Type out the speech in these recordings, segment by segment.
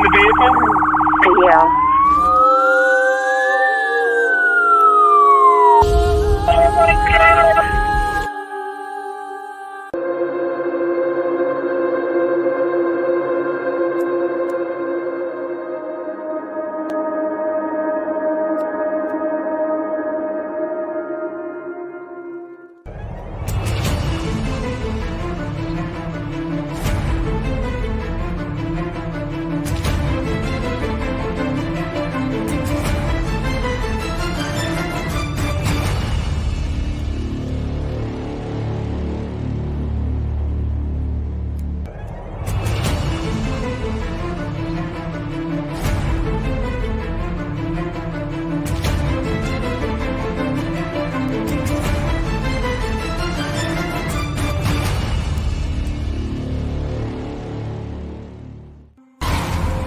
the vehicle? Yeah. Oh my God.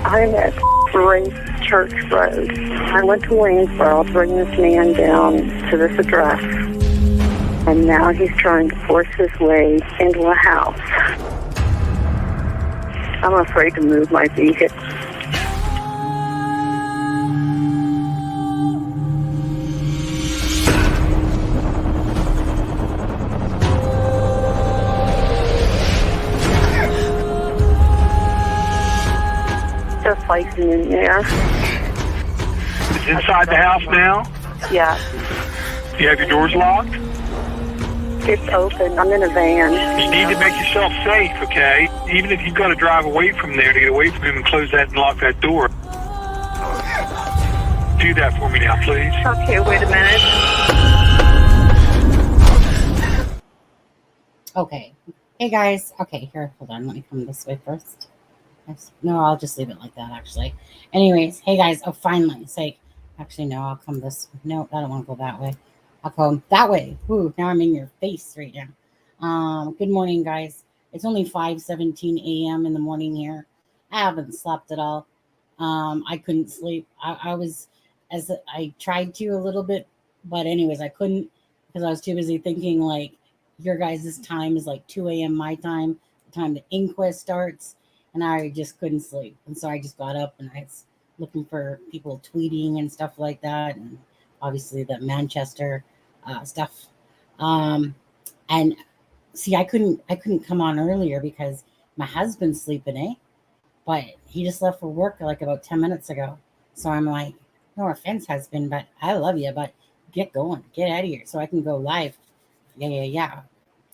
I'm at Grace Church Road. I went to Waynesboro to bring this man down to this address. And now he's trying to force his way into a house. I'm afraid to move my vehicle. Just fighting in there. It's inside the house now? Yeah, You have your doors locked? it's open. I'm in a van. You need to make yourself safe, okay? Even if you've got to drive away from there to get away from him and close that and lock that door. Do that for me now, please. Okay, wait a minute. Okay. Hey, guys. Okay, here. Hold on. Let me come this way first. No, I'll just leave it like that, actually. Anyways, hey, guys. Oh, finally. Say, actually, no, I'll come this way. No, I don't want to go that way. I'll come that way. Ooh, now I'm in your face right now. Good morning, guys. It's only 5:17 a.m. in the morning here. I haven't slept at all. I couldn't sleep. I tried to a little bit, but anyways, I couldn't because I was too busy thinking like your guys' time is like 2 a.m. my time, the time the inquest starts, and I just couldn't sleep. And so I just got up and I was looking for people tweeting and stuff like that, and obviously the Manchester stuff. And see, I couldn't come on earlier because my husband's sleeping, but he just left for work like about 10 minutes ago. So I'm like, no offense, husband, but I love you, but get going, get out of here so I can go live. Yeah.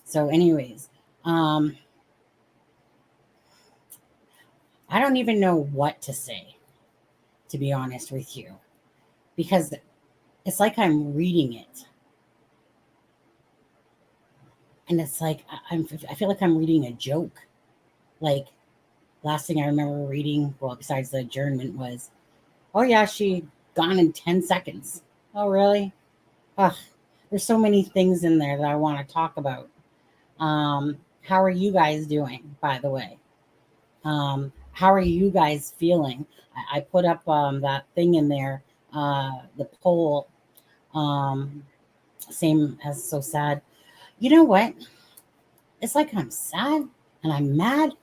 So anyways, I don't even know what to say, to be honest with you, because it's like I'm reading it. And it's like, I feel like I'm reading a joke. Like, last thing I remember reading, well, besides the adjournment was, oh yeah, she gone in 10 seconds. Oh, really? Ugh, there's so many things in there that I want to talk about. How are you guys doing, by the way? How are you guys feeling? I put up that thing in there, the poll, same as so sad. You know what? It's like I'm sad and I'm mad.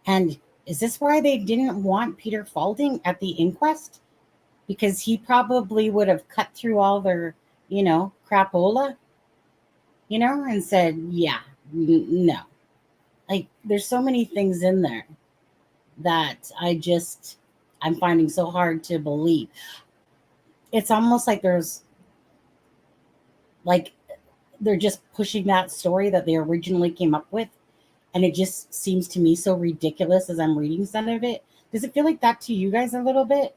And is this why they didn't want Peter Falding at the inquest? Because he probably would have cut through all their, crapola, and said, yeah, no. Like, there's so many things in there that I'm finding so hard to believe. It's almost like they're just pushing that story that they originally came up with. And it just seems to me so ridiculous as I'm reading some of it. Does it feel like that to you guys a little bit?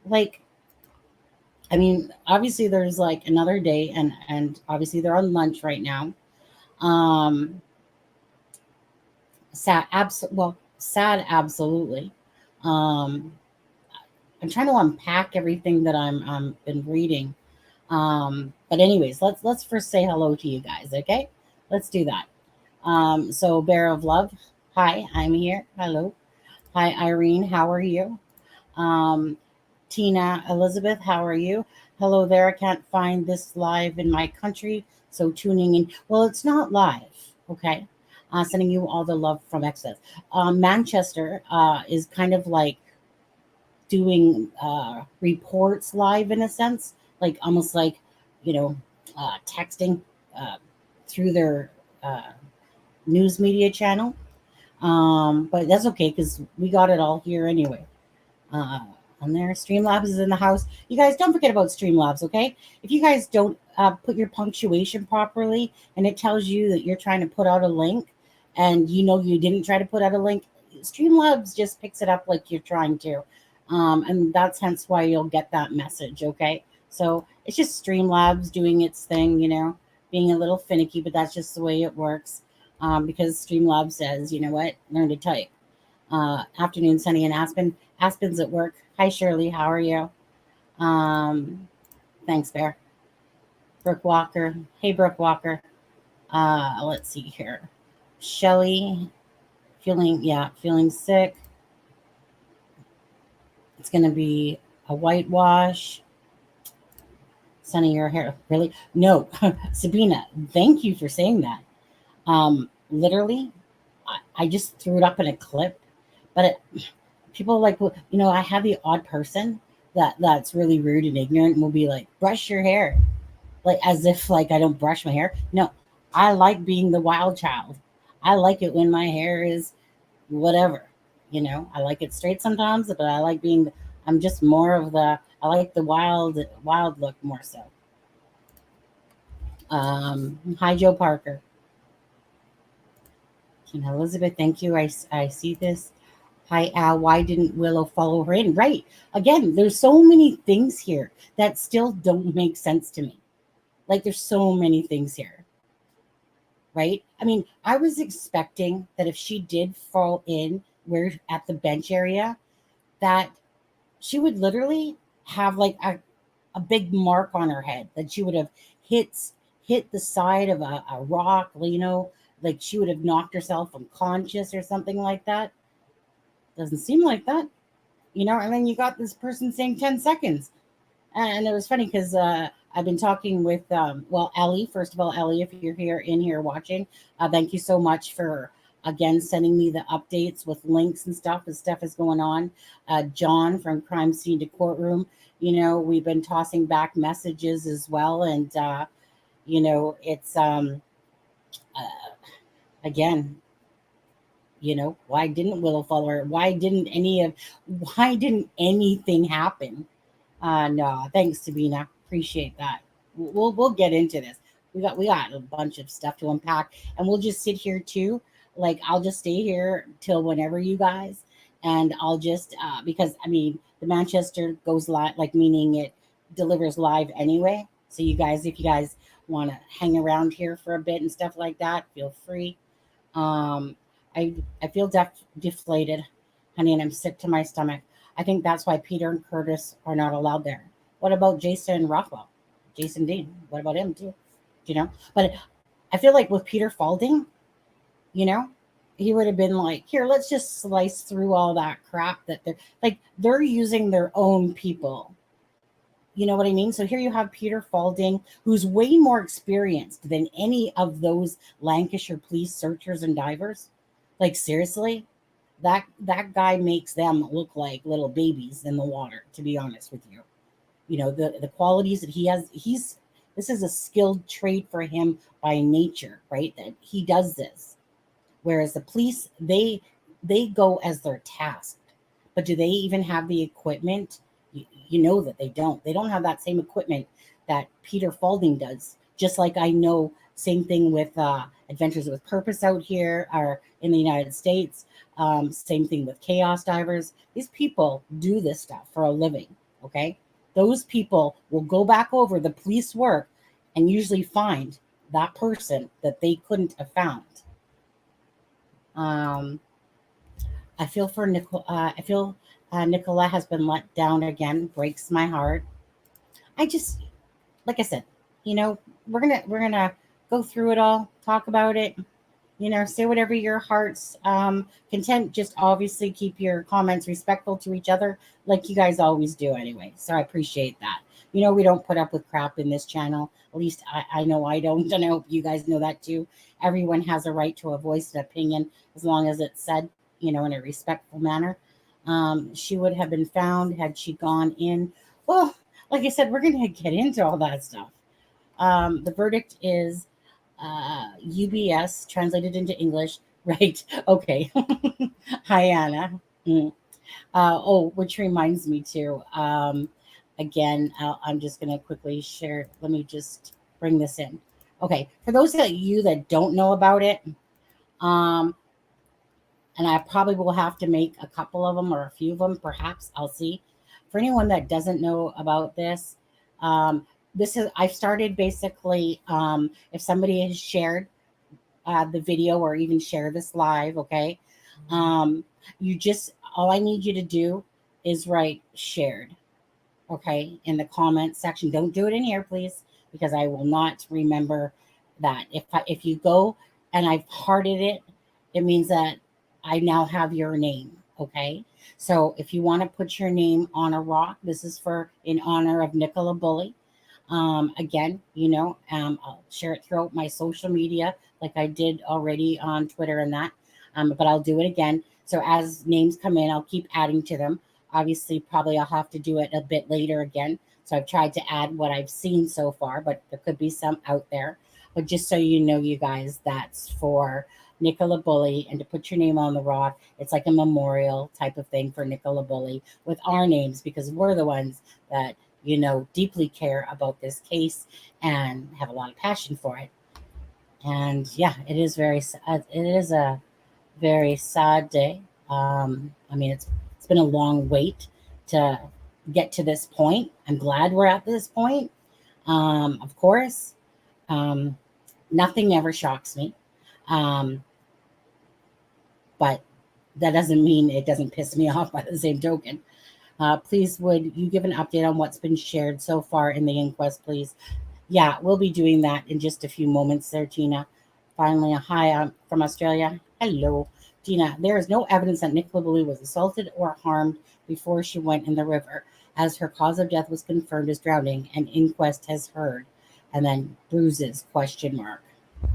Like, I mean, obviously there's like another day and obviously they're on lunch right now. Sad, absolutely. I'm trying to unpack everything that I'm been reading. But anyways, let's first say hello to you guys, okay? Let's do that. So Bear of Love, hi, I'm here. Hello. Hi, Irene, how are you? Tina Elizabeth, how are you? Hello there. I can't find this live in my country, so tuning in. Well, it's not live, okay? Sending you all the love from Excess. Manchester is kind of like doing reports live in a sense, like almost like, you know, texting uh, through their uh, news media channel. But that's okay because we got it all here anyway. Uh, on there, Streamlabs is in the house. You guys don't forget about Streamlabs, okay? If you guys don't put your punctuation properly and it tells you that you're trying to put out a link and you know you didn't try to put out a link, Streamlabs just picks it up like you're trying to. And that's hence why you'll get that message, okay? So it's just Streamlabs doing its thing, you know, being a little finicky, but that's just the way it works. Because Streamlabs says, you know what, learn to type. Afternoon, Sunny and Aspen. Aspen's at work. Hi, Shirley. How are you? Thanks, Bear. Brooke Walker. Hey, Brooke Walker. Let's see here. Shelly, feeling sick. It's going to be a whitewash. Sunny, your hair. Really? No. Sabina, thank you for saying that. Literally, I just threw it up in a clip, but people like, you know, I have the odd person that's really rude and ignorant and will be like, brush your hair, like as if like I don't brush my hair. No, I like being the wild child. I like it when my hair is whatever, you know. I like it straight sometimes, but I like being. I'm just more of the. I like the wild look more so. Hi, Joe Parker. Elizabeth, thank you. I see this. Hi, Al. Why didn't Willow follow her in? Right. Again, there's so many things here that still don't make sense to me. Like, there's so many things here. Right? I mean, I was expecting that if she did fall in where at the bench area, that she would literally have like a big mark on her head, that she would have hit hit the side of a rock, you know, like she would have knocked herself unconscious or something like that. Doesn't seem like that, you know. And then you got this person saying 10 seconds. And it was funny because I've been talking with, well, Ellie. First of all, Ellie, if you're here in here watching, thank you so much for, again, sending me the updates with links and stuff as stuff is going on. John from Crime Scene to Courtroom, you know, we've been tossing back messages as well. And, you know, it's, again, you know, why didn't Willow follow her? Why didn't anything happen? No, thanks, Sabina. Appreciate that. We'll get into this. We got a bunch of stuff to unpack, and we'll just sit here too. Like I'll just stay here till whenever you guys, and I'll just because I mean the Manchester goes live, like meaning it delivers live anyway. So you guys, if you guys want to hang around here for a bit and stuff like that, feel free. Um, I feel deflated, honey, and I'm sick to my stomach. I think that's why Peter and Curtis are not allowed there. What about Jason Rockwell? Jason Dean. What about him too? You know? But I feel like with Peter Falding, you know, he would have been like, here, let's just slice through all that crap that they're using their own people. You know what I mean? So here you have Peter Falding, who's way more experienced than any of those Lancashire police searchers and divers. Like seriously, that guy makes them look like little babies in the water, to be honest with you. You know, the qualities that he has, this is a skilled trade for him by nature, right? That he does this. Whereas the police, they go as they're tasked. But do they even have the equipment? You know that they don't. They don't have that same equipment that Peter Falding does. Just like I know, same thing with Adventures with Purpose out here or in the United States. Same thing with Chaos Divers. These people do this stuff for a living, okay? Those people will go back over the police work and usually find that person that they couldn't have found. I feel for Nicola. I feel Nicola has been let down again. Breaks my heart. I just, like I said, you know, we're gonna go through it all, talk about it. say whatever your heart's content. Just obviously keep your comments respectful to each other, like you guys always do anyway. So I appreciate that. We don't put up with crap in this channel. At least I know I don't, and I hope you guys know that too. Everyone has a right to a voice and opinion as long as it's said, in a respectful manner. She would have been found had she gone in. Well, like I said, we're going to get into all that stuff. The verdict is UBS translated into English. Right. Okay. Hi, Anna. Mm. Which reminds me too. Again, I'm just going to quickly share. Let me just bring this in. Okay. For those of you that don't know about it, and I probably will have to make a couple of them or a few of them, perhaps. I'll see. For anyone that doesn't know about this, I've started basically, if somebody has shared the video or even share this live, okay, all I need you to do is write shared, okay, in the comment section. Don't do it in here, please, because I will not remember that. If you go and I've hearted it, it means that I now have your name, okay? So if you want to put your name on a rock, this is in honor of Nicola Bulley. Again, I'll share it throughout my social media like I did already on Twitter and that, but I'll do it again. So as names come in, I'll keep adding to them. Obviously, probably I'll have to do it a bit later again. So I've tried to add what I've seen so far, but there could be some out there. But just so you know, you guys, that's for Nicola Bulley, and to put your name on the rock, it's like a memorial type of thing for Nicola Bulley with our names, because we're the ones that deeply care about this case and have a lot of passion for it. And yeah, it is a very sad day. I mean, it's been a long wait to get to this point. I'm glad we're at this point. Of course, nothing ever shocks me. But that doesn't mean it doesn't piss me off by the same token. Please, would you give an update on what's been shared so far in the inquest, please? Yeah, we'll be doing that in just a few moments there, Tina. Finally, a hi from Australia. Hello, Tina. There is no evidence that Nicola Bulley was assaulted or harmed before she went in the river, as her cause of death was confirmed as drowning, and inquest has heard. And then bruises, ?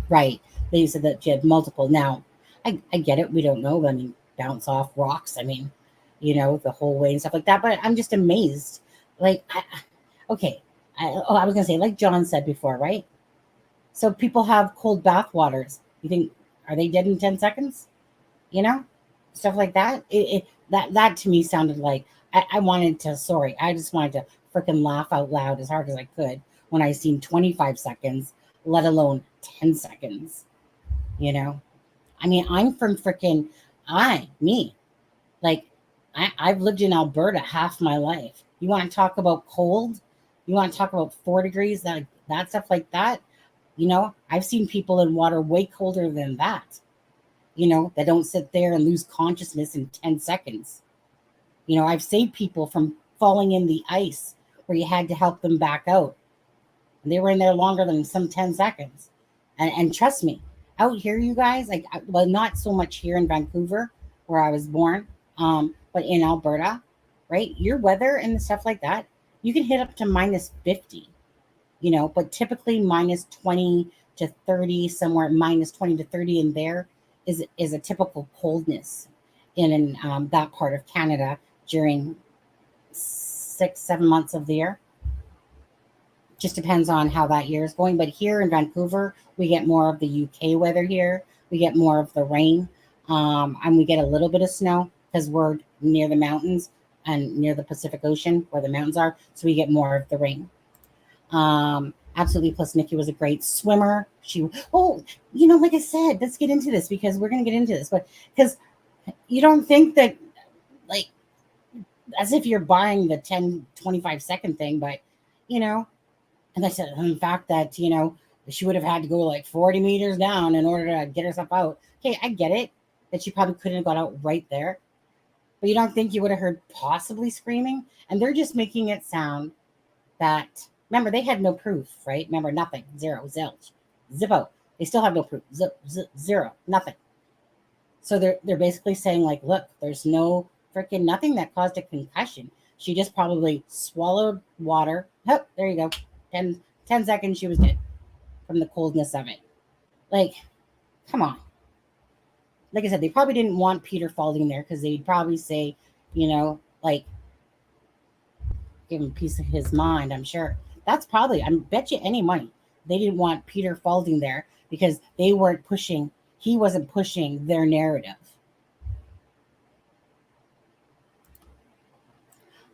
Right. They said that she had multiple. Now, I get it. We don't know. I mean, bounce off rocks. I mean, the whole way and stuff like that. But I'm just amazed. Like, okay. I was going to say, like John said before, right? So people have cold bath waters. You think, are they dead in 10 seconds? Stuff like that. That to me sounded like I just wanted to freaking laugh out loud as hard as I could when I seen 25 seconds, let alone 10 seconds. I mean, I'm from freaking, I've lived in Alberta half my life. You want to talk about cold? You want to talk about 4 degrees, that stuff like that? I've seen people in water way colder than that, that don't sit there and lose consciousness in 10 seconds. I've saved people from falling in the ice where you had to help them back out. And they were in there longer than some 10 seconds. And trust me, out here, you guys, not so much here in Vancouver where I was born, but in Alberta, right? Your weather and stuff like that, you can hit up to minus 50, but typically minus 20 to 30, somewhere minus 20 to 30 in there is a typical coldness in that part of Canada during 6-7 months of the year. Just depends on how that year is going. But here in Vancouver, we get more of the UK weather here. We get more of the rain, and we get a little bit of snow because we're near the mountains and near the Pacific Ocean where the mountains are. So we get more of the rain. Absolutely. Plus, Nikki was a great swimmer. Like I said, let's get into this because we're going to get into this. But because you don't think that, like, as if you're buying the 10, 25 second thing, but, and I said, in fact, that, she would have had to go like 40 meters down in order to get herself out. Okay, I get it that she probably couldn't have got out right there. But you don't think you would have heard possibly screaming? And they're just making it sound that, remember, they had no proof, right? Remember, nothing, zero, zilch, zippo. They still have no proof. Zero, nothing. So they're basically saying like, look, there's no freaking nothing that caused a concussion. She just probably swallowed water. Oh, there you go. 10 seconds, she was dead from the coldness of it. Like, come on. Like I said, they probably didn't want Peter Falding there because they'd probably say, like, give him a piece of his mind, I'm sure. That's probably, I bet you any money, they didn't want Peter Falding there because he wasn't pushing their narrative.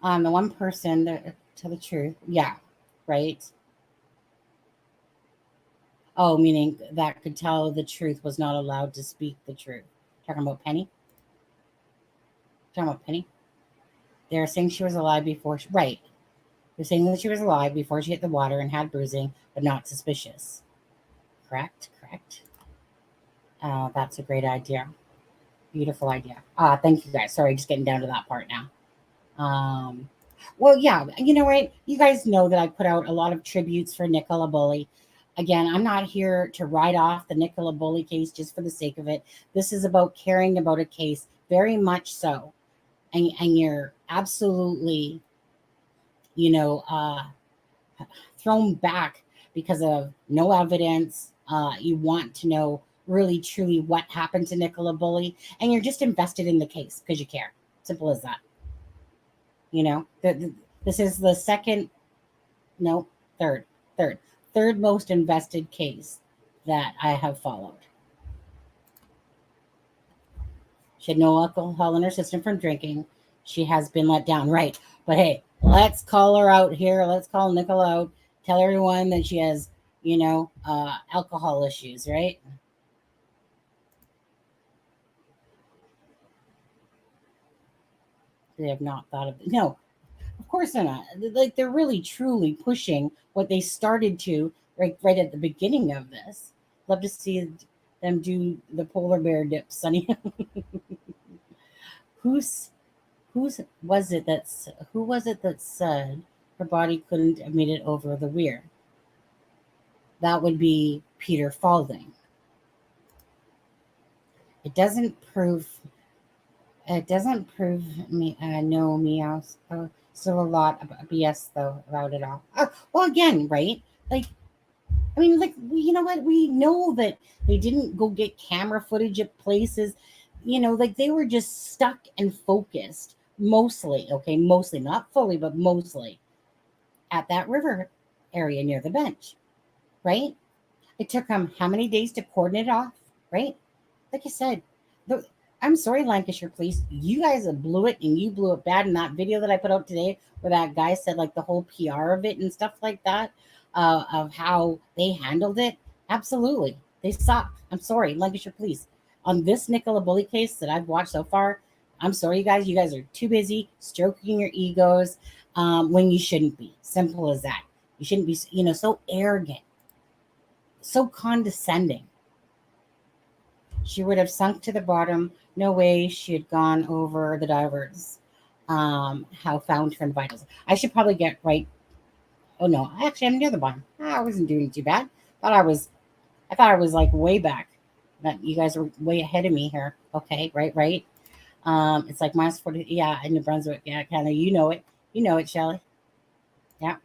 The one person that tell the truth, yeah, right. Oh, meaning that could tell the truth was not allowed to speak the truth. Talking about Penny. They're saying she was alive before right. They're saying that she was alive before she hit the water and had bruising, but not suspicious. Correct. That's a great idea. Beautiful idea. Thank you guys. Sorry, just getting down to that part now. Well, yeah, right? You guys know that I put out a lot of tributes for Nicola Bulley. Again, I'm not here to write off the Nicola Bulley case just for the sake of it. This is about caring about a case, very much so. And you're absolutely, thrown back because of no evidence. You want to know really, truly what happened to Nicola Bulley. And you're just invested in the case because you care. Simple as that. This is the third most invested case that I have followed. She had no alcohol in her system from drinking. She has been let down, right? But hey, let's call her out here. Let's call Nicola out. Tell everyone that she has, alcohol issues, right? They have not thought of it. No, of course they're not. Like, they're really truly pushing what they started to right at the beginning of this. Love to see them do the polar bear dip, Sonny. Who was it that said her body couldn't have made it over the weir? That would be Peter Falding. It doesn't prove me. No, meow. Still a lot of BS though about it all. Well, again, right? Like, I mean, like, you know what? We know that they didn't go get camera footage at places. Like, they were just stuck and focused mostly, not fully, but mostly at that river area near the bench, right? It took them how many days to cordon it off, right? Like I said, I'm sorry, Lancashire Police, you guys blew it, and you blew it bad in that video that I put out today where that guy said, like, the whole PR of it and stuff like that, of how they handled it. Absolutely. They suck. I'm sorry, Lancashire Police. On this Nicola Bulley case that I've watched so far, I'm sorry, you guys. You guys are too busy stroking your egos when you shouldn't be. Simple as that. You shouldn't be, so arrogant, so condescending. She would have sunk to the bottom. No way she had gone over the divers. How found her in vitals. I should probably get right. Oh no, actually I'm near the bottom. I wasn't doing too bad. I thought I was like way back. But you guys are way ahead of me here. Okay, right. It's like minus 40. Yeah, in New Brunswick. Yeah, kind of. You know it, Shelley. Yeah.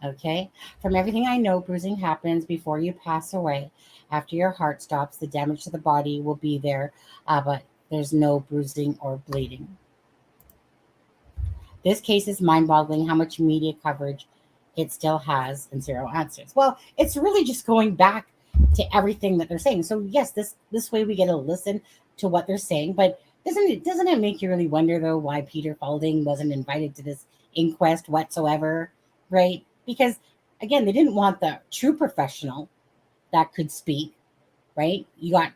Okay. From everything I know, bruising happens before you pass away. After your heart stops, the damage to the body will be there, but there's no bruising or bleeding. This case is mind-boggling how much media coverage it still has and zero answers. Well, it's really just going back to everything that they're saying. So yes, this way we get to listen to what they're saying, but doesn't it make you really wonder though why Peter Falding wasn't invited to this inquest whatsoever, right? Because again, they didn't want the true professional that could speak, right? You got,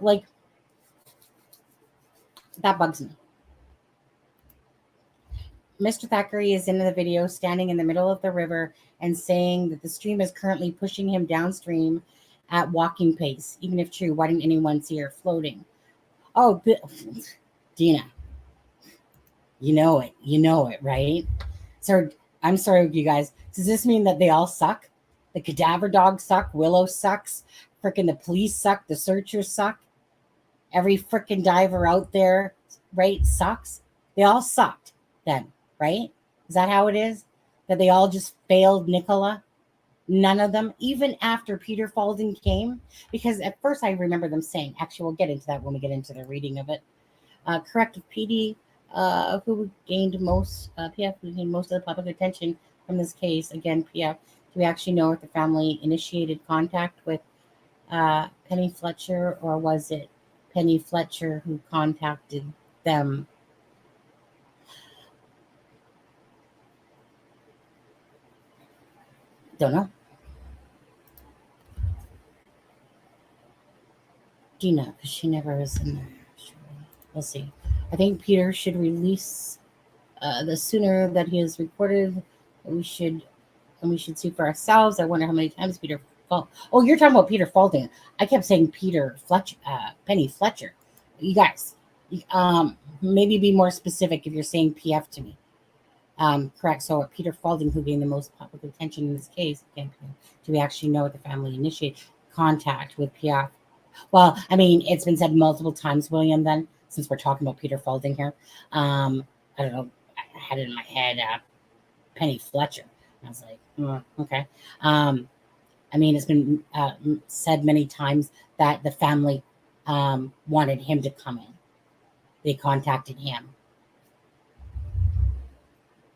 like, that bugs me. Mr. Thackeray is in the video standing in the middle of the river and saying that the stream is currently pushing him downstream at walking pace. Even if true, why didn't anyone see her floating? Oh, Dina, you know it, right? So I'm sorry, you guys. Does this mean that they all suck? The cadaver dogs suck. Willow sucks. Freaking the police suck. The searchers suck. Every freaking diver out there, right, sucks. They all sucked then, right? Is that how it is? That they all just failed Nicola? None of them, even after Peter Falding came? Because at first I remember them saying, actually, we'll get into that when we get into the reading of it. Corrective PD, who gained most, PF, who gained most of the public attention from this case. Again, PF, do we actually know if the family initiated contact with Penny Fletcher, or was it Penny Fletcher who contacted them? Don't know. Gina, because she never was in there. We'll see. I think Peter should release the sooner that he is recorded. We should see for ourselves. I wonder how many times Peter. Oh, you're talking about Peter Falding. I kept saying Peter Fletcher, Penny Fletcher. You guys, maybe be more specific if you're saying PF to me. Correct. So Peter Falding, who gained the most public attention in this case, again, do we actually know what the family initiated contact with PF? Well, I mean, it's been said multiple times, William, then, since we're talking about Peter Falding here. I don't know. I had it in my head, Penny Fletcher. I was like, okay. I mean, it's been said many times that the family wanted him to come in. They contacted him.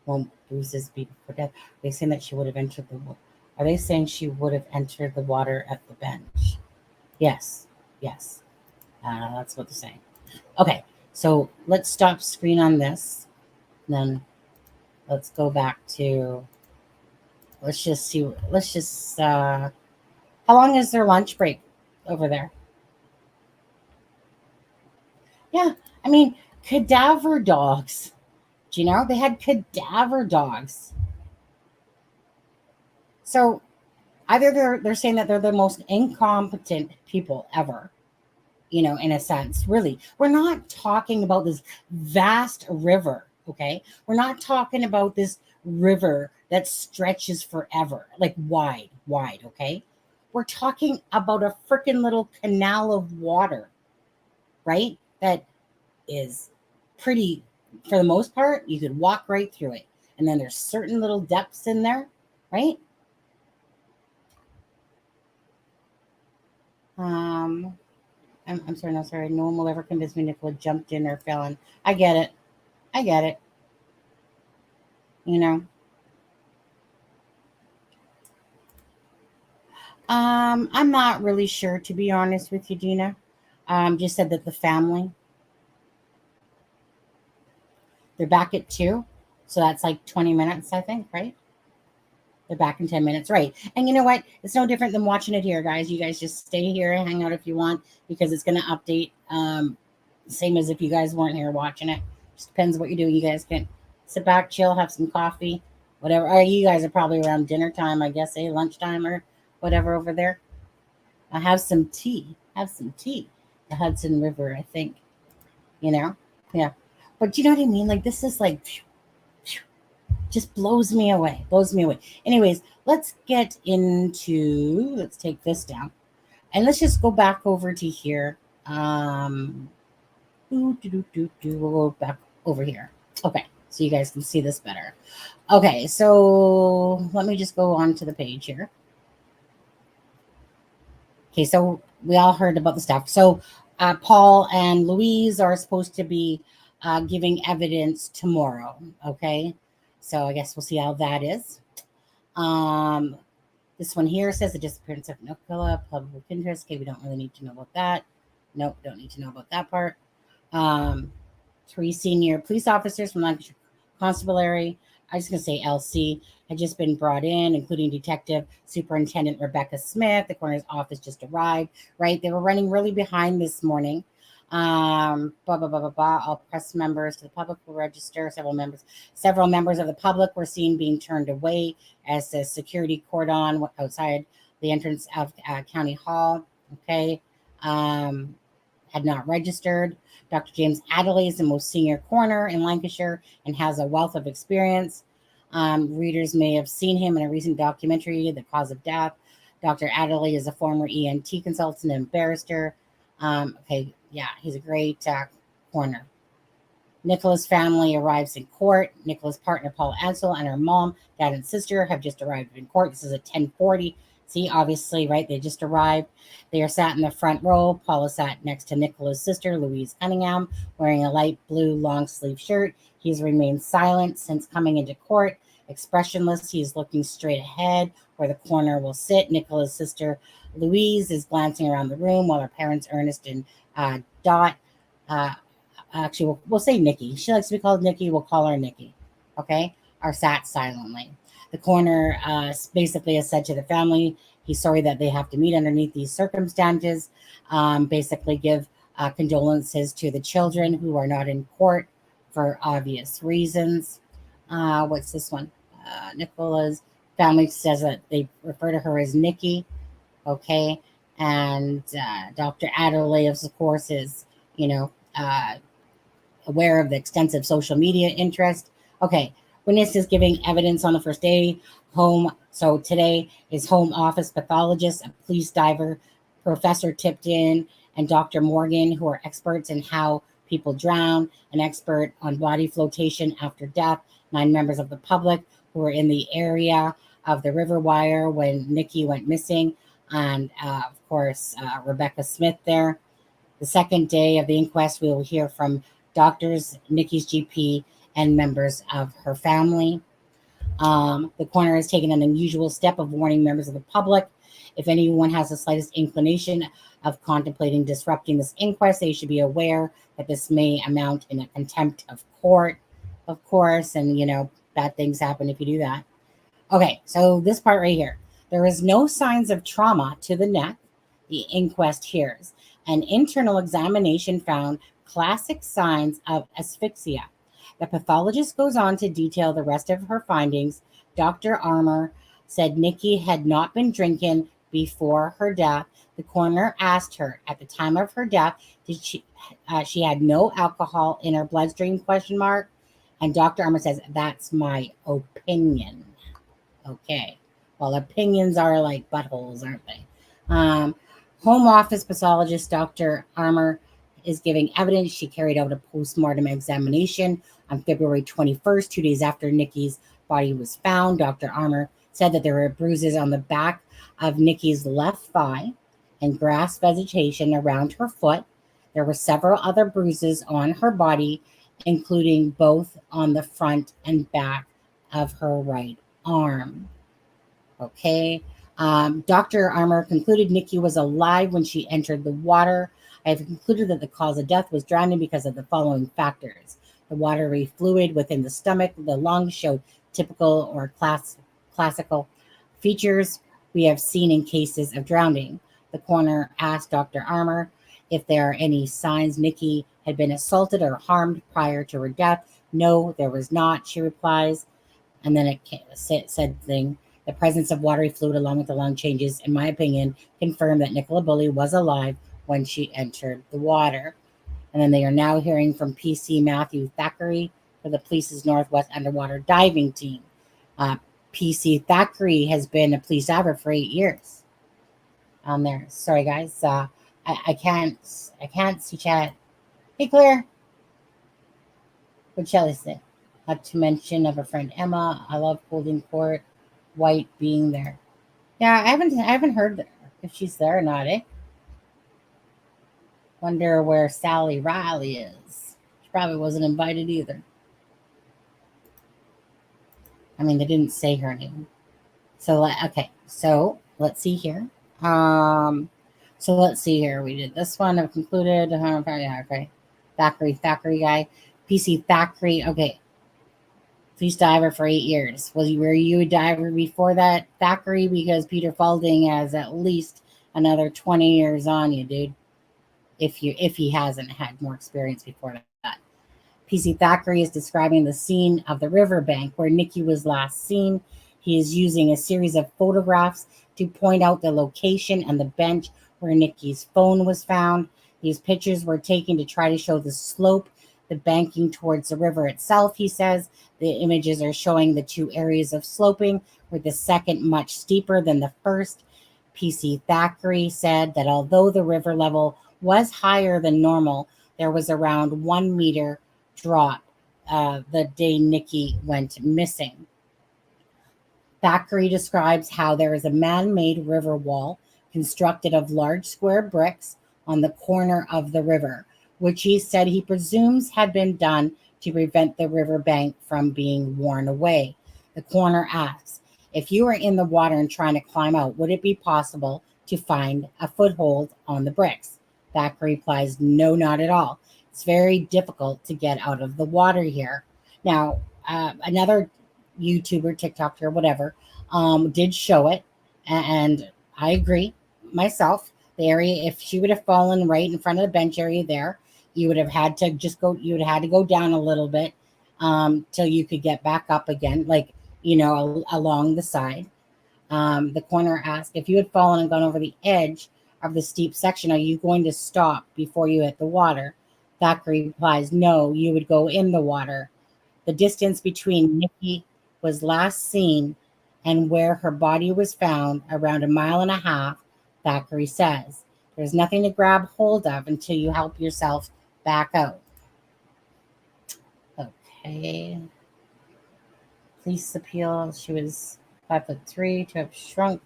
Well, Bruce's be before death. Are they saying that she would have entered the water? Are they saying she would have entered the water at the bench? Yes. That's what they're saying. Okay, so let's stop screen on this. Then let's go back to, let's just see, how long is their lunch break over there? Yeah, I mean, cadaver dogs. Do you know? They had cadaver dogs. So either they're saying that they're the most incompetent people ever, in a sense. Really, we're not talking about this vast river, okay? We're not talking about this river that stretches forever, like wide, okay? We're talking about a freaking little canal of water, right? That is pretty, for the most part, you could walk right through it. And then there's certain little depths in there, right? I'm sorry, no, sorry. No one will ever convince me Nicola jumped in or fell in. I get it. I'm not really sure, to be honest with you, Gina. Just said that the family, they're back at 2. So that's like 20 minutes, I think, right? They're back in 10 minutes, right? And you know what? It's no different than watching it here, guys. You guys just stay here and hang out if you want, because it's going to update. Same as if you guys weren't here watching it. Just depends what you do. You guys can sit back, chill, have some coffee, whatever. Or you guys are probably around dinner time, I guess, lunchtime or whatever over there. Have some tea. The Hudson River, I think. Yeah. But you know what I mean? Like, this is like, just blows me away. Anyways, let's take this down. And let's just go back over to here. We'll go back over here. Okay, so you guys can see this better. Okay, so let me just go on to the page here. Okay, so we all heard about the stuff. So Paul and Louise are supposed to be giving evidence tomorrow. Okay, so I guess we'll see how that is. This one here says the disappearance of Nicola, public interest. Okay, we don't really need to know about that. Nope, don't need to know about that part. 3 senior police officers from Lancashire Constabulary, I'm just going to say LC, had just been brought in, including Detective Superintendent Rebecca Smith. The coroner's office just arrived, right? They were running really behind this morning. All press members to the public will register. Several members of the public were seen being turned away as the security cordon outside the entrance of County Hall. Okay. Had not registered. Dr. James Adderley is the most senior coroner in Lancashire and has a wealth of experience. Readers may have seen him in a recent documentary, The Cause of Death. Dr. Adderley is a former ENT consultant and barrister. Okay, yeah, he's a great coroner. Nicola's family arrives in court. Nicola's partner, Paul Ansel, and her mom, dad, and sister have just arrived in court. This is at 10:40. See, obviously, right? They just arrived. They are sat in the front row. Paul is sat next to Nicola's sister, Louise Cunningham, wearing a light blue long sleeve shirt. He's remained silent since coming into court, expressionless. He's looking straight ahead where the coroner will sit. Nicola's sister, Louise, is glancing around the room while her parents, Ernest and Dot, actually, we'll say Nikki. She likes to be called Nikki. We'll call her Nikki. Okay? Are sat silently. The coroner basically has said to the family, he's sorry that they have to meet underneath these circumstances. Basically give condolences to the children who are not in court for obvious reasons. What's this one? Nicola's family says that they refer to her as Nikki. Okay? And Dr. Adderley, of course, is, aware of the extensive social media interest. Okay, witness is giving evidence on the first day. So today is home office pathologist, a police diver, Professor Tipton, and Dr. Morgan, who are experts in how people drown, an expert on body flotation after death, 9 members of the public who were in the area of the river wire when Nikki went missing, and of course, Rebecca Smith there. The second day of the inquest, we will hear from doctors, Nikki's GP, and members of her family. The coroner has taken an unusual step of warning members of the public. If anyone has the slightest inclination of contemplating disrupting this inquest, they should be aware that this may amount in a contempt of court, of course, and, bad things happen if you do that. Okay, so this part right here. There is no signs of trauma to the neck, the inquest hears. An internal examination found classic signs of asphyxia. The pathologist goes on to detail the rest of her findings. Dr. Armour said Nikki had not been drinking before her death. The coroner asked her at the time of her death, did she had no alcohol in her bloodstream, ? And Dr. Armour says, that's my opinion. Okay. Well, opinions are like buttholes, aren't they? Home office pathologist Dr. Armour is giving evidence. She carried out a postmortem examination on February 21st, 2 days after Nikki's body was found. Dr. Armour said that there were bruises on the back of Nikki's left thigh and grass vegetation around her foot. There were several other bruises on her body, including both on the front and back of her right arm. Okay. Dr. Armour concluded Nikki was alive when she entered the water. I have concluded that the cause of death was drowning because of the following factors. The watery fluid within the stomach, the lungs showed typical or classical features we have seen in cases of drowning. The coroner asked Dr. Armour if there are any signs Nikki had been assaulted or harmed prior to her death. No, there was not, she replies. And then it said thing. The presence of watery fluid along with the lung changes, in my opinion, confirmed that Nicola Bulley was alive when she entered the water. And then they are now hearing from PC Matthew Thackeray for the police's Northwest Underwater Diving Team. PC Thackeray has been a police diver for 8 years. On there. Sorry, guys. I can't see chat. Hey, Claire. What shall I say? Not to mention of a friend Emma. I love Golden Court. White being there. Yeah, I haven't heard if she's there or not, eh? Wonder where Sally Riley is. She probably wasn't invited either. I mean, they didn't say her name. So, okay. So, let's see here. We did this one. I've concluded. Yeah, okay. Thackeray guy. PC Thackeray. Okay. Police diver for 8 years. Were you a diver before that, Thackeray? Because Peter Falding has at least another 20 years on you, dude. If he hasn't had more experience before that. PC Thackeray is describing the scene of the riverbank where Nikki was last seen. He is using a series of photographs to point out the location and the bench where Nikki's phone was found. These pictures were taken to try to show the slope the banking towards the river itself, he says. The images are showing the two areas of sloping, with the second much steeper than the first. PC Thackeray said that although the river level was higher than normal, there was around 1 meter drop the day Nikki went missing. Thackeray describes how there is a man-made river wall constructed of large square bricks on the corner of the river, which he said he presumes had been done to prevent the river bank from being worn away. The coroner asks, if you were in the water and trying to climb out, would it be possible to find a foothold on the bricks? Thackeray replies, no, not at all. It's very difficult to get out of the water here. Now, another YouTuber, TikToker, whatever, did show it, and I agree myself. The area, if she would have fallen right in front of the bench area there, you would have had to you would have had to go down a little bit till you could get back up again, like, along the side. The coroner asked, if you had fallen and gone over the edge of the steep section, are you going to stop before you hit the water? Thackeray replies, no, you would go in the water. The distance between Nikki was last seen and where her body was found, around 1.5 miles, Thackeray says. There's nothing to grab hold of until you help yourself back out. Okay. Police appeal. She was 5'3" to have shrunk.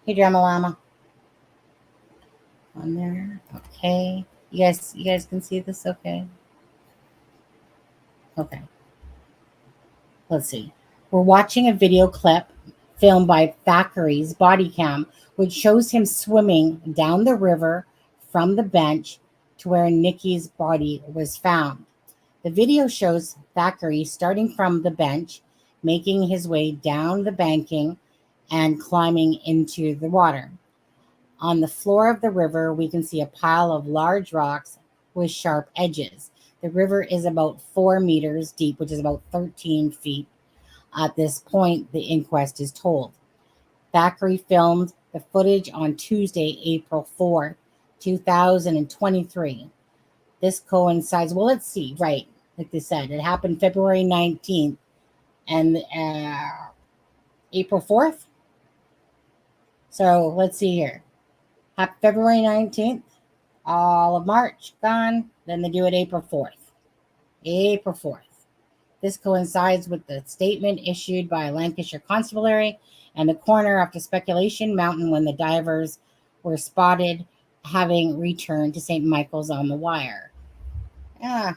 Hey, Drama Llama. On there. Okay. You guys can see this okay? Okay. Let's see. We're watching a video clip filmed by Thackeray's body cam, which shows him swimming down the river from the bench to where Nikki's body was found. The video shows Thackeray starting from the bench, making his way down the banking and climbing into the water. On the floor of the river, we can see a pile of large rocks with sharp edges. The river is about 4 meters deep, which is about 13 feet at this point, the inquest is told. Thackeray filmed the footage on Tuesday, April 4, 2023. This coincides, well, let's see, right, like they said, it happened February 19th and April 4th. So let's see here. February 19th, all of March gone. Then they do it April 4th. April 4th. This coincides with the statement issued by Lancashire Constabulary and the coroner after speculation mountain when the divers were spotted having returned to St. Michael's on the Wire. Yeah,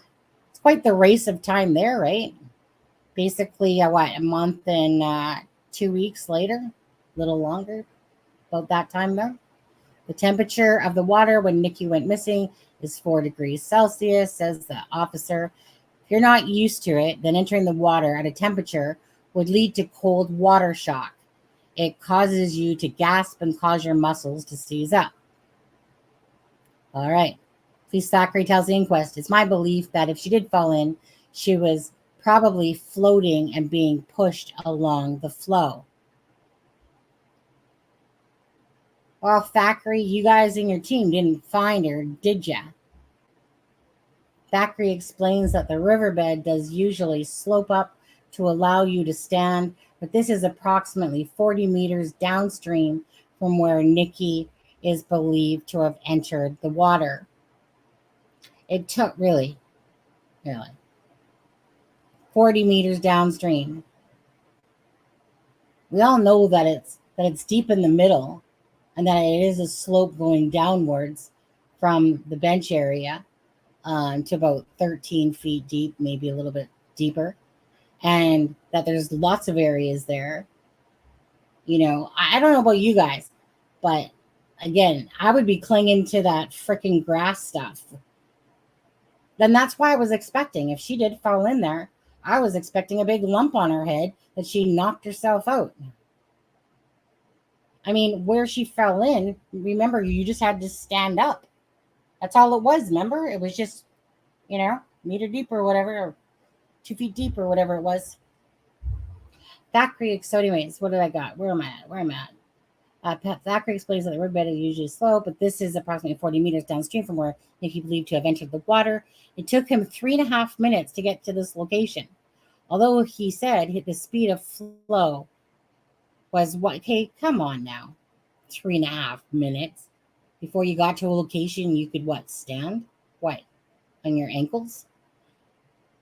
it's quite the race of time there, right? Basically, a month and 2 weeks later, a little longer, about that time there. The temperature of the water when Nikki went missing is 4 degrees Celsius, says the officer. If you're not used to it, then entering the water at a temperature would lead to cold water shock. It causes you to gasp and cause your muscles to seize up. All right. Police Thackeray tells the inquest, it's my belief that if she did fall in, she was probably floating and being pushed along the flow. Well, Thackeray, you guys and your team didn't find her, did ya? Thackeray explains that the riverbed does usually slope up to allow you to stand, but this is approximately 40 meters downstream from where Nikki is believed to have entered the water. It took really 40 meters downstream. We all know that it's deep in the middle and that it is a slope going downwards from the bench area to about 13 feet deep, maybe a little bit deeper, and that there's lots of areas there. I don't know about you guys, but again, I would be clinging to that freaking grass stuff. Then that's why I was expecting, if she did fall in there, I was expecting a big lump on her head that she knocked herself out. I mean, where she fell in, remember, you just had to stand up. That's all it was, remember? It was just, meter deep or whatever, or 2 feet deep or whatever it was. Thackeray, so anyways, what did I got? Where am I at? Zachary explains that the riverbed is usually slow, but this is approximately 40 meters downstream from where Nikki believed to have entered the water. It took him 3.5 minutes to get to this location. Although he said the speed of flow was what? Hey, come on now. 3.5 minutes before you got to a location you could stand? What? On your ankles?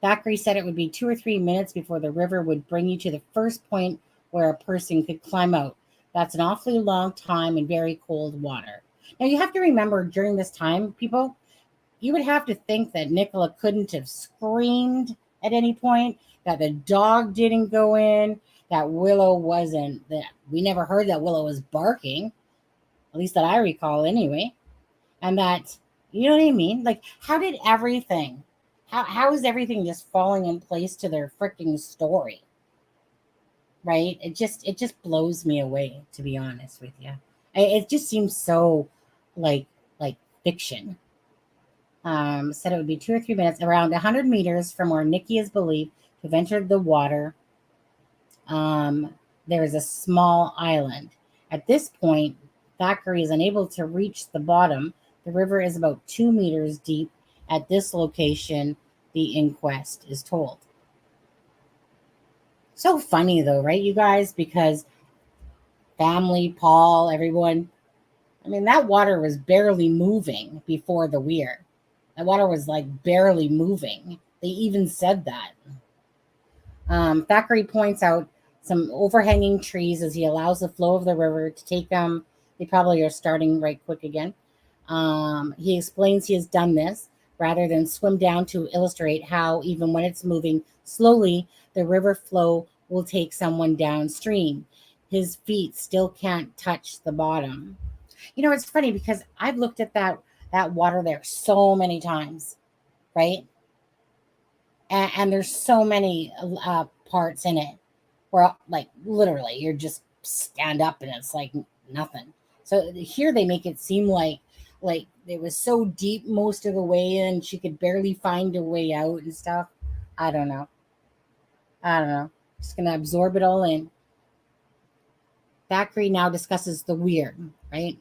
Thackeray said it would be 2 or 3 minutes before the river would bring you to the first point where a person could climb out. That's an awfully long time in very cold water. Now, you have to remember during this time, people, you would have to think that Nicola couldn't have screamed at any point, that the dog didn't go in, that Willow wasn't, that we never heard that Willow was barking, at least that I recall anyway. And that, you know what I mean? Like, how did everything, how is everything just falling in place to their freaking story? Right? It just blows me away, to be honest with you. It just seems so like fiction. Said it would be 2 or 3 minutes, around 100 meters from where Nikki is believed to have entered the water. There is a small island. At this point, Thackeray is unable to reach the bottom. The river is about 2 meters deep at this location, the inquest is told. So funny though, right, you guys? Because family, Paul, everyone, I mean, that water was barely moving before the weir. That water was like barely moving. They even said that. Thackeray points out some overhanging trees as he allows the flow of the river to take them. They probably are starting right quick again. He explains he has done this rather than swim down to illustrate how even when it's moving slowly, the river flow will take someone downstream. His feet still can't touch the bottom. You know, it's funny because I've looked at that water there so many times, right? And there's so many parts in it where, like, literally, you're just stand up and it's like nothing. So here they make it seem like it was so deep most of the way in, she could barely find a way out and stuff. I don't know. Just gonna absorb it all in. Thackeray now discusses the weir, right?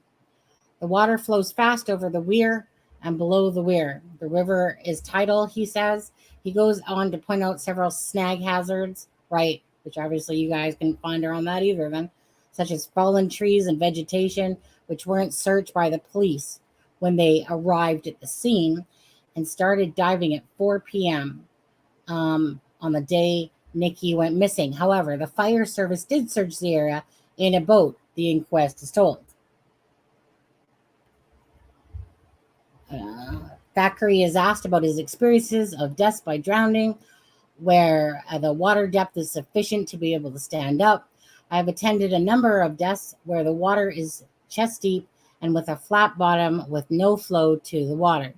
The water flows fast over the weir and below the weir. The river is tidal, he says. He goes on to point out several snag hazards, right? Which obviously you guys couldn't find around that either then, such as fallen trees and vegetation, which weren't searched by the police when they arrived at the scene and started diving at 4 p.m. On the day Nikki went missing. However, the fire service did search the area in a boat, the inquest is told. Thackeray is asked about his experiences of deaths by drowning, where the water depth is sufficient to be able to stand up. I have attended a number of deaths where the water is chest deep and with a flat bottom with no flow to the water.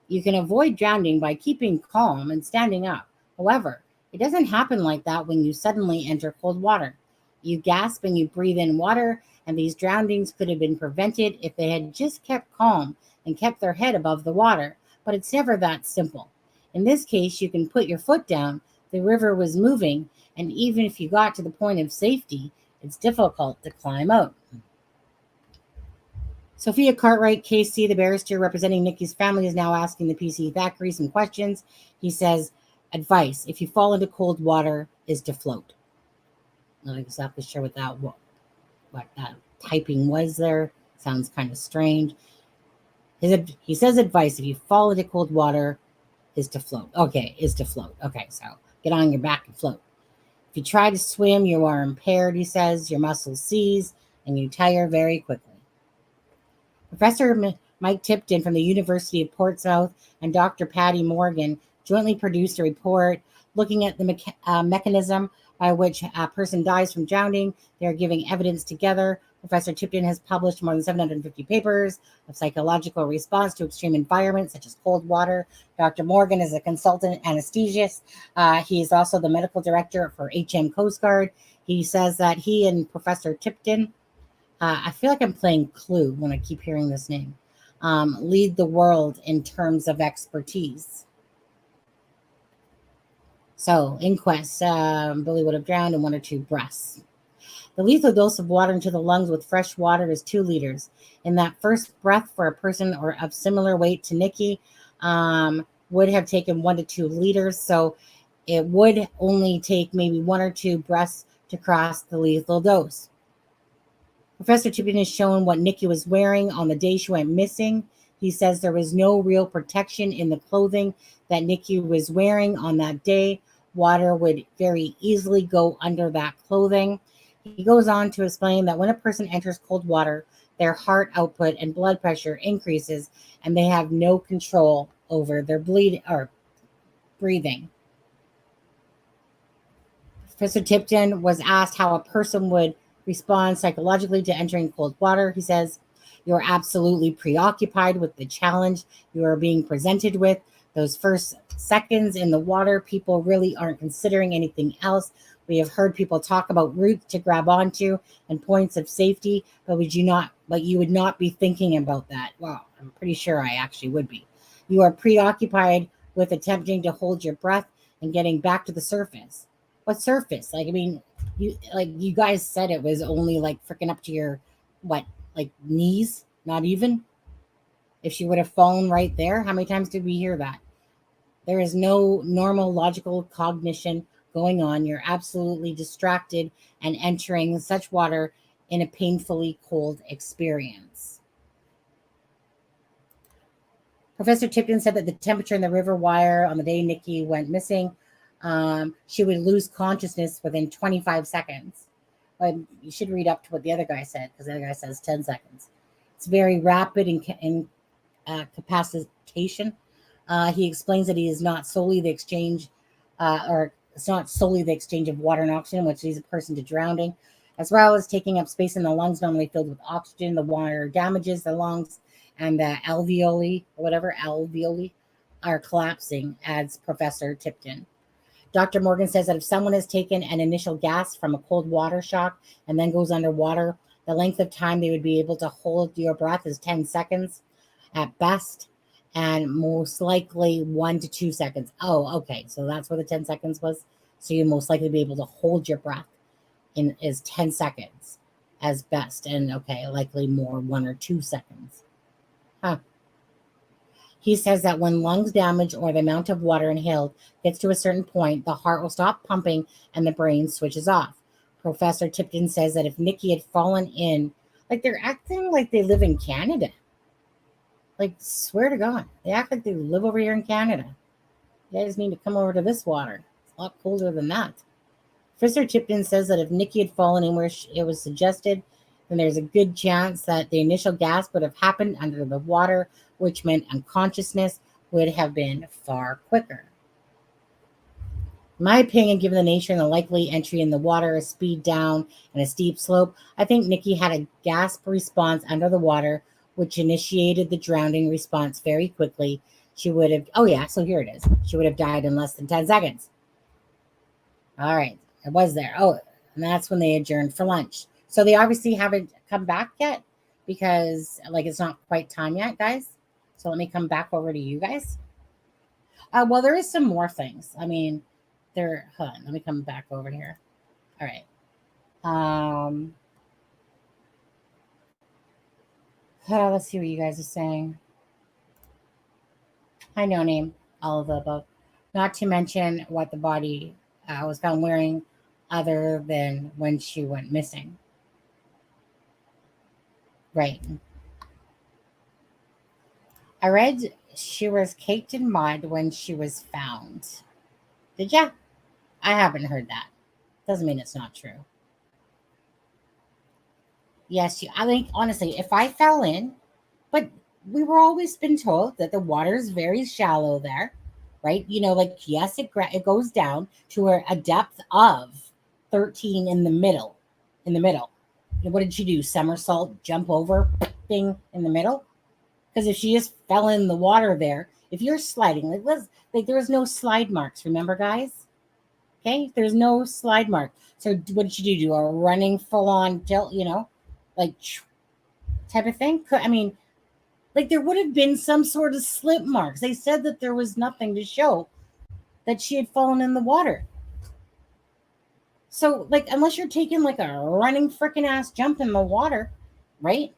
You can avoid drowning by keeping calm and standing up. However, it doesn't happen like that when you suddenly enter cold water. You gasp and you breathe in water, and these drownings could have been prevented if they had just kept calm and kept their head above the water. But it's never that simple. In this case, you can put your foot down. The river was moving, and even if you got to the point of safety, it's difficult to climb out. Sophia Cartwright, KC, the barrister representing Nikki's family, is now asking the PC Thackeray some questions. He says, advice, if you fall into cold water, is to float. Not exactly sure what that typing was there. Sounds kind of strange. He says advice, if you fall into cold water, is to float. Okay, is to float. Okay, so get on your back and float. If you try to swim, you are impaired, he says. Your muscles seize, and you tire very quickly. Professor Mike Tipton from the University of Portsmouth and Dr. Patty Morgan jointly produced a report looking at the mechanism by which a person dies from drowning. They are giving evidence together. Professor Tipton has published more than 750 papers of psychological response to extreme environments such as cold water. Dr. Morgan is a consultant anesthesiologist. He is also the medical director for HM Coast Guard. He says that he and Professor Tipton, I feel like I'm playing Clue when I keep hearing this name, lead the world in terms of expertise. So, inquest, Billy would have drowned in 1 or 2 breaths. The lethal dose of water into the lungs with fresh water is 2 liters. In that first breath for a person or of similar weight to Nikki would have taken 1 to 2 liters. So it would only take maybe 1 or 2 breaths to cross the lethal dose. Professor Tipton has shown what Nikki was wearing on the day she went missing. He says there was no real protection in the clothing that Nikki was wearing on that day. Water would very easily go under that clothing. He goes on to explain that when a person enters cold water, their heart output and blood pressure increases, and they have no control over their breathing. Professor Tipton was asked how a person would respond psychologically to entering cold water. He says, "You're absolutely preoccupied with the challenge you are being presented with. Those first seconds in the water, people really aren't considering anything else. We have heard people talk about roots to grab onto and points of safety, but you would not be thinking about that." Well, I'm pretty sure I actually would be. "You are preoccupied with attempting to hold your breath and getting back to the surface." What surface? You guys said it was only freaking up to your knees, not even. If she would have fallen right there, how many times did we hear that? There is no normal logical cognition going on. You're absolutely distracted and entering such water in a painfully cold experience. Professor Tipton said that the temperature in the river wire on the day Nikki went missing, she would lose consciousness within 25 seconds. But you should read up to what the other guy said, because the other guy says 10 seconds. It's very rapid in capacitation. He explains that he is not solely the exchange, it's not solely the exchange of water and oxygen, which leads a person to drowning, as well as taking up space in the lungs normally filled with oxygen. The water damages the lungs, and the alveoli are collapsing, adds Professor Tipton. Dr. Morgan says that if someone has taken an initial gasp from a cold water shock and then goes underwater, the length of time they would be able to hold your breath is 10 seconds at best, and most likely 1 to 2 seconds. Oh, okay. So that's where the 10 seconds was. So you most likely be able to hold your breath is 10 seconds as best. And okay, likely more 1 or 2 seconds. Huh. He says that when lungs damage or the amount of water inhaled gets to a certain point, the heart will stop pumping and the brain switches off. Professor Tipton says that if Nikki had fallen in, they're acting like they live in Canada. Swear to God, they act like they live over here in Canada. You guys need to come over to this water. It's a lot colder than that. Professor Tipton says that if Nikki had fallen in where it was suggested, then there's a good chance that the initial gasp would have happened under the water, which meant unconsciousness would have been far quicker. In my opinion, given the nature and the likely entry in the water, a speed down, and a steep slope, I think Nikki had a gasp response under the water, which initiated the drowning response very quickly. She would have, so here it is. She would have died in less than 10 seconds. All right, it was there. Oh, and that's when they adjourned for lunch. So they obviously haven't come back yet because it's not quite time yet, guys. So let me come back over to you guys. Well, there is some more things. Hold on, let me come back over here. All right. Let's see what you guys are saying. Hi, No Name, all of the above. Not to mention what the body was found wearing other than when she went missing. Right. I read she was caked in mud when she was found. Did ya? I haven't heard that. Doesn't mean it's not true. Yes, I think, honestly, if I fell in, but we were always been told that the water is very shallow there, right? Yes, it goes down to a depth of 13 in the middle. What did she do? Somersault, jump over thing in the middle? Because if she just fell in the water there, if you're sliding, there was no slide marks, remember, guys? Okay, there's no slide mark. So what did you do? Do a running full-on tilt, type of thing? There would have been some sort of slip marks. They said that there was nothing to show that she had fallen in the water. So, like, unless you're taking like a running freaking ass jump in the water, right?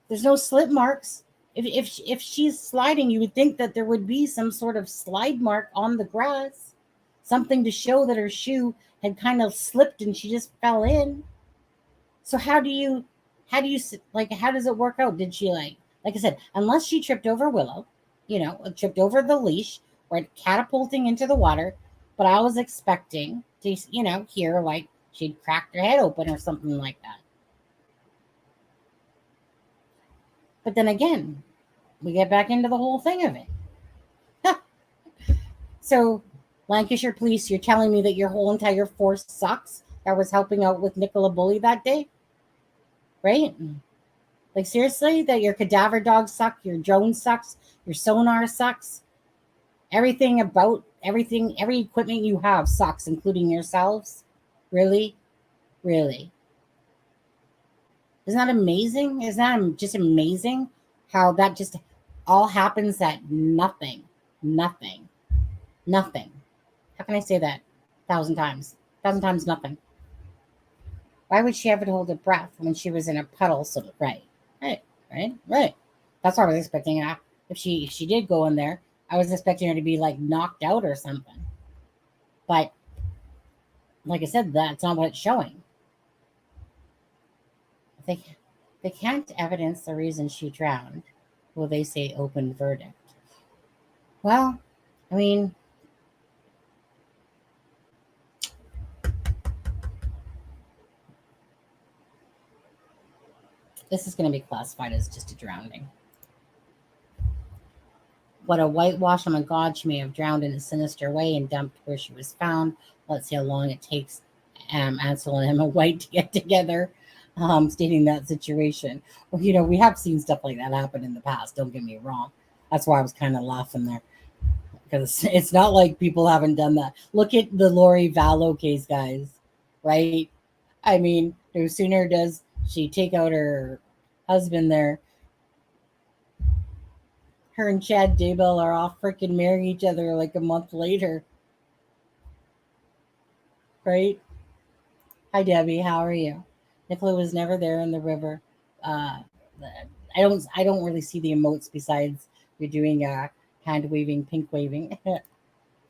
There's no slip marks. If she's sliding, you would think that there would be some sort of slide mark on the grass, something to show that her shoe had kind of slipped and she just fell in. So how do you like, how does it work out? Did she like I said, unless she tripped over Willow, tripped over the leash, went catapulting into the water. But I was expecting to, hear like she'd cracked her head open or something like that. But then again, we get back into the whole thing of it. So, Lancashire Police, you're telling me that your whole entire force sucks that was helping out with Nicola Bulley that day? Right? Like, seriously? That your cadaver dogs suck, your drone sucks, your sonar sucks? Every equipment you have sucks, including yourselves? Really? Really? Isn't that amazing? Isn't that just amazing how that just all happens at nothing? Nothing. How can I say that 1,000 times? 1,000 times nothing. Why would she ever hold her breath when she was in a puddle? So right. That's what I was expecting. If she did go in there, I was expecting her to be like knocked out or something. But like I said, that's not what it's showing. They can't evidence the reason she drowned. Will they say open verdict? Well, I mean, this is going to be classified as just a drowning. What a whitewash. Oh my God, she may have drowned in a sinister way and dumped where she was found. Let's see how long it takes Ansel and Emma White to get together, stating that situation. Well, we have seen stuff like that happen in the past. Don't get me wrong. That's why I was kind of laughing there. Because it's not like people haven't done that. Look at the Lori Vallow case, guys. Right? I mean, no sooner does she take out her husband there, her and Chad Daybell are off freaking marrying each other like a month later. Right? Hi, Debbie. How are you? Nicola was never there in the river. I don't really see the emotes besides you're doing hand waving, pink waving,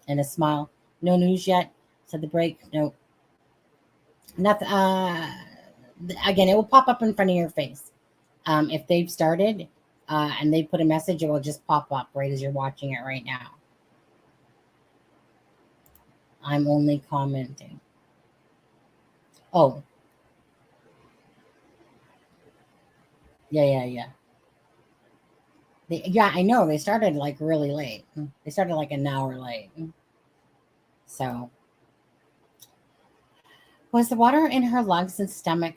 and a smile. No news yet, said the break. No. Nothing. Again, it will pop up in front of your face. If they've started and they put a message, it will just pop up right as you're watching it right now. I'm only commenting. Oh. Yeah. Yeah, I know. They started like really late. They started like an hour late. So, was the water in her lungs and stomach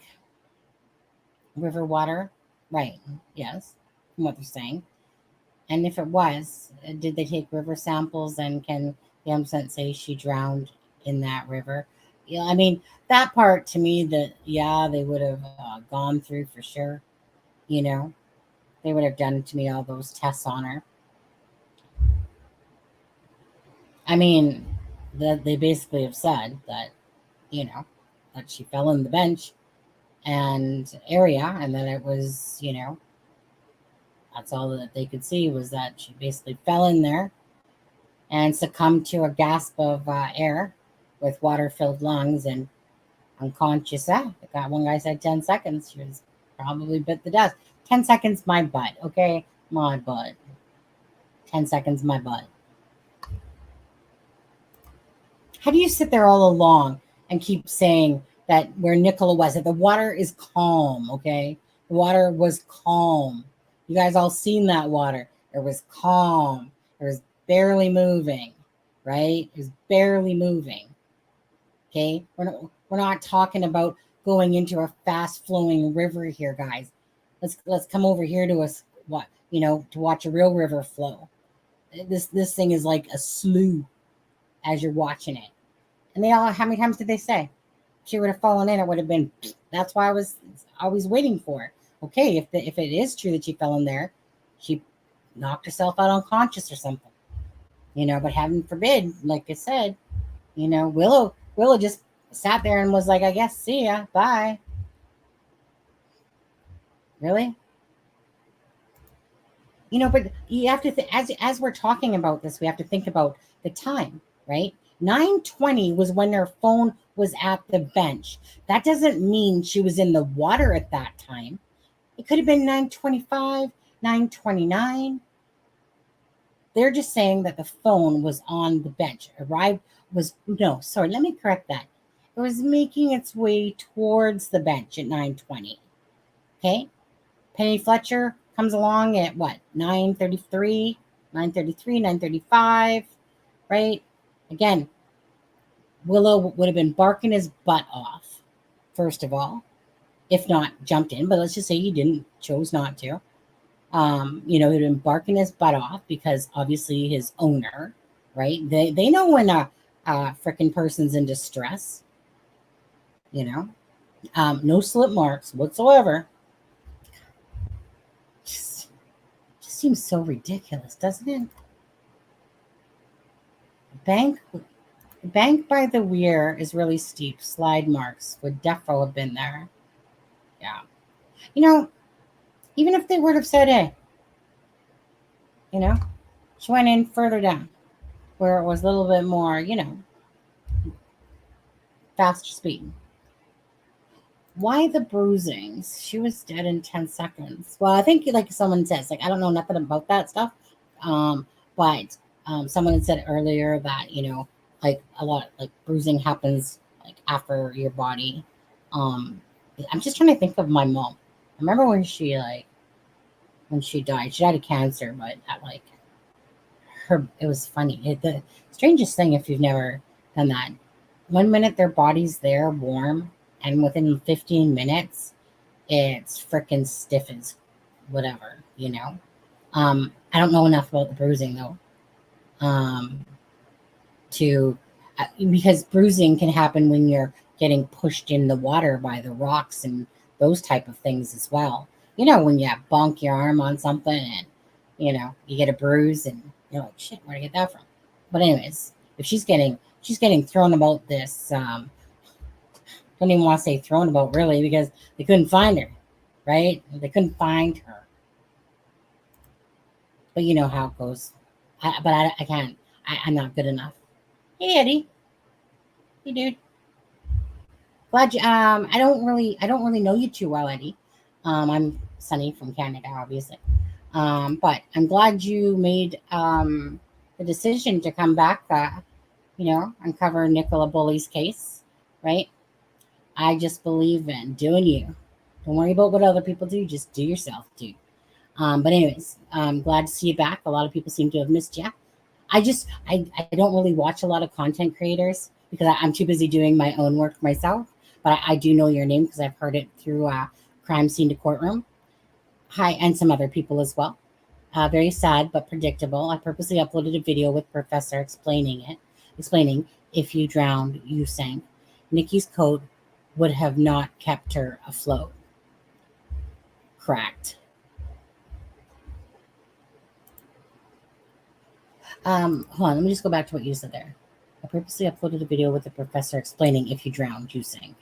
river water? Right. Yes, from what they're saying. And if it was, did they take river samples? And can the MSENT say she drowned in that river? Yeah, I mean, that part to me, they would have gone through for sure. They would have done to me all those tests on her. I mean, they basically have said that, that she fell in the bench and area, and that it was, that's all that they could see was that she basically fell in there and succumbed to a gasp of air with water-filled lungs and unconscious. That one guy said 10 seconds. She was probably bit the dust. 10 seconds, my butt. Okay, my butt. 10 seconds, my butt. How do you sit there all along and keep saying that where Nicola was, that the water is calm, okay? The water was calm. You guys all seen that water. It was calm. It was barely moving, right? It was barely moving, okay? We're not talking about going into a fast-flowing river here, guys. Let's come over here to to watch a real river flow. This thing is like a slough as you're watching it. And how many times did they say? If she would have fallen in, it would have been, that's why I was always waiting for it. Okay, if it is true that she fell in there, she knocked herself out unconscious or something. But heaven forbid, like I said, You know, Willow just sat there and was like, I guess, see ya, bye. Really? You know, but you have to as we're talking about this, we have to think about the time, right? 9:20 was when her phone was at the bench. That doesn't mean she was in the water at that time. It could have been 9:25, 9:29. They're just saying that the phone was on the bench. Arrived was no, sorry, let me correct that. It was making its way towards the bench at 9:20. Okay? Penny Fletcher comes along at what? 9:33, 9:33, 9:35, right? Again, Willow would have been barking his butt off, first of all, if not jumped in, but let's just say he didn't, chose not to. You know, he'd been barking his butt off because obviously his owner, right? They know when a freaking person's in distress, you know. No slip marks whatsoever. Just seems so ridiculous, doesn't it? Bank by the weir is really steep. Slide marks would defo have been there. Yeah. You know, even if they would have said, hey, you know, she went in further down where it was a little bit more, you know, faster speed. Why the bruisings? She was dead in 10 seconds. Well, I think like someone says, like, I don't know nothing about that stuff. But someone had said earlier that, you know, like a lot like bruising happens like after your body. I'm just trying to think of my mom. I remember when she died. She died of cancer, but at like it was funny. The strangest thing, if you've never done that, 1 minute their body's there warm, and within 15 minutes it's freaking stiff as whatever, you know. I don't know enough about the bruising though. Because bruising can happen when you're getting pushed in the water by the rocks and those type of things as well. You know, when you bonk your arm on something and, you know, you get a bruise and you're like, shit, where'd I get that from? But anyways, if she's getting thrown about this, don't even want to say thrown about really, because they couldn't find her, right? They couldn't find her. But you know how it goes. I can't. I'm not good enough. Hey, Eddie. Hey, dude. Glad you. I don't really know you too well, Eddie. I'm Sunny from Canada, obviously. But I'm glad you made the decision to come back. You know, uncover Nicola Bulley's case, right? I just believe in doing you. Don't worry about what other people do. Just do yourself, dude. But anyways, I'm glad to see you back. A lot of people seem to have missed you. I don't really watch a lot of content creators because I'm too busy doing my own work myself. But I do know your name because I've heard it through Crime Scene to Courtroom. Hi, and some other people as well. Very sad but predictable. I purposely uploaded a video with Professor explaining if you drowned, you sank. Nikki's code would have not kept her afloat. Correct. Hold on, let me just go back to what you said there. I purposely uploaded a video with the professor explaining if you drowned, you sank.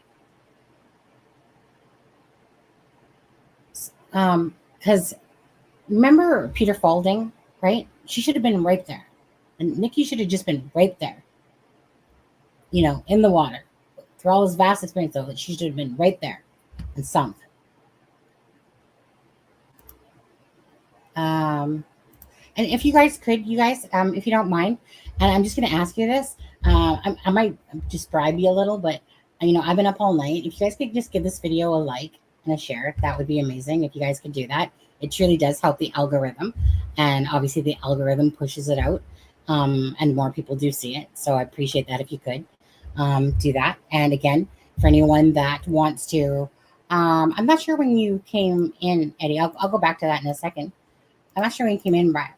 Because remember Peter Falding, right? She should have been right there. And Nikki should have just been right there. You know, in the water. Through all his vast experience, though, she should have been right there and sunk. And if you guys could, if you don't mind, and I'm just going to ask you this, I might just bribe you a little, but, you know, I've been up all night. If you guys could just give this video a like and a share, that would be amazing. If you guys could do that, it truly does help the algorithm. And obviously the algorithm pushes it out, and more people do see it. So I appreciate that if you could do that. And again, for anyone that wants to, I'm not sure when you came in, Eddie. I'll go back to that in a second. I'm not sure when you came in, Brian.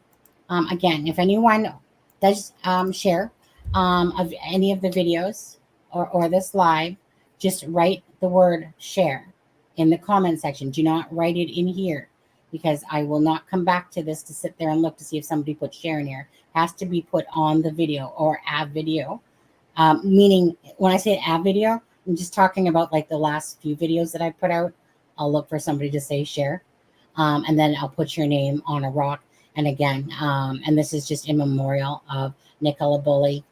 Again, if anyone does share of any of the videos or this live, just write the word share in the comment section. Do not write it in here because I will not come back to this to sit there and look to see if somebody put share in here. It has to be put on the video or a video Meaning, when I say a video, I'm just talking about like the last few videos that I put out. I'll look for somebody to say share, and then I'll put your name on a rock. And again, and this is just in memorial of Nicola Bulley,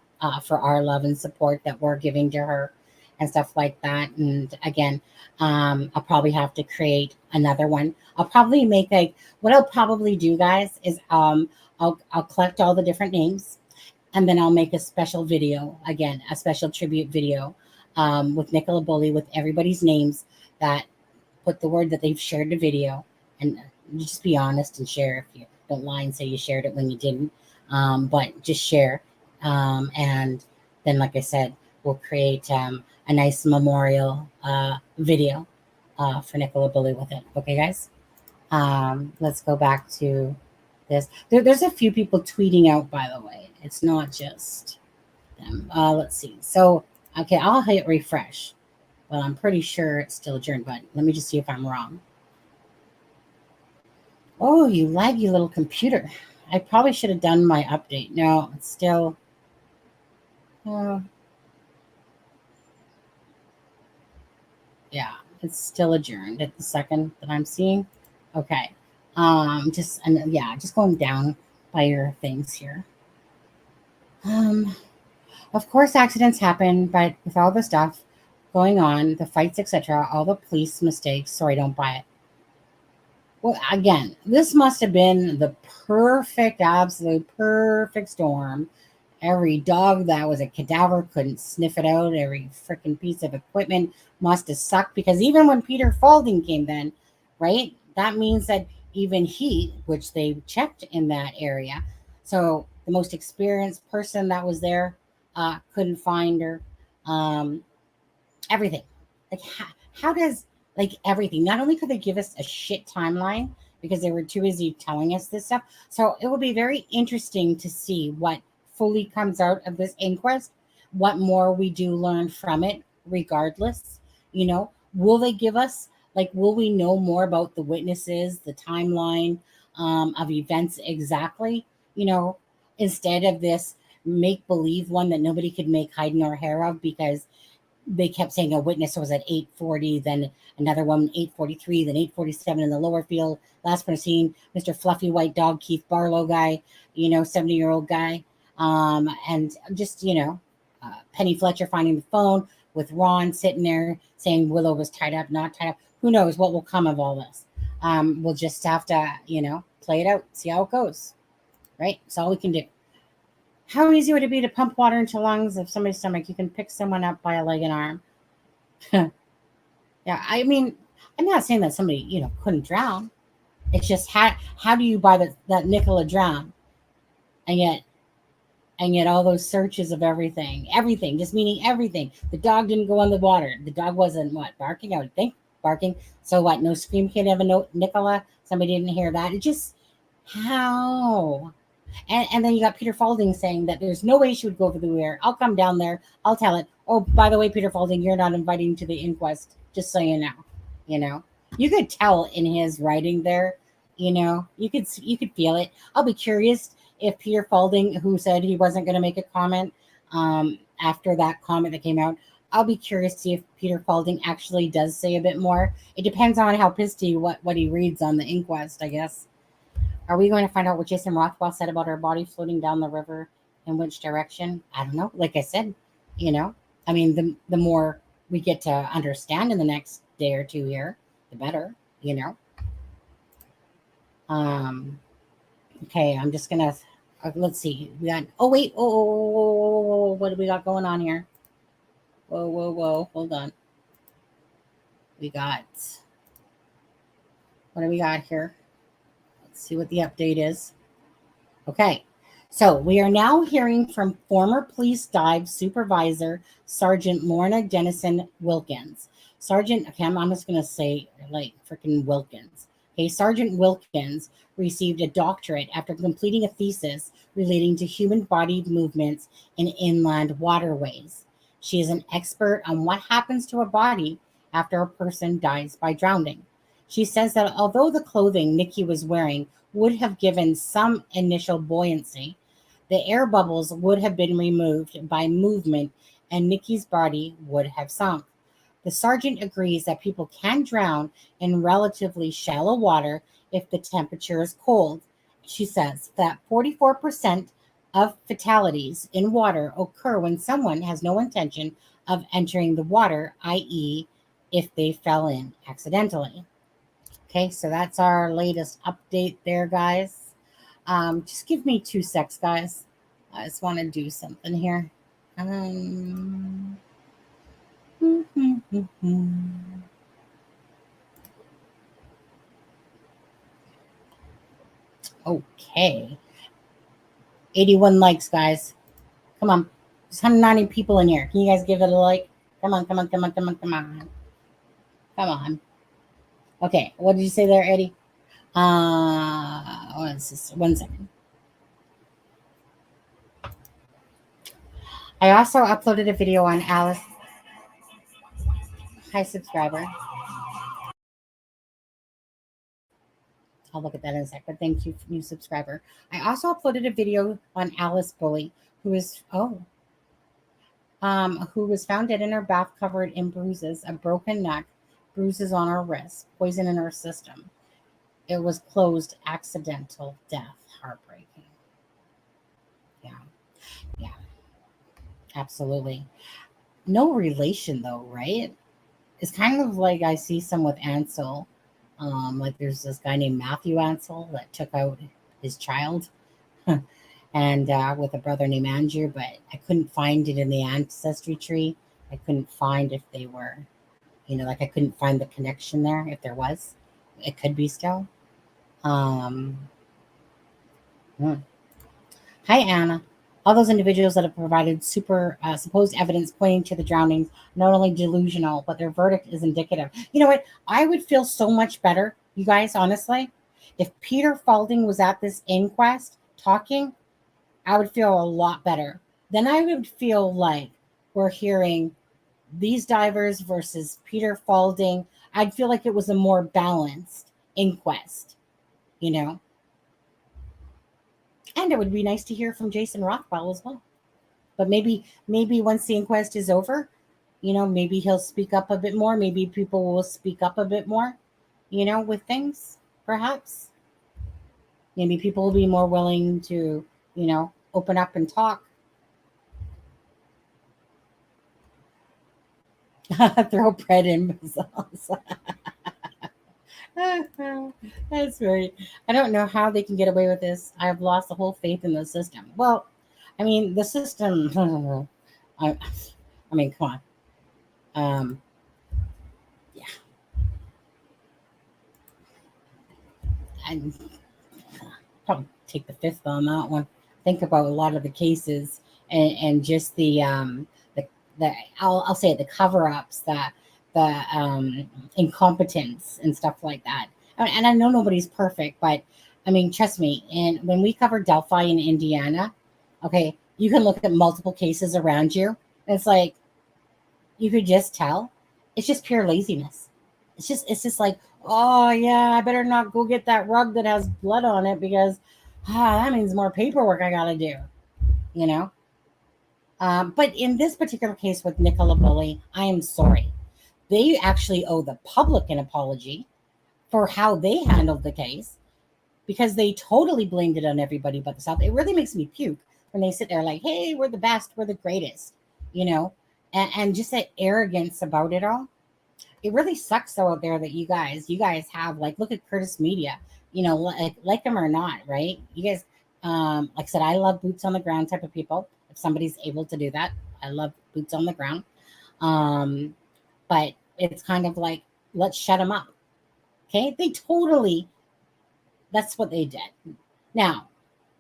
for our love and support that we're giving to her and stuff like that. And again, I'll probably have to create another one. I'll probably make like, what I'll probably do, guys, is I'll collect all the different names, and then I'll make a special video, again, a special tribute video, with Nicola Bulley, with everybody's names that put the word that they've shared the video. And you just be honest and share. If you don't lie and say you shared it when you didn't, but just share. And then, like I said, we'll create a nice memorial video for Nicola Bulley with it. Okay, guys? Let's go back to this. There's a few people tweeting out, by the way. It's not just them. Let's see. So, okay, I'll hit refresh. Well, I'm pretty sure it's still adjourned, but let me just see if I'm wrong. Oh, you laggy little computer. I probably should have done my update. No, it's still... yeah, it's still adjourned at the second that I'm seeing. Okay. Just going down by your things here. Of course, accidents happen, but with all the stuff going on, the fights, etc., all the police mistakes, so I don't buy it. Well, again, this must have been the absolute perfect storm. Every dog that was a cadaver couldn't sniff it out. Every freaking piece of equipment must have sucked, because even when Peter Falding came then, right, that means that even he, which they checked in that area, so the most experienced person that was there couldn't find her. Everything. Like, how does, like, everything, not only could they give us a shit timeline because they were too busy telling us this stuff, so it will be very interesting to see what fully comes out of this inquest, what more we do learn from it, regardless. Will they give us, like, will we know more about the witnesses, the timeline of events exactly, instead of this make-believe one that nobody could make hide nor hair of, because they kept saying a witness was at 8:40, then another one 8:43, then 8:47 in the lower field. Last person seen, Mr. Fluffy White Dog, Keith Barlow guy, 70-year-old guy. And just, Penny Fletcher finding the phone with Ron sitting there saying Willow was tied up, not tied up. Who knows what will come of all this? We'll just have to, play it out, see how it goes. Right? That's all we can do. How easy would it be to pump water into lungs of somebody's stomach? You can pick someone up by a leg and arm. Yeah, I mean, I'm not saying that somebody, couldn't drown. It's just how do you buy that Nicola drown? And yet all those searches of everything, just meaning everything. The dog didn't go on the water. The dog wasn't, barking? I would think barking. So what? No scream kid ever know Nicola? Somebody didn't hear that. It just, how? And then you got Peter Falding saying that there's no way she would go over the weir. I'll come down there. I'll tell it. Oh, by the way, Peter Falding, you're not inviting to the inquest, just so you know. You could tell in his writing there, you could feel it. I'll be curious if Peter Falding, who said he wasn't going to make a comment after that comment that came out, I'll be curious to see if Peter Falding actually does say a bit more. It depends on how pissed what he reads on the inquest, I guess. Are we going to find out what Jason Rothwell said about our body floating down the river, in which direction? I don't know. Like I said, I mean, the more we get to understand in the next day or two here, the better, Okay, I'm just going to, let's see. We got, oh, wait. Oh, what do we got going on here? Whoa. Hold on. What do we got here? See what the update is. Okay, so we are now hearing from former police dive supervisor Sergeant Lorna Dennison Wilkins. I'm just going to say like freaking Wilkins. Okay, Sergeant Wilkins received a doctorate after completing a thesis relating to human body movements in inland waterways. She is an expert on what happens to a body after a person dies by drowning. She says that although the clothing Nikki was wearing would have given some initial buoyancy, The air bubbles would have been removed by movement and Nikki's body would have sunk. The sergeant agrees that people can drown in relatively shallow water if the temperature is cold. She says that 44% of fatalities in water occur when someone has no intention of entering the water, i.e., if they fell in accidentally. Okay, so that's our latest update there, guys. Just give me 2 secs, guys. I just want to do something here. Okay. 81 likes, guys. Come on. There's 190 people in here. Can you guys give it a like? Come on, come on, come on, come on, come on. Come on. Okay. What did you say there, Eddie? One second. I also uploaded a video on Alice. Hi, subscriber. I'll look at that in a sec, but thank you, new subscriber. I also uploaded a video on Alice Bulley, who was found dead in her bath covered in bruises, a broken neck, bruises on her wrist, poison in her system. It was closed accidental death. Heartbreaking. Yeah, absolutely. No relation though, right? It's kind of like I see some with Ansel. Like there's this guy named Matthew Ansel that took out his child, and with a brother named Andrew, but I couldn't find it in the ancestry tree. I couldn't find if they were, like I couldn't find the connection there. If there was, it could be still. Hi, Anna. All those individuals that have provided supposed evidence pointing to the drownings, not only delusional, but their verdict is indicative. You know what? I would feel so much better, you guys, honestly, if Peter Falding was at this inquest talking. I would feel a lot better. Then I would feel like we're hearing these divers versus Peter Falding. I'd feel like it was a more balanced inquest, And it would be nice to hear from Jason Rothwell as well. But maybe once the inquest is over, maybe he'll speak up a bit more. Maybe people will speak up a bit more, with things, perhaps. Maybe people will be more willing to, open up and talk. Throw bread in sauce. That's very. I don't know how they can get away with this. I've lost the whole faith in the system. Well, I mean, the system. I mean, come on. Yeah. I'd probably take the fifth on that one. Think about a lot of the cases and just the I'll say it, the cover-ups, the incompetence and stuff like that. And I know nobody's perfect, but I mean, trust me. And when we covered Delphi in Indiana, okay, you can look at multiple cases around you. And it's like you could just tell it's just pure laziness. It's just like, oh yeah, I better not go get that rug that has blood on it because that means more paperwork I gotta do, But in this particular case with Nicola Bulley, I am sorry. They actually owe the public an apology for how they handled the case because they totally blamed it on everybody but the South. It really makes me puke when they sit there like, hey, we're the best, we're the greatest, and just that arrogance about it all. It really sucks though out there that you guys have, like, look at Curtis Media, like them or not, right? You guys, like I said, I love boots on the ground type of people. If somebody's able to do that, I love boots on the ground. But it's kind of like, let's shut them up. Okay. That's what they did. Now,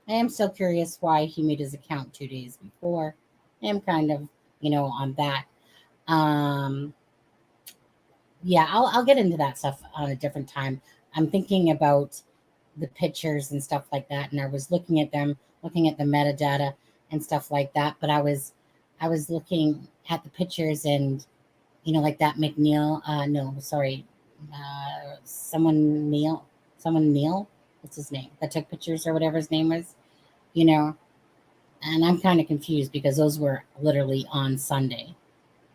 I am still curious why he made his account 2 days before. I am kind of, on that. Yeah, I'll get into that stuff on a different time. I'm thinking about the pictures and stuff like that, and I was looking at them, looking at the metadata and stuff like that. But I was looking at the pictures and, like that McNeil. Someone Neil. What's his name? That took pictures or whatever his name was. And I'm kind of confused because those were literally on Sunday.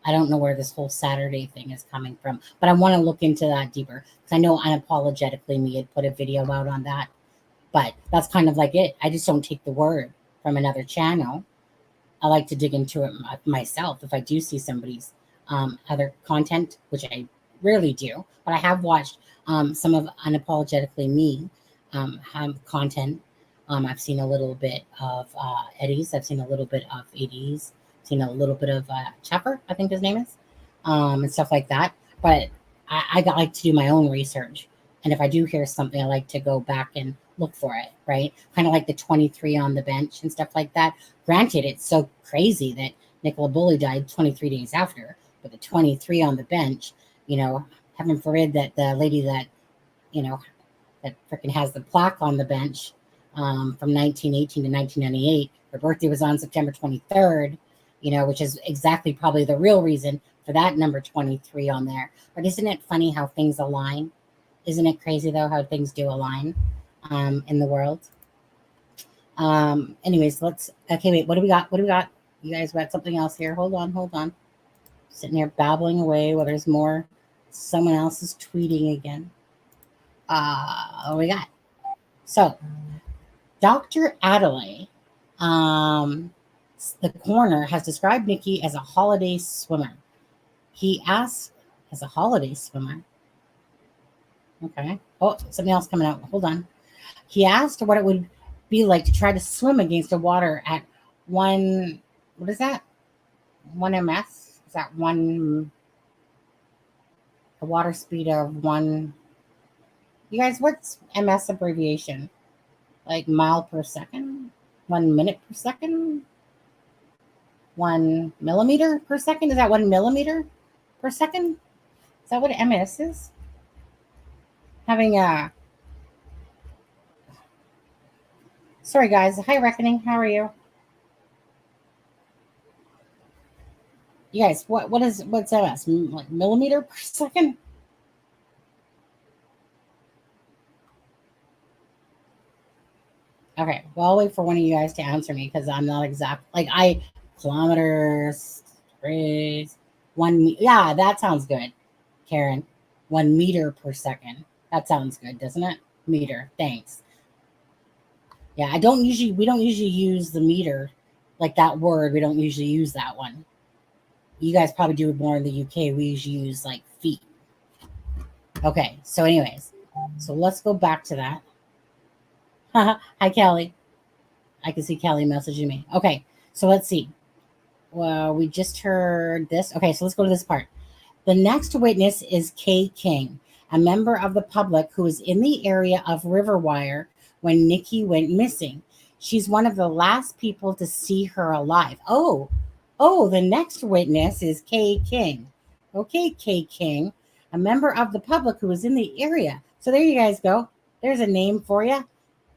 I don't know where this whole Saturday thing is coming from, but I want to look into that deeper because I know Unapologetically Me had put a video out on that, but that's kind of like it. I just don't take the word from another channel. I like to dig into it myself if I do see somebody's other content, which I rarely do, but I have watched some of Unapologetically Me content. I've seen a little bit of Eddie's. I've seen a little bit of AD's. Seen a little bit of Chopper, I think his name is, and stuff like that. But I like to do my own research. And if I do hear something, I like to go back and look for it, right? Kind of like the 23 on the bench and stuff like that. Granted, it's so crazy that Nicola Bulley died 23 days after, but the 23 on the bench, heaven forbid that the lady that, that freaking has the plaque on the bench from 1918 to 1998, her birthday was on September 23rd, which is exactly probably the real reason for that number 23 on there. But isn't it funny how things align? Isn't it crazy, though, how things do align in the world? Anyways, okay, wait, what do we got? You guys got something else here? Hold on. Sitting here babbling away while there's more. Someone else is tweeting again. What we got? So, Dr. Adelaide, the coroner, has described Nikki as a holiday swimmer. He asked, as a holiday swimmer. Okay. Oh, something else coming out. Hold on. He asked what it would be like to try to swim against the water at what is that? 1 ms? Is that a water speed of 1? You guys, what's ms abbreviation? Like mile per second? 1 minute per second? 1 millimeter per second? Is that 1 millimeter per second? Is that what ms is? Sorry guys, hi Reckoning, how are you? You guys, what's ms? Like millimeter per second? Okay, well, I'll wait for one of you guys to answer me because I'm not exact. Kilometers, degrees, yeah, that sounds good, Karen. 1 meter per second. That sounds good, doesn't it? Meter, thanks. Yeah, we don't usually use the meter, like that word. We don't usually use that one. You guys probably do it more in the UK. We usually use like feet. Okay, so anyways, so let's go back to that. Hi, Kelly. I can see Kelly messaging me. Okay, so let's see. Well, we just heard this. Okay, so let's go to this part. The next witness is Kay King, a member of the public who was in the area of Riverwire when Nikki went missing. She's one of the last people to see her alive. Oh, the next witness is Kay King. Okay, Kay King, a member of the public who was in the area. So there you guys go. There's a name for you.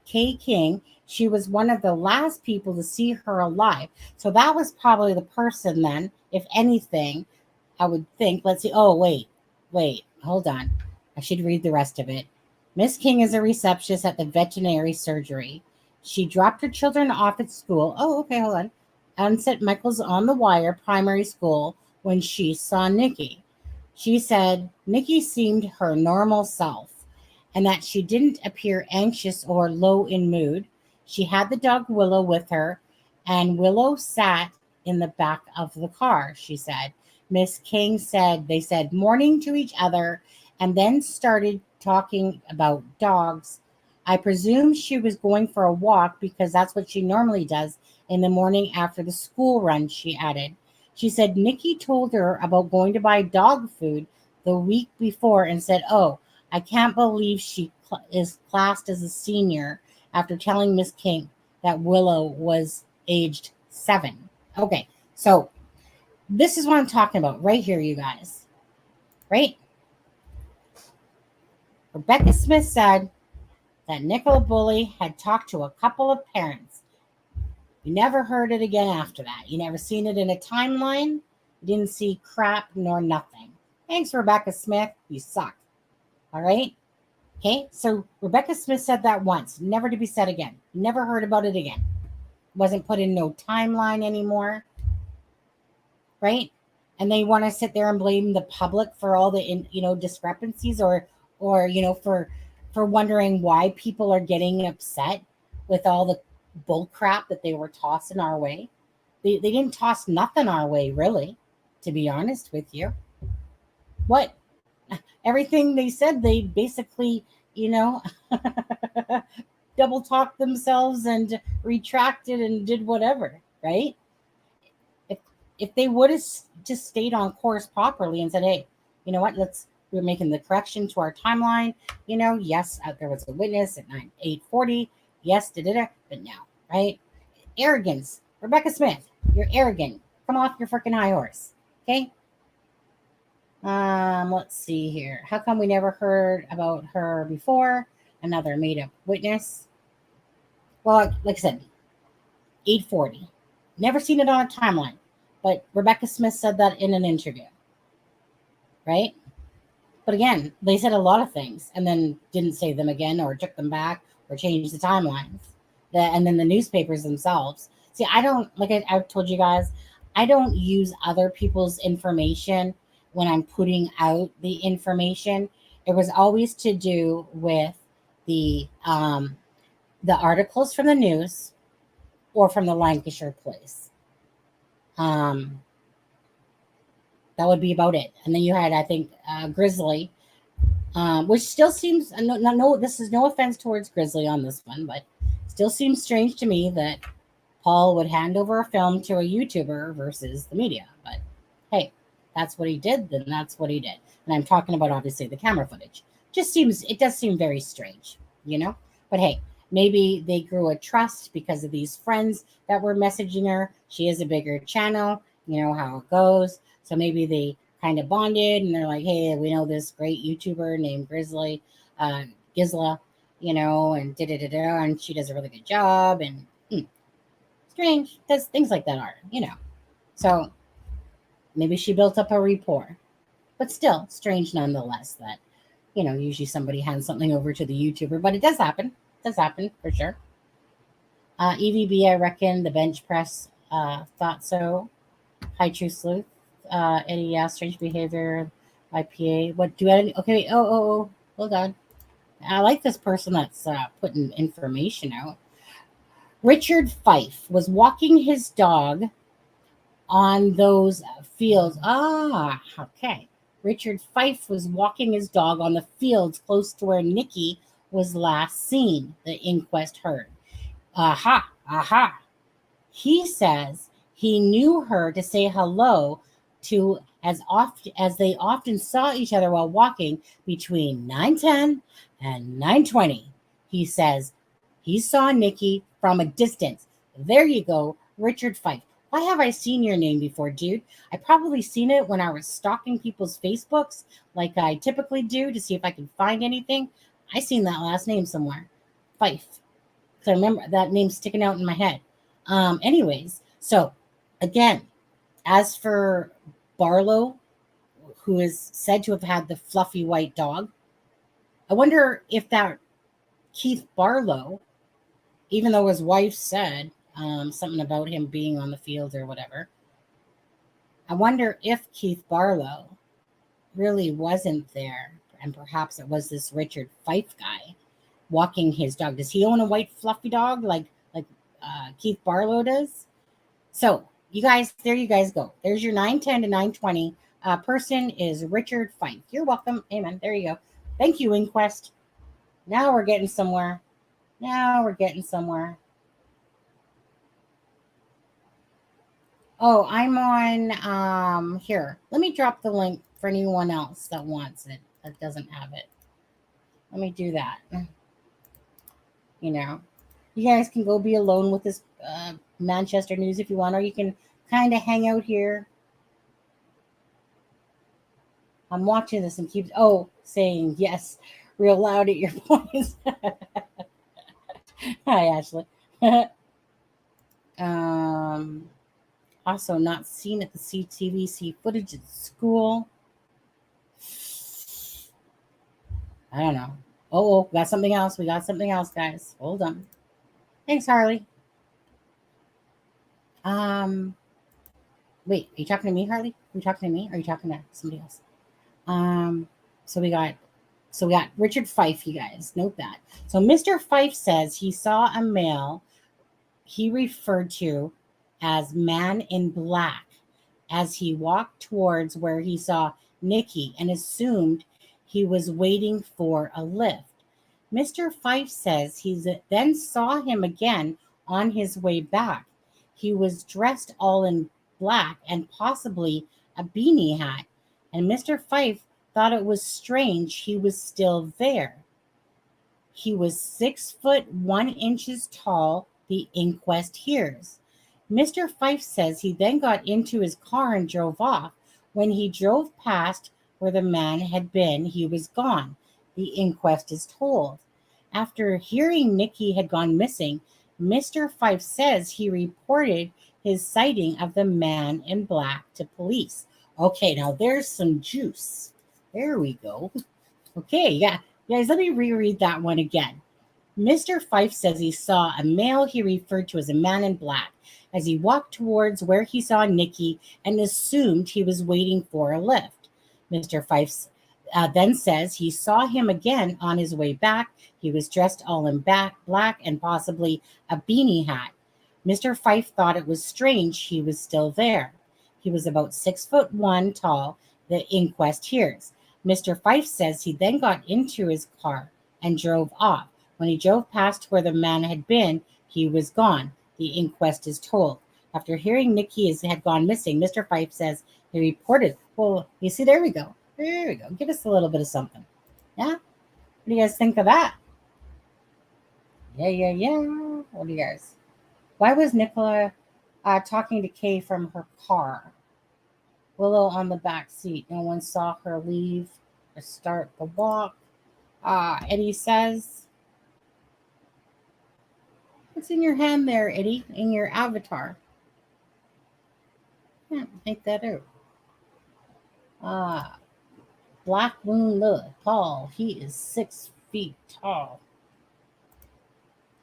Kay King. She was one of the last people to see her alive. So that was probably the person then, if anything, I would think. Let's see. Oh, wait. Hold on. I should read the rest of it. Miss King is a receptionist at the veterinary surgery. She dropped her children off at school. Oh, okay, hold on. And St. Michael's on the Wire primary school when she saw Nikki. She said Nikki seemed her normal self and that she didn't appear anxious or low in mood. She had the dog Willow with her, and Willow sat in the back of the car, she said. Miss King said they said morning to each other and then started talking about dogs. I presume she was going for a walk because that's what she normally does in the morning after the school run, she added. She said Nikki told her about going to buy dog food the week before and said, oh, I can't believe she is classed as a senior after telling Miss King that Willow was aged 7. Okay, so this is what I'm talking about right here, you guys. Right? Rebecca Smith said that Nicola Bulley had talked to a couple of parents. You never heard it again after that. You never seen it in a timeline. You didn't see crap nor nothing. Thanks, Rebecca Smith. You suck. All right? Okay, so Rebecca Smith said that once, never to be said again. Never heard about it again. wasn't put in no timeline anymore, right? And they want to sit there and blame the public for all the discrepancies, or for wondering why people are getting upset with all the bull crap that they were tossing our way. They didn't toss nothing our way, really, to be honest with you. What? Everything they said, they basically, double talked themselves and retracted and did whatever, right? If if they would have just stayed on course properly and said, hey, you know what, we're making the correction to our timeline. Yes, there was a witness at 8:40. Yes, but now, right? Arrogance. Rebecca Smith, you're arrogant. Come off your freaking high horse. Okay. Let's see here. How come we never heard about her before? Another made up witness. Well, like I said, 8:40. Never seen it on a timeline. But Rebecca Smith said that in an interview. Right? But again, they said a lot of things and then didn't say them again, or took them back, or changed the timelines. And then the newspapers themselves. See, I don't, like I've told you guys, I don't use other people's information when I'm putting out the information. It was always to do with the articles from the news or from the Lancashire Police. That would be about it. And then you had, I think, Grizzly, which still seems, no, this is no offense towards Grizzly on this one, but still seems strange to me that Paul would hand over a film to a YouTuber versus the media. But hey, that's what he did, then that's what he did. And I'm talking about, obviously, the camera footage. It does seem very strange, But hey, maybe they grew a trust because of these friends that were messaging her. She has a bigger channel, you know how it goes. So maybe they kind of bonded and they're like, hey, we know this great YouTuber named Grizzly, Gizla, and and she does a really good job. And strange, because things like that are, So maybe she built up a rapport, but still strange nonetheless that, usually somebody hands something over to the YouTuber, but it does happen. It does happen for sure. EVB, I reckon the bench press thought so. High True Sleuth. Eddie, yeah, strange behavior. IPA. What do I? Okay. Oh. Hold on. I like this person that's putting information out. Richard Fife was walking his dog on those fields. Ah, okay. Richard Fife was walking his dog on the fields close to where Nikki was last seen, the inquest heard. Aha. He says he knew her to say hello to as they often saw each other while walking between 9:10 and 9:20. He says he saw Nikki from a distance. There you go, Richard Fife. Why have I seen your name before, dude? I probably seen it when I was stalking people's Facebooks like I typically do to see if I can find anything. I seen that last name somewhere. Fife. Because I remember that name sticking out in my head. Anyways, so again, as for Barlow, who is said to have had the fluffy white dog, I wonder if that Keith Barlow, even though his wife said something about him being on the field or whatever, I wonder if Keith Barlow really wasn't there, and perhaps it was this Richard Fife guy walking his dog. Does he own a white fluffy dog like Keith Barlow does? So there you guys go. There's your 9:10 to 9:20 person is Richard Fife. You're welcome. Amen. There you go. Thank you, Inquest. Now we're getting somewhere. Oh, I'm on here. Let me drop the link for anyone else that wants it, that doesn't have it. Let me do that. You guys can go be alone with this Manchester news if you want, or you can kind of hang out here. I'm watching this and keep saying yes real loud at your points. Hi, Ashley. Also not seen at the CTVC footage at school. I don't know. Oh, got something else. We got something else, guys. Hold on. Thanks, Harley. Wait, are you talking to me, Harley? Are you talking to me? Or are you talking to somebody else? So we got Richard Fife, you guys. Note that. So Mr. Fife says he saw a male he referred to as Man in Black as he walked towards where he saw Nikki and assumed he was waiting for a lift. Mr. Fife says he then saw him again on his way back. He was dressed all in black and possibly a beanie hat, and Mr. Fife thought it was strange he was still there. He was 6'1" tall, the inquest hears. Mr. Fife says he then got into his car and drove off. When he drove past where the man had been, he was gone, the inquest is told. After hearing Nikki had gone missing, Mr. Fife says he reported his sighting of the Man in Black to police. Okay, now there's some juice. There we go. Okay, yeah. Guys, let me reread that one again. Mr. Fife says he saw a male he referred to as a Man in Black as he walked towards where he saw Nikki and assumed he was waiting for a lift. Mr. Fife then says he saw him again on his way back. He was dressed all in black and possibly a beanie hat. Mr. Fife thought it was strange he was still there. He was about 6'1" tall, the inquest hears. Mr. Fife says he then got into his car and drove off. When he drove past where the man had been, he was gone, the inquest is told. After hearing Nikki had gone missing, Mr. Fife says he reported. Well, you see, there we go. There we go. Give us a little bit of something. Yeah? What do you guys think of that? Yeah. What do you guys? Why was Nicola talking to Kay from her car? Willow on the back seat. No one saw her leave or start the walk. Eddie says, what's in your hand there, Eddie? In your avatar? Can't make that out. Black Moon look tall. He is 6 feet tall.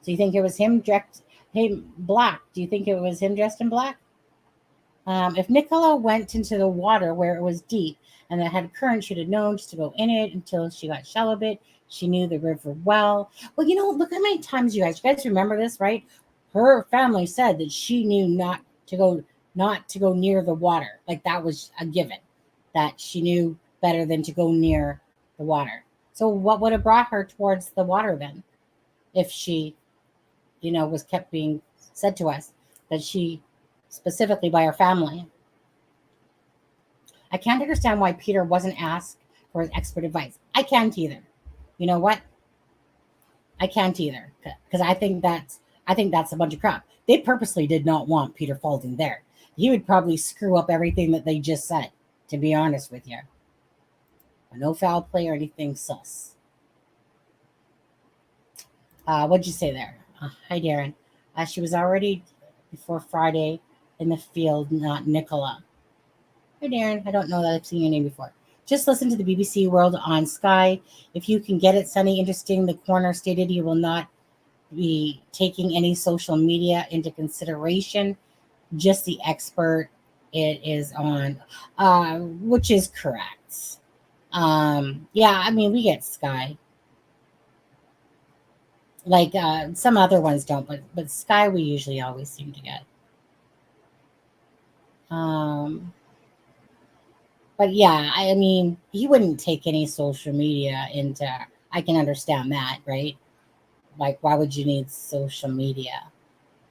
So you think it was him dressed? Hey, black. Do you think it was him dressed in black? If Nicola went into the water where it was deep and it had current, she'd have known just to go in it until she got shallow bit. She knew the river well. Well, look how many times you guys remember this, right? Her family said that she knew not to go near the water. Like that was a given, that she knew better than to go near the water. So what would have brought her towards the water then? If she, was kept being said to us that she, specifically by her family. I can't understand why Peter wasn't asked for his expert advice. I can't either. You know what? I can't either, because I think that's a bunch of crap. They purposely did not want Peter Falding there. He would probably screw up everything that they just said, to be honest with you. No foul play or anything sus. What'd you say there? Hi, Darren. She was already before Friday in the field, not Nicola. Hi, Darren. I don't know that I've seen your name before. Just listen to the BBC World on Sky. If you can get it, Sunny, interesting. The coroner stated he will not be taking any social media into consideration, just the expert it is on, which is correct. We get Sky. Like some other ones don't, but Sky we usually always seem to get. But yeah, he wouldn't take any social media into, I can understand that, right? Like, why would you need social media?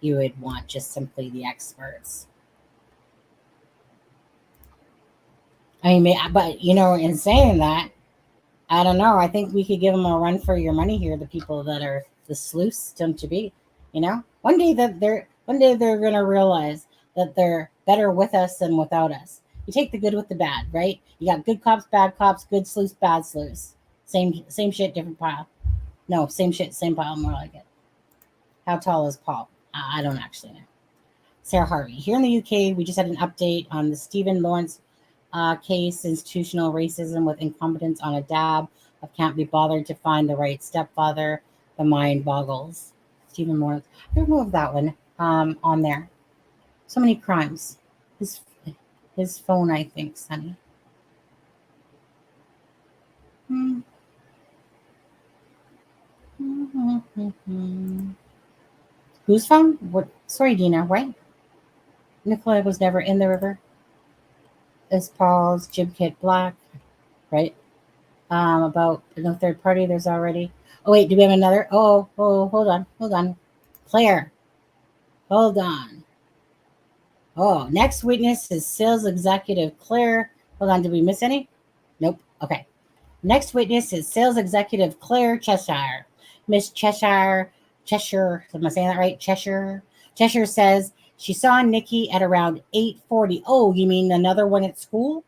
You would want just simply the experts. But in saying that, I don't know. I think we could give them a run for your money here. The people that are the sleuths tend to be, one day they're going to realize that they're better with us than without us. You take the good with the bad, right? You got good cops, bad cops, good sleuths, bad sleuths. Same shit, different pile. No, same shit, same pile, more like it. How tall is Paul? I don't actually know. Sarah Harvey. Here in the UK, we just had an update on the Stephen Lawrence case, institutional racism with incompetence on a dab of can't be bothered to find the right stepfather. The mind boggles. Stephen Lawrence. I don't know if that one on there. So many crimes. His phone, I think, Sonny. Whose phone? What? Sorry, Dina. What? Nicola was never in the river. Is Paul's Jib Kit Black, right? About no third party. There's already. Oh wait, do we have another? Oh, hold on. Claire, hold on. Oh, next witness is sales executive Claire. Hold on, did we miss any? Nope. Okay. Next witness is sales executive Claire Cheshire. Miss Cheshire, am I saying that right? Cheshire says she saw Nikki at around 8:40. Oh, you mean another one at school?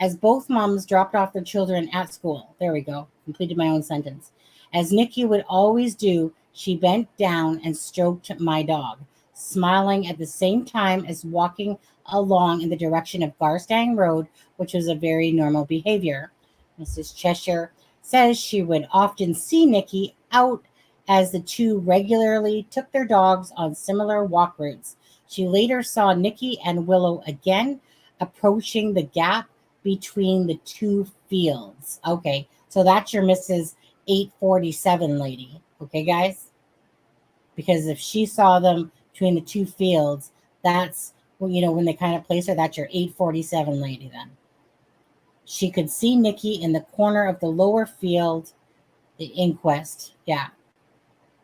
As both moms dropped off their children at school. There we go. Completed my own sentence. As Nikki would always do, she bent down and stroked my dog, smiling at the same time as walking along in the direction of Garstang Road, which was a very normal behavior. Mrs. Cheshire says she would often see Nikki out as the two regularly took their dogs on similar walk routes. She later saw Nikki and Willow again approaching the gap between the two fields. Okay, so that's your Mrs. 847 lady. Okay, guys? Because if she saw them between the two fields, that's, when they kind of place her, that's your 847 lady then. She could see Nikki in the corner of the lower field, the Inquest. Yeah,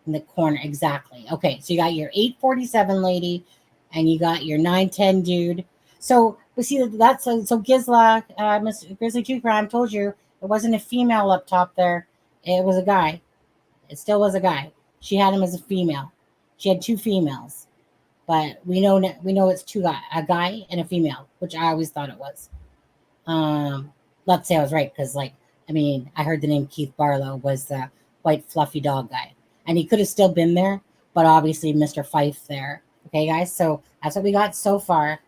in the corner, exactly. Okay, so you got your 847 lady, and you got your 910 dude. So, we see that's so Gizla, Miss Grizzly True Crime told you it wasn't a female up top there. It was a guy. It still was a guy. She had him as a female. She had two females, but we know it's a guy and a female, which I always thought it was. Let's say I was right because, I heard the name Keith Barlow was the white fluffy dog guy, and he could have still been there, but obviously Mr. Fife there. Okay, guys. So that's what we got so far.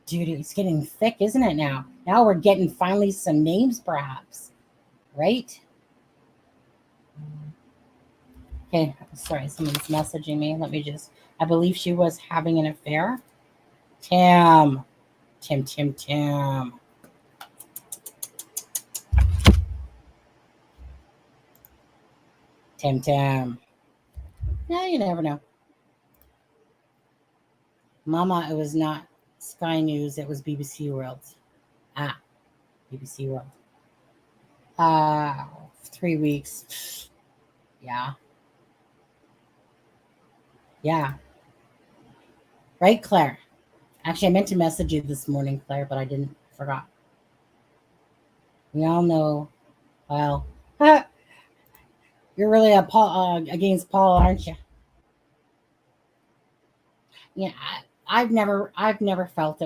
Dude, it's getting thick, isn't it now? Now we're getting finally some names, perhaps. Right? Okay, sorry, someone's messaging me. I believe she was having an affair. Tim. Yeah, you never know. Mama, it was not Sky News, it was BBC World. BBC World. 3 weeks. Yeah. Right, Claire? Actually, I meant to message you this morning, Claire, but I didn't. Forgot. We all know. Well, you're really against Paul, aren't you? Yeah, I've never felt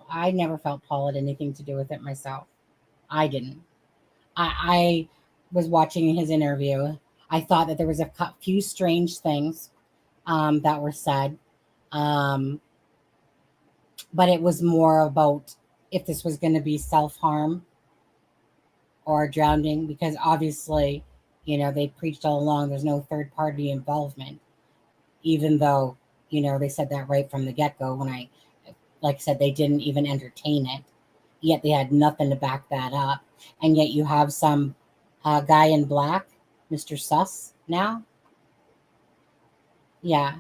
I never felt Paul had anything to do with it myself. I didn't. I was watching his interview. I thought that there was a few strange things that were said, but it was more about if this was going to be self-harm or drowning, because obviously, they preached all along there's no third-party involvement, even though, they said that right from the get-go when like I said, they didn't even entertain it, yet they had nothing to back that up. And yet you have some guy in black, Mr. Sus, now. Yeah.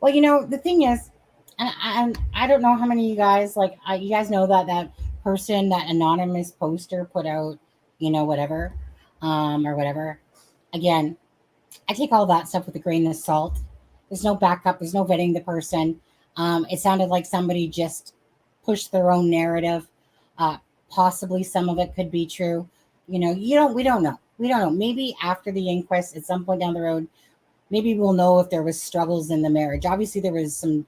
Well, the thing is, and I don't know how many of you guys, you guys know that person, that anonymous poster put out, whatever, or whatever. Again, I take all that stuff with a grain of salt. There's no backup. There's no vetting the person. It sounded like somebody just pushed their own narrative. Possibly some of it could be true. We don't know. Maybe after the inquest, at some point down the road, maybe we'll know if there was struggles in the marriage. Obviously, there was some,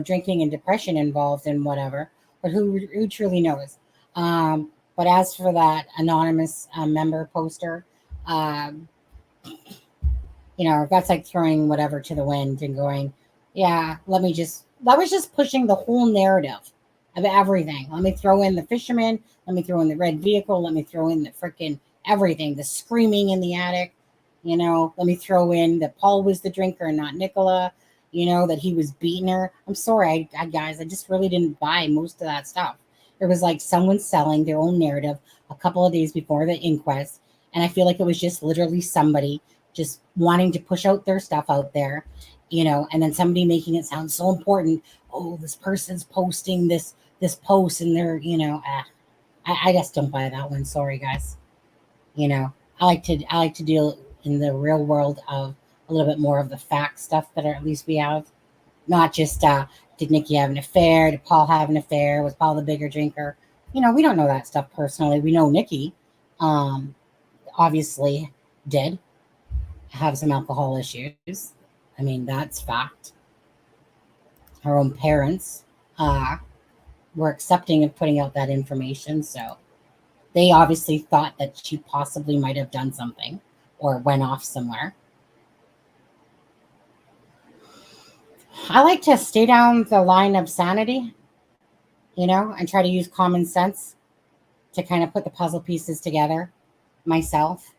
drinking and depression involved and whatever. But who truly knows? But as for that anonymous member poster, that's like throwing whatever to the wind and going, yeah, that was just pushing the whole narrative of everything. Let me throw in the fisherman. Let me throw in the red vehicle. Let me throw in the freaking everything, the screaming in the attic. Let me throw in that Paul was the drinker and not Nicola. that he was beating her. I'm sorry, guys, I just really didn't buy most of that stuff. It was like someone selling their own narrative a couple of days before the inquest. And I feel like it was just literally somebody just wanting to push out their stuff out there, and then somebody making it sound so important. Oh, this person's posting this post and they're, I just don't buy that one. Sorry, guys. I like to deal in the real world of a little bit more of the fact stuff that at least we have, not just did Nikki have an affair? Did Paul have an affair? Was Paul the bigger drinker? We don't know that stuff personally. We know Nikki obviously did have some alcohol issues. I mean, that's fact. Her own parents were accepting of putting out that information, so they obviously thought that she possibly might have done something or went off somewhere. I like to stay down the line of sanity, and try to use common sense to kind of put the puzzle pieces together myself.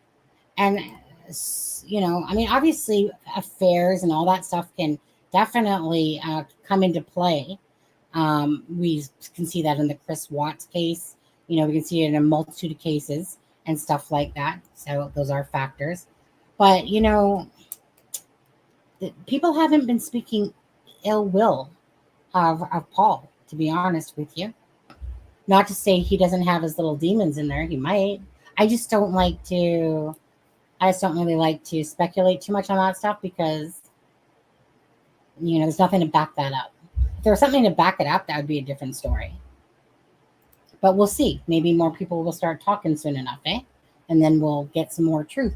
And, I mean, obviously affairs and all that stuff can definitely come into play. We can see that in the Chris Watts case. We can see it in a multitude of cases and stuff like that. So those are factors. But, people haven't been speaking ill will of Paul, to be honest with you. Not to say he doesn't have his little demons in there. He might. I just don't really like to speculate too much on that stuff because, there's nothing to back that up. If there was something to back it up, that would be a different story. But we'll see. Maybe more people will start talking soon enough, eh? And then we'll get some more truth.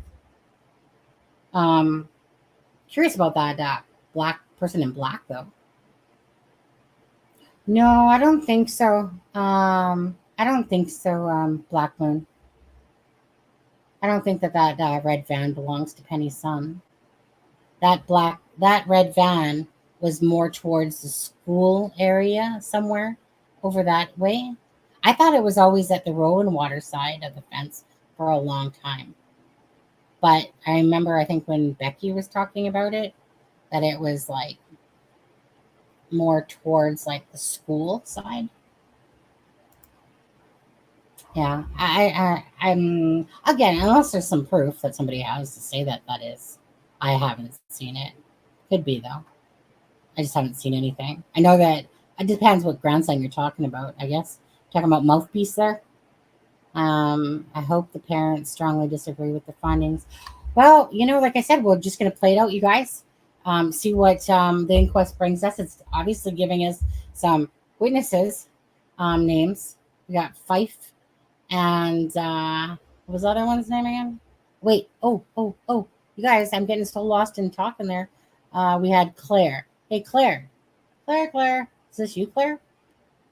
Curious about that black person in black, though. No, I don't think so. Black Moon. I don't think that red van belongs to Penny's son. That red van was more towards the school area somewhere over that way. I thought it was always at the road and water side of the fence for a long time. But I remember, I think when Becky was talking about it, that it was like more towards like the school side. Yeah, I'm again, unless there's some proof that somebody has to say that is. I haven't seen it. Could be though. I just haven't seen anything. I know that it depends what grandson you're talking about. I guess talking about mouthpiece there. I hope the parents strongly disagree with the findings. Well, like I said, we're just going to play it out, you guys. See what the inquest brings us. It's obviously giving us some witnesses names. We got Fife and what was the other one's name again? Wait. Oh. You guys, I'm getting so lost in talking there. We had Claire. Hey, Claire. Claire. Is this you, Claire?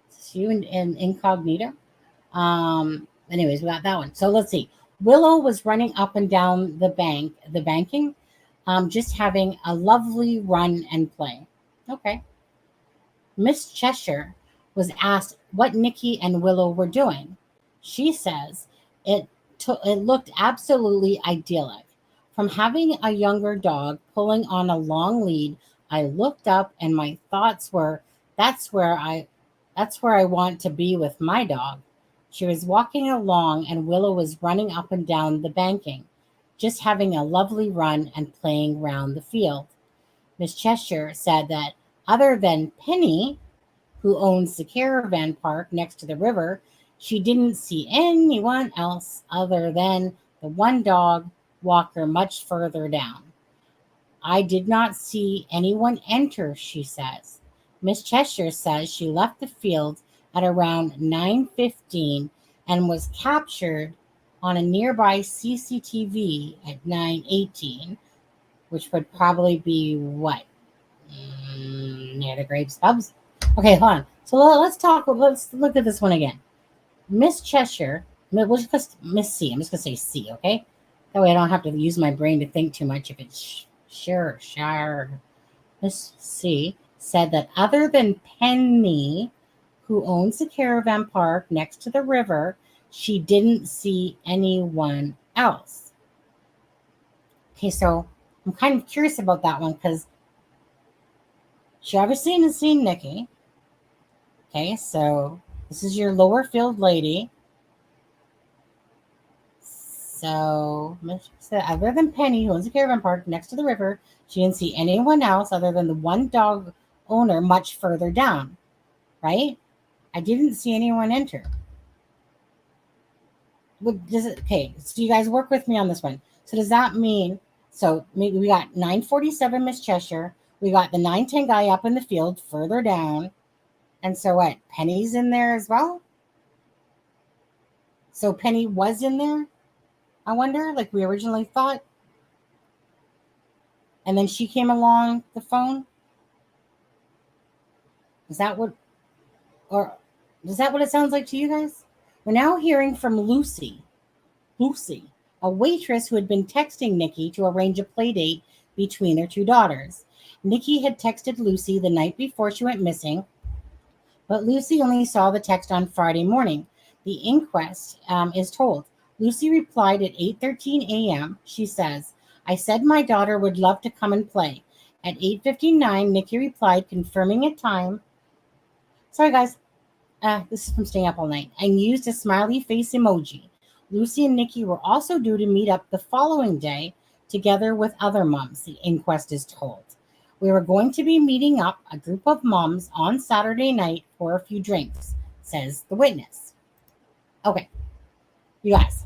Is this you in incognito? Anyways, we got that one. So let's see. Willow was running up and down the banking, just having a lovely run and play. Okay. Miss Cheshire was asked what Nikki and Willow were doing. She says it looked absolutely idyllic. From having a younger dog pulling on a long lead, I looked up and my thoughts were, that's where I want to be with my dog. She was walking along and Willow was running up and down the banking, just having a lovely run and playing round the field. Miss Cheshire said that other than Penny, who owns the caravan park next to the river, she didn't see anyone else other than the one dog walker much further down. I did not see anyone enter, she says. Miss Cheshire says she left the field at around 9:15 and was captured on a nearby CCTV at 9:18, which would probably be what? Near the Grapes Pubs? Okay, hold on. So let's look at this one again. Miss Cheshire, we'll just Miss C. I'm just going to say C, okay? That way I don't have to use my brain to think too much if it's sure. Miss C said that other than Penny, who owns the caravan park next to the river, she didn't see anyone else. Okay, so I'm kind of curious about that one because She obviously hasn't seen Nikki. Okay, so this is your lower field lady. So, other than Penny, who owns a caravan park next to the river, she didn't see anyone else other than the one dog owner much further down, right? I didn't see anyone enter. Okay, so you guys work with me on this one. So does that mean, so maybe we got 947 Miss Cheshire, we got the 910 guy up in the field further down, and so what, Penny's in there as well? So Penny was in there, I wonder, like we originally thought? And then she came along the phone? Is that what, or is that what it sounds like to you guys? We're now hearing from Lucy, a waitress who had been texting Nikki to arrange a play date between their two daughters. Nikki had texted Lucy the night before she went missing, but Lucy only saw the text on Friday morning. The inquest is told. Lucy replied at 8:13 a.m. She says, I said my daughter would love to come and play. At 8:59, Nikki replied, confirming a time. Sorry, guys. This is from staying up all night. And used a smiley face emoji. Lucy and Nikki were also due to meet up the following day together with other moms, the inquest is told. We were going to be meeting up a group of moms on Saturday night for a few drinks, says the witness. Okay, you guys.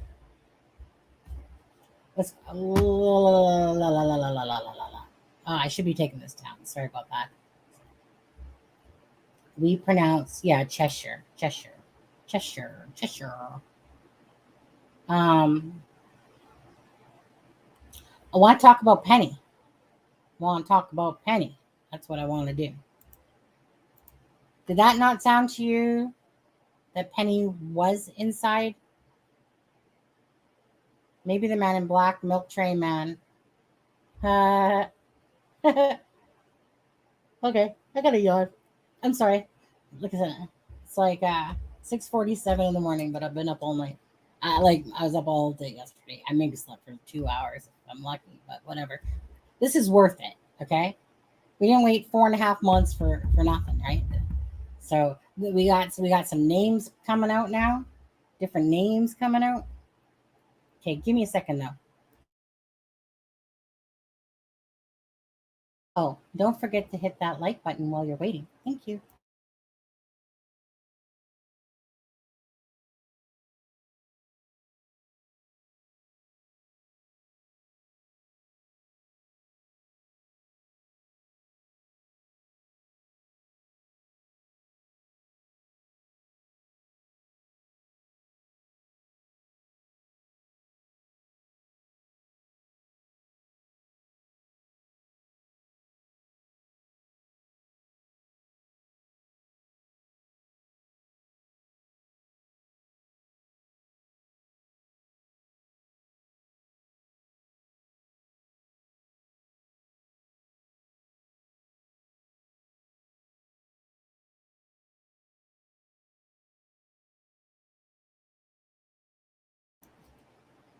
Let's. I should be taking this down. Sorry about that. We pronounce, Cheshire. I want to talk about Penny. That's what I want to do. Did that not sound to you that Penny was inside? Maybe the man in black, milk tray man. Okay, I got a yawn. I'm sorry. Look at that. It's like 6:47 in the morning, but I've been up all night. I was up all day yesterday. I maybe slept for 2 hours if I'm lucky, but whatever. This is worth it, okay? We didn't wait 4.5 months for nothing, right? So we got some names coming out now. Different names coming out. Okay, give me a second though. Oh, don't forget to hit that like button while you're waiting. Thank you.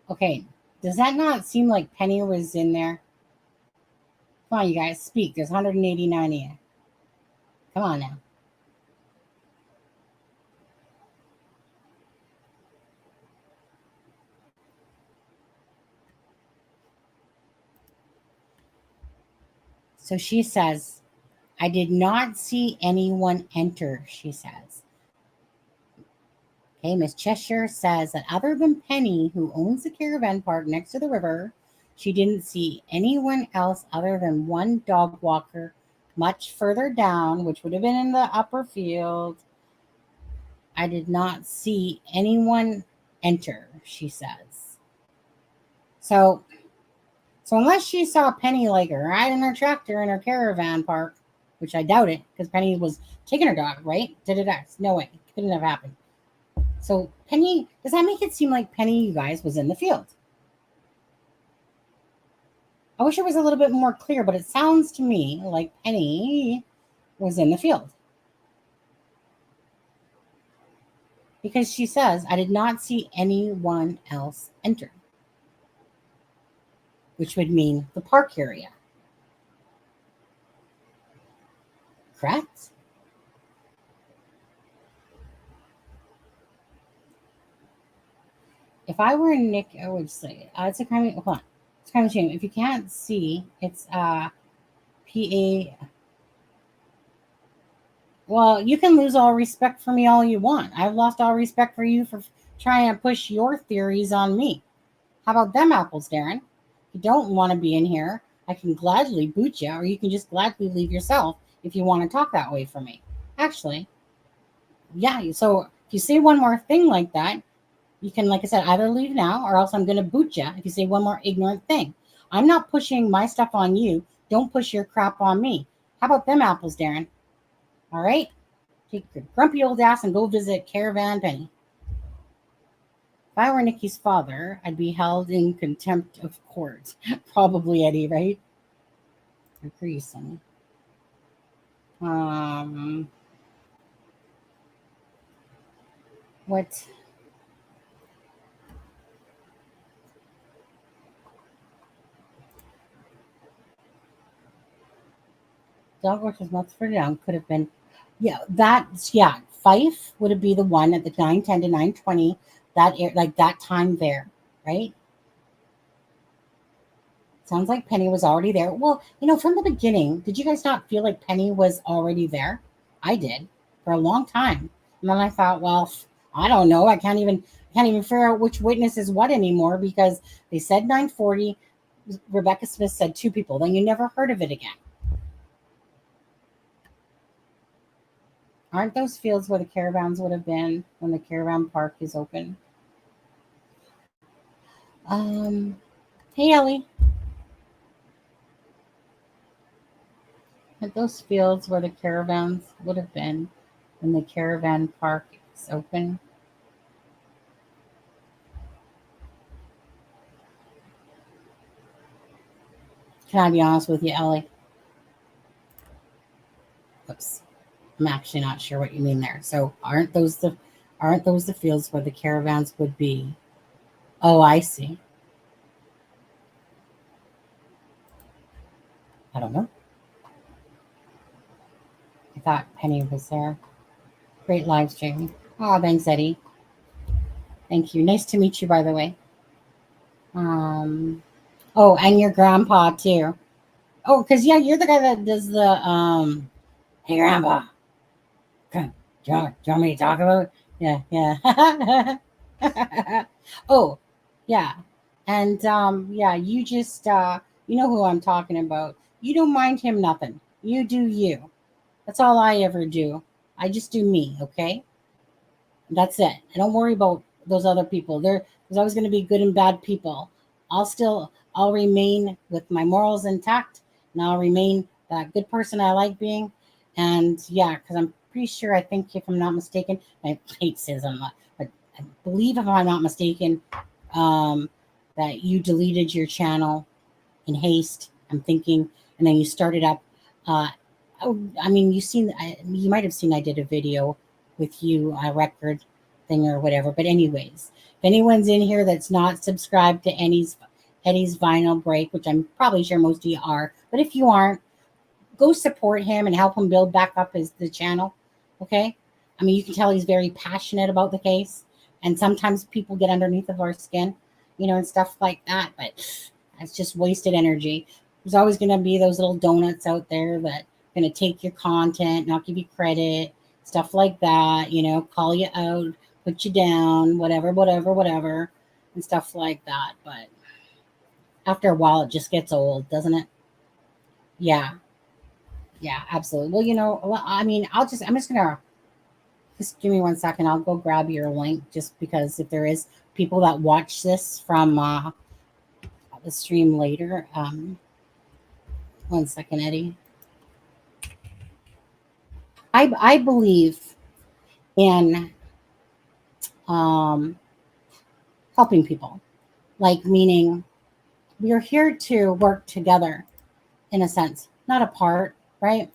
Okay, does that not seem like Penny was in there? Come on, you guys, speak. There's 189 here. Come on now. So she says, I did not see anyone enter, she says. Okay, Miss Cheshire says that other than Penny, who owns the caravan park next to the river, she didn't see anyone else other than one dog walker much further down, which would have been in the upper field. I did not see anyone enter, she says. So unless she saw Penny like riding her tractor in her caravan park, which I doubt it, because Penny was taking her dog, right? Did it? No way. It couldn't have happened. So Penny, does that make it seem like Penny, you guys, was in the field? I wish it was a little bit more clear, but it sounds to me like Penny was in the field. Because she says, I did not see anyone else enter, which would mean the park area. threats? If I were Nick, I would say it's a crime. Hold on, it's a crime of shame. If you can't see, it's PA. Well, you can lose all respect for me all you want. I've lost all respect for you for trying to push your theories on me. How about them apples, Darren? If you don't want to be in here, I can gladly boot you, or you can just gladly leave yourself if you want to talk that way for me. Actually, yeah. So if you say one more thing like that, you can, like I said, either leave now or else I'm going to boot you if you say one more ignorant thing. I'm not pushing my stuff on you. Don't push your crap on me. How about them apples, Darren? All right? Take your grumpy old ass and go visit Caravan Penny. If I were Nikki's father, I'd be held in contempt of court. Probably Eddie, right? Agree, Sonny. What? Dog versus Knutsford Young could have been, yeah. Fife would have been the one at the 9:10 to 9:20, that time there, right? Sounds like Penny was already there. Well, from the beginning, did you guys not feel like Penny was already there? I did for a long time, and then I thought, well, I don't know. I can't even figure out which witness is what anymore because they said 9:40. Rebecca Smith said 2 people. Then you never heard of it again. Aren't those fields where the caravans would have been when the caravan park is open? Hey, Ellie. Aren't those fields where the caravans would have been when the caravan park is open? Can I be honest with you, Ellie? Oops. I'm actually not sure what you mean there. So aren't those the fields where the caravans would be? Oh, I see. I don't know. I thought Penny was there. Great live stream. Oh, thanks, Eddie. Thank you. Nice to meet you, by the way. Oh, and your grandpa too. Oh, because you're the guy that does the hey grandpa. Do you want me to talk about? Yeah. Oh, yeah. And you just you know who I'm talking about. You don't mind him nothing. You do you. That's all I ever do. I just do me, okay? That's it. I don't worry about those other people. There's always going to be good and bad people. I'll remain with my morals intact, and I'll remain that good person I like being. And because I'm pretty sure, I think if I'm not mistaken, I hate says I'm not, but I believe if I'm not mistaken, that you deleted your channel in haste. I'm thinking, and then you started up. You might have seen I did a video with you, a record thing or whatever. But anyways, if anyone's in here that's not subscribed to Eddie's Vinyl Break, which I'm probably sure most of you are, but if you aren't, go support him and help him build back up the channel. Okay? I mean, you can tell he's very passionate about the case, and sometimes people get underneath of our skin, and stuff like that. But that's just wasted energy. There's always going to be those little donuts out there that are going to take your content, not give you credit, stuff like that. Call you out, put you down, whatever, and stuff like that. But after a while, it just gets old, doesn't it? Yeah, absolutely. Well, I'm just gonna just give me 1 second. I'll go grab your link just because if there is people that watch this from the stream later. 1 second, Eddie. I believe in helping people, meaning we are here to work together in a sense, not apart, right?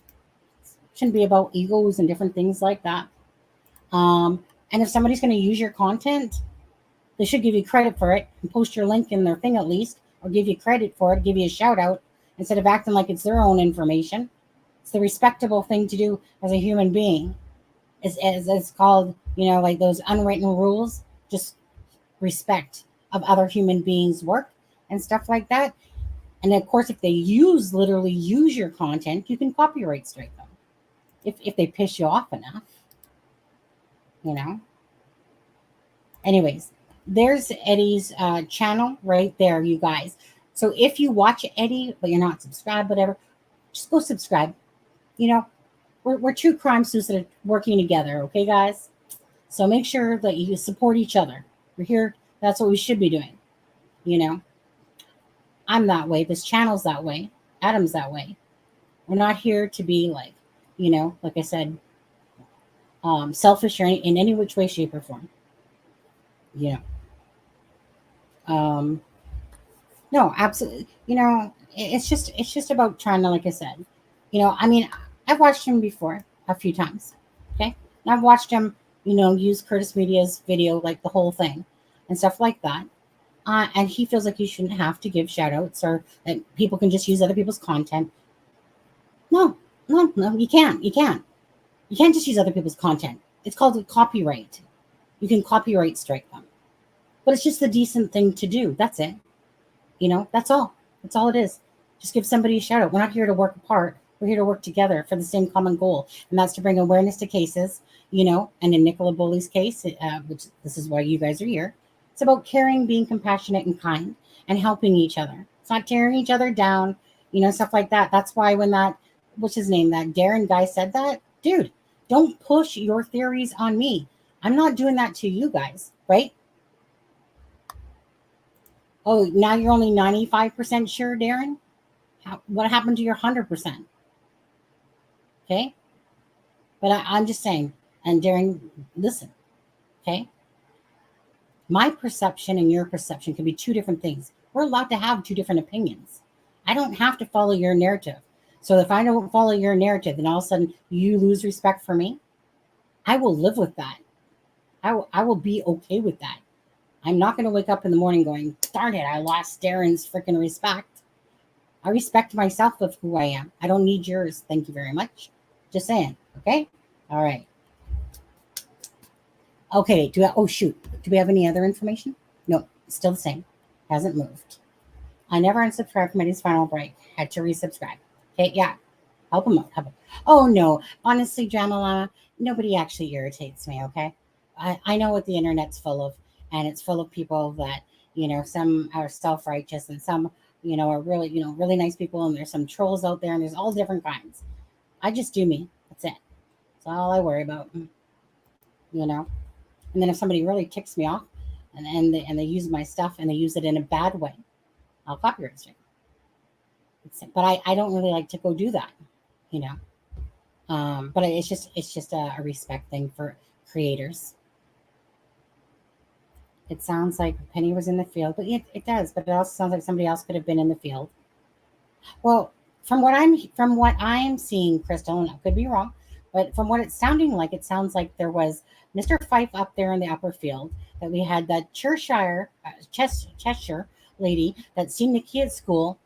Shouldn't be about egos and different things like that. And if somebody's going to use your content, they should give you credit for it and post your link in their thing at least, or give you credit for it, give you a shout out instead of acting like it's their own information. It's the respectable thing to do as a human being. It's called, like those unwritten rules, just respect of other human beings' work and stuff like that. And of course, if they literally use your content, you can copyright strike them if they piss you off enough, Anyways, there's Eddie's channel right there, you guys. So if you watch Eddie, but you're not subscribed, whatever, just go subscribe. We're true crime sleuths that are working together, okay, guys? So make sure that you support each other. We're here. That's what we should be doing. I'm that way. This channel's that way. Adam's that way. We're not here to be like, like I said, selfish or in any which way, shape, or form. No, absolutely. It's just about trying to, like I said, I've watched him before a few times. Okay. And I've watched him, use Curtis Media's video, like the whole thing and stuff like that. And he feels like you shouldn't have to give shout outs or that people can just use other people's content. No, you can't. You can't just use other people's content. It's called copyright. You can copyright strike them. But it's just the decent thing to do. That's it. That's all. That's all it is. Just give somebody a shout out. We're not here to work apart. We're here to work together for the same common goal. And that's to bring awareness to cases, and in Nicola Bulley's case, which this is why you guys are here, it's about caring, being compassionate and kind and helping each other. It's not tearing each other down, stuff like that. That's why when what's his name, that Darren guy said that, dude, don't push your theories on me. I'm not doing that to you guys, right? Oh, now you're only 95% sure, Darren? What happened to your 100%? Okay? But I'm just saying, and Darren, listen, okay? My perception and your perception can be two different things. We're allowed to have two different opinions. I don't have to follow your narrative. So if I don't follow your narrative, then all of a sudden you lose respect for me, I will live with that. I will be okay with that. I'm not going to wake up in the morning going, darn it, I lost Darren's freaking respect. I respect myself of who I am. I don't need yours. Thank you very much. Just saying. Okay? All right. Okay. Oh, shoot. Do we have any other information? No, it's still the same. Hasn't moved. I never unsubscribed from Eddie's final break. Had to resubscribe. Okay, yeah. Help him out. Oh, no. Honestly, Jamala, nobody actually irritates me, okay? I know what the internet's full of, and it's full of people that, some are self-righteous and some, are really, really nice people, and there's some trolls out there, and there's all different kinds. I just do me. That's it. That's all I worry about, And then if somebody really ticks me off and they use my stuff and they use it in a bad way, I'll copyright strike. But I don't really like to go do that, But it's just a respect thing for creators. It sounds like Penny was in the field, but it does. But it also sounds like somebody else could have been in the field. Well, from what I'm seeing, Crystal, and I could be wrong, but from what it's sounding like, it sounds like there was Mr. Fife up there in the upper field. That we had that Cheshire lady that seen Nikki at school,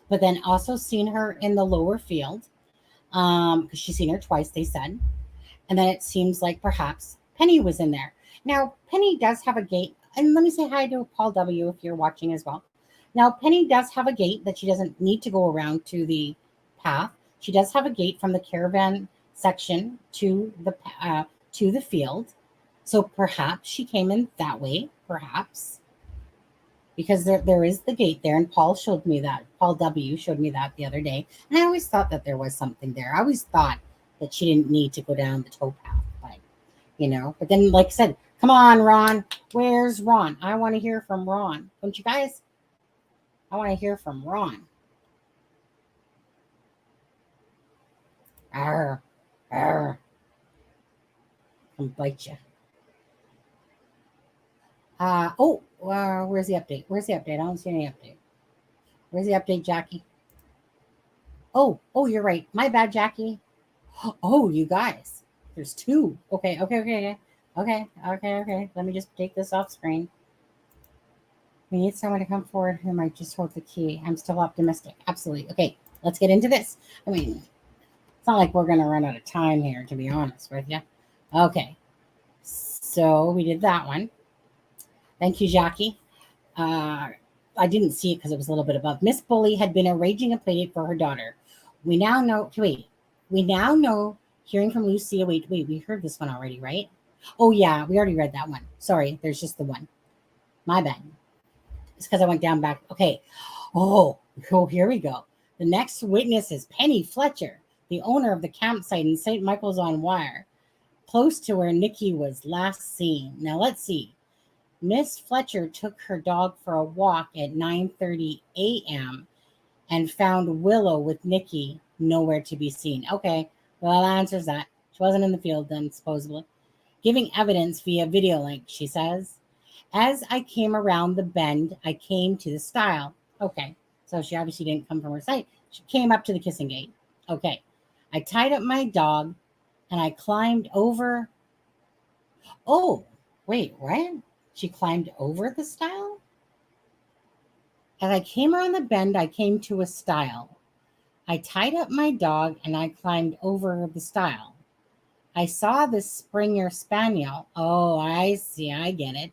but then also seen her in the lower field, because she's seen her twice, they said. And then it seems like perhaps Penny was in there. Now, Penny does have a gate. And let me say hi to Paul W. if you're watching as well. Now, Penny does have a gate that she doesn't need to go around to the path. She does have a gate from the caravan section to the field. So perhaps she came in that way, perhaps. Because there is the gate there, and Paul showed me that. Paul W. showed me that the other day. And I always thought that there was something there. I always thought that she didn't need to go down the towpath. But then, like I said, come on, Ron. Where's Ron? I want to hear from Ron. Don't you guys? I want to hear from Ron. Arr. Come bite you. Where's the update? I don't see any update. Where's the update, Jackie? Oh, you're right. My bad, Jackie. Oh, you guys. There's two. Okay. Let me just take this off screen. We need someone to come forward who might just hold the key. I'm still optimistic. Absolutely. Okay, let's get into this. It's not like we're going to run out of time here, to be honest with you. Okay. So we did that one. Thank you, Jackie. I didn't see it because it was a little bit above. Miss Bulley had been arranging a playdate for her daughter. We now know, hearing from Lucia, we heard this one already, right? Oh, yeah, we already read that one. Sorry, there's just the one. My bad. It's because I went down back. Okay. Oh, here we go. The next witness is Penny Fletcher, the owner of the campsite in St. Michael's on Wire, close to where Nikki was last seen. Now, let's see. Miss Fletcher took her dog for a walk at 9:30 a.m. and found Willow with Nikki nowhere to be seen. Okay, well, that answers that. She wasn't in the field then, supposedly. Giving evidence via video link, she says. As I came around the bend, I came to the stile. Okay, so she obviously didn't come from her site. She came up to the kissing gate. Okay, I tied up my dog and I climbed over. Oh, wait, what? She climbed over the stile? As I came around the bend, I came to a stile. I tied up my dog and I climbed over the stile. I saw the Springer Spaniel. Oh, I see. I get it.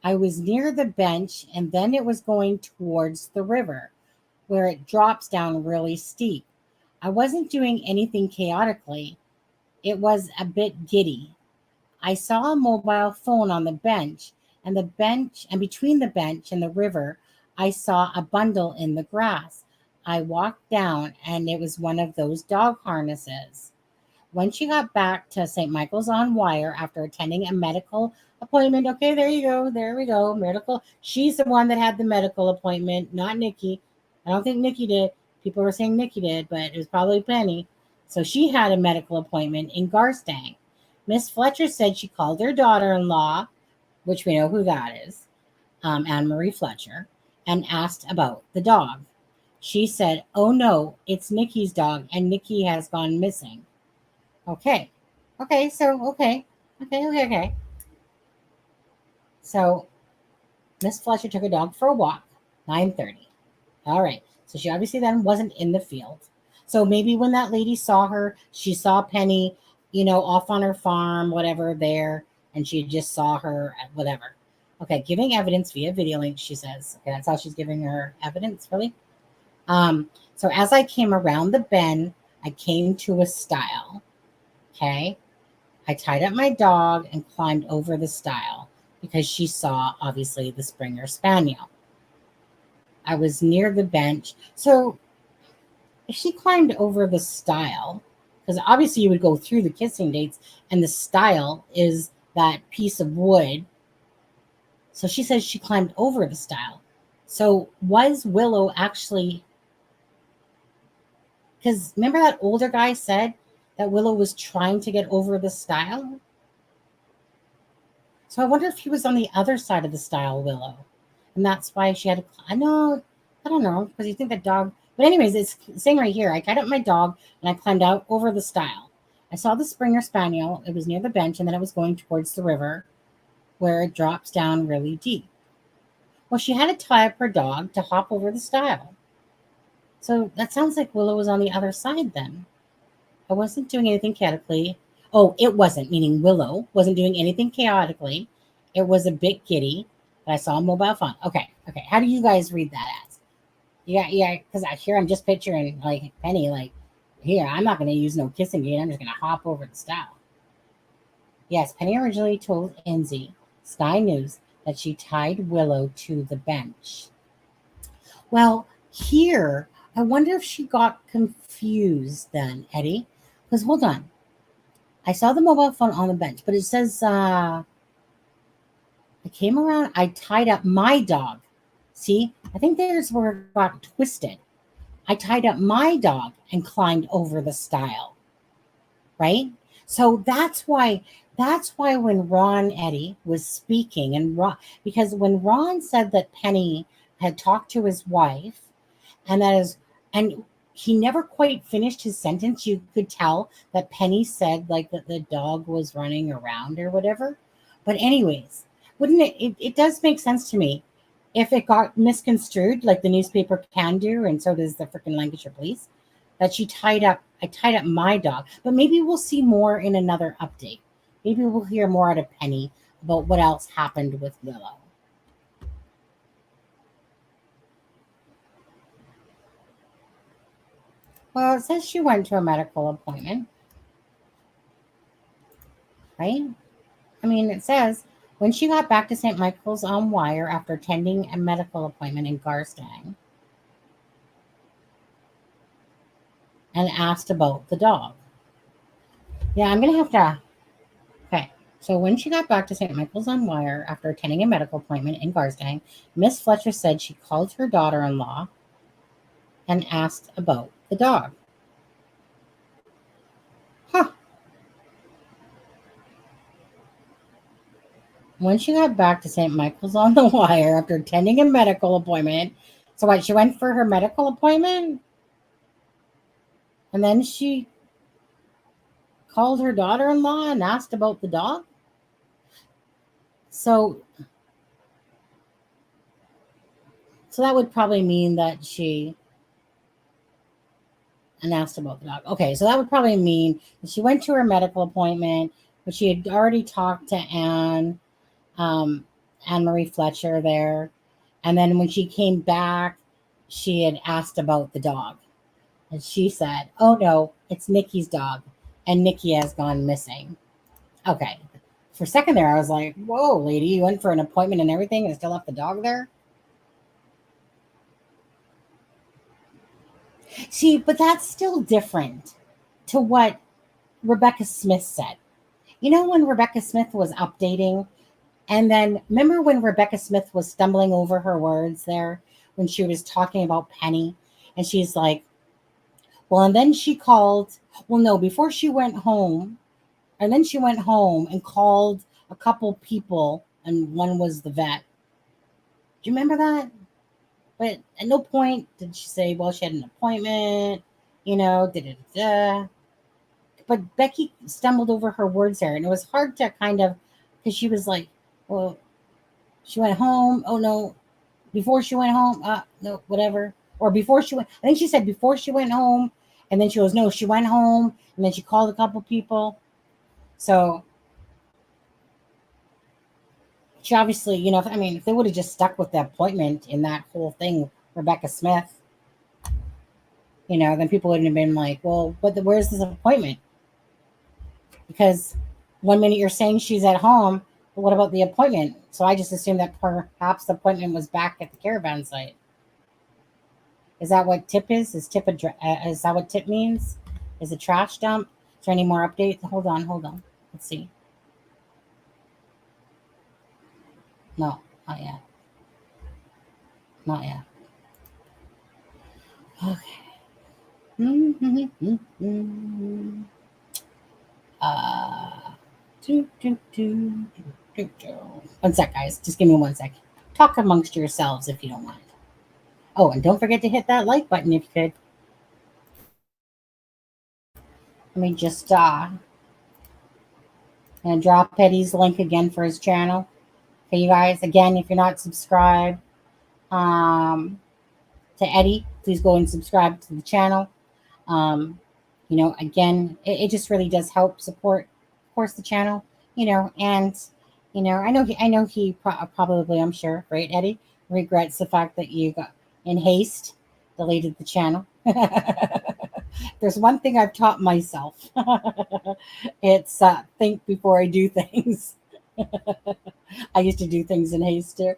I was near the bench and then it was going towards the river where it drops down really steep. I wasn't doing anything chaotically. It was a bit giddy. I saw a mobile phone on the bench and between the bench and the river, I saw a bundle in the grass. I walked down and it was one of those dog harnesses. When she got back to St. Michael's on Wire after attending a medical appointment, okay, there we go, medical. She's the one that had the medical appointment, not Nikki. I don't think Nikki did. People were saying Nikki did, but it was probably Penny. So she had a medical appointment in Garstang. Miss Fletcher said she called her daughter-in-law, which we know who that is, Anne-Marie Fletcher, and asked about the dog. She said, oh no, it's Nikki's dog and Nikki has gone missing. Okay. So Miss Fletcher took her dog for a walk, 9:30. All right. So she obviously then wasn't in the field. So maybe when that lady saw her, she saw Penny, off on her farm, whatever, there, and she just saw her at whatever. Okay, giving evidence via video link, she says. Okay, that's how she's giving her evidence, really? So as I came around the bend, I came to a stile. Okay. I tied up my dog and climbed over the stile because she saw, obviously, the Springer Spaniel. I was near the bench. So if she climbed over the stile, because obviously you would go through the kissing dates and the stile is that piece of wood. So she says she climbed over the stile. So was Willow actually, because remember that older guy said that Willow was trying to get over the stile? So I wonder if he was on the other side of the stile, Willow. And that's why she had to, I don't know, because you think that dog, but anyways, it's saying right here, I tied up my dog and I climbed out over the stile. I saw the Springer Spaniel. It was near the bench and then it was going towards the river where it drops down really deep. Well, she had to tie up her dog to hop over the stile. So that sounds like Willow was on the other side then. I wasn't doing anything chaotically. Oh, it wasn't, meaning Willow wasn't doing anything chaotically. It was a bit giddy, but I saw a mobile phone. Okay. How do you guys read that as? Yeah, because I'm just picturing like Penny, like, here, I'm not going to use no kissing gate. I'm just going to hop over the stile. Yes, Penny originally told Enzy, Sky News, that she tied Willow to the bench. Well, here, I wonder if she got confused then, Eddie. Because hold on. I saw the mobile phone on the bench, but it says, I came around, I tied up my dog. See, I think there's where it got twisted. I tied up my dog and climbed over the stile. Right? So that's why when Ron Eddie was speaking, because when Ron said that Penny had talked to his wife, and he never quite finished his sentence. You could tell that Penny said like that the dog was running around or whatever. But anyways, wouldn't it does make sense to me if it got misconstrued like the newspaper can do, and so does the freaking Lancashire police, that she tied up I tied up my dog. But maybe we'll see more in another update. Maybe we'll hear more out of Penny about what else happened with Willow. Well, it says she went to a medical appointment, right? I mean, it says when she got back to St. Michael's on Wire after attending a medical appointment in Garstang and asked about the dog. Yeah, I'm going to have to. Okay. So when she got back to St. Michael's on Wire after attending a medical appointment in Garstang, Miss Fletcher said she called her daughter-in-law and asked about the dog. Huh. When she got back to St. Michael's on the Wire after attending a medical appointment, so what, she went for her medical appointment? And then she called her daughter-in-law and asked about the dog? So that would probably mean that she asked about the dog. Okay, so that would probably mean that she went to her medical appointment, but she had already talked to Anne Marie Fletcher there. And then when she came back, she had asked about the dog. And she said, oh no, it's Nikki's dog. And Nikki has gone missing. Okay. For a second there, I was like, whoa, lady, you went for an appointment and everything and still left the dog there? See, but that's still different to what Rebecca Smith said. You know, when Rebecca Smith was updating, and then remember when Rebecca Smith was stumbling over her words there when she was talking about Penny? And she's like, well, and then she called, well, no, before she went home, and then she went home and called a couple people, and one was the vet. Do you remember that? But at no point did she say, well, she had an appointment, you know, da-da-da-da. But Becky stumbled over her words there, and it was hard to kind of, because she was like, well, she went home. Oh, no. Before she went home, no, whatever. Or before she went, I think she said before she went home, and then she goes, no, she went home, and then she called a couple people. So she obviously, you know, if they would have just stuck with the appointment in that whole thing, Rebecca Smith, you know, then people wouldn't have been like, well, where's this appointment? Because 1 minute you're saying she's at home, but what about the appointment? So I just assumed that perhaps the appointment was back at the caravan site. Is that what tip is? Is that what tip means? Is a trash dump? Is there any more updates? Hold on. Let's see. No, not yet. Okay. One sec, guys. Just give me 1 sec. Talk amongst yourselves if you don't mind. Oh, and don't forget to hit that like button if you could. Let me just and drop Eddie's link again for his channel. Okay, you guys, again, if you're not subscribed to Eddie, please go and subscribe to the channel. You know, again, it just really does help support, of course, the channel, you know, and, you know, I know he probably, I'm sure, right, Eddie, regrets the fact that you got in haste deleted the channel. There's one thing I've taught myself. It's think before I do things. I used to do things in haste too.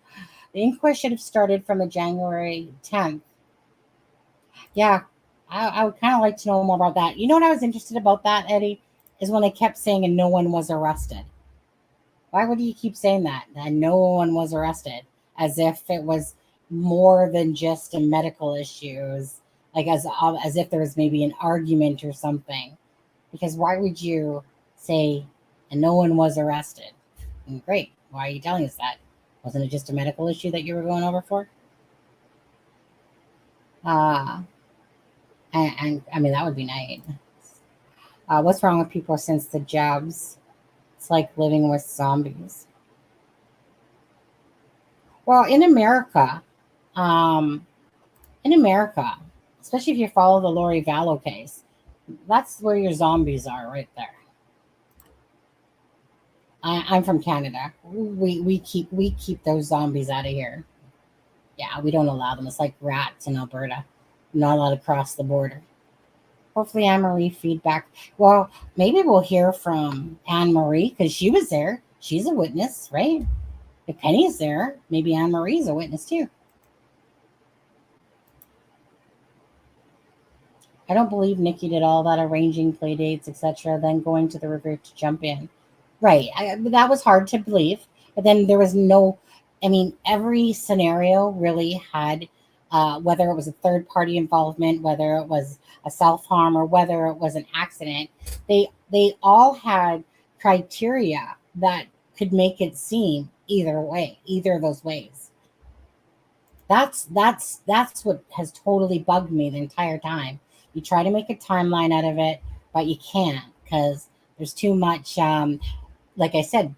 The inquest should have started from a January 10th. Yeah, I would kind of like to know more about that. You know what I was interested about that, Eddie, is when they kept saying and no one was arrested. Why would you keep saying that? That no one was arrested, as if it was more than just a medical issues, like as if there was maybe an argument or something. Because why would you say and no one was arrested? Great. Why are you telling us that? Wasn't it just a medical issue that you were going over for? And I mean, that would be nice. What's wrong with people since the jabs? It's like living with zombies. Well, in America, especially if you follow the Lori Vallow case, That's where your zombies are, right there. I'm from Canada. We keep those zombies out of here. Yeah, we don't allow them. It's like rats in Alberta. Not allowed to cross the border. Hopefully, Anne Marie feedback. Well, maybe we'll hear from Anne Marie because she was there. She's a witness, right? If Penny's there, maybe Anne Marie's a witness too. I don't believe Nikki did all that arranging play dates, etc., then going to the river to jump in. Right. That was hard to believe. But then there was no, I mean, every scenario really had, whether it was a third party involvement, whether it was a self harm, or whether it was an accident, they all had criteria that could make it seem either way, either of those ways. That's what has totally bugged me the entire time. You try to make a timeline out of it, but you can't because there's too much. Like I said,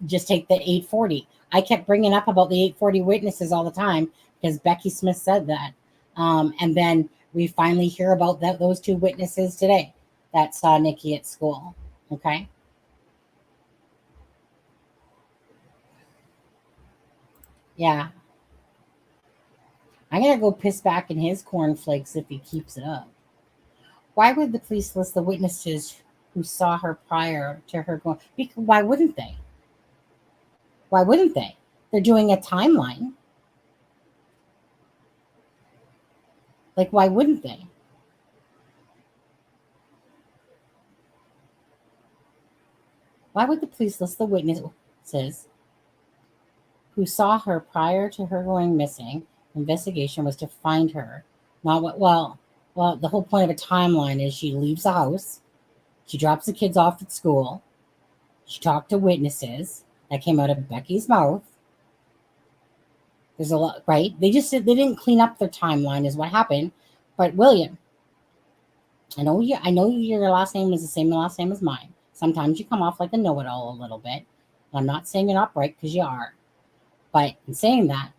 just take the 840. I kept bringing up about the 840 witnesses all the time because Becky Smith said that, and then we finally hear about those two witnesses today that saw Nikki at school. Okay. Yeah, I'm gonna go piss back in his cornflakes if he keeps it up. Why would the police list the witnesses who saw her prior to her going? Because why wouldn't they? Why wouldn't they? They're doing a timeline. Like, why wouldn't they? Why would the police list the witnesses who saw her prior to her going missing? Investigation was to find her, not what. Well, the whole point of a timeline is she leaves the house, she drops the kids off at school, she talked to witnesses that came out of Becky's mouth. There's a lot, right? They didn't clean up their timeline, is what happened. But William, I know your last name is the same last name as mine. Sometimes you come off like a know-it-all a little bit. I'm not saying you're not right because you are, but in saying that,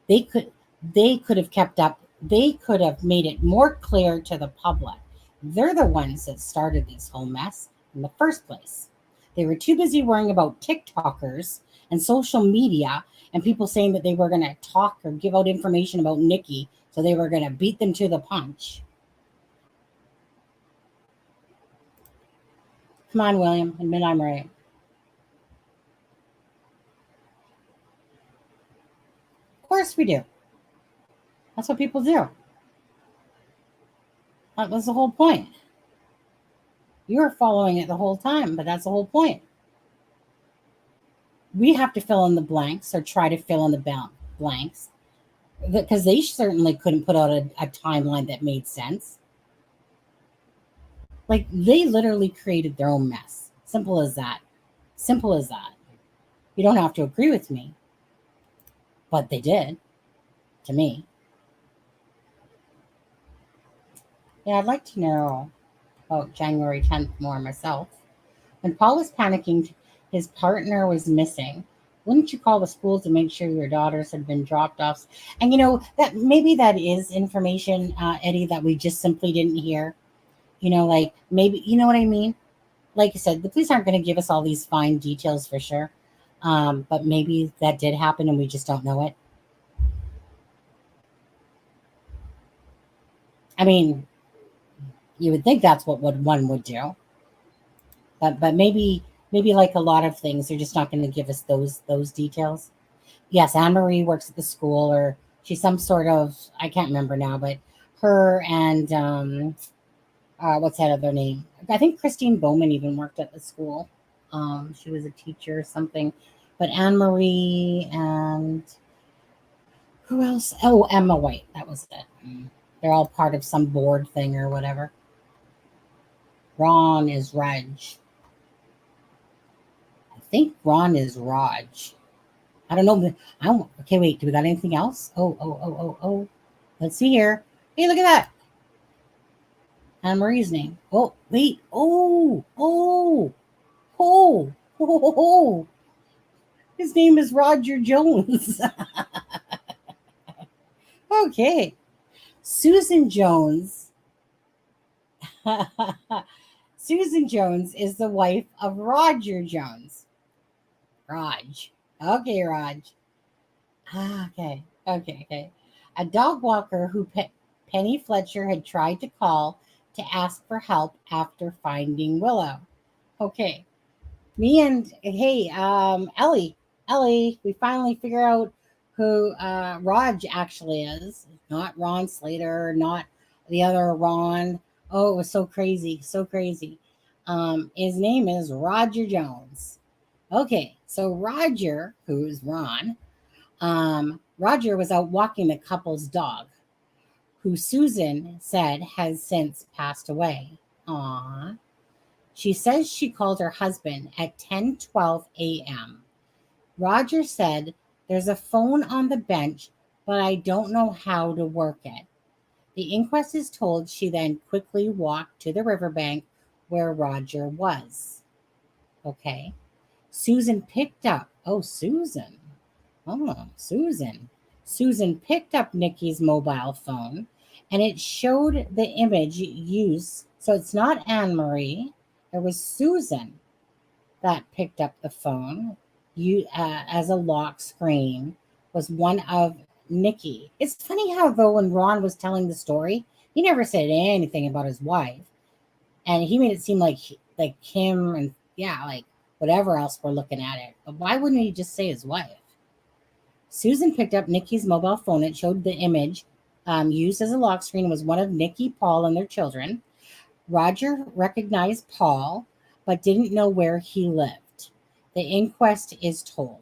they could they could have kept up. They could have made it more clear to the public. They're the ones that started this whole mess in the first place. They were too busy worrying about TikTokers and social media and people saying that they were going to talk or give out information about Nikki, so they were going to beat them to the punch. Come on, William, admit I'm right. Of course we do. That's what people do. That was the whole point. You were following it the whole time, but that's the whole point. We have to fill in the blanks or try to fill in the blanks because they certainly couldn't put out a timeline that made sense. Like, they literally created their own mess. Simple as that. Simple as that. You don't have to agree with me, but they did to me. Yeah, I'd like to know about January 10th more myself. When Paul was panicking, his partner was missing. Wouldn't you call the school to make sure your daughters had been dropped off? And that maybe that is information, Eddie, that we just simply didn't hear. Like, maybe, you know what I mean? Like I said, the police aren't going to give us all these fine details for sure. But maybe that did happen and we just don't know it. I mean, you would think that's what one would do. But maybe like a lot of things, they're just not going to give us those details. Yes, Anne Marie works at the school, or she's some sort of, I can't remember now, but her and what's that other name? I think Christine Bowman even worked at the school. She was a teacher or something. But Anne Marie and who else? Oh, Emma White. That was it. They're all part of some board thing or whatever. Ron is Raj. I think Ron is Raj. I don't know. Okay, wait. Do we got anything else? Oh. Let's see here. Hey, look at that. Anne Marie's name. Oh, wait. Oh. His name is Roger Jones. Okay. Susan Jones Susan Jones is the wife of Roger Jones. Raj. Okay, Raj. Okay. A dog walker who Penny Fletcher had tried to call to ask for help after finding Willow. Okay. Me and hey, Ellie, we finally figure out who Raj actually is. Not Ron Slater, not the other Ron. Oh, it was so crazy, so crazy. His name is Roger Jones. Okay, so Roger, who's Ron, Roger was out walking the couple's dog, who Susan said has since passed away. Aww. She says she called her husband at 10:12 a.m. Roger said, "There's a phone on the bench, but I don't know how to work it." The inquest is told she then quickly walked to the riverbank where Roger was. Okay. Susan picked up, oh, Susan. Oh, Susan. Susan picked up Nikki's mobile phone and it showed the image used. So it's not Anne Marie. It was Susan that picked up the phone as a lock screen was one of Nikki. It's funny how, though, when Ron was telling the story, he never said anything about his wife. And he made it seem like him and, yeah, like whatever else we're looking at it. But why wouldn't he just say his wife? Susan picked up Nikki's mobile phone. It showed the image used as a lock screen was one of Nikki, Paul, and their children. Roger recognized Paul, but didn't know where he lived. The inquest is told.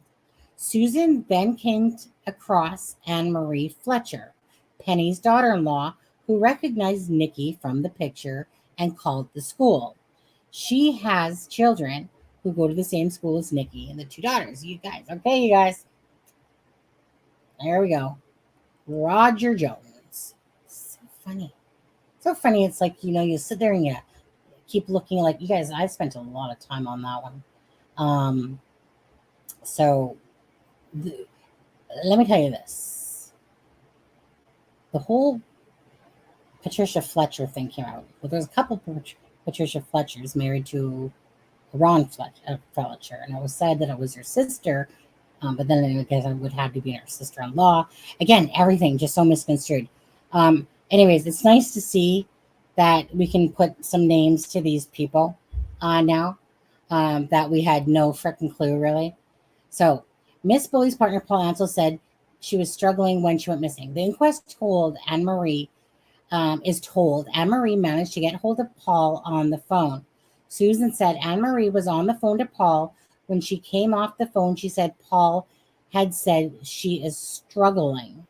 Susan then came across Anne Marie Fletcher, Penny's daughter-in-law, who recognized Nikki from the picture and called the school. She has children who go to the same school as Nikki and the two daughters. You guys, okay, you guys. There we go. Roger Jones. So funny. So funny. It's like, you sit there and you keep looking like, you guys, I spent a lot of time on that one. Let me tell you this. The whole Patricia Fletcher thing came out. Well, there's a couple Patricia Fletchers married to Ron Fletcher, and it was said that it was her sister, but then I guess it would have to be her sister-in-law. Again, everything just so misconstrued. Anyways, it's nice to see that we can put some names to these people now that we had no freaking clue, really. So, Miss Bulley's partner, Paul Ansel, said she was struggling when she went missing. The inquest told Anne Marie managed to get hold of Paul on the phone. Susan said Anne Marie was on the phone to Paul. When she came off the phone, she said Paul had said she is struggling.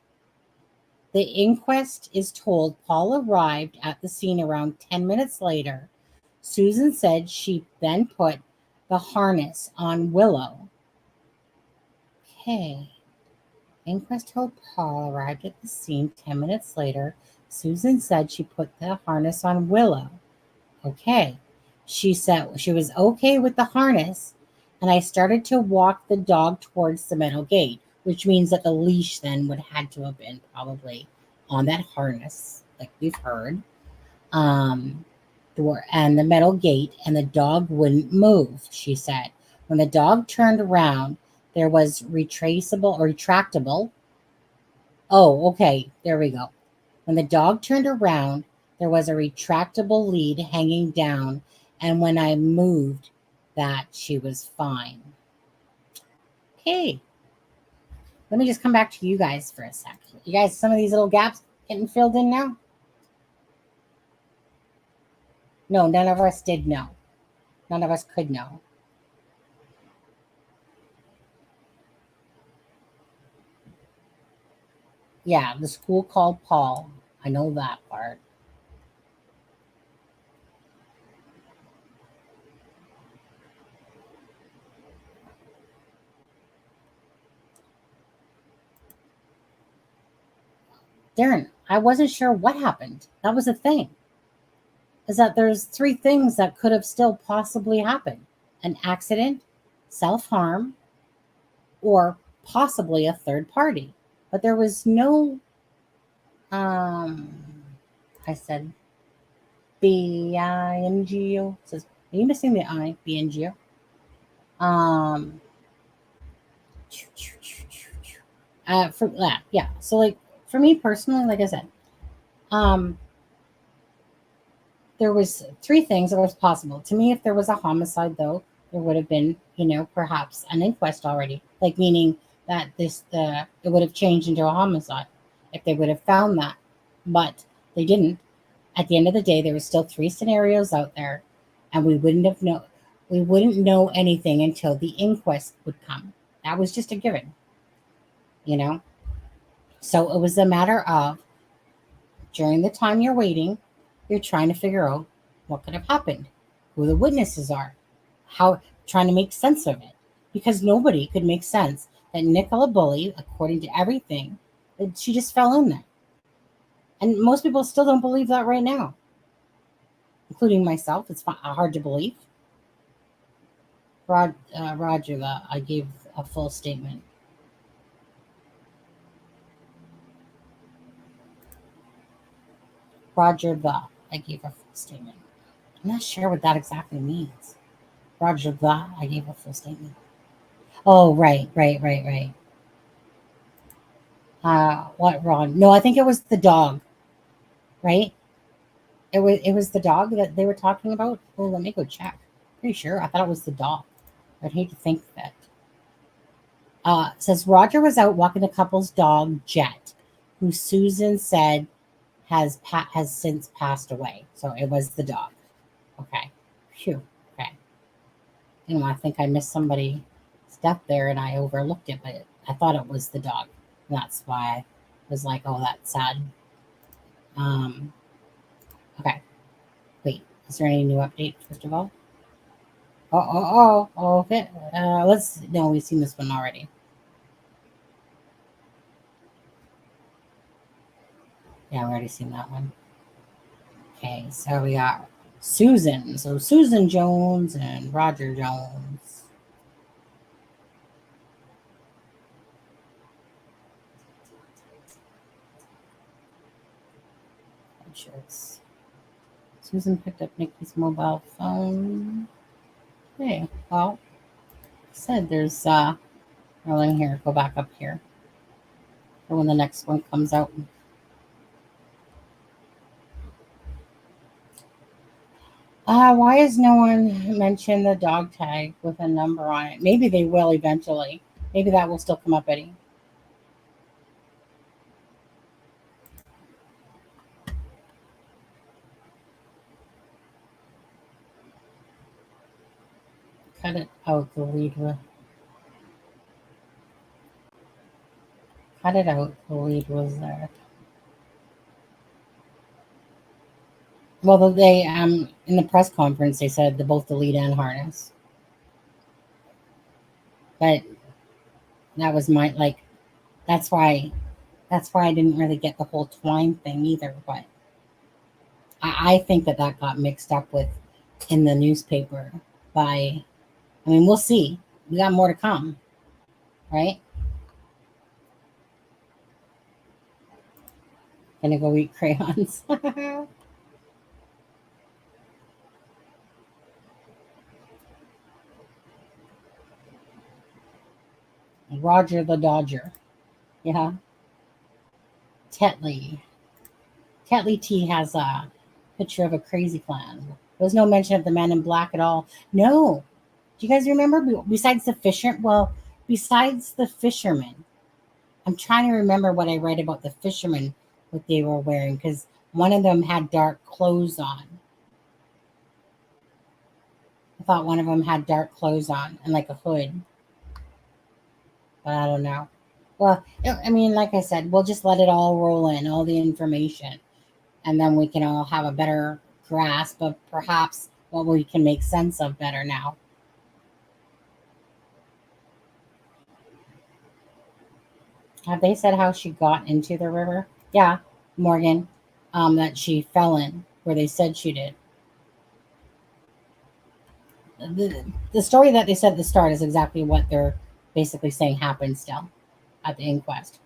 The inquest is told Paul arrived at the scene around 10 minutes later. Susan said she then put the harness on Willow. Okay. Inquest told Paul arrived at the scene 10 minutes later. Susan said she put the harness on Willow. Okay. She said she was okay with the harness, and I started to walk the dog towards the metal gate, which means that the leash then would had to have been probably on that harness, like we've heard, door and the metal gate, and the dog wouldn't move, she said. When the dog turned around, there was retractable. Oh, okay, there we go. When the dog turned around, there was a retractable lead hanging down, and when I moved that, she was fine. Okay. Let me just come back to you guys for a sec. You guys, some of these little gaps getting filled in now? No, none of us did know. None of us could know. Yeah, the school called Paul. I know that part. Darren, I wasn't sure what happened. That was the thing. Is that there's three things that could have still possibly happened. An accident, self-harm, or possibly a third party. But there was no, there B-I-N-G-O. It says, are you missing the I? B-N-G-O. For that, yeah. So like for me personally, like I said, there was three things that was possible. To me, if there was a homicide though, there would have been, perhaps an inquest already. Like meaning that it would have changed into a homicide if they would have found that. But they didn't. At the end of the day, there were still three scenarios out there, and we wouldn't know anything until the inquest would come. That was just a given, you know. So it was a matter of during the time you're waiting, you're trying to figure out what could have happened, who the witnesses are, how trying to make sense of it, because nobody could make sense that Nicola Bulley, according to everything, that she just fell in there. And most people still don't believe that right now, including myself. It's hard to believe. Roger, I gave a full statement. Roger, I gave a full statement. I'm not sure what that exactly means. Roger, I gave a full statement. Oh, right. What, Ron? No, I think it was the dog, right? It was the dog that they were talking about. Oh, let me go check. Pretty sure. I thought it was the dog. I'd hate to think that. It says Roger was out walking the couple's dog, Jet, who Susan said has since passed away. So it was the dog. Okay. Phew. Okay. I think I missed somebody's death there and I overlooked it, but I thought it was the dog. And that's why I was like, oh, that's sad. Okay. Wait, is there any new update, first of all? Okay. No, we've seen this one already. Yeah, we already seen that one. Okay, so we got Susan. So Susan Jones and Roger Jones. Susan picked up Nikki's mobile phone. Okay, well, I said there's in here. Go back up here for when the next one comes out. Why has no one mentioned the dog tag with a number on it? Maybe they will eventually. Maybe that will still come up, Eddie. Cut it out, the lead. Cut it out, the lead was there. Well, they in the press conference they said both the lead and harness, but that was that's why I didn't really get the whole twine thing either. But I think that got mixed up with in the newspaper we'll see. We got more to come, right? Gonna go eat crayons. Roger the Dodger. Yeah. Tetley T has a picture of a crazy clown. There was no mention of the man in black at all. No. Do you guys remember? Besides the fishermen, I'm trying to remember what I read about the fishermen, what they were wearing, because one of them had dark clothes on. I thought one of them had dark clothes on and like a hood. But I don't know. Well, like I said, we'll just let it all roll in, all the information, and then we can all have a better grasp of perhaps what we can make sense of better now. Have they said how she got into the river? Yeah, Morgan, that she fell in, where they said she did. The story that they said at the start is exactly what they're basically saying happened still at the inquest.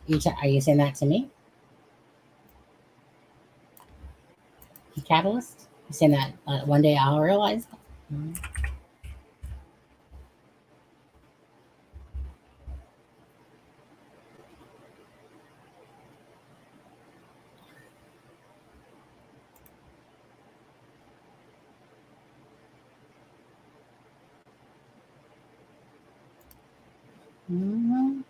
Are you saying that to me? Catalyst? You saying that one day I'll realize? Mm-hmm. Mm-hmm.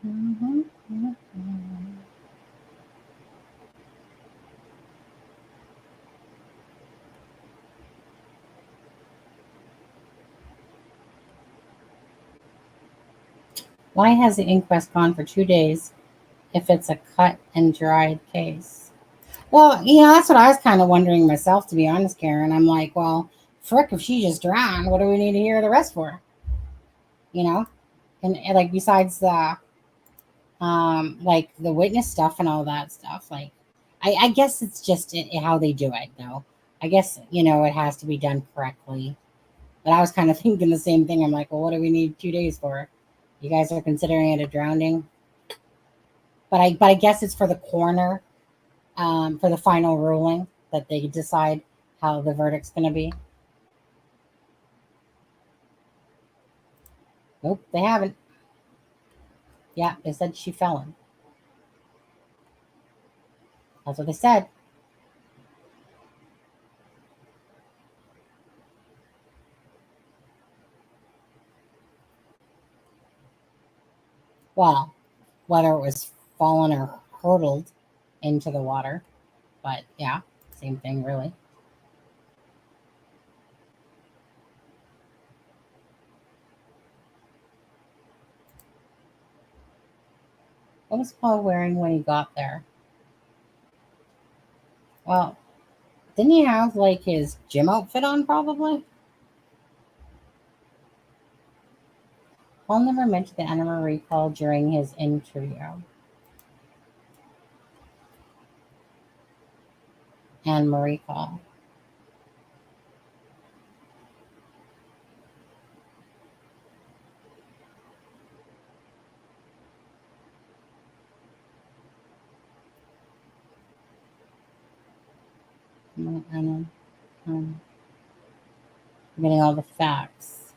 Mm-hmm. Mm-hmm. Why has the inquest gone for 2 days if it's a cut and dried case? Well, that's what I was kind of wondering myself, to be honest, Karen. I'm like, well, frick, if she just drowned, what do we need to hear the rest for? You know? And like, besides the, like the witness stuff and all that stuff, like, I guess it's just how they do it, though. I guess, it has to be done correctly. But I was kind of thinking the same thing. I'm like, well, what do we need 2 days for? You guys are considering it a drowning? But I guess it's for the coroner, for the final ruling that they decide how the verdict's going to be. Nope, they haven't. Yeah, they said she fell in. That's what they said. Well, whether it was fallen or hurtled into the water, but yeah, same thing, really. What was Paul wearing when he got there? Well, didn't he have like his gym outfit on, probably? Paul never mentioned the Anna Marie call during his interview. Anne Marie call. I'm getting all the facts.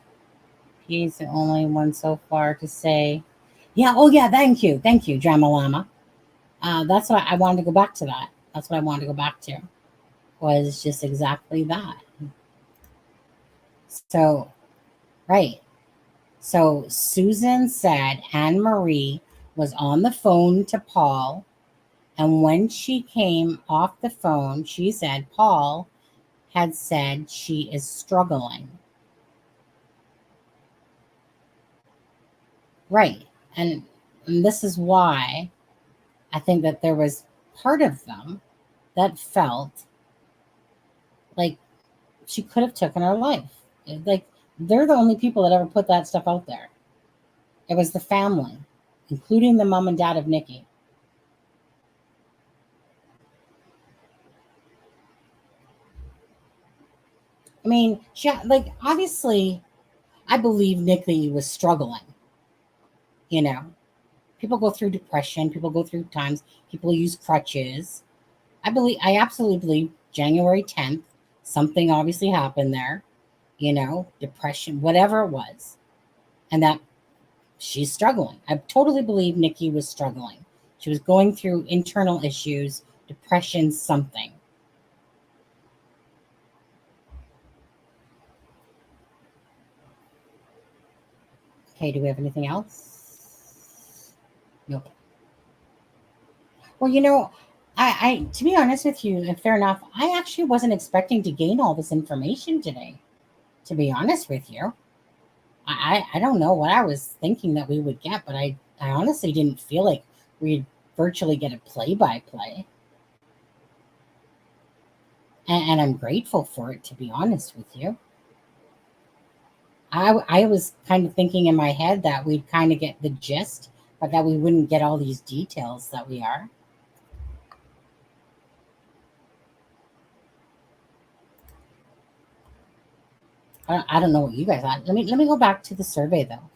He's the only one so far to say, yeah, oh yeah, thank you, Drama Llama. That's what I wanted to go back to that. That's what I wanted to go back to, was just exactly that. So, right. So Susan said Anne Marie was on the phone to Paul, and when she came off the phone, she said Paul had said she is struggling. Right. And this is why I think that there was part of them that felt like she could have taken her life. Like, they're the only people that ever put that stuff out there. It was the family, including the mom and dad of Nikki. I mean, obviously, I believe Nikki was struggling. You know, people go through depression, people go through times, people use crutches. I absolutely believe January 10th, something obviously happened there, depression, whatever it was, and that she's struggling. I totally believe Nikki was struggling. She was going through internal issues, depression, something. Okay, do we have anything else? Nope. Well, I to be honest with you, and fair enough, I actually wasn't expecting to gain all this information today, to be honest with you. I don't know what I was thinking that we would get, but I honestly didn't feel like we'd virtually get a play-by-play. And I'm grateful for it, to be honest with you. I was kind of thinking in my head that we'd kind of get the gist, but that we wouldn't get all these details that we are. I don't know what you guys thought. Let me go back to the survey, though.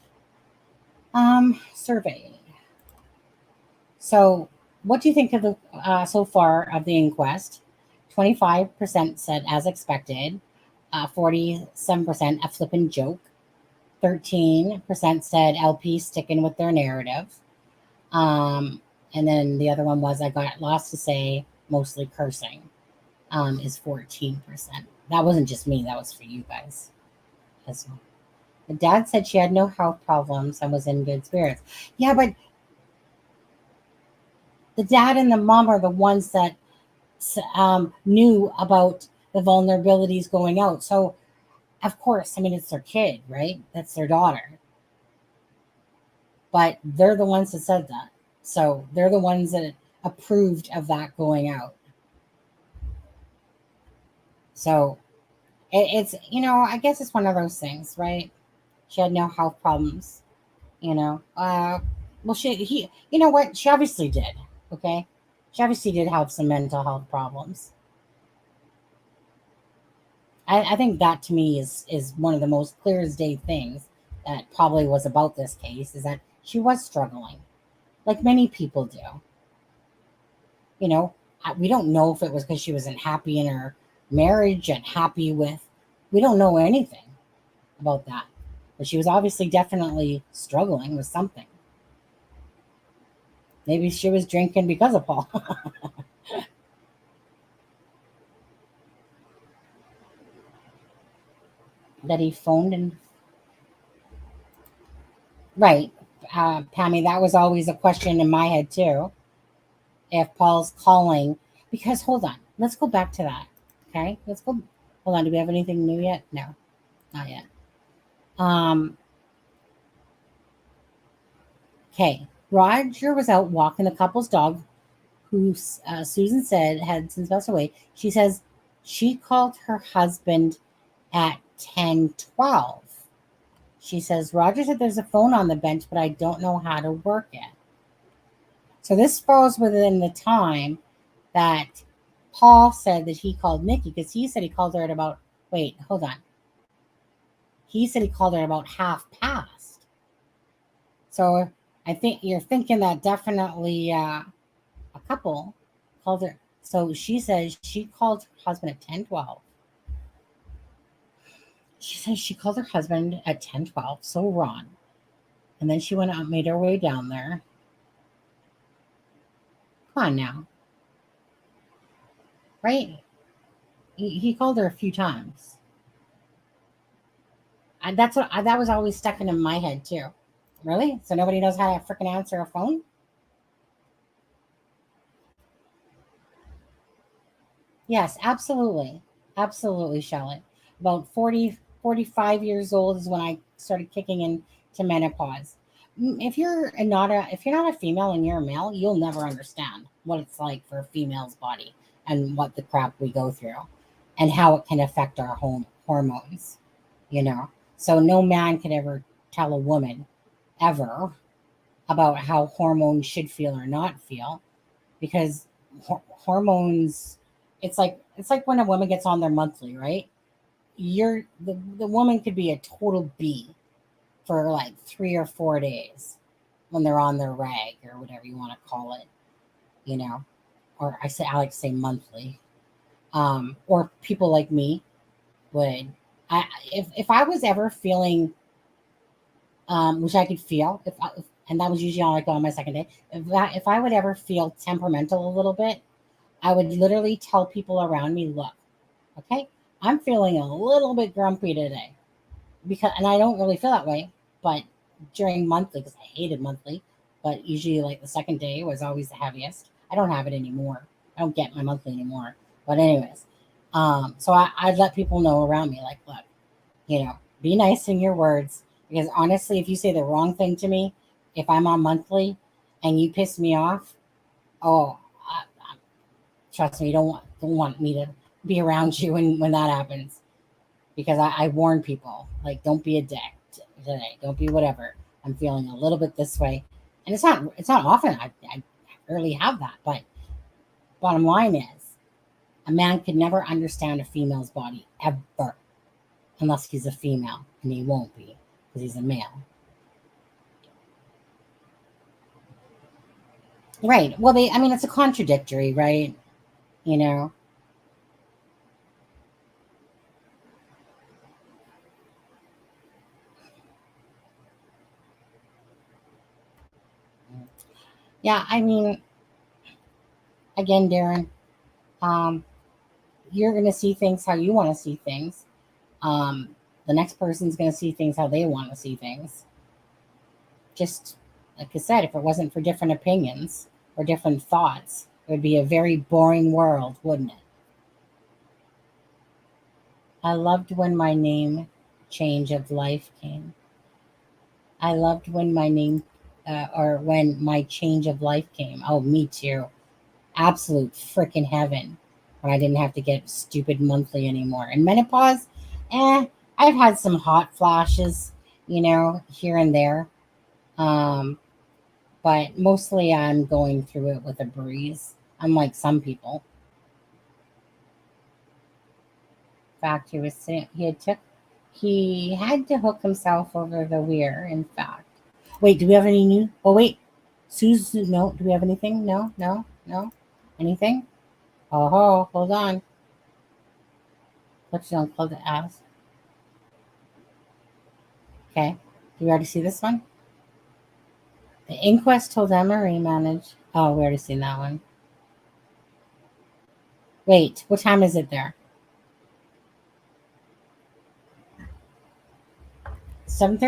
Survey. So, what do you think of the so far of the inquest? 25% said as expected. 47% a flippin' joke. 13% said LP sticking with their narrative. And then the other one was I got lost to say, mostly cursing, is 14%. That wasn't just me, that was for you guys as well. The dad said she had no health problems and was in good spirits. Yeah, but the dad and the mom are the ones that knew about the vulnerabilities going out. So, of course, I mean, it's their kid, right? That's their daughter. But they're the ones that said that. So they're the ones that approved of that going out. So it's, I guess it's one of those things, right? She had no health problems, well, you know what? She obviously did. Okay. She obviously did have some mental health problems. I think that to me is one of the most clear as day things that probably was about this case, is that she was struggling, like many people do. We don't know if it was because she wasn't happy in her marriage and happy with, we don't know anything about that. But she was obviously definitely struggling with something. Maybe she was drinking because of Paul. That he phoned and... Right. Pammy, that was always a question in my head too. If Paul's calling, because hold on, let's go back to that. Okay, let's go. Hold on, do we have anything new yet? No, not yet. Okay, Roger was out walking the couple's dog, who Susan said had since passed away. She says she called her husband at 10:12. She says, Roger said there's a phone on the bench, but I don't know how to work it. So this falls within the time that Paul said that he called Nikki, because he said he called her at about, wait, hold on. He said he called her at about 1:30. So I think you're thinking that definitely a couple called her. So she says she called her husband at 10:12. She says she called her husband at 10:12. So Ron. And then she went out and made her way down there. Come on now. Right? He called her a few times. And that was always stuck in my head too. Really? So nobody knows how to freaking answer a phone? Yes, absolutely. Absolutely, Charlotte. About 40, 45 years old is when I started kicking into menopause. If you're not a female and you're a male, you'll never understand what it's like for a female's body and what the crap we go through and how it can affect our hormones, So no man can ever tell a woman ever about how hormones should feel or not feel, because hormones, it's like when a woman gets on their monthly, right? The woman could be a total B for like 3 or 4 days when they're on their rag or whatever you want to call it, or I like to say monthly. Or people like me would, if I was ever feeling, which I could feel, and that was usually on my second day, if I would ever feel temperamental a little bit, I would literally tell people around me, look, okay, I'm feeling a little bit grumpy today, and I don't really feel that way, but during monthly, because I hated monthly, but usually like the second day was always the heaviest. I don't have it anymore. I don't get my monthly anymore. But anyways, so I'd let people know around me, like, look, be nice in your words, because honestly, if you say the wrong thing to me, if I'm on monthly and you piss me off, trust me, you don't want me to be around you when that happens, because I warn people, like, don't be a dick today, don't be whatever. I'm feeling a little bit this way, and it's not often. I rarely have that, but bottom line is, a man could never understand a female's body ever, unless he's a female, and he won't be because he's a male. Right. Well, I mean, it's a contradictory, right? You know. Yeah. I mean, again, Darren, um, you're going to see things how you want to see things. Um, the next person's going to see things how they want to see things. Just like I said, if it wasn't for different opinions or different thoughts, it would be a very boring world, wouldn't it? I loved when my name change of life came. I loved when my name or when my change of life came. Oh, me too. Absolute freaking heaven when I didn't have to get stupid monthly anymore. And menopause, I've had some hot flashes, here and there. Um, but mostly I'm going through it with a breeze. Unlike some people. In fact, he had to hook himself over the weir. In fact, wait, do we have any new? Oh wait, Susan, no. Do we have anything? No, no, no. Anything? Oh, hold on. What's on called to ask? Okay. Do we already see this one? The inquest told Emery managed. Oh, we already seen that one. Wait, what time is it there? 7:30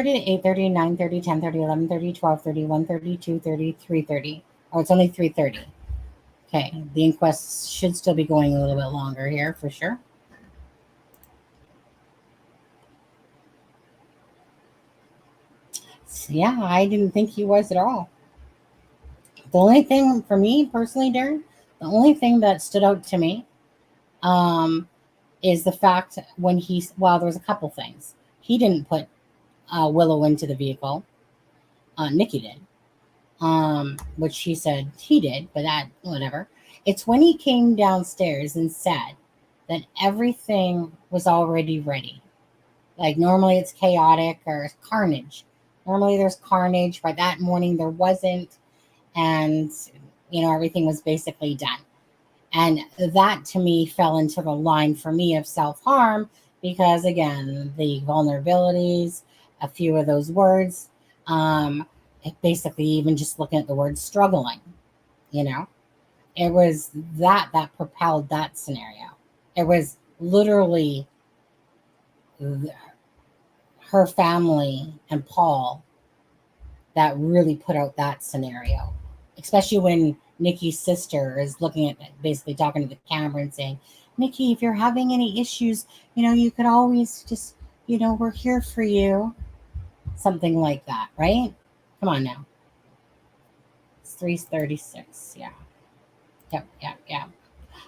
to 8:30, 9:30, 10:30, 11:30, 12:30, 1:30, 2:30, 3:30. Oh, it's only 3:30. Okay. The inquest should still be going a little bit longer here for sure. So, yeah, I didn't think he was at all. The only thing for me personally, Darren, the only thing that stood out to me um, is the fact well, there was a couple things. He didn't put Willow into the vehicle. Nikki did, which she said he did, but that, whatever. It's when he came downstairs and said that everything was already ready. Like normally it's chaotic or carnage. Normally there's carnage, but that morning there wasn't. And, everything was basically done. And that to me fell into the line for me of self harm because, again, the vulnerabilities, a few of those words, basically, even just looking at the word struggling, you know, it was that propelled that scenario. It was literally her family and Paul that really put out that scenario, especially when Nikki's sister is looking at basically talking to the camera and saying, Nikki, if you're having any issues, you could always just, we're here for you. Something like that, right? Come on now. It's 3:36. Yeah. Yep, yep, yeah.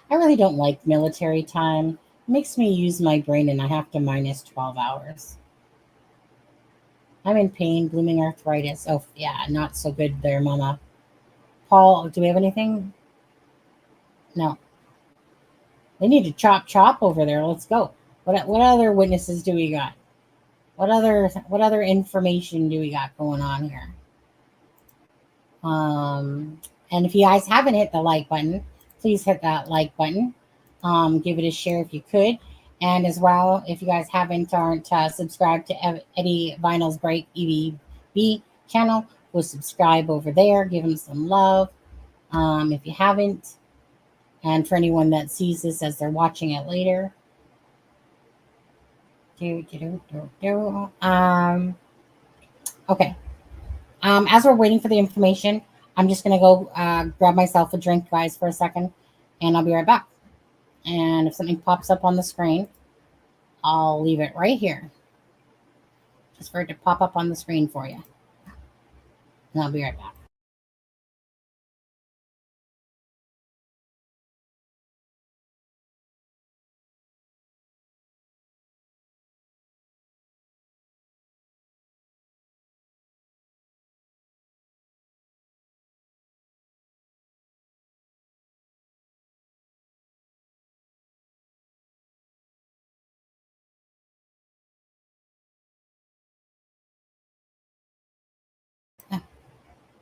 I really don't like military time. It makes me use my brain and I have to minus 12 hours. I'm in pain, blooming arthritis. Oh, yeah, not so good there, mama. Paul, do we have anything? No. They need to chop over there. Let's go. What other witnesses do we got? What other information do we got going on here? And if you guys haven't hit the like button, please hit that like button. Give it a share if you could. And as well, if you guys aren't subscribed to Eddie Vinyl's Break EVB channel, go subscribe over there. Give him some love. If you haven't, and for anyone that sees this as they're watching it later. Okay. As we're waiting for the information, I'm just going to go grab myself a drink, guys, for a second, and I'll be right back. And if something pops up on the screen, I'll leave it right here just for it to pop up on the screen for you. And I'll be right back.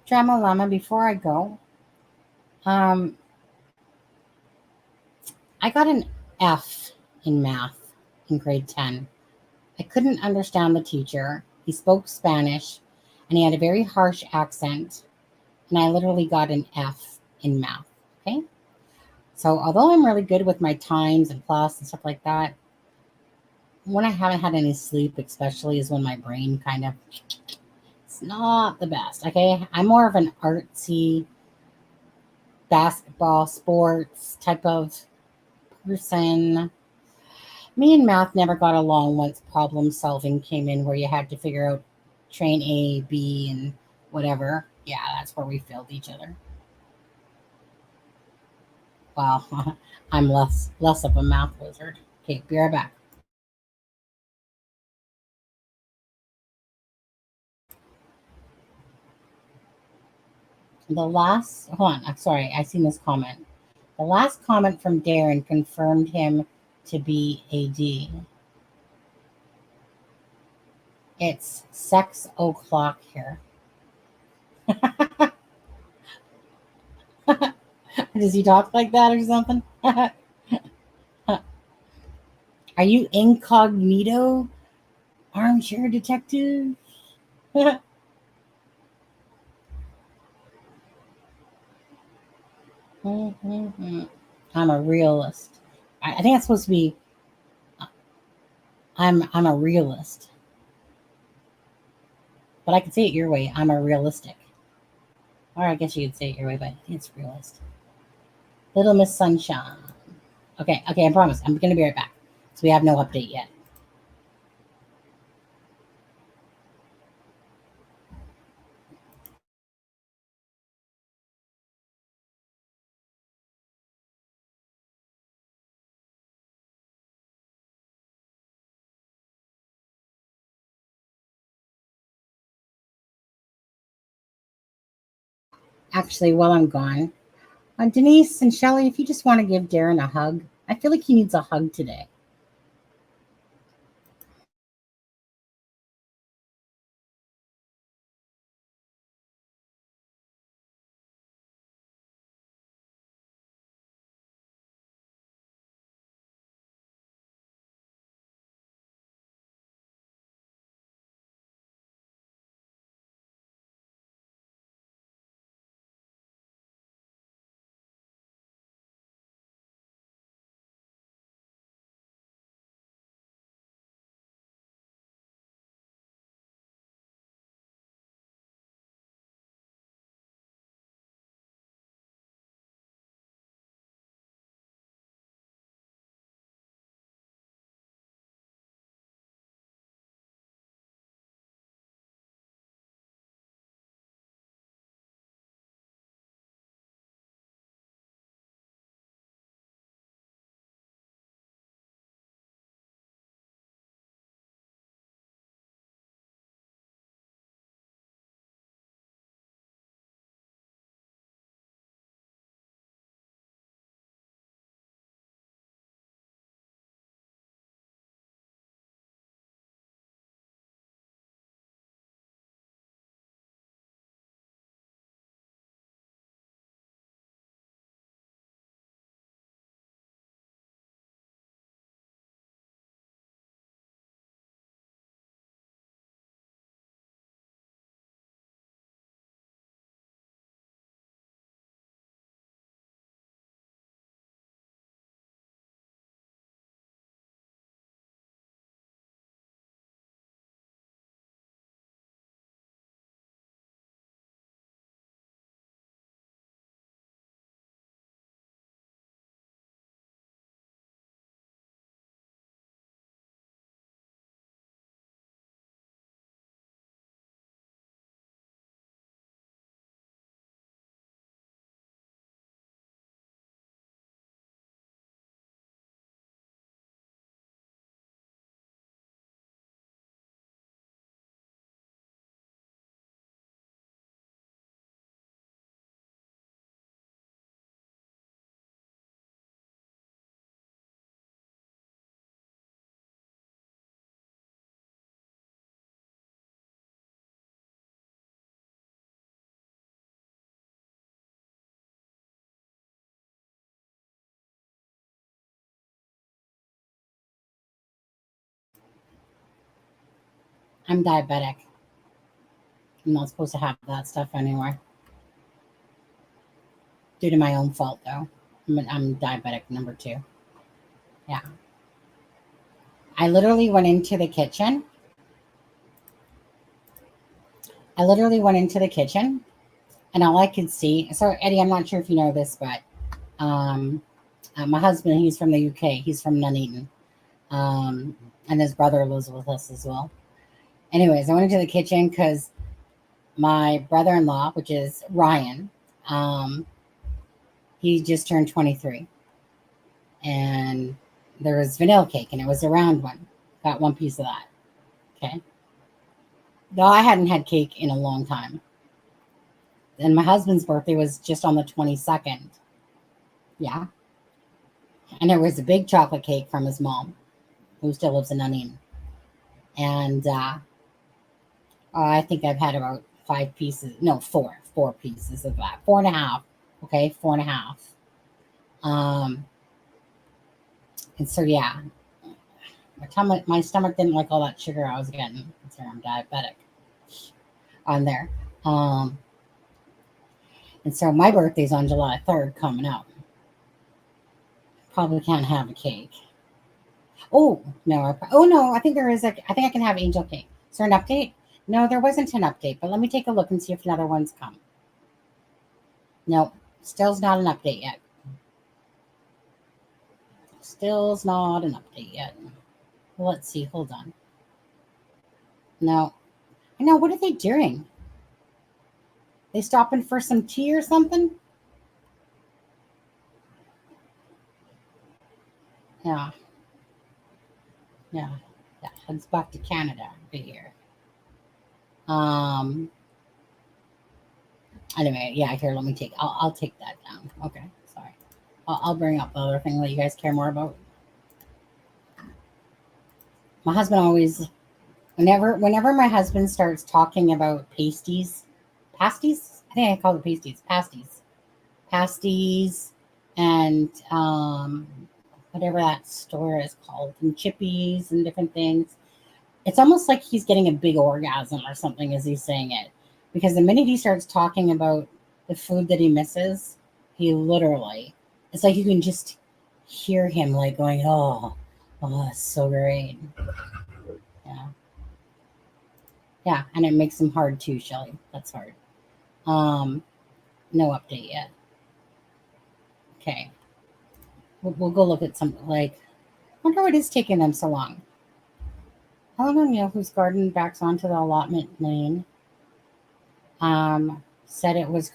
Drama Llama, before I go, Um, I got an F in math in grade 10. I couldn't understand the teacher. He spoke Spanish and he had a very harsh accent. And I literally got an F in math. Okay. So although I'm really good with my times and plus and stuff like that, when I haven't had any sleep, especially, is when my brain kind of, it's not the best. Okay. I'm more of an artsy basketball sports type of person. Me and math never got along once problem solving came in, where you had to figure out train A, B, and whatever. Yeah, that's where we failed each other. Well, I'm less of a math wizard. Okay, be right back. The last, hold on, I'm sorry, I seen this comment. The last comment from Darren confirmed him to be a D. It's 6 o'clock here. Does he talk like that or something? Are you incognito, armchair detective? I'm a realist. I think that's supposed to be. I'm a realist, but I can say it your way. I'm a realistic, or I guess you could say it your way, but it's realist. Little Miss Sunshine. Okay, okay, I promise. I'm gonna be right back. So we have no update yet. Actually, while I'm gone, Denise and Shelly, if you just want to give Darren a hug, I feel like he needs a hug today. I'm diabetic. I'm not supposed to have that stuff anymore. Due to my own fault, though. I'm diabetic number 2. Yeah. I literally went into the kitchen. And all I could see. So, Eddie, I'm not sure if you know this, but my husband, he's from the UK. He's from Nuneaton. And his brother lives with us as well. Anyways, I went into the kitchen because my brother-in-law, which is Ryan, he just turned 23. And there was vanilla cake, and it was a round one. Got one piece of that. Okay. Though I hadn't had cake in a long time. And my husband's birthday was just on the 22nd. Yeah. And there was a big chocolate cake from his mom, who still lives in Nuneaton. And I think I've had about 5 pieces. No, 4. 4 pieces of that. 4.5. Okay, 4.5. And so, yeah. My stomach didn't like all that sugar I was getting. Considering I'm diabetic on there. And so my birthday's on July 3rd coming up. Probably can't have a cake. Oh, no. I think there is I think I can have angel cake. Is there an update? No, there wasn't an update, but let me take a look and see if another one's come. No, still's not an update yet. Still's not an update yet. Let's see. Hold on. No. I know. What are they doing? They stopping for some tea or something? Yeah. Yeah. Yeah. Heads back to Canada over here. Anyway, yeah, here, let me take, I'll take that down. Okay, sorry. I'll bring up the other thing that you guys care more about. My husband always, whenever my husband starts talking about pasties, I think I call it pasties, and whatever that store is called, and chippies and different things. It's almost like he's getting a big orgasm or something as he's saying it. Because the minute he starts talking about the food that he misses, he literally, it's like you can just hear him like going, oh, that's so great. Yeah. Yeah, and it makes him hard too, Shelly. That's hard. No update yet. Okay. We'll go look at something like, I wonder what is taking them so long. Helen O'Neill, whose garden backs onto the allotment lane, said it was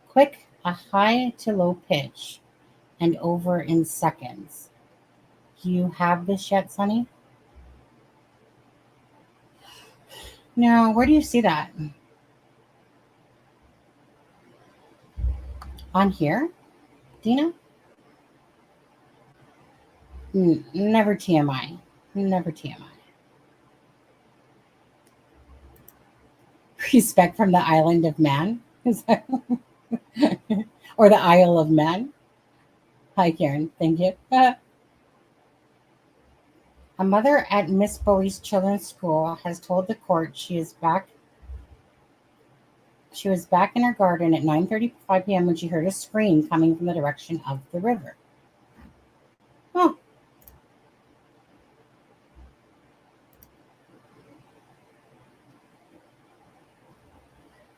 quick, a high to low pitch, and over in seconds. Do you have this yet, Sonny? No, where do you see that? On here, Dina? Never TMI. Never TMI. Respect from the Island of Man? Or the Isle of Man? Hi, Karen. Thank you. A mother at Miss Bowie's children's school has told the court she was back in her garden at 9:35 p.m. when she heard a scream coming from the direction of the river. Oh.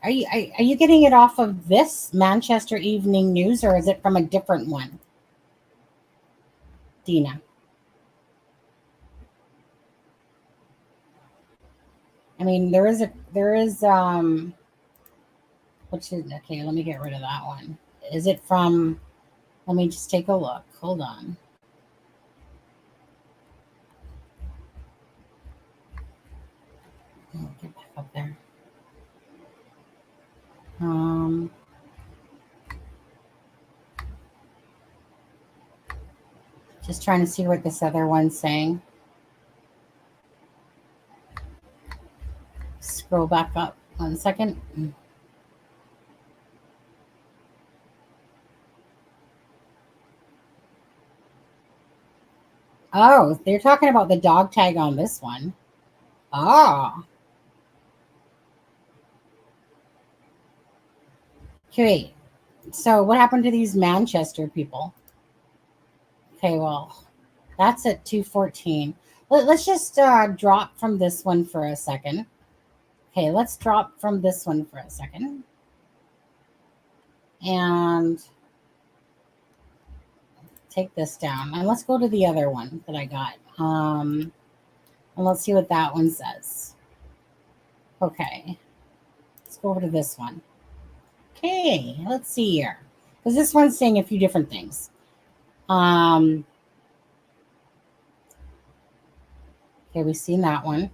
Are you getting it off of this Manchester Evening News, or is it from a different one? Dina. I mean, there is which is, okay, let me get rid of that one. Is it from, let me just take a look. Hold on. Oh, get back up there. Just trying to see what this other one's saying. Scroll back up 1 second. Oh, they're talking about the dog tag on this one. Ah. Okay, so what happened to these Manchester people? Okay, well, that's at 2:14. Let's just drop from this one for a second. Okay, let's drop from this one for a second. And take this down. And let's go to the other one that I got. And let's see what that one says. Okay. Let's go over to this one. Okay, let's see here. Because this one's saying a few different things. Okay, we've seen that one.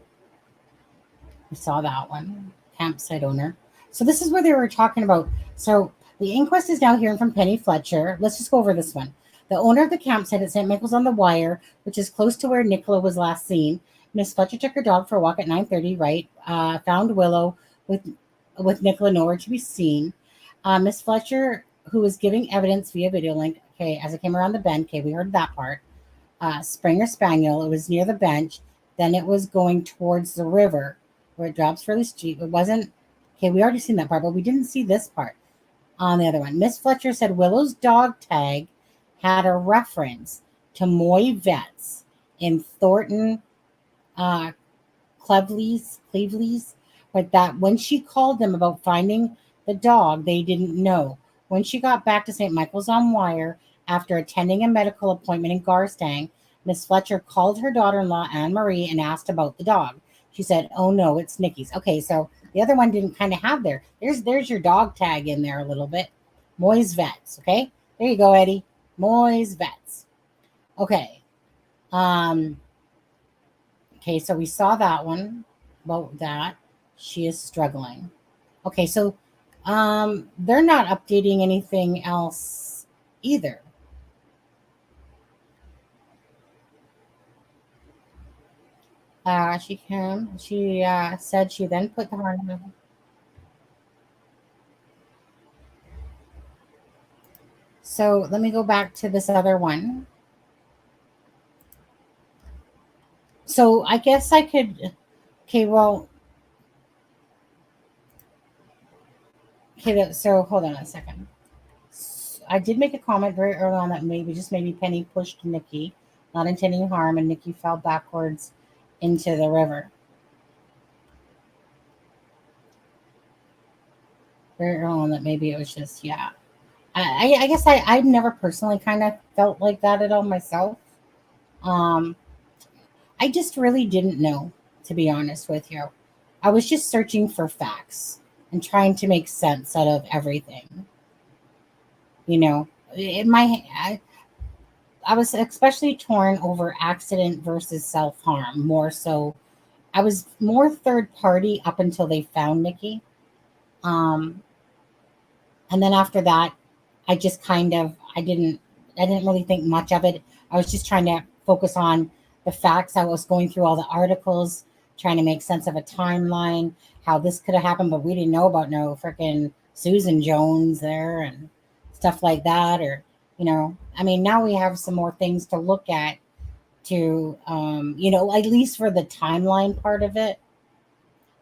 We saw that one. Campsite owner. So this is where they were talking about. So the inquest is now hearing from Penny Fletcher. Let's just go over this one. The owner of the campsite at St. Michael's on the Wire, which is close to where Nicola was last seen. Miss Fletcher took her dog for a walk at 9:30, right? Found Willow with Nicola nowhere to be seen. Miss Fletcher, who was giving evidence via video link, okay, as it came around the bend, okay, we heard that part. Springer Spaniel, it was near the bench. Then it was going towards the river where it drops fairly steep. It wasn't, okay, we already seen that part, but we didn't see this part on the other one. Miss Fletcher said Willow's dog tag had a reference to Moy Vets in Thornton, Cleveleys, but that when she called them about finding the dog, they didn't know. When she got back to St. Michael's on Wire after attending a medical appointment in Garstang, Miss Fletcher called her daughter-in-law, Anne-Marie, and asked about the dog. She said, oh, no, it's Nikki's. Okay, so the other one didn't kind of have there. There's your dog tag in there a little bit. Moy's Vets, okay? There you go, Eddie. Moy's Vets. Okay. Okay, so we saw that one about that. She is struggling. Okay, so they're not updating anything else either. She said she then put the harness. So let me go back to this other one. So I guess I could, okay, well, okay, so hold on a second. I did make a comment very early on that maybe Penny pushed Nikki, not intending harm, and Nikki fell backwards into the river. Very early on that maybe it was just, yeah. I guess I've never personally kind of felt like that at all myself. I just really didn't know, to be honest with you. I was just searching for facts and trying to make sense out of everything. You know, I was especially torn over accident versus self-harm more so. I was more third party up until they found Nikki. And then after that, I just kind of, I didn't really think much of it. I was just trying to focus on the facts. I was going through all the articles, trying to make sense of a timeline, how this could have happened, but we didn't know about no freaking Susan Jones there and stuff like that. Or, I mean, now we have some more things to look at to, at least for the timeline part of it.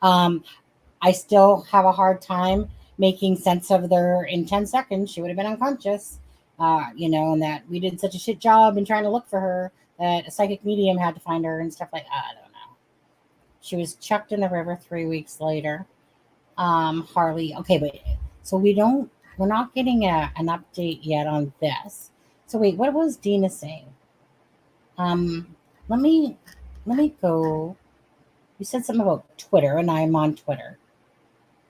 I still have a hard time making sense of her in 10 seconds. She would have been unconscious, and that we did such a shit job in trying to look for her that a psychic medium had to find her and stuff like that. I don't know. She was chucked in the river 3 weeks later. Harley. Okay, but so we're not getting an update yet on this. So wait, what was Dina saying? Let me go. You said something about Twitter, and I'm on Twitter.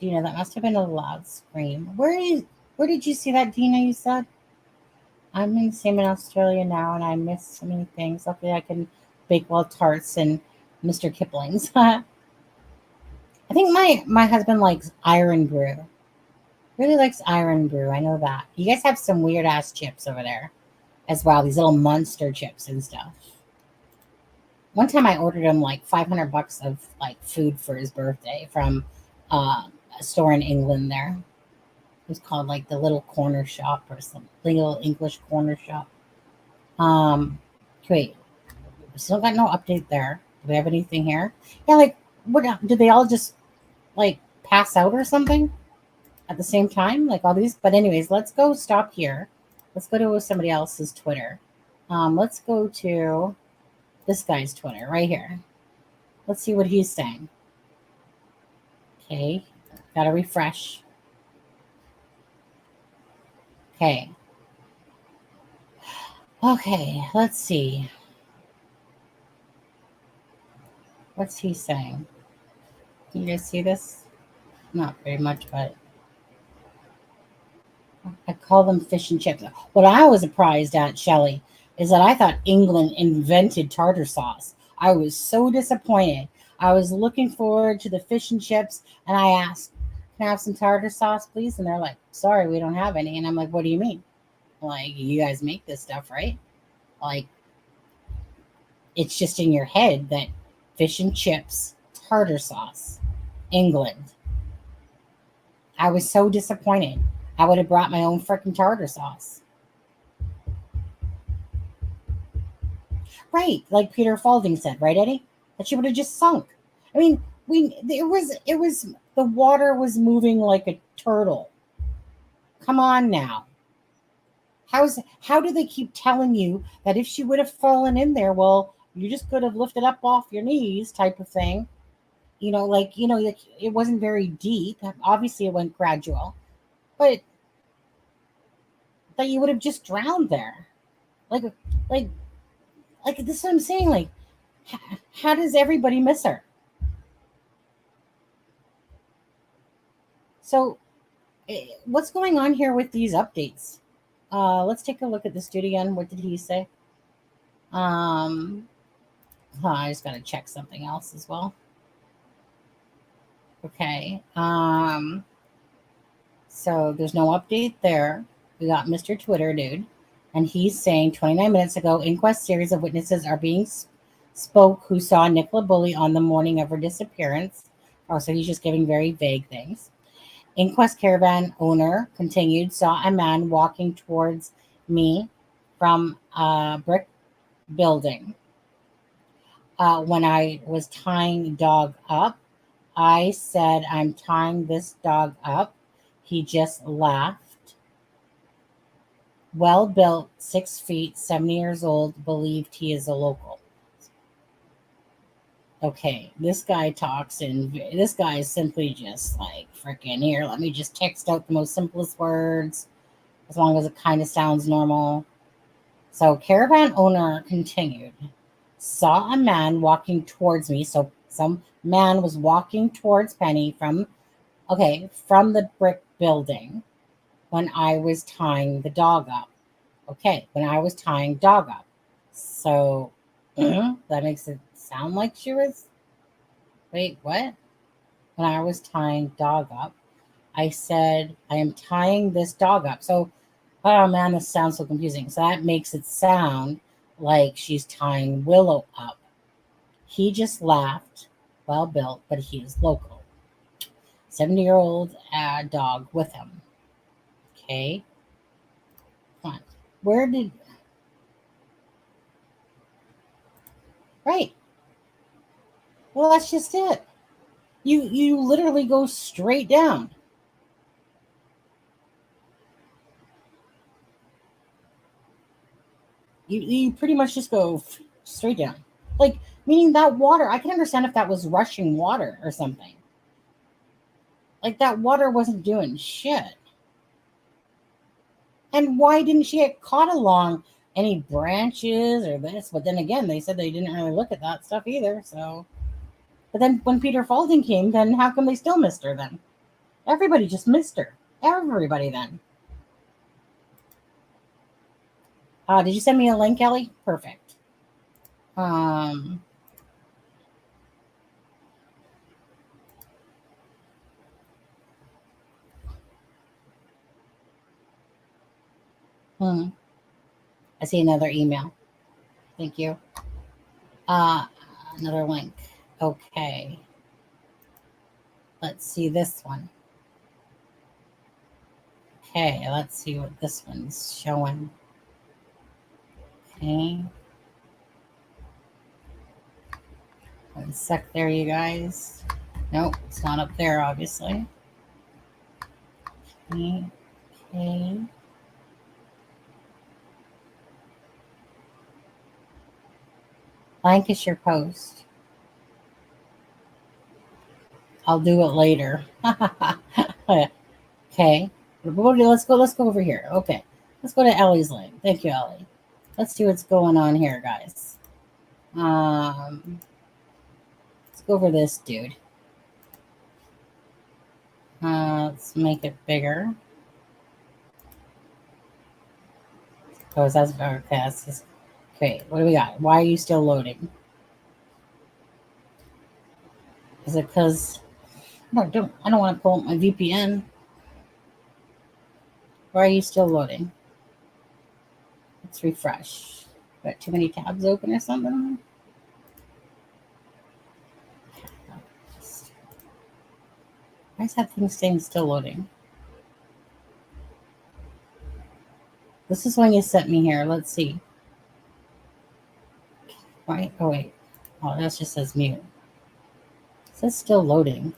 Dina, that must have been a loud scream. Where did you see that, Dina? You said I'm in Australia now, and I miss so many things. Hopefully, I can bake well tarts and Mr. Kipling's. I think my husband likes Iron Brew. Really likes Iron Brew. I know that. You guys have some weird ass chips over there as well. These little monster chips and stuff. One time I ordered him like $500 of like food for his birthday from a store in England there. It was called like the Little Corner Shop or some Little English Corner Shop. Wait, we still got no update there. Do we have anything here? Yeah, like what did they all just like pass out or something? at the same time, like all these. But anyways, let's go stop here. Let's go to somebody else's Twitter. Let's go to this guy's Twitter right here. Let's see what he's saying. Okay, gotta refresh. Okay. Okay, let's see. What's he saying? Can you guys see this? Not very much, but I call them fish and chips. What I was surprised at, Shelley, is that I thought England invented tartar sauce. I was so disappointed. I was looking forward to the fish and chips, and I asked, "Can I have some tartar sauce, please?" And they're like, "Sorry, we don't have any." And I'm like, "What do you mean? Like, you guys make this stuff, right?" Like, it's just in your head that fish and chips, tartar sauce, England. I was so disappointed. I would have brought my own freaking tartar sauce. Right, like Peter Falding said, right, Eddie? That she would have just sunk. I mean, it was the water was moving like a turtle. Come on now. How do they keep telling you that if she would have fallen in there, well, you just could have lifted up off your knees type of thing? Like it wasn't very deep. Obviously, it went gradual, but that you would have just drowned there. Like, like, like this is what I'm saying. Like, how does everybody miss her? So, what's going on here with these updates? Let's take a look at this dude again. What did he say? I just got to check something else as well. Okay. So there's no update there. We got Mr. Twitter dude, and he's saying 29 minutes ago, Inquest series of witnesses are being spoke who saw Nicola Bulley on the morning of her disappearance. Oh, so he's just giving very vague things. Inquest caravan owner continued, saw a man walking towards me from a brick building. When I was tying dog up, I said, "I'm tying this dog up." He just laughed. Well built, 6 feet, 70 years old, believed he is a local. Okay, this guy talks, and this guy is simply just like, freaking here, let me just text out the most simplest words, as long as it kind of sounds normal. So, caravan owner continued, saw a man walking towards me. So, some man was walking towards Penny from the brick building when I was tying the dog up. Okay, when I was tying dog up. So, that makes it sound like she was. Wait, what? When I was tying dog up, I said, "I am tying this dog up." So, oh man, this sounds so confusing. So that makes it sound like she's tying Willow up. He just laughed. Well built, but he is local. 70-year-old dog with him. Okay. Fine. Where did. Right. Well, that's just it. You literally go straight down. You pretty much just go straight down. Like, meaning that water, I can understand if that was rushing water or something. Like, that water wasn't doing shit. And why didn't she get caught along any branches or this? But then again, they said they didn't really look at that stuff either. So, but then when Peter Falding came, then how come they still missed her then? Everybody just missed her. Everybody then. Did you send me a link, Kelly? Perfect. I see another email. Thank you. Another link. Okay. Let's see this one. Okay, let's see what this one's showing. Okay. 1 sec there, you guys. Nope, it's not up there, obviously. Okay. Lancashire Post. I'll do it later. Okay. Let's go over here. Okay. Let's go to Ellie's link. Thank you, Ellie. Let's see what's going on here, guys. Let's go over this dude. Let's make it bigger. Oh, that's okay. That's just, okay. What do we got? Why are you still loading? Is it because I don't want to pull up my VPN? Why are you still loading? Let's refresh. Got too many tabs open or something? Why is that thing staying still loading? This is when you sent me here. Let's see. Why? Oh, wait. Oh, that just says mute. It says still loading.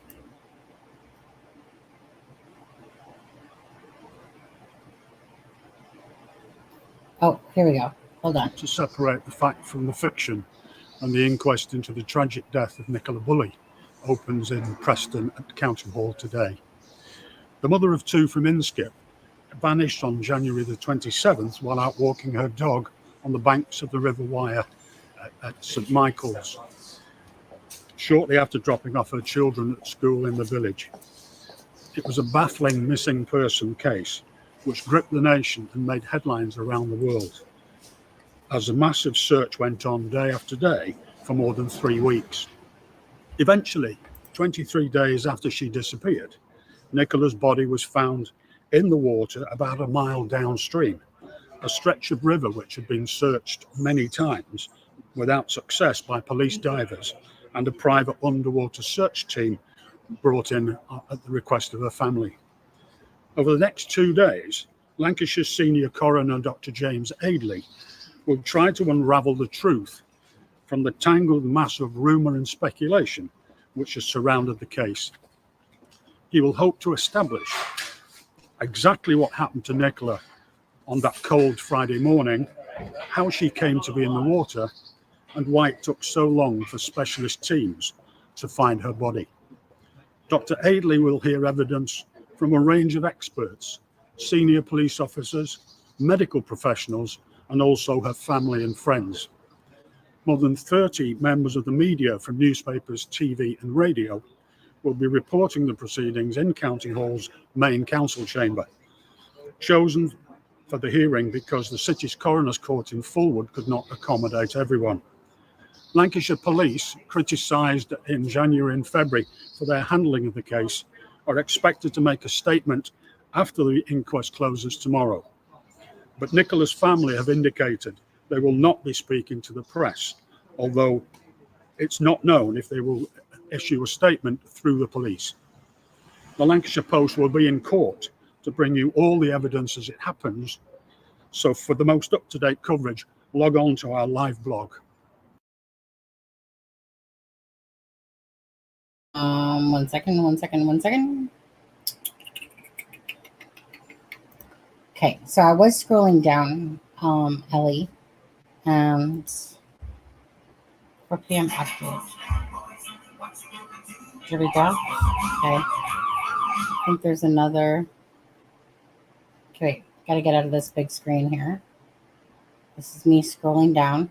Oh, here we go. Hold on. To separate the fact from the fiction, and the inquest into the tragic death of Nicola Bulley opens in Preston at County Hall today. The mother of two from Inskip vanished on January the 27th while out walking her dog on the banks of the River Wyre at St Michael's, shortly after dropping off her children at school in the village. It was a baffling missing person case which gripped the nation and made headlines around the world, as a massive search went on day after day for more than 3 weeks. Eventually, 23 days after she disappeared, Nicola's body was found in the water about a mile downstream, a stretch of river which had been searched many times without success by police divers and a private underwater search team brought in at the request of her family. Over the next 2 days, Lancashire's senior coroner, Dr. James Aidley, will try to unravel the truth from the tangled mass of rumour and speculation which has surrounded the case. He will hope to establish exactly what happened to Nicola on that cold Friday morning, how she came to be in the water, and why it took so long for specialist teams to find her body. Dr. Aidley will hear evidence from a range of experts, senior police officers, medical professionals, and also her family and friends. More than 30 members of the media from newspapers, TV and radio will be reporting the proceedings in County Hall's main council chamber, chosen for the hearing because the city's coroner's court in Fulwood could not accommodate everyone. Lancashire police, criticised in January and February for their handling of the case, are expected to make a statement after the inquest closes tomorrow. But Nicola's family have indicated they will not be speaking to the press, although it's not known if they will issue a statement through the police. The Lancashire Post will be in court to bring you all the evidence as it happens. So for the most up-to-date coverage, log on to our live blog. One second. Okay, so I was scrolling down, Ellie, and 4 p.m. update. Here we go. Okay. I think there's another. Okay, gotta get out of this big screen here. This is me scrolling down.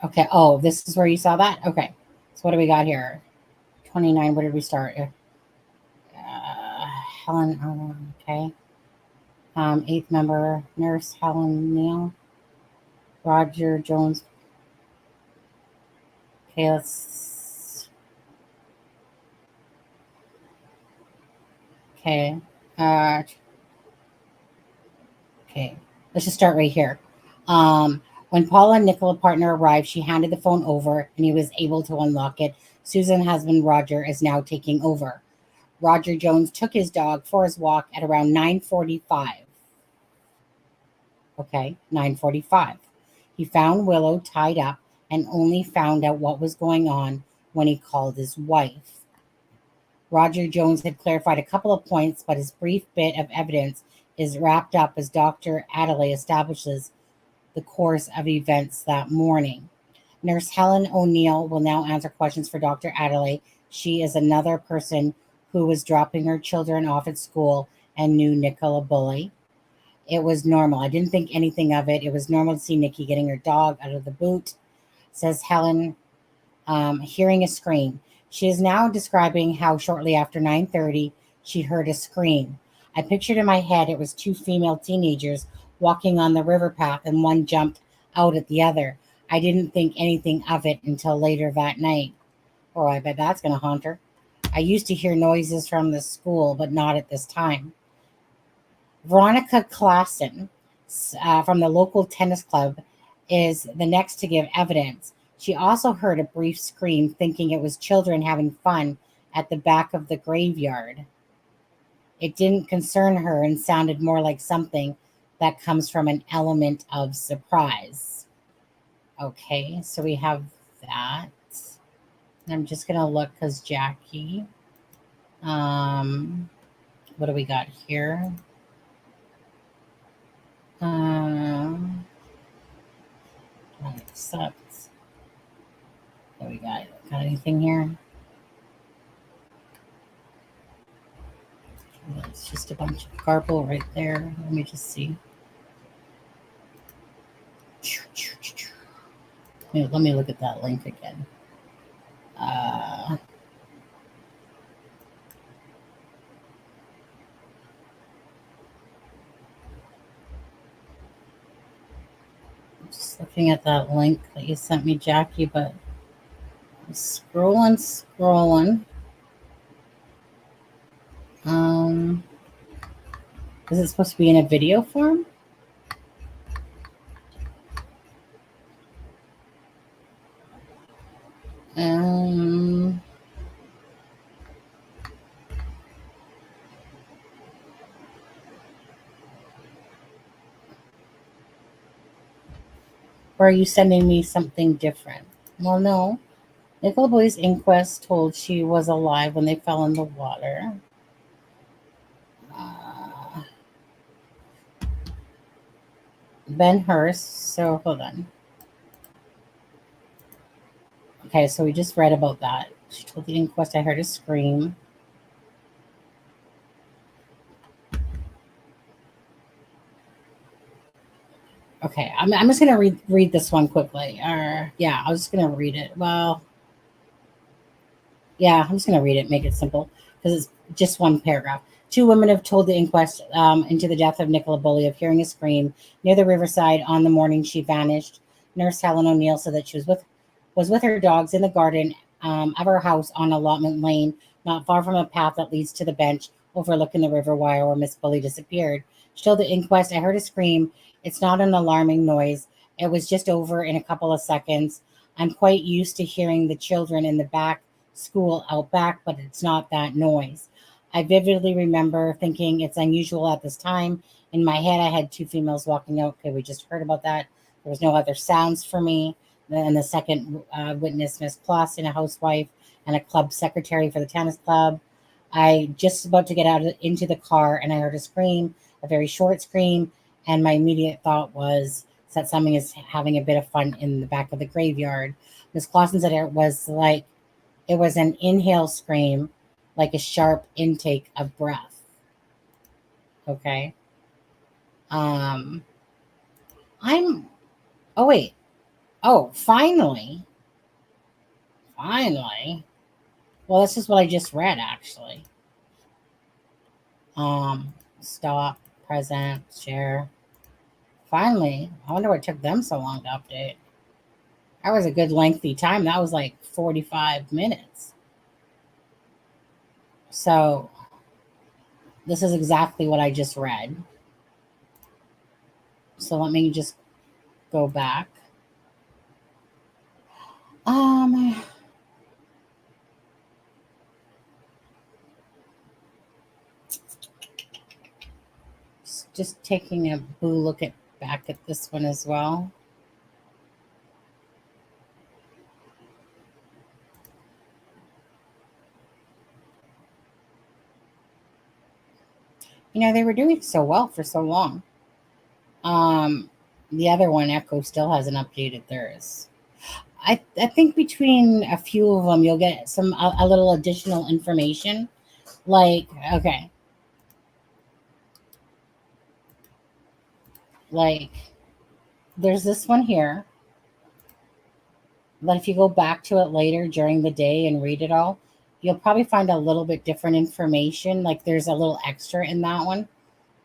Okay. Oh, this is where you saw that? Okay. So what do we got here? 29. Where did we start? Helen. Okay. 8th member, Nurse Helen Neal. Roger Jones. Okay, let's. Okay. Okay. Let's just start right here. When Paula and Nicola partner arrived, she handed the phone over and he was able to unlock it. Susan's husband, Roger, is now taking over. Roger Jones took his dog for his walk at around 9:45. Okay, 9:45. He found Willow tied up and only found out what was going on when he called his wife. Roger Jones had clarified a couple of points, but his brief bit of evidence is wrapped up as Dr. Adelaide establishes the course of events that morning. Nurse Helen O'Neill will now answer questions for Dr. Adelaide. She is another person who was dropping her children off at school and knew Nicola Bulley. It was normal. I didn't think anything of it. It was normal to see Nikki getting her dog out of the boot, says Helen, hearing a scream. She is now describing how shortly after 9:30 she heard a scream. I pictured in my head it was two female teenagers walking on the river path and one jumped out at the other. I didn't think anything of it until later that night. Oh, I bet that's going to haunt her. I used to hear noises from the school, but not at this time. Veronica Klassen from the local tennis club is the next to give evidence. She also heard a brief scream, thinking it was children having fun at the back of the graveyard. It didn't concern her and sounded more like something that comes from an element of surprise. Okay, so we have that. And I'm just going to look because Jackie. What do we got here? Accept. What we got? Got anything here? It's just a bunch of garble right there. Let me just see. Let me look at that link again. Just looking at that link that you sent me, Jackie, but I'm scrolling. Is it supposed to be in a video form? Or are you sending me something different? Well, no. Nicola Bulley's inquest told she was alive when they fell in the water. Ben Hurst. So hold on. Okay, so we just read about that. She told the inquest I heard a scream. Okay, I'm just going to read this one quickly. Yeah, I was just going to read it. Well, yeah, I'm just going to read it, make it simple, because it's just one paragraph. 2 women have told the inquest into the death of Nicola Bulley of hearing a scream near the riverside on the morning she vanished. Nurse Helen O'Neill said that she was with her dogs in the garden of her house on Allotment Lane, not far from a path that leads to the bench overlooking the river where Miss Bulley disappeared. She told the inquest, I heard a scream. It's not an alarming noise. It was just over in a couple of seconds. I'm quite used to hearing the children in the back school out back, but it's not that noise. I vividly remember thinking it's unusual at this time. In my head, I had 2 females walking out. Okay, we just heard about that. There was no other sounds for me. Then the second witness, Miss Clausen, a housewife and a club secretary for the tennis club. I just about to get out into the car and I heard a scream, a very short scream. And my immediate thought was that something is having a bit of fun in the back of the graveyard. Miss Clausen said it was an inhale scream, like a sharp intake of breath. Okay. Oh, wait. Oh, finally. Well, this is what I just read, actually. Stop, present, share. Finally. I wonder what took them so long to update. That was a good lengthy time. That was like 45 minutes. So this is exactly what I just read. So let me just go back. Just taking a look back at this one as well. They were doing so well for so long. The other one, Echo, still hasn't updated theirs. I think between a few of them, you'll get a little additional information. Like, okay, like there's this one here. But if you go back to it later during the day and read it all, you'll probably find a little bit different information. Like there's a little extra in that one.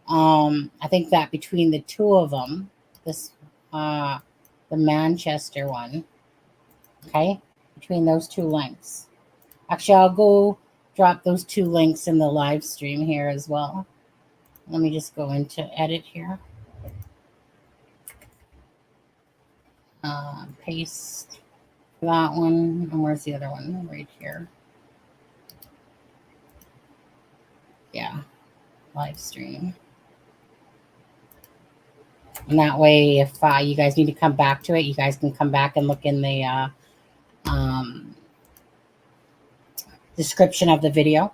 I think that between the two of them, this the Manchester one, okay, between those two links. Actually, I'll go drop those two links in the live stream here as well. Let me just go into edit here. Paste that one. And where's the other one? Right here. Yeah, live stream. And that way, if you guys need to come back to it, you guys can come back and look in the description of the video.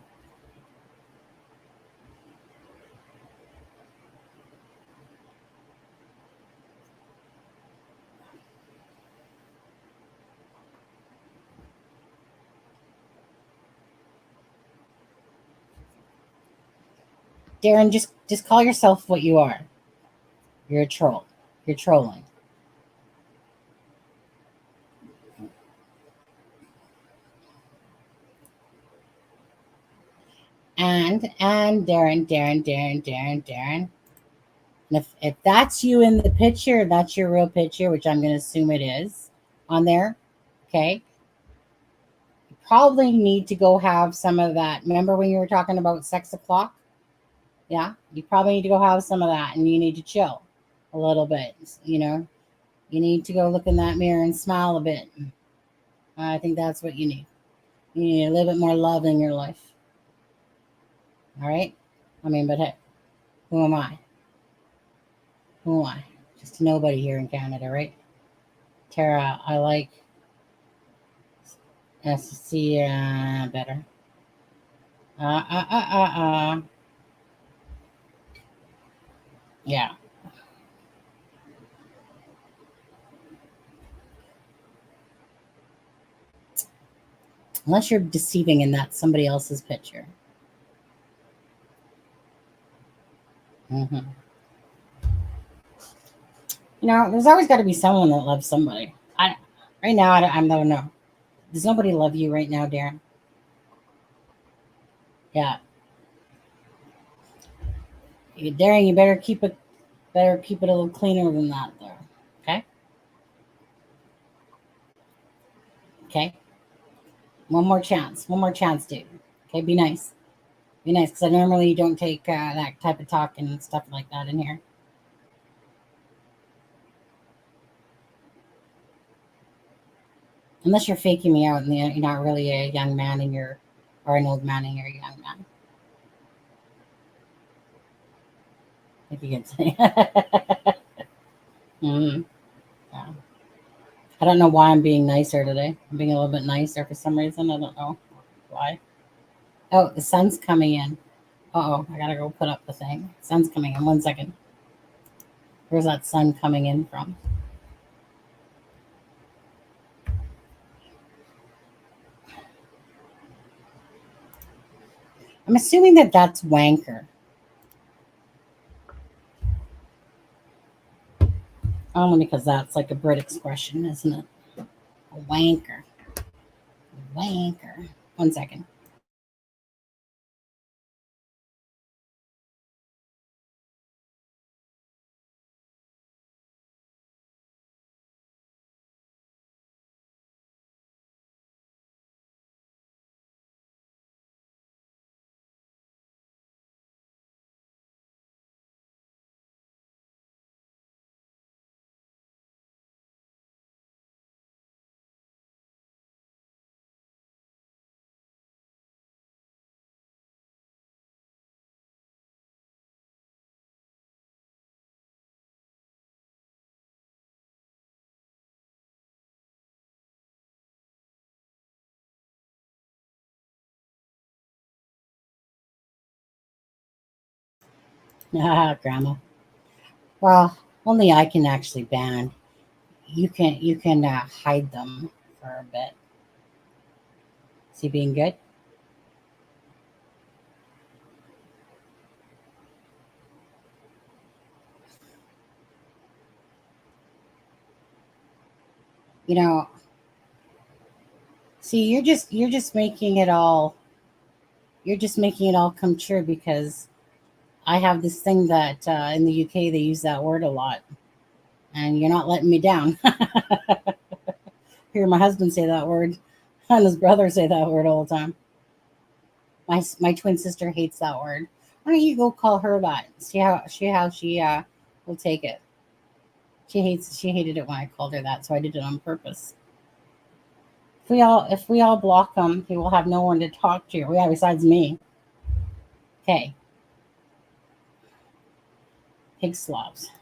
Darren, just call yourself what you are. You're a troll. You're trolling. And Darren. And if that's you in the picture, that's your real picture, which I'm going to assume it is on there. Okay. You probably need to go have some of that. Remember when you were talking about sex o'clock? Yeah. You probably need to go have some of that, and you need to chill a little bit. You need to go look in that mirror and smile a bit. I think that's what you need. You need a little bit more love in your life. All right? I mean, but hey, who am I? Who am I? Just nobody here in Canada, right? Tara, I like SC better. Yeah. Unless you're deceiving and that's somebody else's picture. There's always got to be someone that loves somebody. Right now, I don't know. Does nobody love you right now, Darren? Yeah. Darren, you better keep it a little cleaner than that there. Okay? Okay. One more chance, dude. Okay, be nice. Be nice, because I normally don't take that type of talk and stuff like that in here. Unless you're faking me out and you're not really a young man or an old man and you're a young man. If you can say. Yeah. I don't know why I'm being nicer today. I'm being a little bit nicer for some reason. I don't know why. Oh, the sun's coming in. Uh-oh, I gotta go put up the thing. Sun's coming in. 1 second. Where's that sun coming in from? I'm assuming that that's wanker. Only because that's like a Brit expression, isn't it? A wanker. Wanker. 1 second. Ah, Grandma. Well, only I can actually ban. You can hide them for a bit. Is he being good? You know, see, you're just making it all come true because I have this thing that in the UK they use that word a lot, and you're not letting me down. Hear my husband say that word, and his brother say that word all the time. My twin sister hates that word. Why don't you go call her that? See how she will take it. She hated it when I called her that, so I did it on purpose. If we all block him, he will have no one to talk to. Yeah, besides me. Okay, pig slobs.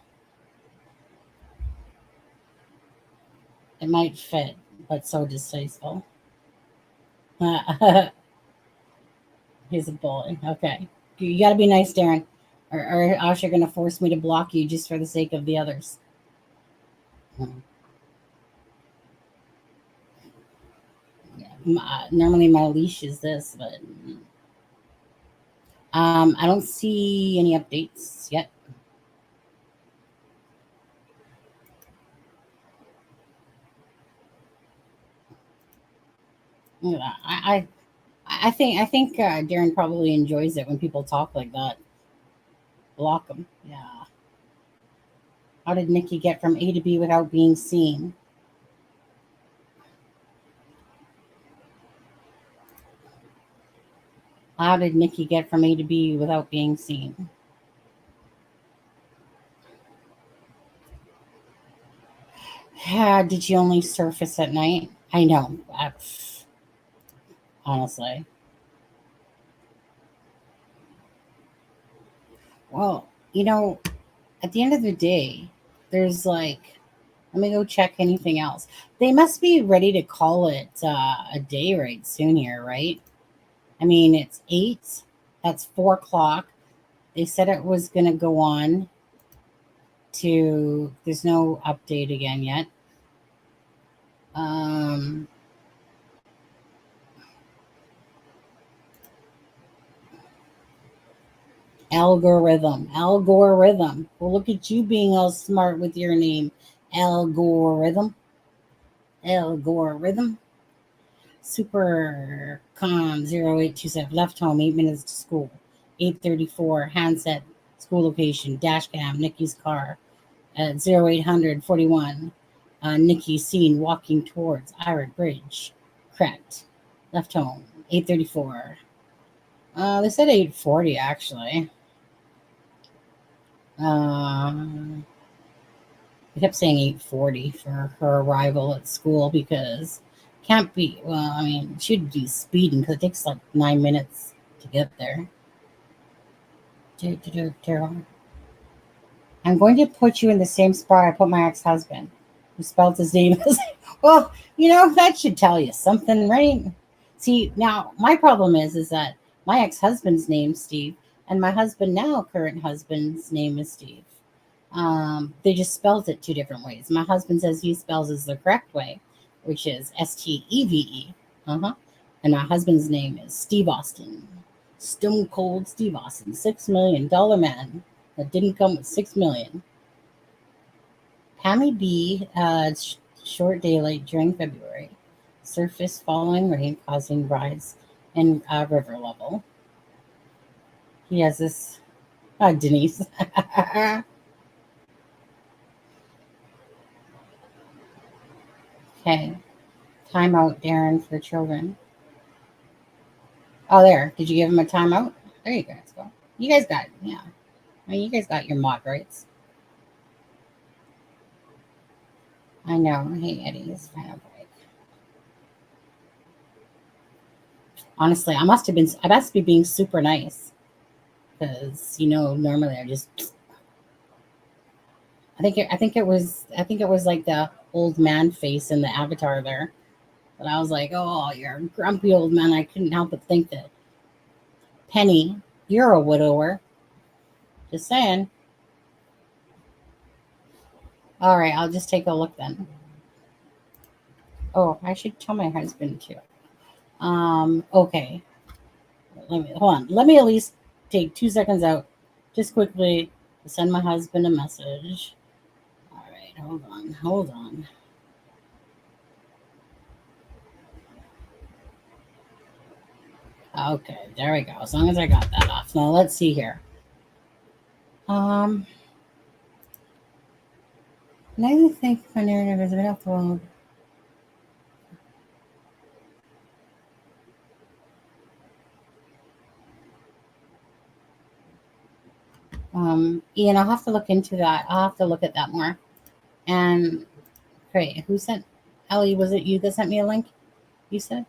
It might fit, but so distasteful. He's a bully. Okay, you got to be nice, Darren, or else you're going to force me to block you just for the sake of the others. Yeah. Normally my leash is this, but I don't see any updates yet. Yeah, I think Darren probably enjoys it when people talk like that. Block them. Yeah. How did Nikki get from A to B without being seen? How did Nikki get from A to B without being seen? Did she only surface at night? I know. Honestly. Well, at the end of the day, there's like, let me go check anything else. They must be ready to call it a day right soon here, right? I mean, it's 8. That's 4 o'clock. They said it was going to go on to, there's no update again yet. Algorithm. Well, look at you being all smart with your name. Algorithm. Supercom 0827 left home 8 minutes to school. 8:34 handset school location dash cam Nikki's car at 0800 41. Nikki seen walking towards Ira Bridge. Correct. Left home 8:34. They said 8:40 actually. They kept saying 8:40 for her arrival at school because can't be. Well, I mean, she'd be speeding because it takes like 9 minutes to get there. I'm going to put you in the same spot I put my ex-husband, who spelled his name as. Well, that should tell you something, right? See, now my problem is that my ex-husband's name's Steve, and my current husband's name is Steve. They just spelled it 2 different ways. My husband says he spells it the correct way, which is Steve. And my husband's name is Steve Austin. Stone Cold Steve Austin, $6 million man that didn't come with $6 million. Pammy B, short daylight during February. Surface following rain causing rise in river level. He has this. Denise. Okay. Timeout, Darren, for children. Oh, there. Did you give him a timeout? There you guys go. You guys got it. Yeah. I mean, you guys got your mod rights. I know. Hey, Eddie, it's kind of like. Honestly, I must be being super nice. Because, normally I think it was like the old man face in the avatar there. But I was like, oh, you're a grumpy old man. I couldn't help but think that. Penny, you're a widower. Just saying. All right, I'll just take a look then. Oh, I should tell my husband too. Okay. Hold on. Let me at least take 2 seconds out, just quickly, to send my husband a message. All right, hold on. Okay, there we go. As long as I got that off. Now let's see here. Neither think my narrative is a bit off the wall. Ian, I'll have to look into that. I'll have to look at that more. And great, who sent Ellie? Was it you that sent me a link? You said?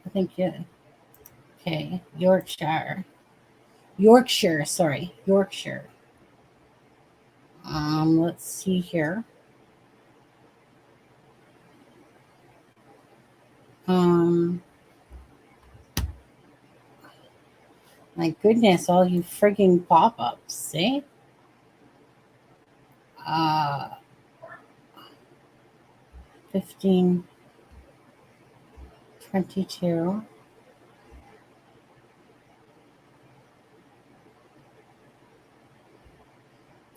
I think yeah. Okay, Yorkshire, sorry, Yorkshire. Let's see here. My goodness, all you freaking pop-ups, see? 15, 22.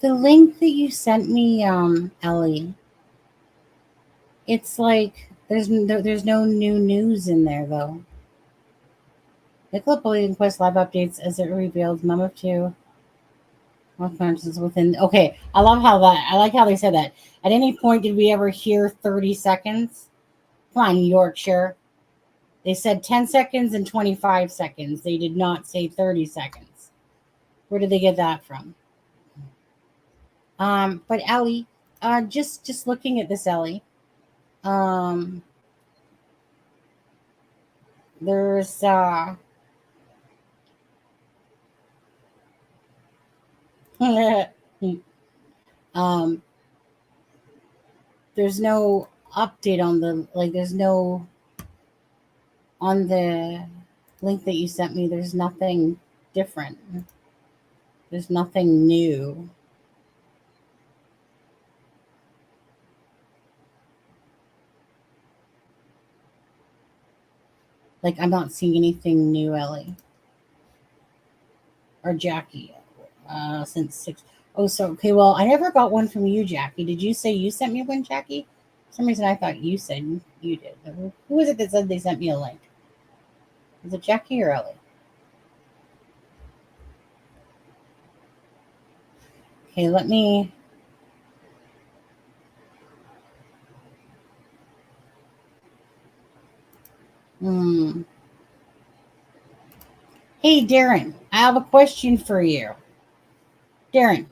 The link that you sent me, Ellie, it's like there's no new news in there though. Nicola Bulley Inquest live updates as it revealed mom of two. Conscience within. Okay, I like how they said that. At any point, did we ever hear 30 seconds? Come on, Yorkshire. They said 10 seconds and 25 seconds. They did not say 30 seconds. Where did they get that from? But Ellie, just looking at this, Ellie, there's there's no update on there's no on the link that you sent me. There's nothing different. There's nothing new. Like, I'm not seeing anything new, Ellie. Or Jackie. Since 6. Oh, so, okay, well, I never got one from you, Jackie. Did you say you sent me one, Jackie? For some reason, I thought you said you did. Who was it that said they sent me a link? Was it Jackie or Ellie? Okay, let me... Hey, Darren, I have a question for you. Darren,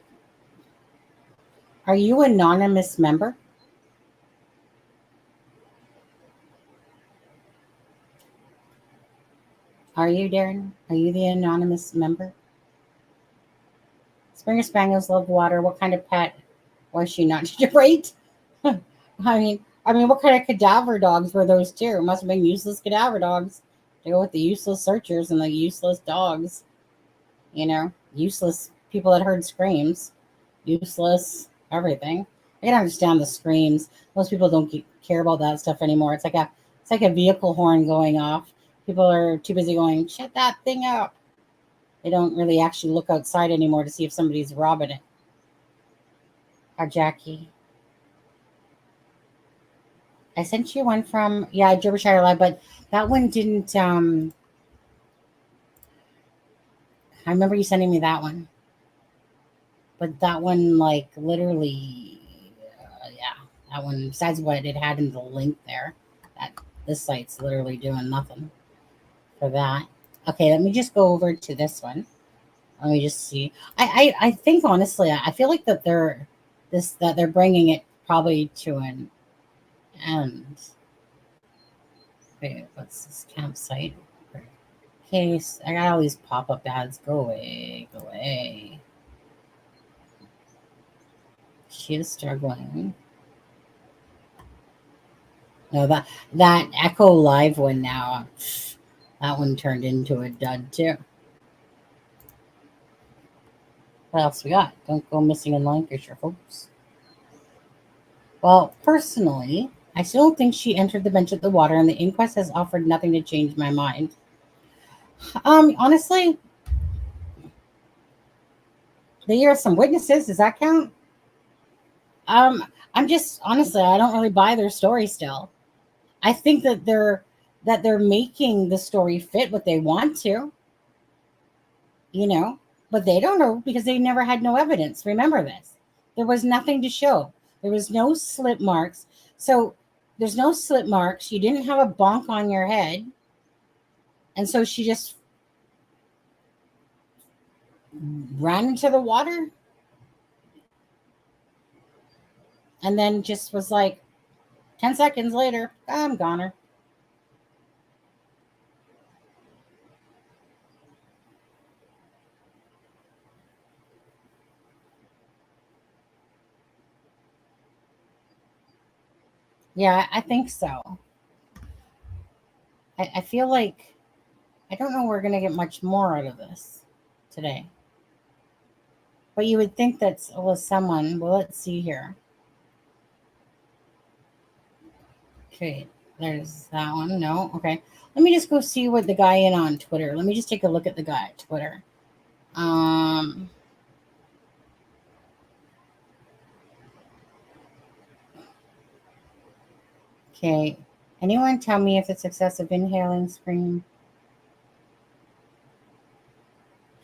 are you an anonymous member? Are you, Darren? Are you the anonymous member? Springer Spaniels love water. What kind of pet was she not? Right? I mean, what kind of cadaver dogs were those two? It must have been useless cadaver dogs to go with the useless searchers and the useless dogs. You know, useless people that heard screams, useless everything. I can understand the screams. Most people don't care about that stuff anymore. It's like a vehicle horn going off. People are too busy going, shut that thing up. They don't really actually look outside anymore to see if somebody's robbing it. Or Jackie. I sent you one from, Derbyshire Live, but that one didn't, I remember you sending me that one. But that one, like, literally, that one, besides what it had in the link there, that this site's literally doing nothing for that. Okay, let me just go over to this one. Let me just see. I think, honestly, I feel like that they're bringing it probably to an end. Wait, what's this campsite? Okay, so I got all these pop-up ads. Go away. She is struggling. No, that Echo Live one now, that one turned into a dud too. What else we got? Don't go missing in Lancashire, folks. Well, personally, I still don't think she entered the bench at the water, and the inquest has offered nothing to change my mind. Honestly, there are some witnesses. Does that count? I'm just honestly, I don't really buy their story still. I think that they're making the story fit what they want to, but they don't know because they never had no evidence. Remember this. There was nothing to show. There was no slip marks. So there's no slip marks. You didn't have a bonk on your head. And so she just ran into the water and then just was like 10 seconds later, I'm goner. Yeah, I think so. I feel like I don't know we're going to get much more out of this today. But you would think that was someone. Well, let's see here. Okay, there's that one. No, okay. Let me just go see what the guy in on Twitter. Let me just take a look at the guy at Twitter. Okay. Anyone tell me if it's excessive inhaling scream?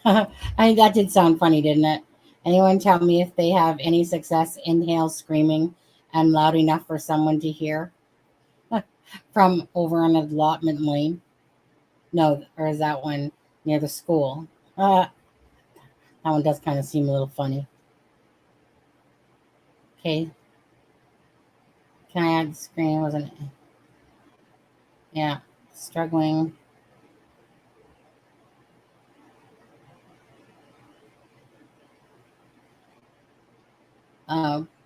That did sound funny, didn't it? Anyone tell me if they have any success inhale screaming and loud enough for someone to hear? From over on Allotment Lane? No, or is that one near the school? That one does kind of seem a little funny. Okay. Can I add the screen? Wasn't it? Yeah. Struggling.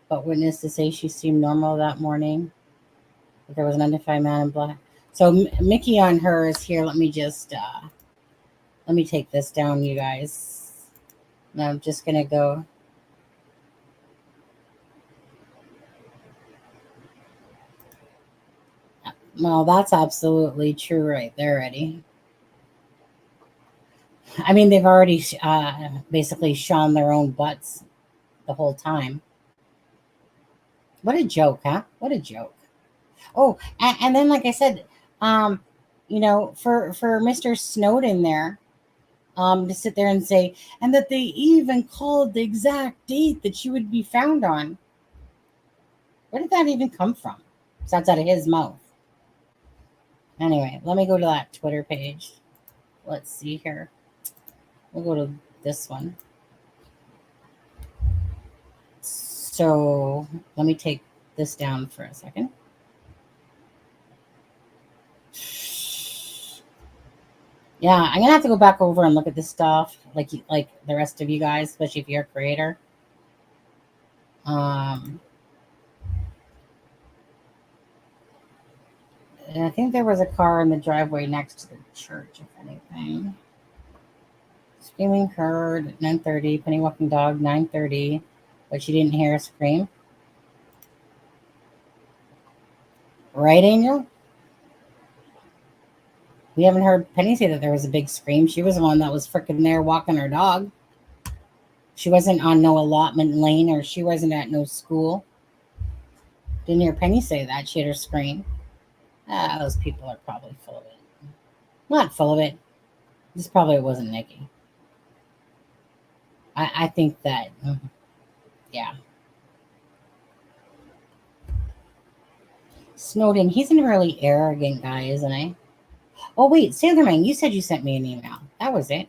But witness to say she seemed normal that morning. But there was an unidentified man in black. So Mickey on her is here. Let me just let me take this down, you guys. And I'm just gonna go. Well, that's absolutely true right there, Eddie. I mean, they've already basically shown their own butts the whole time. What a joke, huh? What a joke. Oh, and then, like I said, for Mr. Snowden there, to sit there and say, and that they even called the exact date that she would be found on. Where did that even come from? So that's out of his mouth. Anyway, let me go to that Twitter page. Let's see here. We'll go to this one. So let me take this down for a second. Yeah, I'm gonna have to go back over and look at this stuff, like the rest of you guys, especially if you're a creator. And I think there was a car in the driveway next to the church, if anything. Screaming heard at 9:30. Penny walking dog 9:30, but she didn't hear a scream. Right, Angel? We haven't heard Penny say that there was a big scream. She was the one that was freaking there walking her dog. She wasn't on no allotment lane, or she wasn't at no school. Didn't hear Penny say that. She had her scream. Those people are probably full of it. Not full of it. This probably wasn't Nikki. I think that, yeah. Snowden, he's a really arrogant guy, isn't he? Oh, wait, Sailorman, you said you sent me an email. That was it.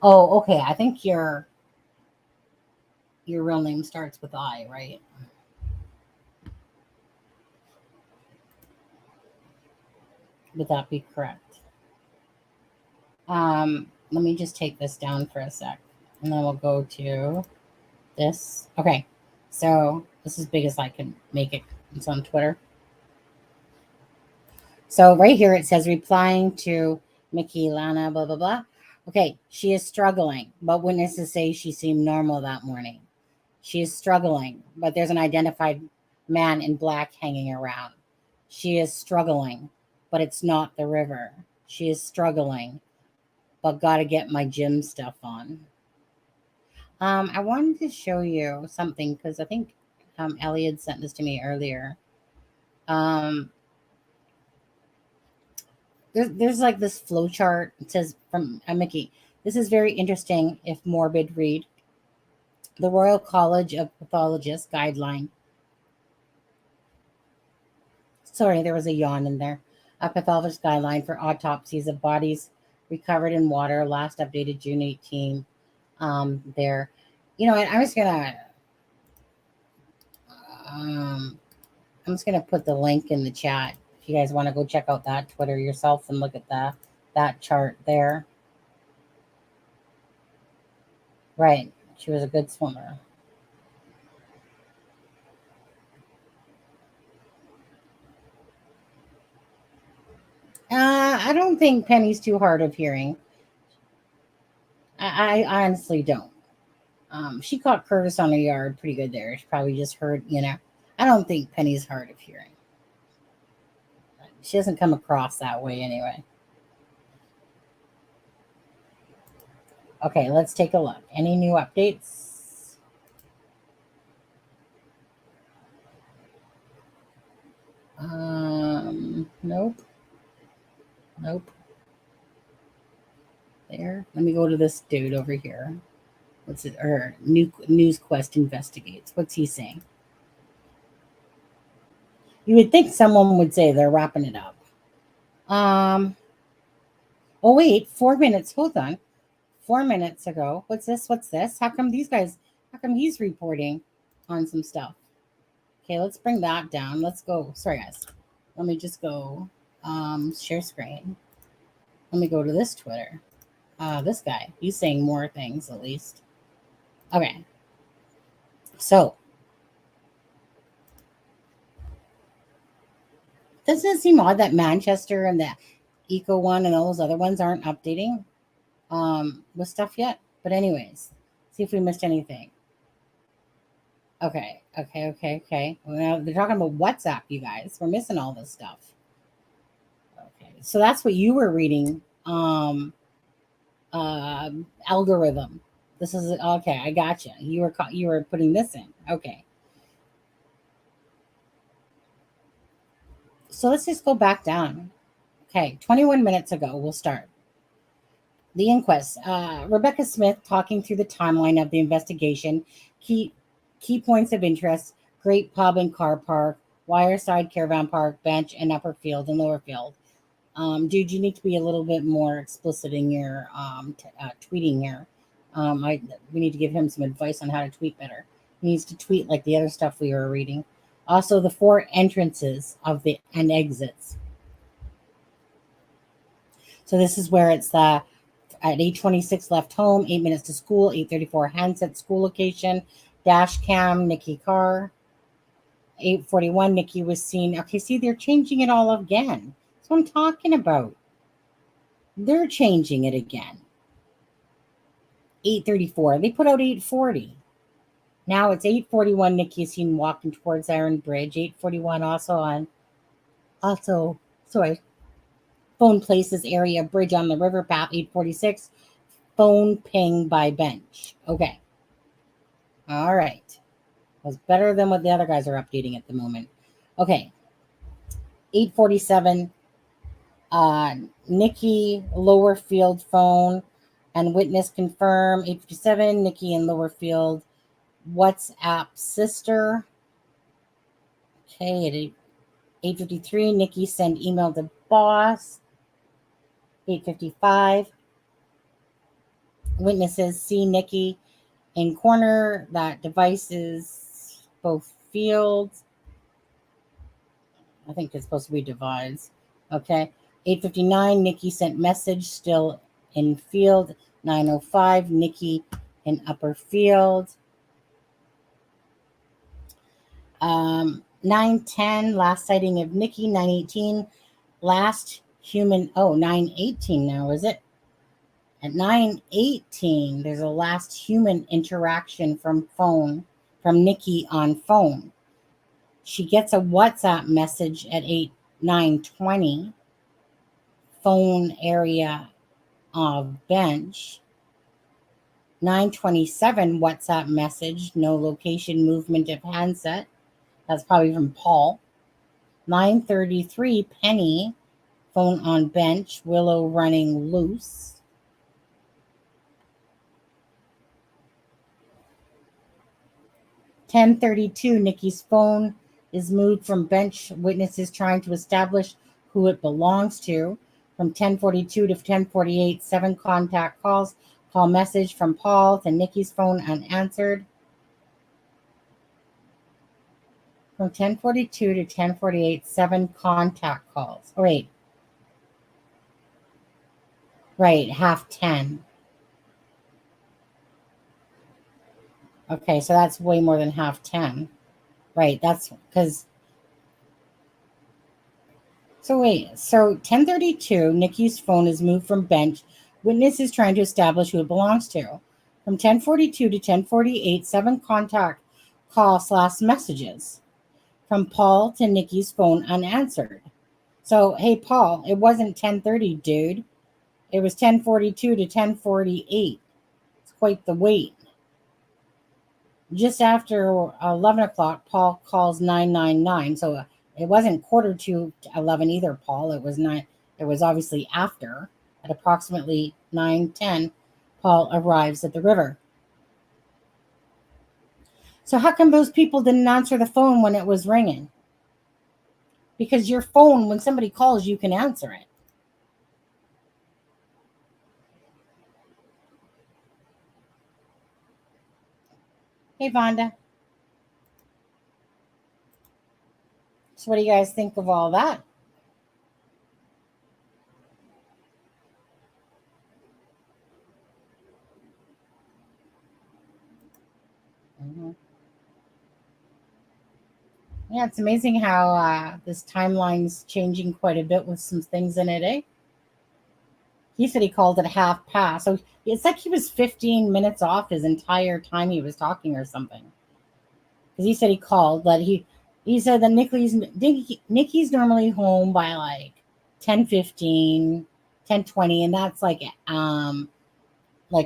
Oh, okay. I think your real name starts with I, right? Would that be correct? Let me just take this down for a sec, and then we'll go to this. Okay, so this is as big as I can make it. It's on Twitter. So right here it says replying to Mickey Lana, blah, blah, blah. Okay, she is struggling, but witnesses say she seemed normal that morning. She is struggling, but there's an identified man in black hanging around. She is struggling, but it's not the river. She is struggling, but got to get my gym stuff on. I wanted to show you something because I think Elliot sent this to me earlier. There's like this flow chart. It says from Mickey. This is very interesting if morbid read. The Royal College of Pathologists guideline. Sorry, there was a yawn in there. A pathologist guideline for autopsies of bodies recovered in water, last updated June 18. There, I'm just gonna put the link in the chat if you guys want to go check out that Twitter yourself and look at that chart there. Right, she was a good swimmer. I don't think Penny's too hard of hearing. I honestly don't. She caught Curtis on a yard pretty good there. She probably just heard, I don't think Penny's hard of hearing. She doesn't come across that way anyway. Okay, let's take a look. Any new updates? Nope. There. Let me go to this dude over here. What's it? Or News Quest investigates. What's he saying? You would think someone would say they're wrapping it up. Oh wait, 4 minutes. Hold on. 4 minutes ago. What's this? How come he's reporting on some stuff? Okay, let's bring that down. Let's go. Sorry guys. Let me just go share screen. Let me go to this Twitter. This guy. He's saying more things at least. Okay. So doesn't it seem odd that Manchester and the Eco one and all those other ones aren't updating with stuff yet? But anyways, see if we missed anything. Okay. Well, they're talking about WhatsApp, you guys. We're missing all this stuff. Okay, so that's what you were reading. Algorithm. This is okay. I gotcha. You were putting this in. Okay. So let's just go back down. Okay, 21 minutes ago, we'll start. The inquest. Rebecca Smith talking through the timeline of the investigation. Key points of interest: Great Pub and Car Park, Wireside Caravan Park, Bench, and Upper Field and Lower Field. Dude, you need to be a little bit more explicit in your tweeting here. We need to give him some advice on how to tweet better. He needs to tweet like the other stuff we were reading. Also, the 4 entrances and exits. So this is where it's at 8:26 left home, 8 minutes to school, 8:34 handset school location, dash cam, Nikki car. 8:41 Nikki was seen. Okay, see, they're changing it all again. That's what I'm talking about. They're changing it again. 8:34. They put out 8:40. Now it's 8:41. Nikki is seen walking towards Iron Bridge. 8:41 phone places area bridge on the river path. 8:46 phone ping by bench. Okay. All right. Was better than what the other guys are updating at the moment. Okay. 8:47 Nikki lower field phone and witness confirm. 8:57 Nikki in lower field WhatsApp sister. Okay, at 8:53 Nikki send email to boss. 8:55 witnesses see Nikki in corner. That devices both fields. I think it's supposed to be divides. Okay. 8:59 Nikki sent message still in field. 9:05 Nikki in upper field. 9:10 last sighting of Nikki. 9:18 last human, 9:18 now, is it? At 9:18, there's a last human interaction from Nikki on phone. She gets a WhatsApp message at 9:20, phone area of bench. 9:27 WhatsApp message, no location, movement of handset. That's probably from Paul. 9:33 Penny, phone on bench, Willow running loose. 10:32 Nikki's phone is moved from bench, witnesses trying to establish who it belongs to. From 10:42 to 10:48, 7 contact calls. Call message from Paul to Nikki's phone unanswered. From 10:42 to 10:48, 7 contact calls. Oh, wait. Right, 10:30. Okay, so that's way more than 10:30. Right, that's because... So wait, so 10:32, Nikki's phone is moved from bench. Witness is trying to establish who it belongs to. From 10:42 to 10:48, 7 contact call/messages from Paul to Nikki's phone unanswered. So, hey, Paul, it wasn't 10:30, dude. It was 10:42 to 10:48. It's quite the wait. Just after 11 o'clock, Paul calls 999. So it wasn't quarter to 11 either, Paul. It was 9. It was obviously after. At approximately 9:10, Paul arrives at the river. So how come those people didn't answer the phone when it was ringing? Because your phone, when somebody calls, you can answer it. Hey, Vonda. So what do you guys think of all that? Mm-hmm. Yeah, it's amazing how this timeline's changing quite a bit with some things in it, eh? He said he called it 1/2 past. So it's like he was 15 minutes off his entire time he was talking or something. Because he said he called, but he said that Nikki's normally home by like 10:15, 10:20, and that's like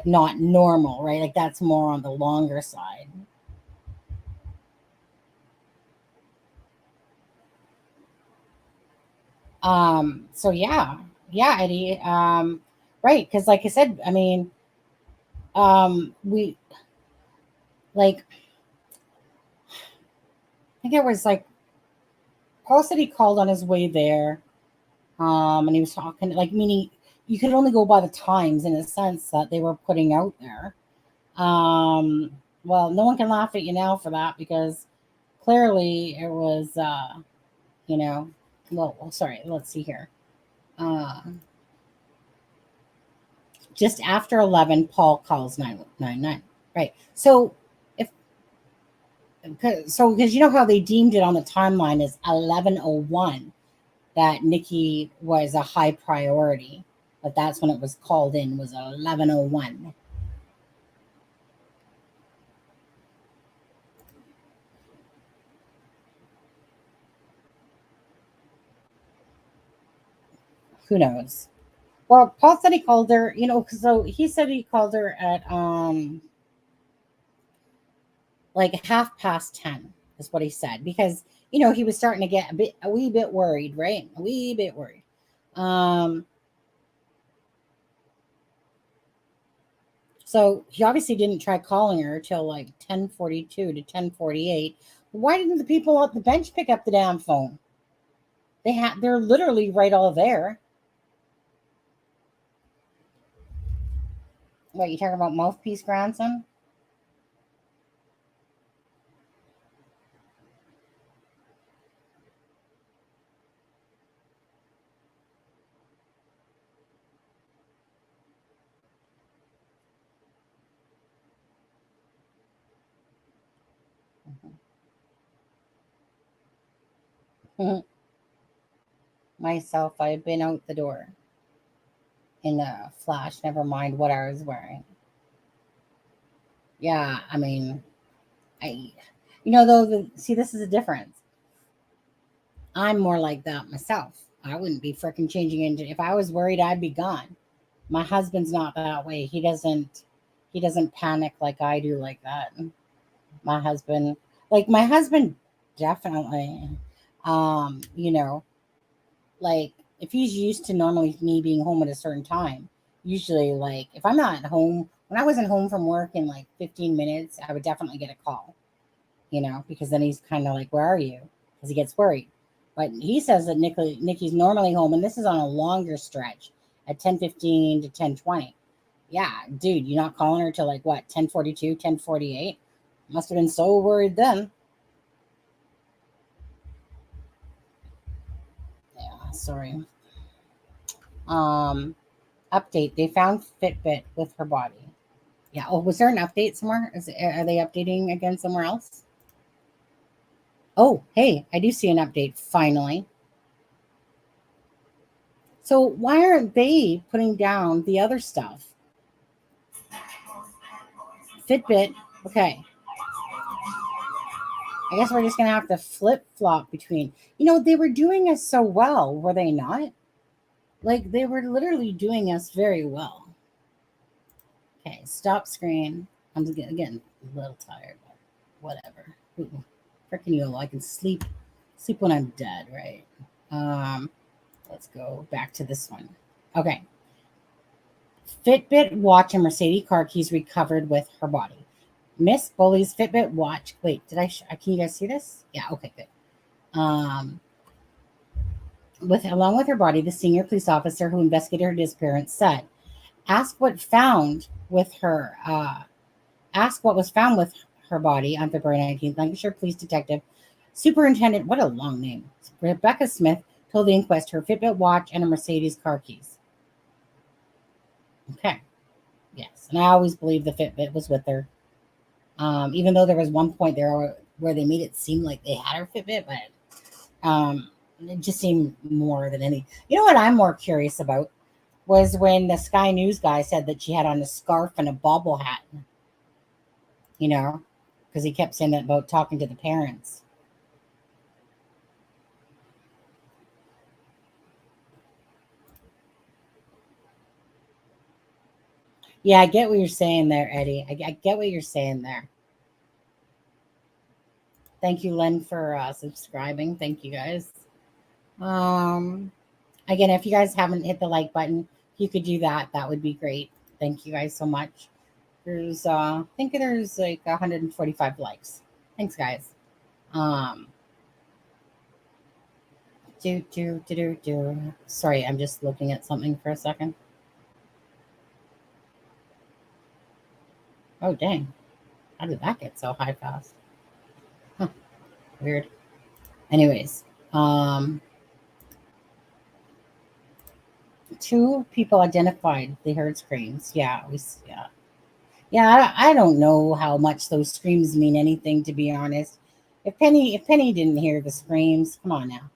not normal, right? Like that's more on the longer side. So yeah, Eddie. Right, because like I said, I mean, we like I think it was like Paul said he called on his way there, and he was talking like meaning you could only go by the times in a sense that they were putting out there. Well, no one can laugh at you now for that because clearly it was, you know, well, sorry, let's see here. Just after 11, Paul calls 999. Right. So because you know how they deemed it on the timeline as 11:01 that Nikki was a high priority, but that's when it was called in was 11:01. Who knows? Well, Paul said he called her, so he said he called her at like 10:30 is what he said because he was starting to get a wee bit worried, right? A wee bit worried. So he obviously didn't try calling her till like 10:42 to 10:48. Why didn't the people at the bench pick up the damn phone? They're literally right all there. What, you talking about mouthpiece grandson? myself. I had been out the door in a flash, never mind what I was wearing. Yeah, I mean, though, see, this is a difference. I'm more like that myself. I wouldn't be freaking changing into, if I was worried, I'd be gone. My husband's not that way. He doesn't panic like I do like that. My husband, definitely, you know, like if he's used to normally me being home at a certain time, usually like if I'm not home, when I wasn't home from work in like 15 minutes, I would definitely get a call, because then he's kind of like, where are you? Because he gets worried. But he says that Nikki's normally home, and this is on a longer stretch at 10:15 to 10:20. Yeah, dude, you're not calling her till like what, 10:42, 10:48? Must have been so worried then. Yeah, sorry. Update. They found Fitbit with her body. Yeah. Oh, was there an update somewhere? Are they updating again somewhere else? Oh, hey, I do see an update finally. So why aren't they putting down the other stuff? Fitbit. Okay. I guess we're just going to have to flip-flop between. They were doing us so well, were they not? Like, they were literally doing us very well. Okay, stop screen. I'm getting a little tired, but whatever. Freaking YOLO. I can sleep when I'm dead, right? Let's go back to this one. Okay. Fitbit watch and Mercedes car keys recovered with her body. Miss Bulley's Fitbit watch. Wait, can you guys see this? Yeah, okay, good. Along with her body, the senior police officer who investigated her disappearance said, ask what was found with her body on February 19th. Lancashire Police Detective Superintendent, what a long name, Rebecca Smith, told the inquest her Fitbit watch and a Mercedes car keys. Okay. Yes. And I always believed the Fitbit was with her. Even though there was one point there where they made it seem like they had her Fitbit, but it just seemed more than any. You know what I'm more curious about was when the Sky News guy said that she had on a scarf and a bobble hat. Because he kept saying that about talking to the parents. Yeah, I get what you're saying there, Eddie. I get what you're saying there. Thank you, Len, for subscribing. Thank you, guys. Again, if you guys haven't hit the like button, you could do that. That would be great. Thank you guys so much. I think there's like 145 likes. Thanks, guys. Sorry, I'm just looking at something for a second. Oh, dang. How did that get so high fast? Huh. Weird. Anyways, 2 people identified they heard screams. Yeah. I don't know how much those screams mean anything, to be honest. If Penny didn't hear the screams, come on now.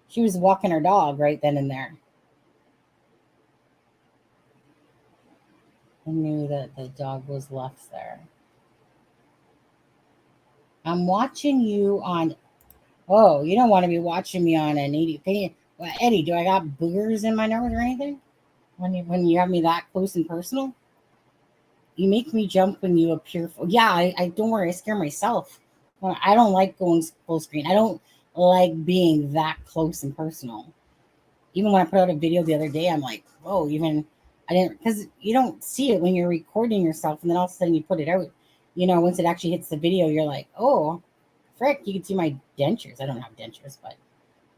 She was walking her dog right then and there. I knew that the dog was left there. I'm watching you on. Oh, you don't want to be watching me on an 80. Well, Eddie, do I got boogers in my nose or anything? When you have me that close and personal, you make me jump when you appear. Yeah, I don't worry. I scare myself. I don't like going full screen. I don't like being that close and personal. Even when I put out a video the other day, I'm like, whoa, because you don't see it when you're recording yourself, and then all of a sudden you put it out. Once it actually hits the video, you're like, oh, frick, you can see my dentures. I don't have dentures, but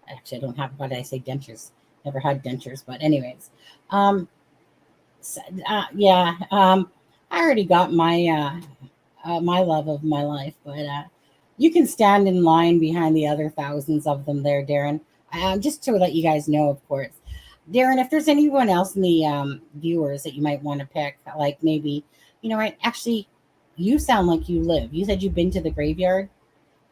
actually I don't have, why did I say dentures? Never had dentures, but anyways. I already got my my love of my life, but you can stand in line behind the other thousands of them there, Darren. Just to let you guys know, of course. Darren, if there's anyone else in the viewers that you might want to pick, like maybe, actually, you sound like you live. You said you've been to the graveyard.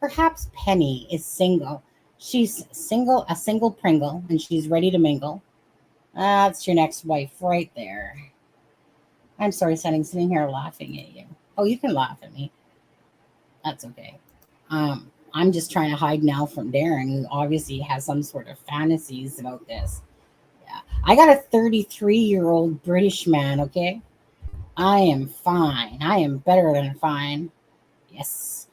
Perhaps Penny is single. She's single, a single Pringle, and she's ready to mingle. That's your next wife right there. I'm sorry, sitting here laughing at you. Oh, you can laugh at me. That's okay. I'm just trying to hide now from Darren, who obviously has some sort of fantasies about this. Yeah. I got a 33-year-old British man, okay? I am fine. I am better than fine. Yes.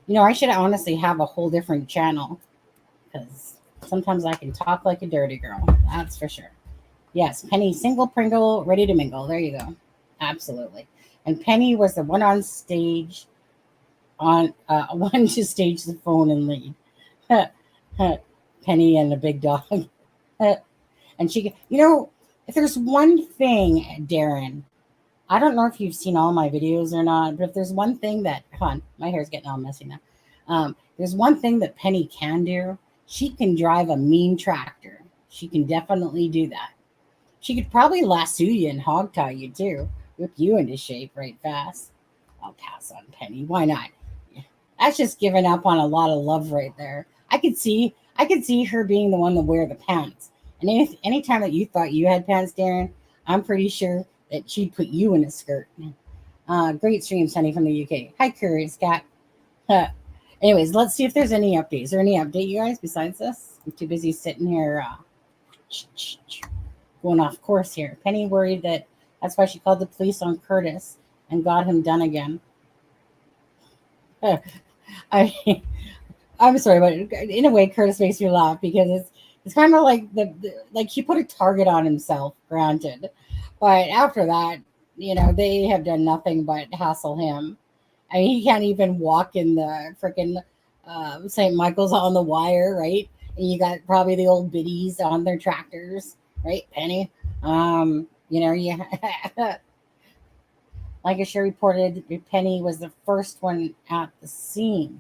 You know, I should honestly have a whole different channel because sometimes I can talk like a dirty girl. That's for sure. Yes, Penny, single Pringle, ready to mingle. There you go. Absolutely. And Penny was the one on stage, one to stage the phone and lead. Penny and the big dog. And she, you know, if there's one thing, Darren, I don't know if you've seen all my videos or not, but if there's one thing that, hold on, my hair's getting all messy now. There's one thing that Penny can do. She can drive a mean tractor. She can definitely do that. She could probably lasso you and hog tie you too, whip you into shape right fast. I'll pass on Penny. Why not? That's just giving up on a lot of love right there. I could see her being the one to wear the pants. And anytime that you thought you had pants, Darren, I'm pretty sure that she'd put you in a skirt. Great stream, Sunny from the UK. Hi, Curious Cat. Anyways, let's see if there's any updates. Is there any update, you guys, besides this? I'm too busy sitting here going off course here. Penny worried that's why she called the police on Curtis and got him done again. I'm sorry, but in a way, Curtis makes me laugh because it's kind of like like he put a target on himself, granted, but after that, you know, they have done nothing but hassle him. I mean, he can't even walk in the freaking St. Michael's on the wire, right? And you got probably the old biddies on their tractors, right, Penny? You know, yeah. Like I sure reported, Penny was the first one at the scene.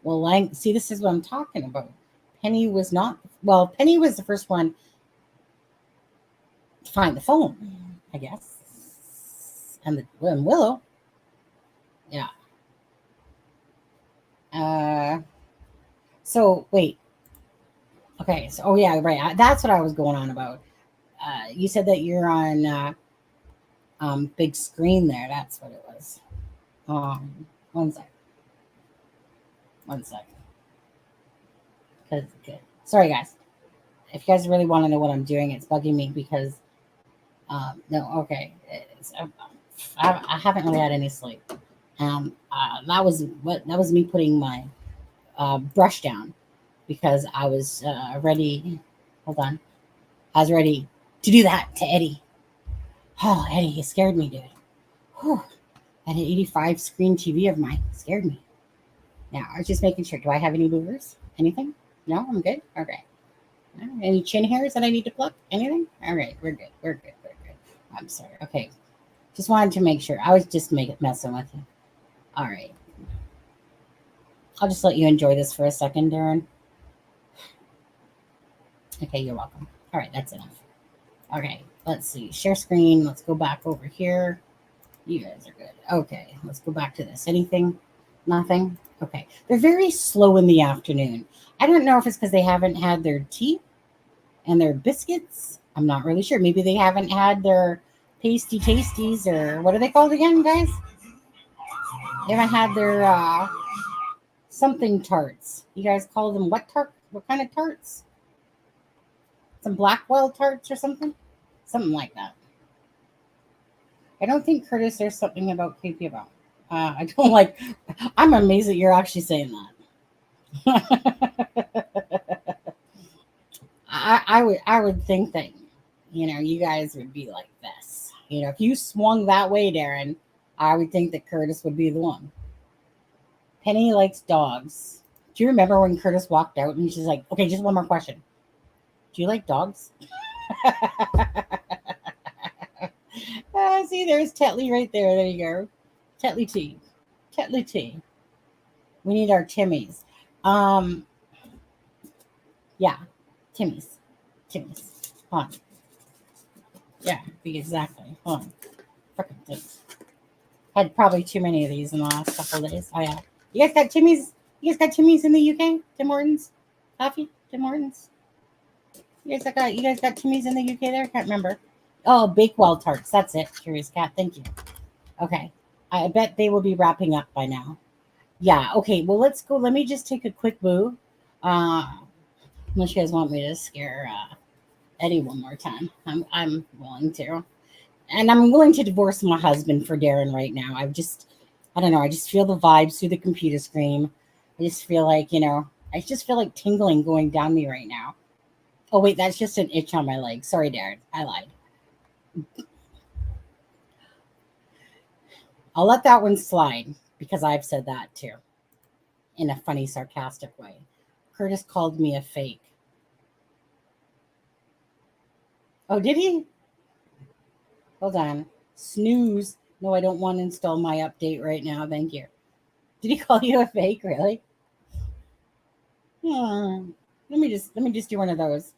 Well, see, this is what I'm talking about. Penny was not. Well, Penny was the first one to find the phone, I guess, and Willow. Yeah. So wait. Okay. So yeah, right. That's what I was going on about. You said that you're on big screen there. That's what it was. One sec. Okay. Sorry, guys. If you guys really want to know what I'm doing, it's bugging me because no. Okay. I haven't really had any sleep. That was me putting my brush down because I was ready. Hold on. I was ready to do that to Eddie. Oh, Eddie, you scared me, dude. Whew. That 85 screen TV of mine scared me. Now, I was just making sure. Do I have any movers? Anything? No, I'm good. Okay. Any chin hairs that I need to pluck? Anything? All right, we're good. We're good. I'm sorry. Okay. Just wanted to make sure. I was just messing with you. All right. I'll just let you enjoy this for a second, Darren. Okay, you're welcome. All right, that's enough. Okay, let's see. Share screen. Let's go back over here. You guys are good. Okay, let's go back to this. Anything? Nothing? Okay. They're very slow in the afternoon. I don't know if it's because they haven't had their tea and their biscuits. I'm not really sure. Maybe they haven't had their pasty tasties, or what are they called again, guys? They haven't had their something tarts. You guys call them what tart? What kind of tarts? Some Blackwell tarts or something? Something like that. I don't think, Curtis, there's something about creepy about. I don't like. I'm amazed that you're actually saying that. I would think that, you know, you guys would be like this. You know, if you swung that way, Darren, I would think that Curtis would be the one. Penny likes dogs. Do you remember when Curtis walked out and she's like, okay, just one more question. Do you like dogs? See, there's Tetley right there. There you go. Tetley tea. Tetley tea. We need our Timmies. Yeah. Timmies. Hold on. Yeah, exactly. Hold on. Frickin' things. Had probably too many of these in the last couple of days. Oh, yeah. You guys got Timmy's You guys got Timmy's in the UK? Tim Hortons? Coffee? Tim Hortons? You guys got Timmy's in the UK there? Can't remember. Oh, Bakewell tarts. That's it. Curious Cat. Thank you. Okay. I bet they will be wrapping up by now. Yeah. Okay. Well, let's go. Let me just take a quick boo. Unless you guys want me to scare Eddie one more time. I'm willing to. And I'm willing to divorce my husband for Darren right now. I don't know. I just feel the vibes through the computer screen. I just feel like, I just feel like tingling going down me right now. Oh, wait, that's just an itch on my leg. Sorry, Darren. I lied. I'll let that one slide because I've said that too in a funny, sarcastic way. Curtis called me a fake. Oh, did he? Hold on. Snooze. No, I don't want to install my update right now. Thank you. Did he call you a fake? Really? Let me just do one of those.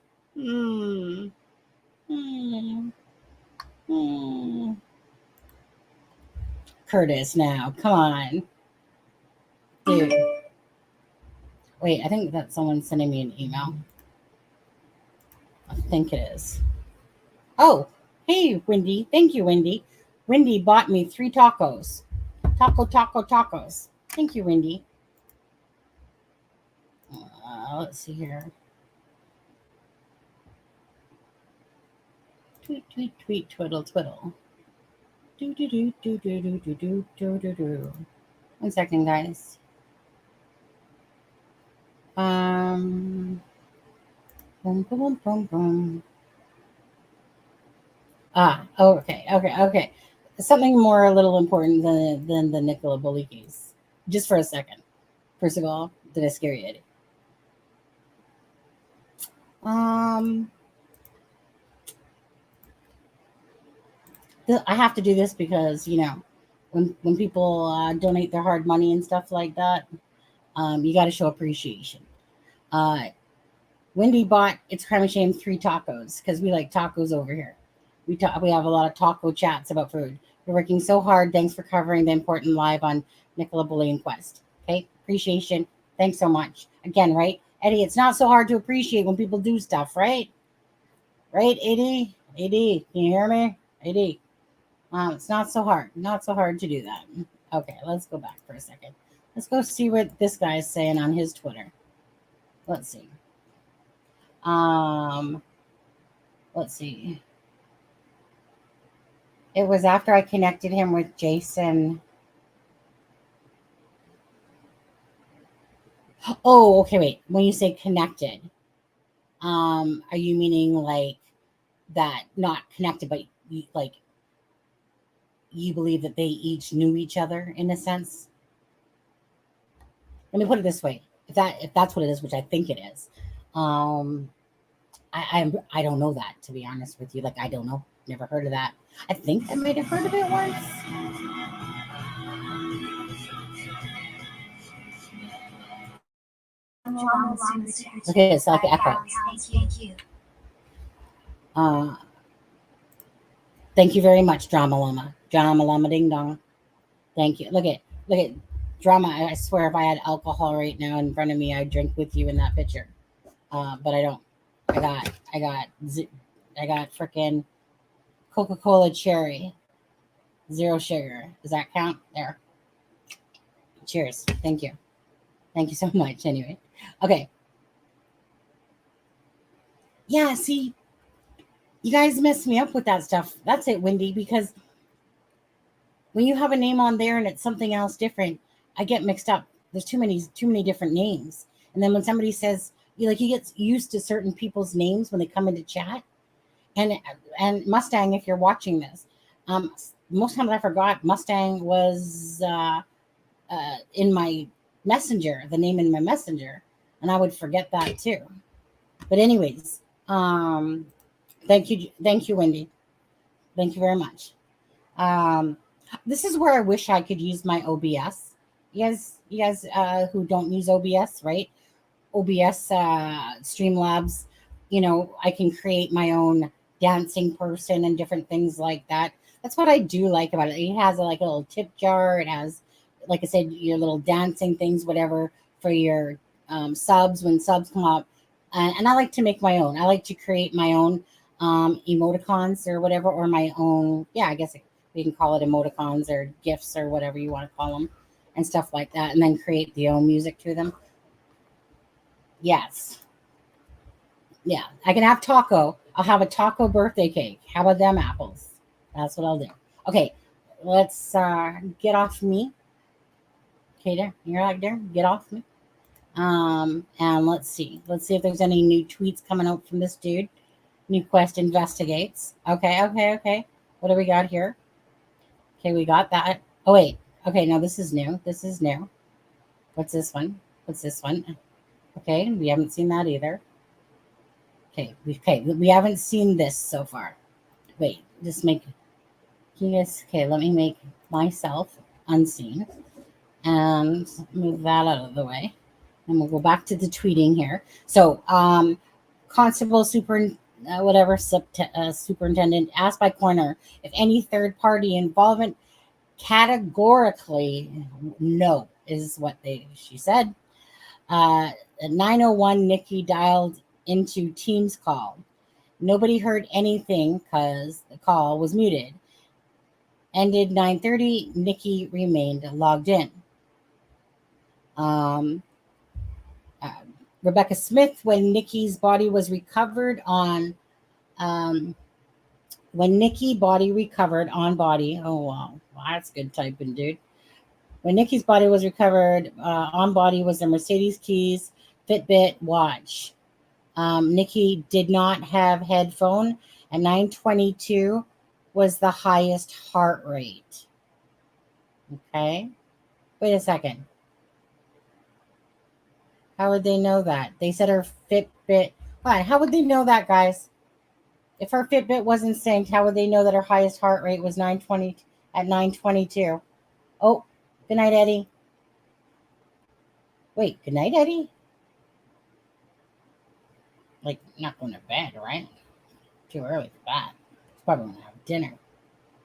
Curtis, now, come on, dude. Wait, I think that someone's sending me an email. I think it is. Oh, hey, Wendy. Thank you, Wendy. Wendy bought me 3 tacos. Tacos. Thank you, Wendy. Let's see here. Tweet, twiddle. Do. 1 second, guys. Boom. Okay. Something more a little important than the Nicola Bulley case. Just for a second. First of all, did I scare you, Eddie? I have to do this because, when people donate their hard money and stuff like that, you got to show appreciation. Wendy bought It's Crime and Shame 3 tacos because we like tacos over here. We have a lot of taco chats about food. You're working so hard. Thanks for covering the important live on Nicola Bulley Inquest. Okay, appreciation. Thanks so much. Again, right, Eddie? It's not so hard to appreciate when people do stuff, right? Right, Eddie? Can you hear me, Eddie? It's not so hard. Not so hard to do that. Okay, let's go back for a second. Let's go see what this guy is saying on his Twitter. Let's see. Let's see. It was after I connected him with Jason. Oh, okay, wait. When you say connected, are you meaning like that, not connected, but like you believe that they each knew each other in a sense? Let me put it this way. If that's what it is, which I think it is, I don't know that, to be honest with you. Like, I don't know. Never heard of that. I think I might have heard of it once. Okay, it's like echo. Thank you very much, Drama Llama Ding Dong. Thank you. Look at Drama. I swear, if I had alcohol right now in front of me, I'd drink with you in that picture. But I don't. I got freaking Coca-Cola cherry, 0 sugar. Does that count? There. Cheers. Thank you so much. Anyway, okay. Yeah, see, you guys messed me up with that stuff. That's it, Wendy, because when you have a name on there and it's something else different, I get mixed up. There's too many different names. And then when somebody says, you get used to certain people's names when they come into chat. And Mustang, if you're watching this, most times I forgot Mustang was in my messenger, the name in my messenger, and I would forget that too. But anyways, thank you, Wendy. Thank you very much. This is where I wish I could use my OBS. You guys who don't use OBS, right? OBS Streamlabs, I can create my own dancing person and different things like that. That's what I do like about it. It has a little tip jar. It has, like I said, your little dancing things, whatever, for your subs when subs come up. And I like to make my own. I like to create my own emoticons or whatever, or my own, yeah, I guess we can call it emoticons or GIFs or whatever you want to call them and stuff like that, and then create the own music to them. Yes. Yeah, I can have taco. I'll have a taco birthday cake. How about them apples? That's what I'll do. Okay, let's get off me. Okay, there. You're right there. Get off me. And let's see. Let's see if there's any new tweets coming out from this dude. Inquest investigates. Okay. What do we got here? Okay, we got that. Oh, wait. Okay, no, this is new. This is new. What's this one? Okay, we haven't seen that either. Okay, we haven't seen this so far. Wait, just make... Okay, let me make myself unseen. And move that out of the way. And we'll go back to the tweeting here. So, Constable Superintendent asked by coroner if any third-party involvement. Categorically, no, is what she said. At 9:01, Nikki dialed into Teams call. Nobody heard anything because the call was muted. Ended 9:30. Nikki remained logged in. Rebecca Smith, when Nikki's body was recovered on body. Oh, wow. That's good typing, dude. When Nikki's body was recovered on body was a Mercedes keys, Fitbit watch. Nikki did not have headphone, and 922 was the highest heart rate. Okay. Wait a second. How would they know that? They said her Fitbit. Why? How would they know that, guys? If her Fitbit wasn't synced, how would they know that her highest heart rate was 920 at 922? Oh, good night, Eddie. Wait, good night, Eddie? Like, not going to bed, right? Too early for that. It's probably going to have dinner.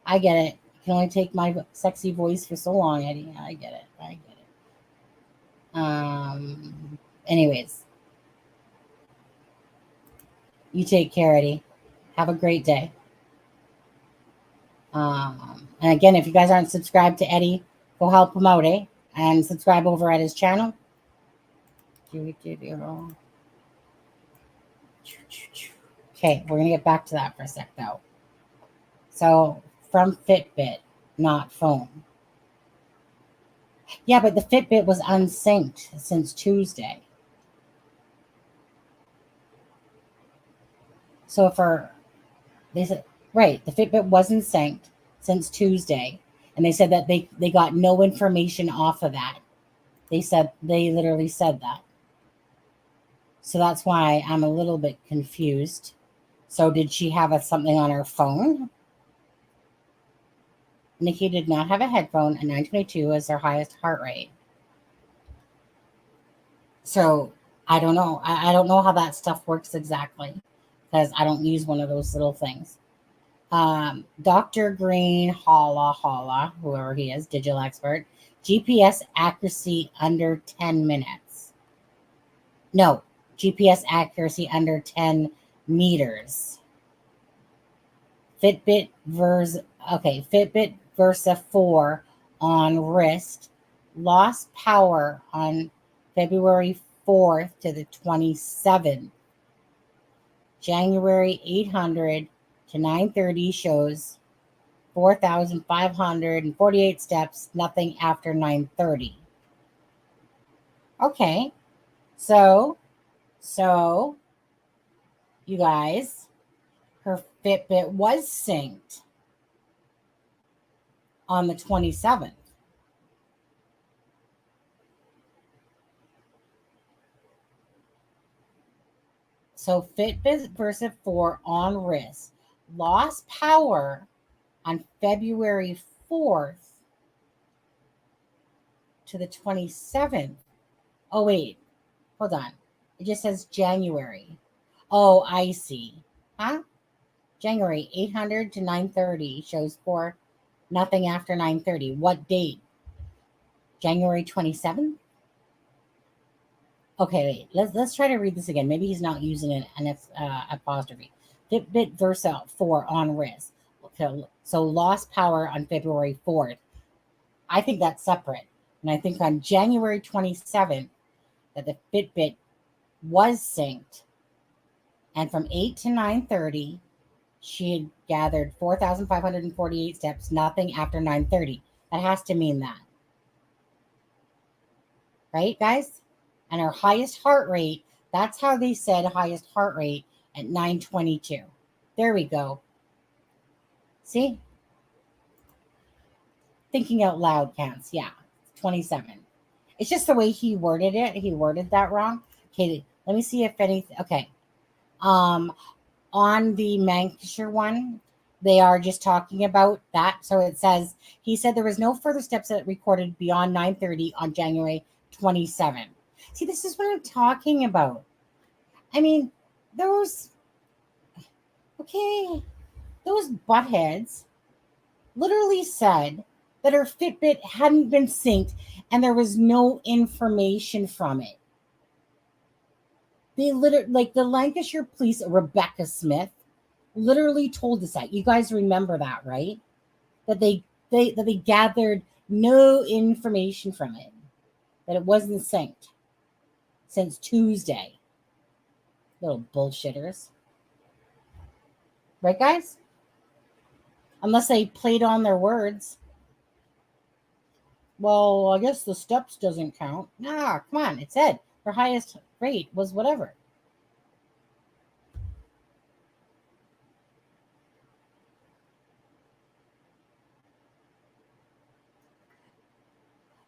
I get it. You can only take my sexy voice for so long, Eddie. I get it. Anyways. You take care, Eddie. Have a great day. And again, if you guys aren't subscribed to Eddie, go help him out, eh? And subscribe over at his channel. Okay, we're going to get back to that for a sec, though. So, from Fitbit, not phone. Yeah, but the Fitbit was unsynced since Tuesday. So, they said, right, the Fitbit wasn't synced since Tuesday. And they said that they got no information off of that. They literally said that. So that's why I'm a little bit confused. So did she have something on her phone? Nikki did not have a headphone, and 922 is her highest heart rate. So I don't know. I don't know how that stuff works exactly, because I don't use one of those little things. Dr. Green, holla, whoever he is, digital expert. GPS accuracy under 10 minutes. No, GPS accuracy under 10 meters. Fitbit Versa 4 on wrist lost power on February 4th to the 27th. January 800 to 930 shows 4,548 steps, nothing after 930. Okay, so you guys, her Fitbit was synced on the 27th. So Fitbit Versa 4 on wrist lost power on February 4th to the 27th. Oh, wait. Hold on. It just says January. Oh, I see. Huh? January 800 to 930 shows 4, nothing after 930. What date? January 27th? Okay, wait. Let's try to read this again. Maybe he's not using an apostrophe. Fitbit Versa 4 on wrist. Okay, so lost power on February 4th. I think that's separate. And I think on January 27th that the Fitbit was synced. And from 8 to 9:30, she had gathered 4,548 steps, nothing after 9:30. That has to mean that. Right, guys? And her highest heart rate, that's how they said highest heart rate at 9:22. There we go. See? Thinking out loud counts. Yeah, 27. It's just the way he worded it. He worded that wrong. Okay, let me see if anything. Okay. On the Lancashire one, they are just talking about that. So it says, he said there was no further steps that recorded beyond 9:30 on January 27. See, this is what I'm talking about. I mean, those buttheads literally said that her Fitbit hadn't been synced and there was no information from it. They literally, like the Lancashire police, Rebecca Smith, literally told us that. You guys remember that, right? That they gathered no information from it, that it wasn't synced since Tuesday. Little bullshitters. Right, guys? Unless they played on their words. Well, I guess the steps doesn't count. Nah, come on. It said her highest rate was whatever.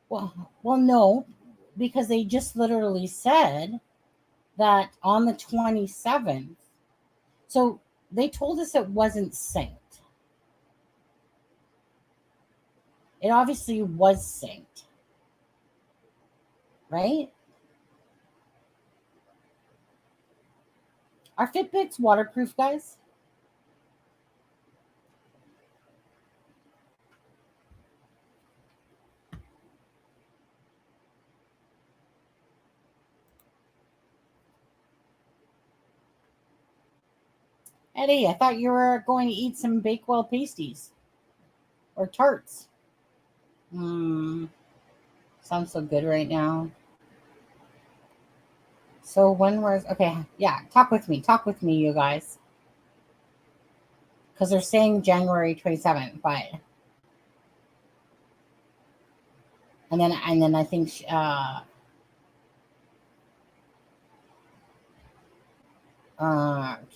Well, no, because they just literally said that on the 27th. So they told us it wasn't synced. It obviously was synced. Right? Are Fitbits waterproof, guys? Eddie, I thought you were going to eat some Bakewell pasties or tarts. Sounds so good right now. So when was okay? Yeah, talk with me, you guys, because they're saying January 27th, but and then I think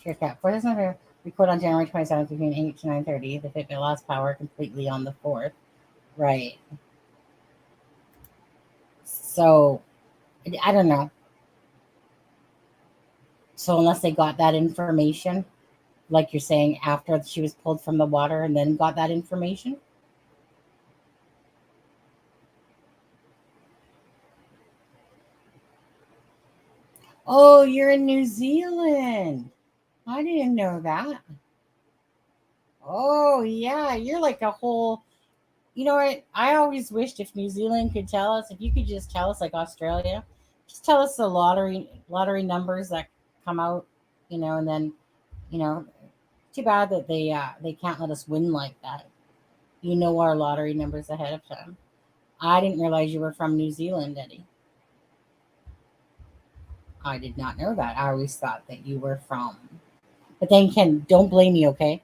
Cheers Cat. For this number, record on January 27th between 8 to 9:30. The Fitbit lost power completely on the 4th. Right. So, I don't know. So unless they got that information, like you're saying, after she was pulled from the water and then got that information. Oh, you're in New Zealand. I didn't know that. Oh, yeah. You're like a whole, you know what? I always wished if New Zealand could tell us, if you could just tell us like Australia, just tell us the lottery numbers that come out, and then, too bad that they can't let us win like that. Our lottery numbers ahead of time. I didn't realize you were from New Zealand, Eddie. I did not know that. I always thought that you were from. But then, Ken, don't blame me, okay?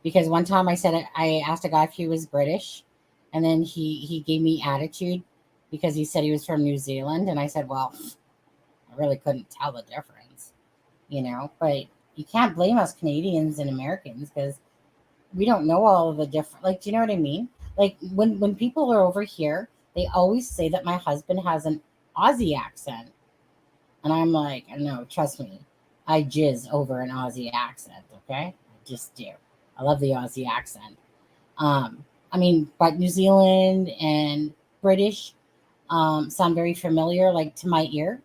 Because one time I asked a guy if he was British, and then he gave me attitude because he said he was from New Zealand, and I said, well, I really couldn't tell the difference, But you can't blame us Canadians and Americans because we don't know all of the different. Like, do you know what I mean? Like when people are over here, they always say that my husband has an Aussie accent. And I'm like, no, trust me, I jizz over an Aussie accent, okay? I just do. I love the Aussie accent. But New Zealand and British sound very familiar, like to my ear.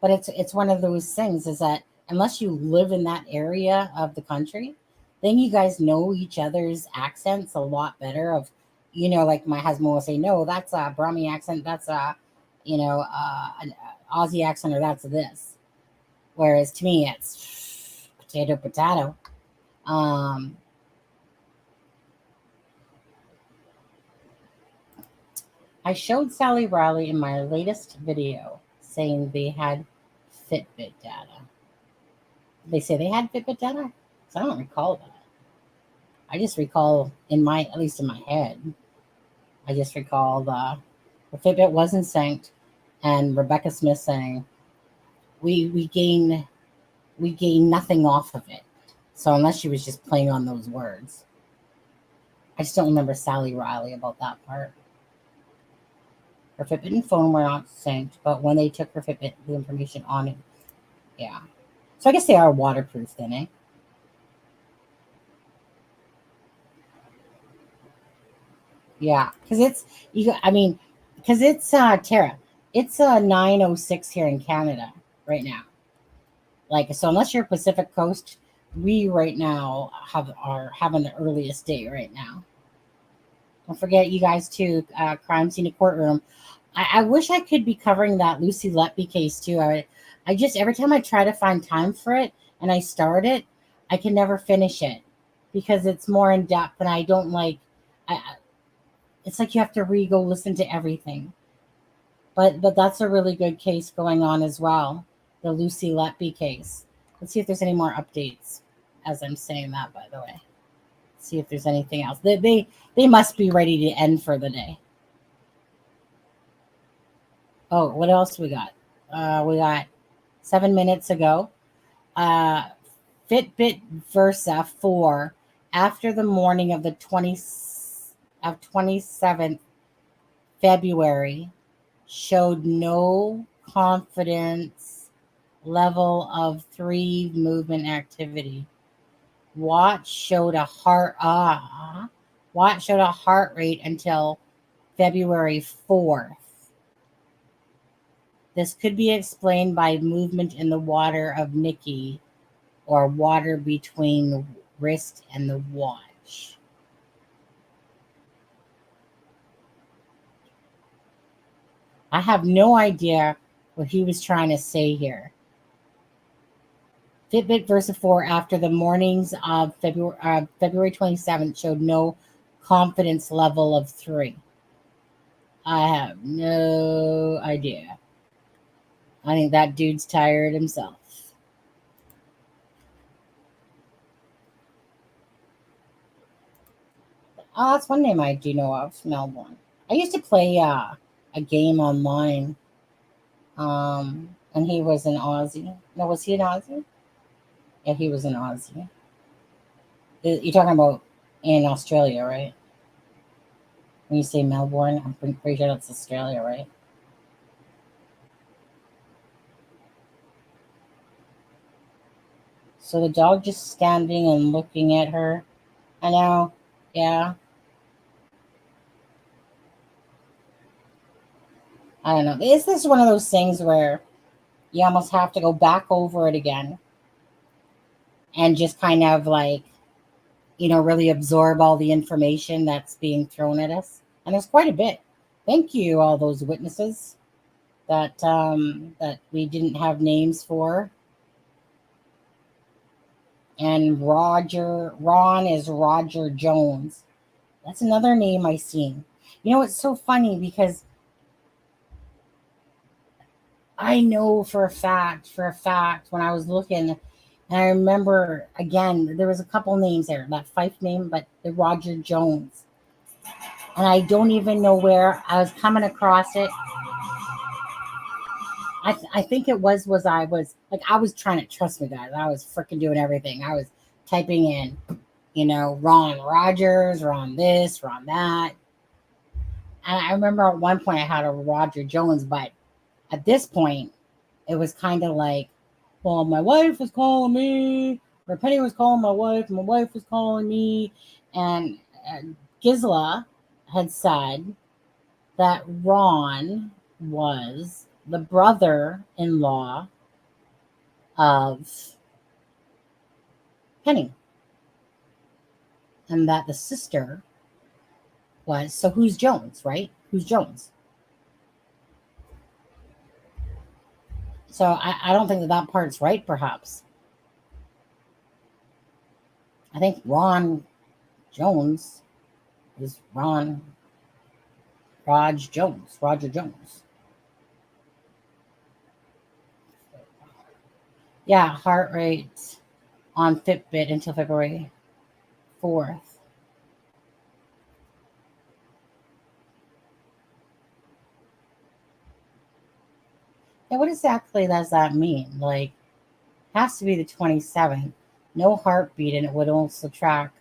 But it's one of those things is that unless you live in that area of the country, then you guys know each other's accents a lot better. Like my husband will say, no, that's a Brahmi accent. That's a, Aussie accent or that's this. Whereas to me, it's potato, potato. I showed Sally Riley in my latest video saying they had Fitbit data. They say they had Fitbit data? So I don't recall that. I just recall at least in my head, I just recall the Fitbit wasn't synced and Rebecca Smith saying we gain nothing off of it. So unless she was just playing on those words. I just don't remember Sally Riley about that part. Her Fitbit and phone were not synced, but when they took her Fitbit, the information on it, yeah. So I guess they are waterproof then, eh? Yeah, because it's Tara, it's 9:06 here in Canada right now. Like, so unless you're Pacific Coast, we right now are having the earliest day right now. Don't forget, you guys too. Crime scene courtroom. I wish I could be covering that Lucy Letby case too. I just every time I try to find time for it and I start it, I can never finish it because it's more in depth and I don't like. It's like you have to go listen to everything. But that's a really good case going on as well, the Lucy Letby case. Let's see if there's any more updates. As I'm saying that, by the way, let's see if there's anything else. They must be ready to end for the day. Oh, what else we got? We got 7 minutes ago. Fitbit Versa 4 after the morning of the 27th February showed no confidence level of 3 movement activity. Watch showed a heart rate until February 4th. This could be explained by movement in the water of Nikki or water between the wrist and the watch. I have no idea what he was trying to say here. Fitbit Versa 4 after the mornings of February 27th showed no confidence level of 3. I have no idea. I think that dude's tired himself. Oh, that's one name I do know of, Melbourne. I used to play a game online. And he was an Aussie. No, was he an Aussie? Yeah, he was an Aussie. You're talking about in Australia, right? When you say Melbourne, I'm pretty sure that's Australia, right? So the dog just standing and looking at her. I know. Yeah. I don't know. Is this one of those things where you almost have to go back over it again and just kind of like, really absorb all the information that's being thrown at us? And there's quite a bit. Thank you, all those witnesses that we didn't have names for. And Ron is Roger Jones. That's another name I seen. It's so funny because I know for a fact, when I was looking, and I remember, again, there was a couple names there, that Fife name, but the Roger Jones. And I don't even know where I was coming across it. I think it was I was trying to, trust me, guys. I was freaking doing everything. I was typing in, Ron Rogers, Ron this, Ron that. And I remember at one point I had a Roger Jones, but at this point, it was kind of like, well, my wife was calling me, or Penny was calling my wife was calling me, and Gisela had said that Ron was the brother-in-law of Penny, and that the sister was, so who's Jones, right? Who's Jones? So I don't think that part's right, perhaps. I think Jones is Roger Jones. Yeah, heart rate on Fitbit until February 4th. Yeah, what exactly does that mean? Like, has to be the 27th. No heartbeat, and it would also track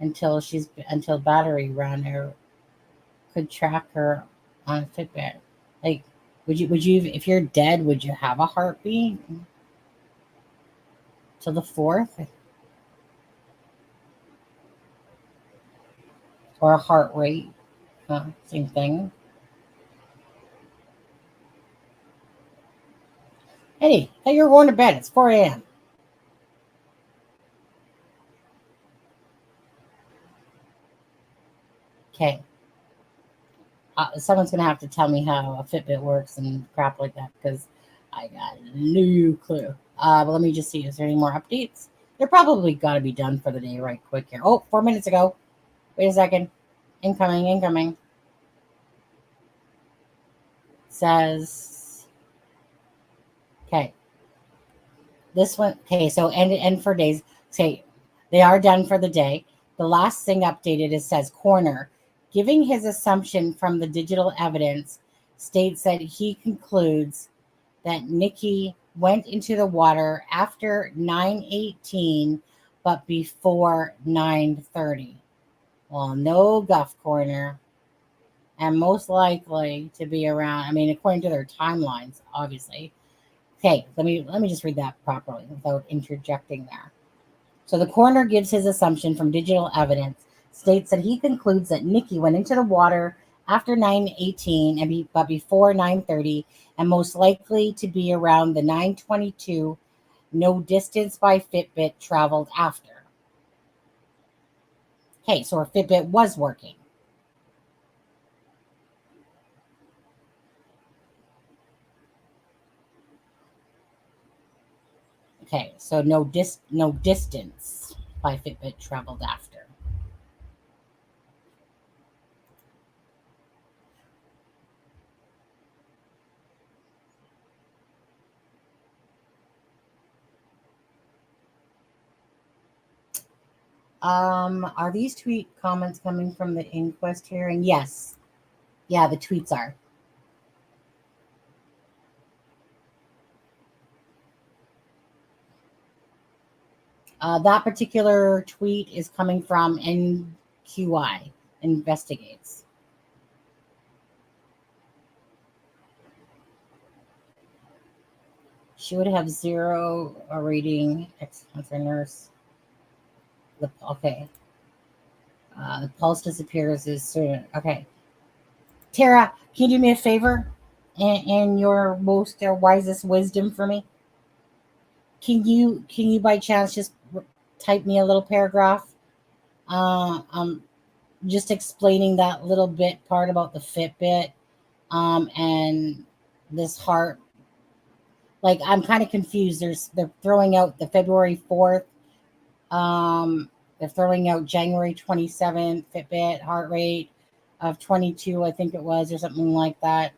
until battery run, or could track her on Fitbit. Like, would you if you're dead, would you have a heartbeat till the 4th, or a heart rate? Same thing. Hey, hey, you're going to bed. It's 4 a.m. Okay. Someone's gonna have to tell me how a Fitbit works and crap like that, because I got no clue. But let me just see. Is there any more updates? They're probably got to be done for the day right quick here. Oh, 4 minutes ago. Wait a second. Incoming. Says, okay. This one, okay. So end for days. Say they are done for the day. The last thing updated is says coroner, giving his assumption from the digital evidence, states that he concludes that Nikki went into the water after 9:18, but before 9:30. Well, no guff, coroner, and most likely to be around. I mean, according to their timelines, obviously. Okay, let me just read that properly without interjecting there. So the coroner gives his assumption from digital evidence, states that he concludes that Nikki went into the water after 9:18 but before 9:30, and most likely to be around the 9:22 no distance by Fitbit traveled after. Okay, so her Fitbit was working. Okay, so no distance by Fitbit traveled after. Are these tweet comments coming from the inquest hearing? Yes. Yeah, the tweets are. That particular tweet is coming from NQI Investigates. She would have 0 rating. Ex-cancer nurse. Okay. The pulse disappears as soon. Okay. Tara, can you do me a favor and your most wisest wisdom for me? Can you by chance just type me a little paragraph? Just explaining that little bit part about the Fitbit, and this heart. Like, I'm kind of confused. They're throwing out the February 4th. They're throwing out January 27th Fitbit heart rate of 22, I think it was, or something like that.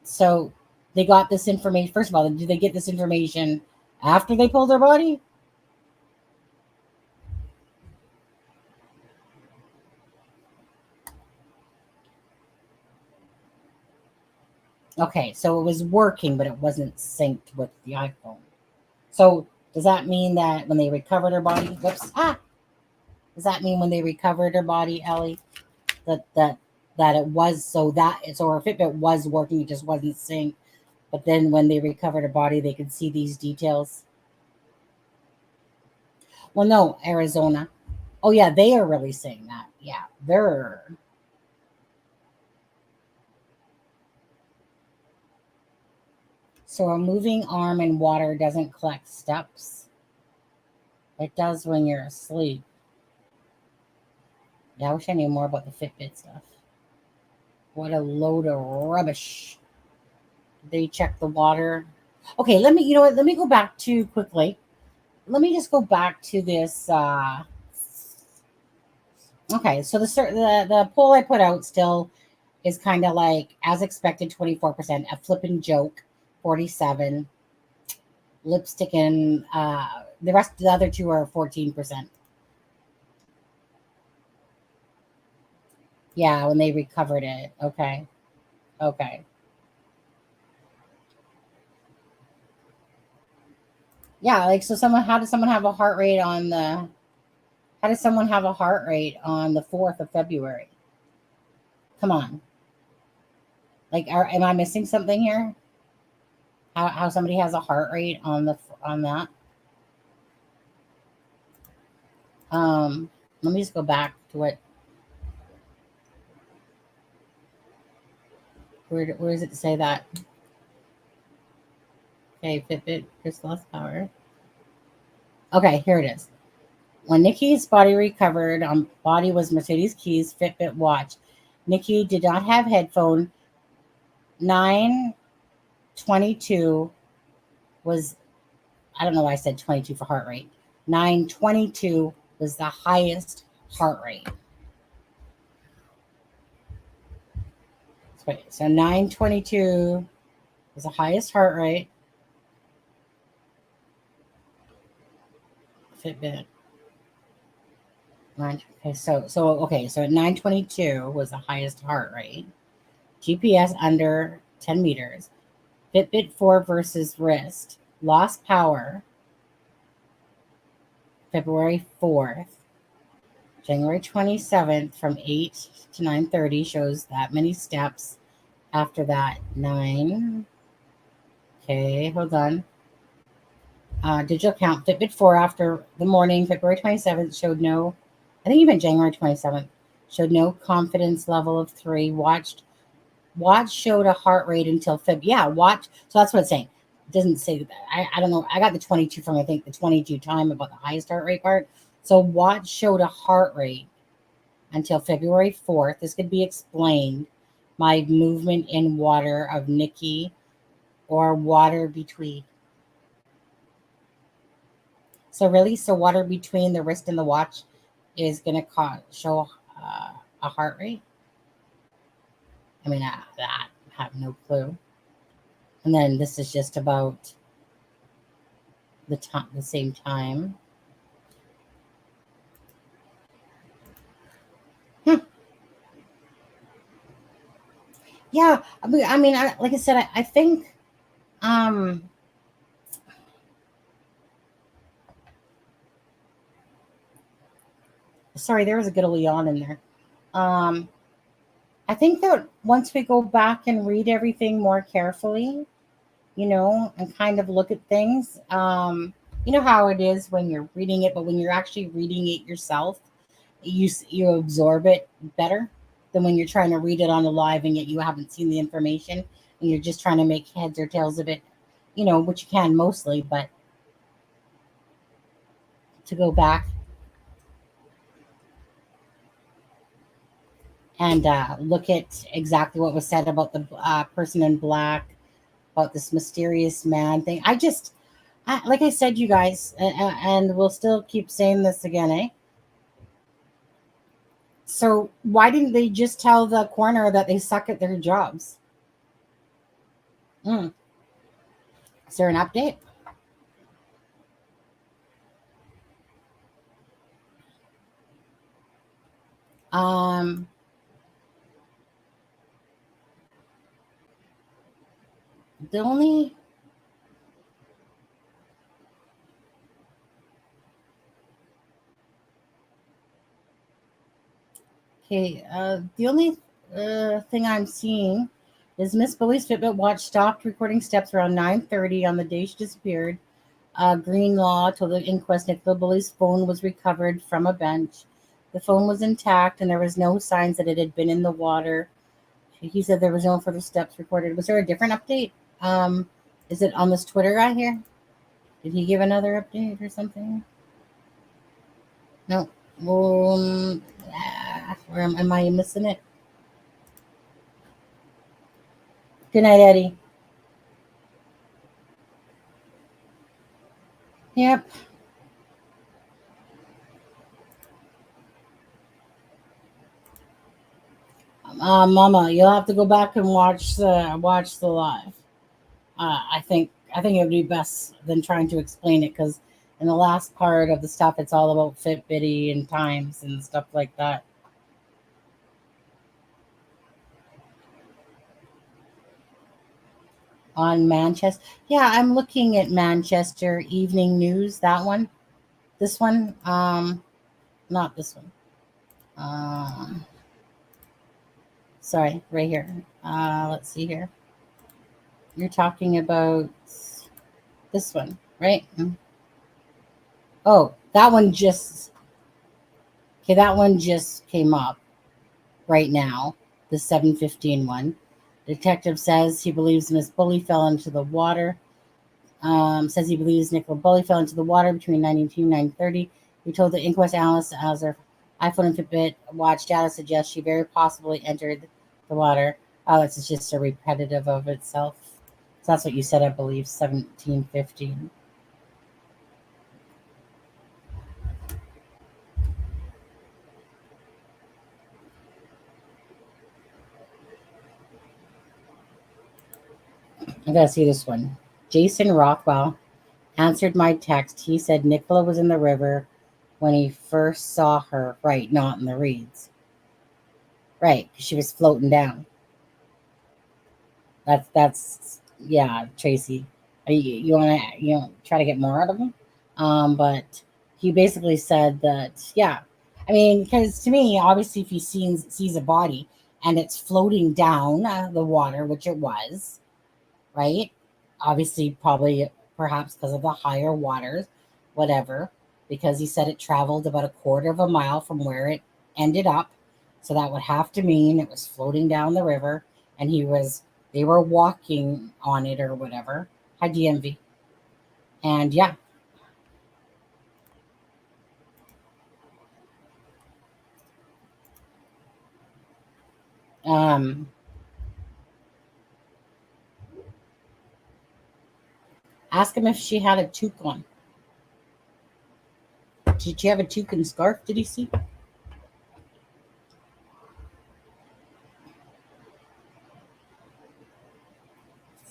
So they got this information. First of all, did they get this information after they pulled her body? Okay, so it was working, but it wasn't synced with the iPhone. So does that mean that when they recovered her body, does that mean when they recovered her body, Ellie, that it was so her Fitbit was working, it just wasn't synced. But then when they recovered her body, they could see these details. Well, no, Arizona. Oh yeah, they are really saying that. Yeah, they're. So a moving arm in water doesn't collect steps. It does when you're asleep. Yeah, I wish I knew more about the Fitbit stuff. What a load of rubbish. They check the water. Okay, let me, you know what? Let me go back to quickly. Let me just go back to this. Okay, so the poll I put out still is kind of like as expected, 24%. A flippin' joke, 47. Lipstick and the other two are 14%. Yeah, when they recovered it. Okay. Okay. Yeah, like so someone how does someone have a heart rate on the how does someone have a heart rate on the 4th of February? Come on. Like am I missing something here? How somebody has a heart rate on that? Let me just go back to what where is it to say that? Okay, Fitbit, Crystal Power. Okay, here it is. When Nikki's body recovered, on body was Mercedes keys, Fitbit watch. Nikki did not have headphone. 922 was, I don't know why I said 22 for heart rate. 922 was the highest heart rate. So 922 was the highest heart rate. Fitbit. Okay, so at 922 was the highest heart rate. GPS under 10 meters. Fitbit 4 versus wrist. Lost power. February 4th. January 27th from 8 to 9:30 shows that many steps. After that, 9. Okay, hold on. Digital count. Fitbit 4 after the morning, February 27th, showed no, I think even January 27th, showed no confidence level of 3. Watch showed a heart rate until February. Yeah, watch. So that's what it's saying. It doesn't say that. I don't know. I got the 22 from, I think, the 22 time about the highest heart rate part. So watch showed a heart rate until February 4th. This could be explained by movement in water of Nikki or water between. So really, water between the wrist and the watch is going to show a heart rate. I mean, I have no clue. And then this is just about the same time. Yeah, I mean, like I said, I think, sorry, there was a good old yawn in there. I think that once we go back and read everything more carefully, and kind of look at things, you know how it is when you're reading it, but when you're actually reading it yourself, you absorb it better than when you're trying to read it on the live and yet you haven't seen the information and you're just trying to make heads or tails of it, which you can mostly, but to go back and look at exactly what was said about the person in black, about this mysterious man thing. Like I said, you guys, and we'll still keep saying this again, eh? So why didn't they just tell the coroner that they suck at their jobs? Is there an update? The only the only thing I'm seeing is Miss Bulley's Fitbit watch stopped recording steps around 9:30 on the day she disappeared. Green Law told the inquest Nicola Bulley's phone was recovered from a bench. The phone was intact and there was no signs that it had been in the water. He said there was no further steps recorded. Was there a different update? Is it on this Twitter guy here? Did he give another update or something? No. Where am I missing it? Good night, Eddie. Yep. Mama, you'll have to go back and watch the live. I think it would be best than trying to explain it, because in the last part of the stuff, it's all about Fitbitty and times and stuff like that. On Manchester, yeah, I'm looking at Manchester Evening News. That one, this one, not this one. Sorry, right here. Let's see here. You're talking about this one, right? Oh, that one just came up right now. The 7:15 one. Detective says he believes Miss Bulley fell into the water. Says he believes Nicola Bulley fell into the water between 9:18 and 9:30. He told the Inquest analyst as her iPhone and Fitbit watch data suggests she very possibly entered the water. Oh, it's just a repetitive of itself. So that's what you said, I believe, 17:15. I gotta see this one. Jason Rockwell answered my text. He said Nicola was in the river when he first saw her. Right, not in the reeds. Right, she was floating down. That's yeah, Tracy. You want to try to get more out of him? But he basically said that, yeah. I mean, because to me, obviously, if he sees a body and it's floating down the water, which it was, right? Obviously, probably perhaps because of the higher waters, whatever. Because he said it traveled about a quarter of a mile from where it ended up, so that would have to mean it was floating down the river, and they were walking on it or whatever. Hi, DMV. And yeah. Um, Ask him if she had a toque on. Did she have a toque and scarf? Did he see?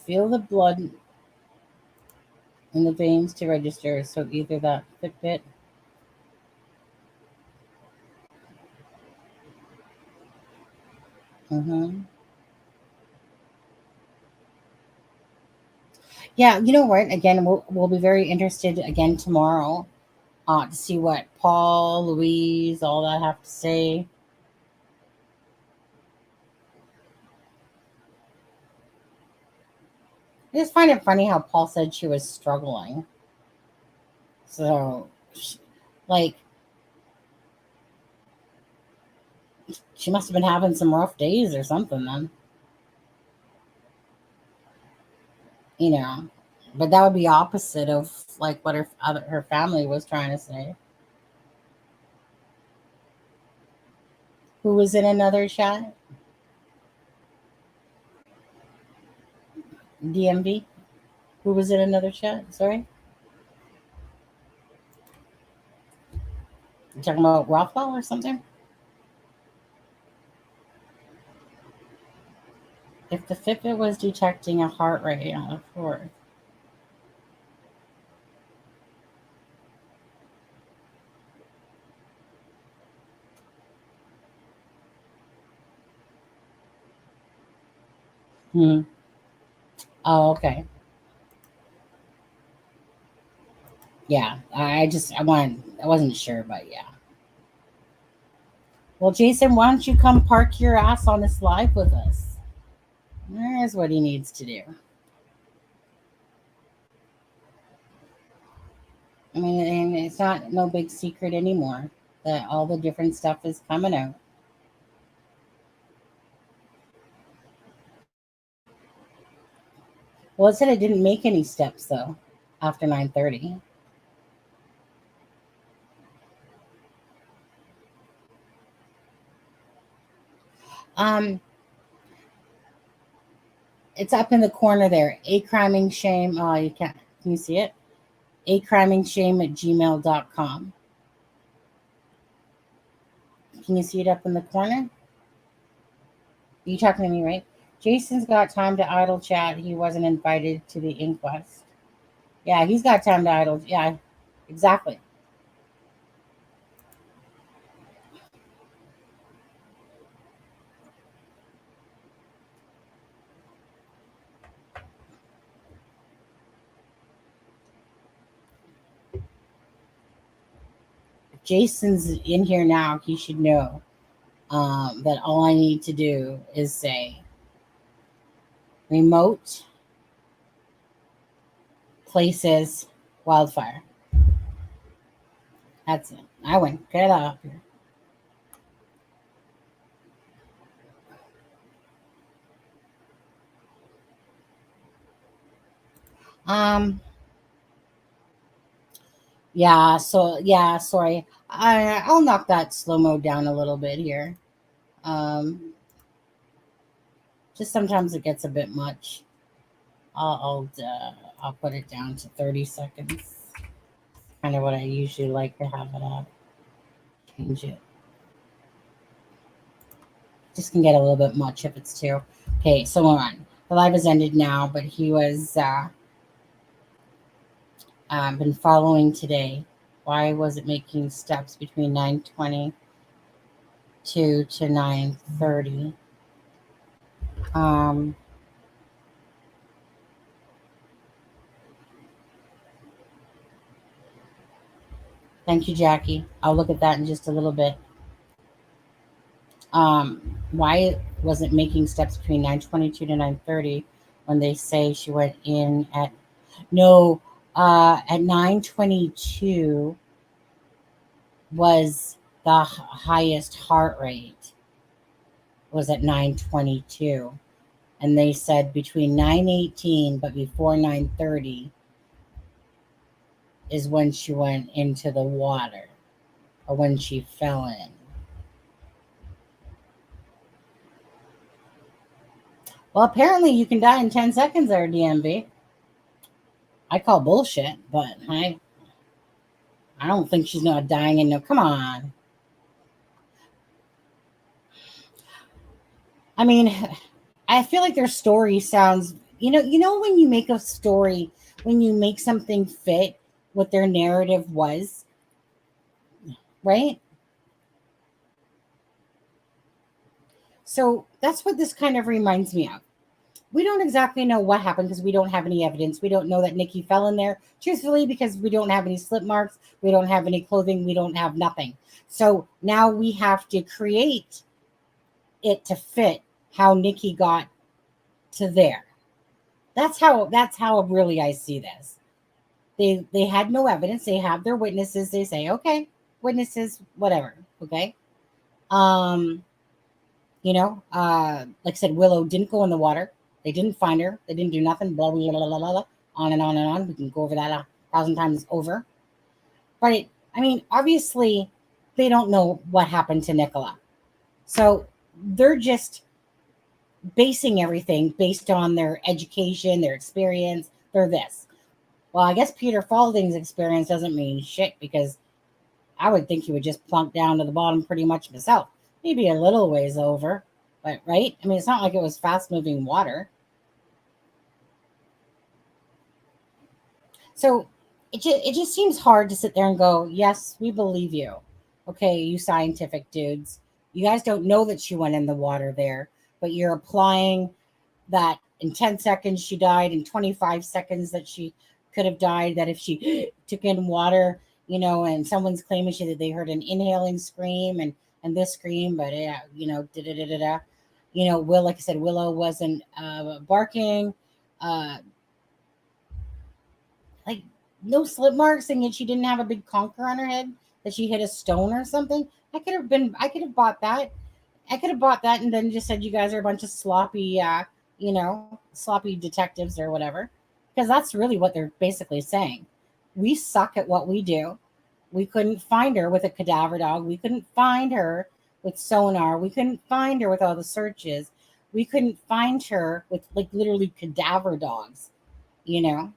Feel the blood in the veins to register. So either that Fitbit. Mm-hmm. Yeah, you know what? Again, we'll be very interested again tomorrow to see what Paul, Louise, all that have to say. I just find it funny how Paul said she was struggling. So, like, she must have been having some rough days or something then. You know, but that would be opposite of like what her family was trying to say. Who was in another chat? DMV? Who was in another chat? Sorry? You talking about Rothwell or something? If the Fitbit was detecting a heart rate on the floor. Hmm. Oh, okay. Yeah. I wasn't sure, but yeah. Well, Jason, why don't you come park your ass on this live with us? There's what he needs to do. I mean, and it's not no big secret anymore that all the different stuff is coming out. Well, it said it didn't make any steps though after 9:30. Um, It's up in the corner there. A criming shame. Oh, you can't. Can you see it? acrimingshame@gmail.com. Can you see it up in the corner? You talking to me, right? Jason's got time to idle chat. He wasn't invited to the inquest. Yeah, he's got time to idle. Yeah, exactly. If Jason's in here now, he should know that all I need to do is say remote places wildfire. That's it. I win. Get it up here. Yeah, so yeah, sorry. I'll knock that slow-mo down a little bit here. Just sometimes it gets a bit much. I'll put it down to 30 seconds. Kind of what I usually like to have it at. Change it. Just can get a little bit much if it's too. Okay, so we're on. The live has ended now, but he was been following today. Why was it making steps between 9:22 to 9:30? Thank you, Jackie. I'll look at that in just a little bit. Why was it making steps between 9:22 to 9:30 when they say she went in at at 9:22 was the highest heart rate was at 9:22, and they said between 9:18 but before 9:30 is when she went into the water or when she fell in. Well, apparently you can die in 10 seconds there, DMB. I call bullshit, but I don't think she's not dying in no. Come on. I mean, I feel like their story sounds, when you make a story, when you make something fit what their narrative was, right? So that's what this kind of reminds me of. We don't exactly know what happened because we don't have any evidence. We don't know that Nikki fell in there, truthfully, because we don't have any slip marks. We don't have any clothing. We don't have nothing. So now we have to create it to fit how Nikki got to there. That's how really I see this. They had no evidence. They have their witnesses. They say, okay, witnesses, whatever. Okay. Like I said, Willow didn't go in the water. They didn't find her. They didn't do nothing. Blah, blah, blah, blah, blah, on and on and on. We can go over that 1,000 times over. But obviously, they don't know what happened to Nicola. So they're just basing everything based on their education, their experience, their this. Well, I guess Peter Falding's experience doesn't mean shit because I would think he would just plunk down to the bottom pretty much himself. Maybe a little ways over, but right? I mean, it's not like it was fast-moving water. So it just seems hard to sit there and go, yes, we believe you. Okay, you scientific dudes. You guys don't know that she went in the water there, but you're applying that in 10 seconds she died, in 25 seconds that she could have died, that if she took in water, and someone's claiming that they heard an inhaling scream and this scream, but yeah, like I said, Willow wasn't barking, like no slip marks, and yet she didn't have a big conker on her head that she hit a stone or something. I could have bought that. I could have bought that and then just said you guys are a bunch of sloppy, sloppy detectives or whatever, because that's really what they're basically saying. We suck at what we do. We couldn't find her with a cadaver dog. We couldn't find her with sonar. We couldn't find her with all the searches. we couldn't find her with like literally cadaver dogs, you know,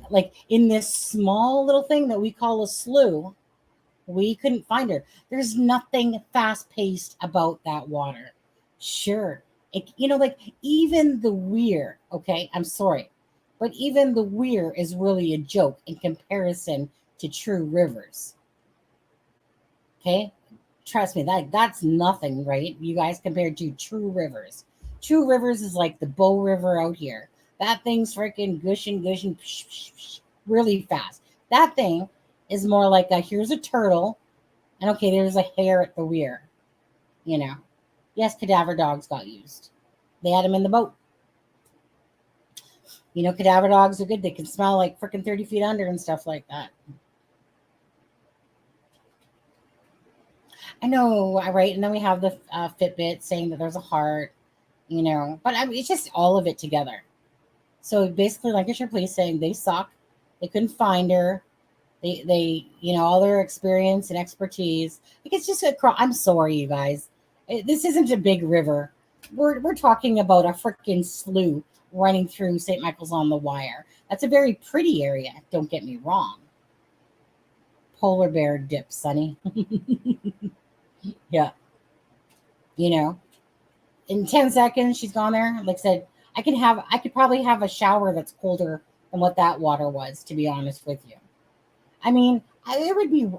like in this small little thing that we call a slough. We couldn't find her. There's nothing fast paced about that water. Sure. Like even the Weir, okay, I'm sorry, but even the Weir is really a joke in comparison to true rivers. Okay? Trust me, that's nothing, right? You guys compared to true rivers. True rivers is like the Bow River out here. That thing's freaking gushing, psh, psh, psh, really fast. That thing is more like here's a turtle, and okay, there's a hare at the Weir. You know, yes, cadaver dogs got used. They had them in the boat. You know, cadaver dogs are good. They can smell like freaking 30 feet under and stuff like that. I know, right? And then we have the Fitbit saying that there's a heart, you know, but I mean, it's just all of it together. So basically, Lancashire Police saying they suck. They couldn't find her. They, all their experience and expertise. Like it's just I'm sorry, you guys. This isn't a big river. We're talking about a freaking slough running through St. Michael's on the Wire. That's a very pretty area. Don't get me wrong. Polar bear dip, Sonny. Yeah. In 10 seconds, she's gone there. Like I said, I could probably have a shower that's colder than what that water was, to be honest with you. I mean, it would be...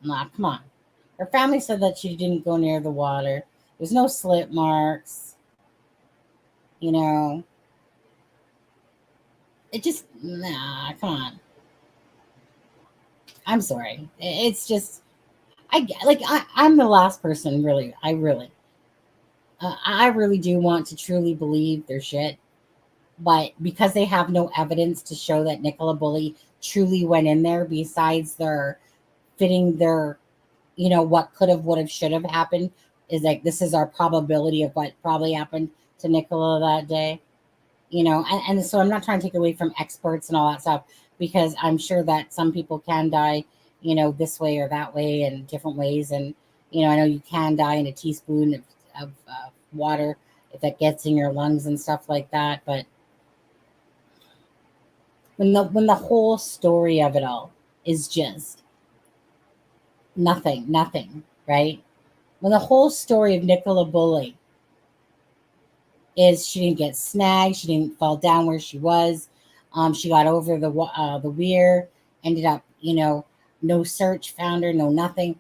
Nah, come on. Her family said that she didn't go near the water. There's no slip marks. It just... Nah, come on. I'm sorry. It's just... I'm the last person, really. I really do want to truly believe their shit. But because they have no evidence to show that Nicola Bulley truly went in there, besides their fitting their, what could have, would have, should have happened, is like, this is our probability of what probably happened to Nicola that day. And so I'm not trying to take away from experts and all that stuff, because I'm sure that some people can die, this way or that way and different ways. And, I know you can die in a teaspoon of water if that gets in your lungs and stuff like that. But when the whole story of it all is just nothing, right? When the whole story of Nicola Bulley is she didn't get snagged, she didn't fall down where she was, she got over the weir, ended up, no search found her, no nothing,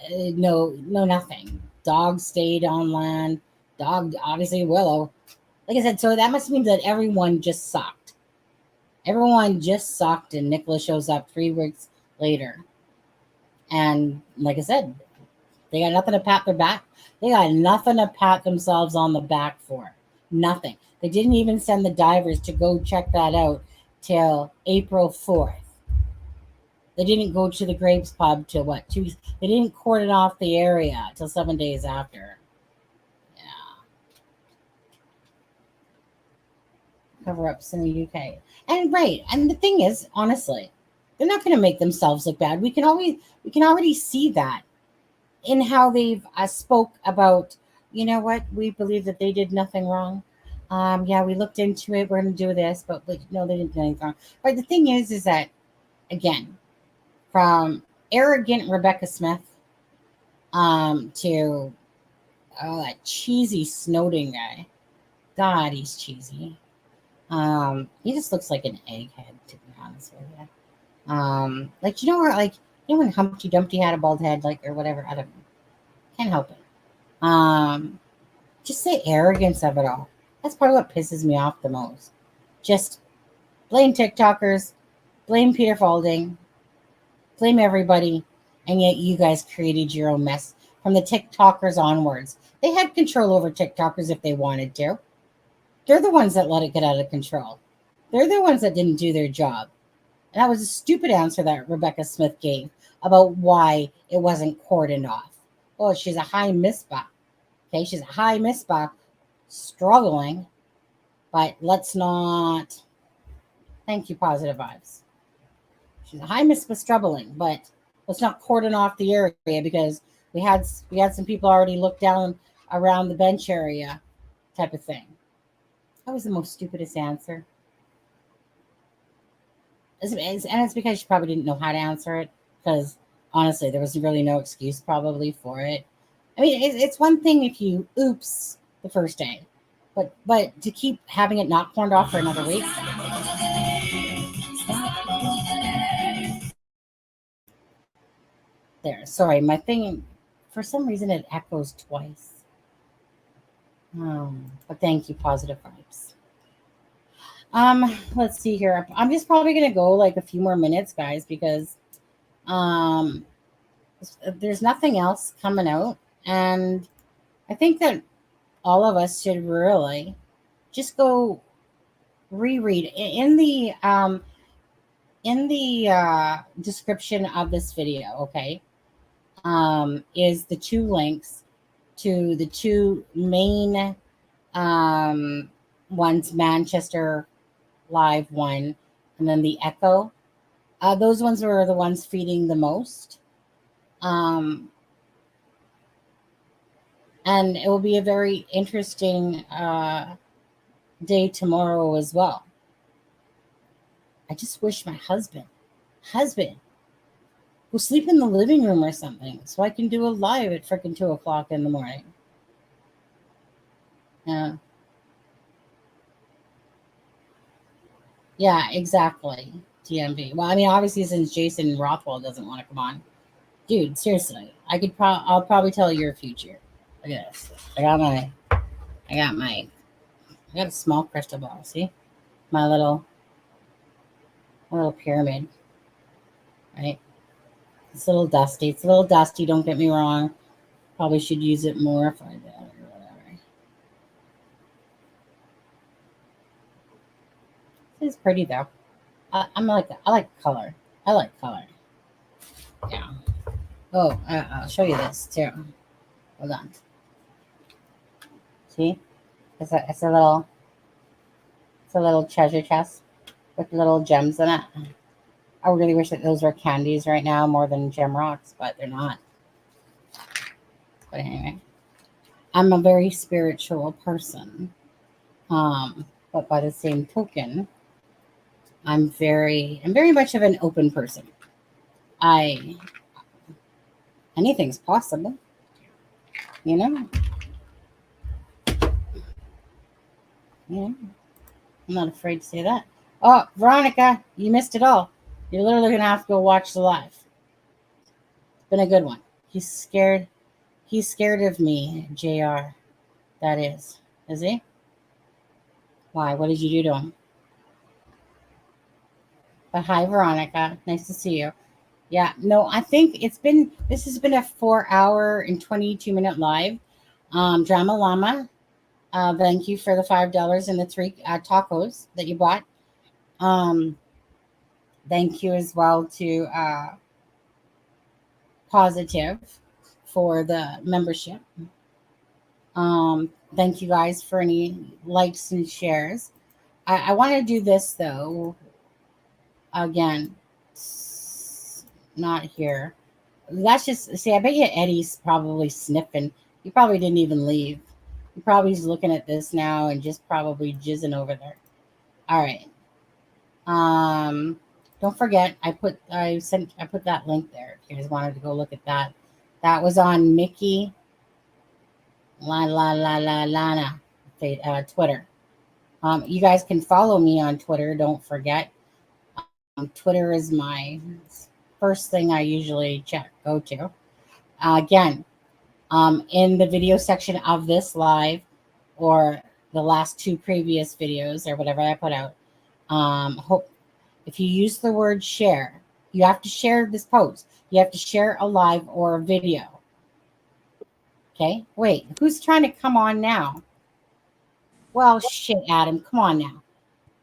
no nothing. Dog stayed on land. Dog, obviously, Willow. Like I said, so that must mean that everyone just sucked. Everyone just sucked, and Nicola shows up 3 weeks later. And like I said, they got nothing to pat their back. They got nothing to pat themselves on the back for. Nothing. They didn't even send the divers to go check that out till April 4th. They didn't go to the Grapes pub till what? 2 weeks. They didn't cordon off the area till 7 days after. Yeah. Cover-ups in the UK. And right. And the thing is, honestly, they're not going to make themselves look bad. We can already see that in how they've spoke about, what, we believe that they did nothing wrong. Yeah, we looked into it. We're going to do this, but no, they didn't do anything wrong. But the thing is that, again, from arrogant Rebecca Smith to that cheesy Snowden guy. God, he's cheesy. He just looks like an egghead, to be honest with you. When Humpty Dumpty had a bald head, or whatever, I don't know. Can't help it. Just the arrogance of it all. That's probably what pisses me off the most. Just blame TikTokers, blame Peter Falding, blame everybody, and yet you guys created your own mess from the TikTokers onwards. They had control over TikTokers if they wanted to. They're the ones that let it get out of control. They're the ones that didn't do their job. And that was a stupid answer that Rebecca Smith gave about why it wasn't cordoned off. Oh, she's a high misbah. Okay, she's a high misbah, struggling, but let's not... Thank you, positive vibes. She's a high misbah struggling, but let's not cordon off the area because We had some people already look down around the bench area, type of thing. That was the most stupidest answer. And it's because she probably didn't know how to answer it. Because honestly, there was really no excuse probably for it. I mean, it's one thing if you oops the first day, but to keep having it not corned off for another week. There, sorry, my thing. For some reason, it echoes twice. But thank you, positive vibes. Let's see here. I'm just probably gonna go like a few more minutes, guys, because there's nothing else coming out, and I think that all of us should really just go reread in the description of this video. Okay, is the two links to the two main ones, Manchester Live one, and then the Echo. Those ones were the ones feeding the most. And it will be a very interesting day tomorrow as well. I just wish my husband will sleep in the living room or something so I can do a live at freaking 2:00 in the morning. Yeah, exactly. TMV. Well, I mean, obviously, since Jason Rothwell doesn't want to come on, dude, seriously, I'll probably tell your future. Look at this. I got a small crystal ball. See, my little pyramid. Right. It's a little dusty. Don't get me wrong. Probably should use it more if I did or whatever. It's pretty though. I like color. I like color. Yeah. Oh, I'll show you this too. Hold on. See, it's a little treasure chest with little gems in it. I really wish that those were candies right now more than gem rocks, but they're not. But anyway, I'm a very spiritual person. But by the same token, I'm very much of an open person. Anything's possible, you know. Yeah, I'm not afraid to say that. Oh, Veronica, you missed it all. You're literally gonna have to go watch the live. It's been a good one. He's scared of me, JR. That is he? Why? What did you do to him? But hi, Veronica. Nice to see you. Yeah, no, I think this has been a 4-hour and 22-minute live. Drama Llama, thank you for the $5 and the 3 tacos that you bought. Thank you as well to Positive for the membership. Thank you guys for any likes and shares. I want to do this though. Again, not here. That's just, see, I bet you Eddie's probably sniffing. He probably didn't even leave. He probably is looking at this now and just probably jizzing over there. All right. Don't forget, I put that link there if you guys wanted to go look at that. That was on Mickey Lana Twitter. You guys can follow me on Twitter. Don't forget. Twitter is my first thing I usually go to. Again, in the video section of this live or the last 2 previous videos or whatever I put out, if you use the word share, you have to share this post. You have to share a live or a video. Okay, wait, who's trying to come on now? Well, shit, Adam, come on now.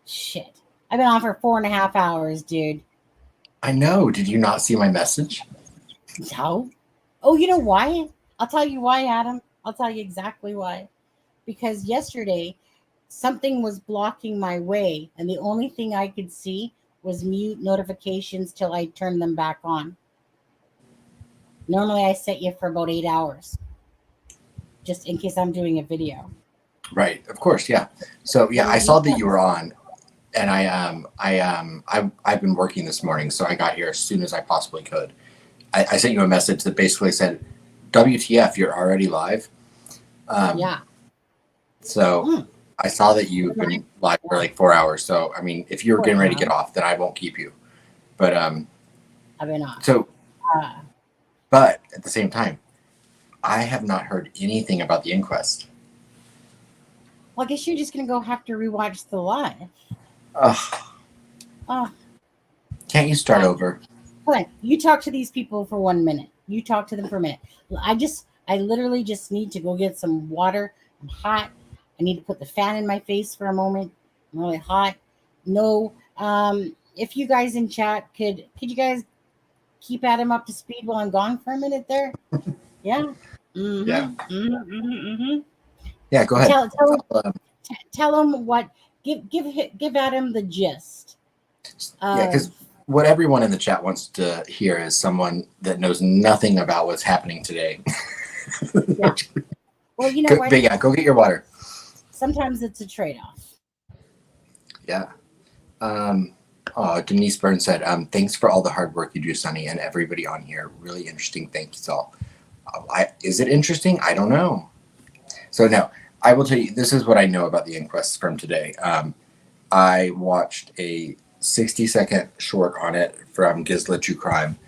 Shit. I've been on for 4.5 hours, dude. I know. Did you not see my message? No. Oh, you know why? I'll tell you why, Adam. I'll tell you exactly why. Because yesterday, something was blocking my way, and the only thing I could see was mute notifications till I turned them back on. Normally, I set you for about 8 hours, just in case I'm doing a video. Right. Of course. Yeah. So yeah, I saw that you were on, and I've been working this morning, so I got here as soon as I possibly could. I sent you a message that basically said, "WTF, you're already live." Yeah. So I saw that you've been live for like 4 hours. So I mean, if you're getting ready to get off, then I won't keep you. But I've been off. So, but at the same time, I have not heard anything about the inquest. Well, I guess you're just gonna go have to rewatch the live. Oh. Can't you start over? Hold on. You talk to these people for 1 minute. You talk to them for a minute. I literally just need to go get some water. I'm hot. I need to put the fan in my face for a moment. I'm really hot. No. If you guys in chat could you guys keep Adam up to speed while I'm gone for a minute there? Yeah. Mm-hmm. Yeah. Mm-hmm, mm-hmm. Yeah. Go ahead. Tell him what. Give Adam the gist. Yeah, because what everyone in the chat wants to hear is someone that knows nothing about what's happening today. Yeah. Well, you know what? But yeah, go get your water. Sometimes it's a trade-off. Yeah. Denise Burns said, thanks for all the hard work you do, Sonny, and everybody on here. Really interesting. Thank you all. Is it interesting? I don't know. So no, I will tell you, this is what I know about the inquest from today. I watched a 60-second short on it from Gizla True Crime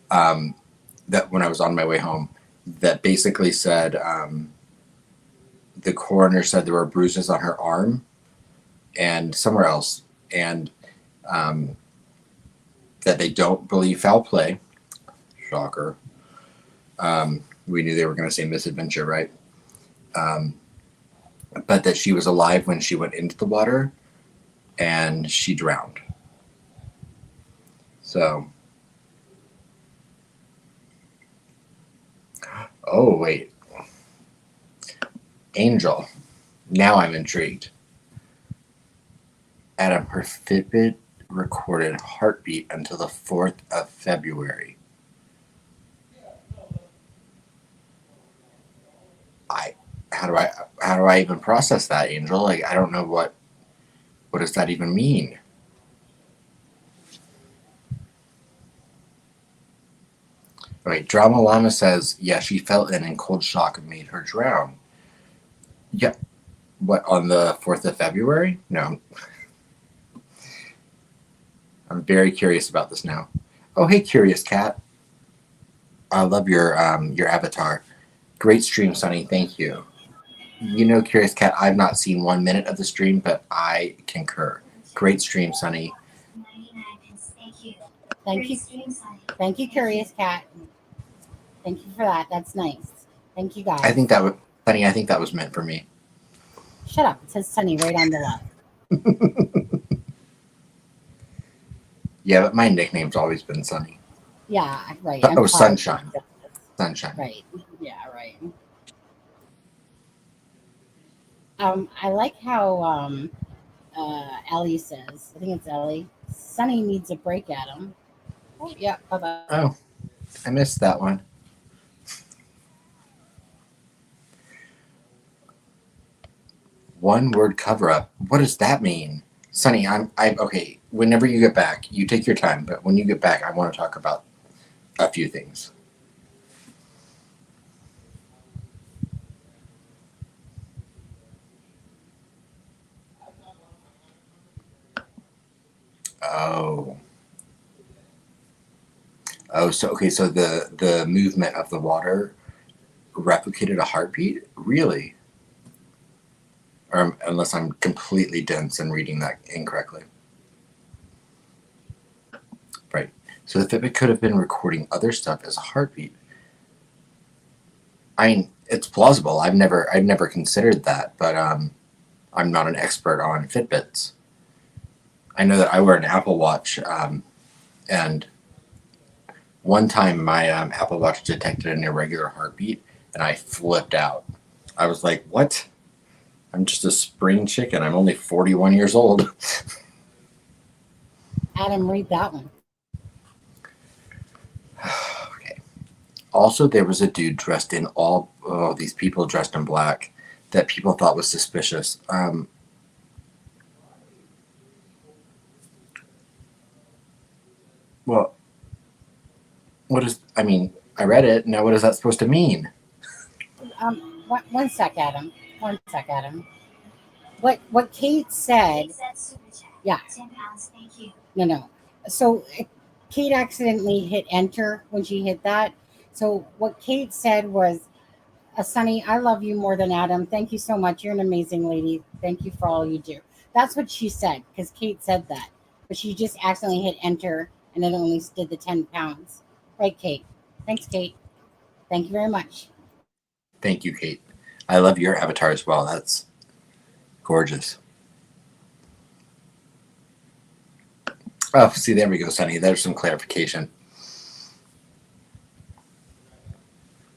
that when I was on my way home that basically said the coroner said there were bruises on her arm and somewhere else, and that they don't believe foul play. Shocker. We knew they were going to say misadventure, right? But that she was alive when she went into the water and she drowned. So, oh, wait. Angel. Now I'm intrigued. Adam, her Fitbit recorded heartbeat until the 4th of February. How do I even process that, Angel? Like, I don't know what does that even mean? All right, Drama Llama says, yeah, she fell in cold shock and made her drown. Yeah. What, on the 4th of February? No. I'm very curious about this now. Oh, hey, Curious Cat. I love your avatar. Great stream, Sonny. Thank you. You know, Curious Cat, I've not seen 1 minute of the stream, but I concur. Great stream, Sonny. Thank you. Thank you, Curious Cat. Thank you for that. That's nice. Thank you, guys. I think that was, Sonny, I think that was meant for me. Shut up. It says Sunny right on the left. Yeah, but my nickname's always been Sonny. Yeah, right. Oh, Sunshine. Sunshine. Right. Yeah, right. I like how Ellie says, I think it's Ellie, Sunny needs a break, Adam. Oh, yeah. Bye-bye. Oh, I missed that one. One word cover up. What does that mean? Sonny, okay. Whenever you get back, you take your time, but when you get back, I want to talk about a few things. So the movement of the water replicated a heartbeat? Really? Or unless I'm completely dense and reading that incorrectly. Right. So the Fitbit could have been recording other stuff as a heartbeat. I mean, it's plausible. I've never considered that, but I'm not an expert on Fitbits. I know that I wear an Apple Watch, and one time my Apple Watch detected an irregular heartbeat, and I flipped out. I was like, what? I'm just a spring chicken. I'm only 41 years old. Adam, read that one. Okay. Also, there was a dude dressed in these people dressed in black that people thought was suspicious. Well, I read it. Now, what is that supposed to mean? One sec, Adam. One sec, Adam. What Kate said? Yeah. No. So Kate accidentally hit enter when she hit that. So what Kate said was, Sunny, I love you more than Adam. Thank you so much. You're an amazing lady. Thank you for all you do. That's what she said, because Kate said that. But she just accidentally hit enter, and it only did the 10 pounds. Right, Kate? Thanks, Kate. Thank you very much. Thank you, Kate. I love your avatar as well. That's gorgeous. Oh, see, there we go, Sunny. There's some clarification.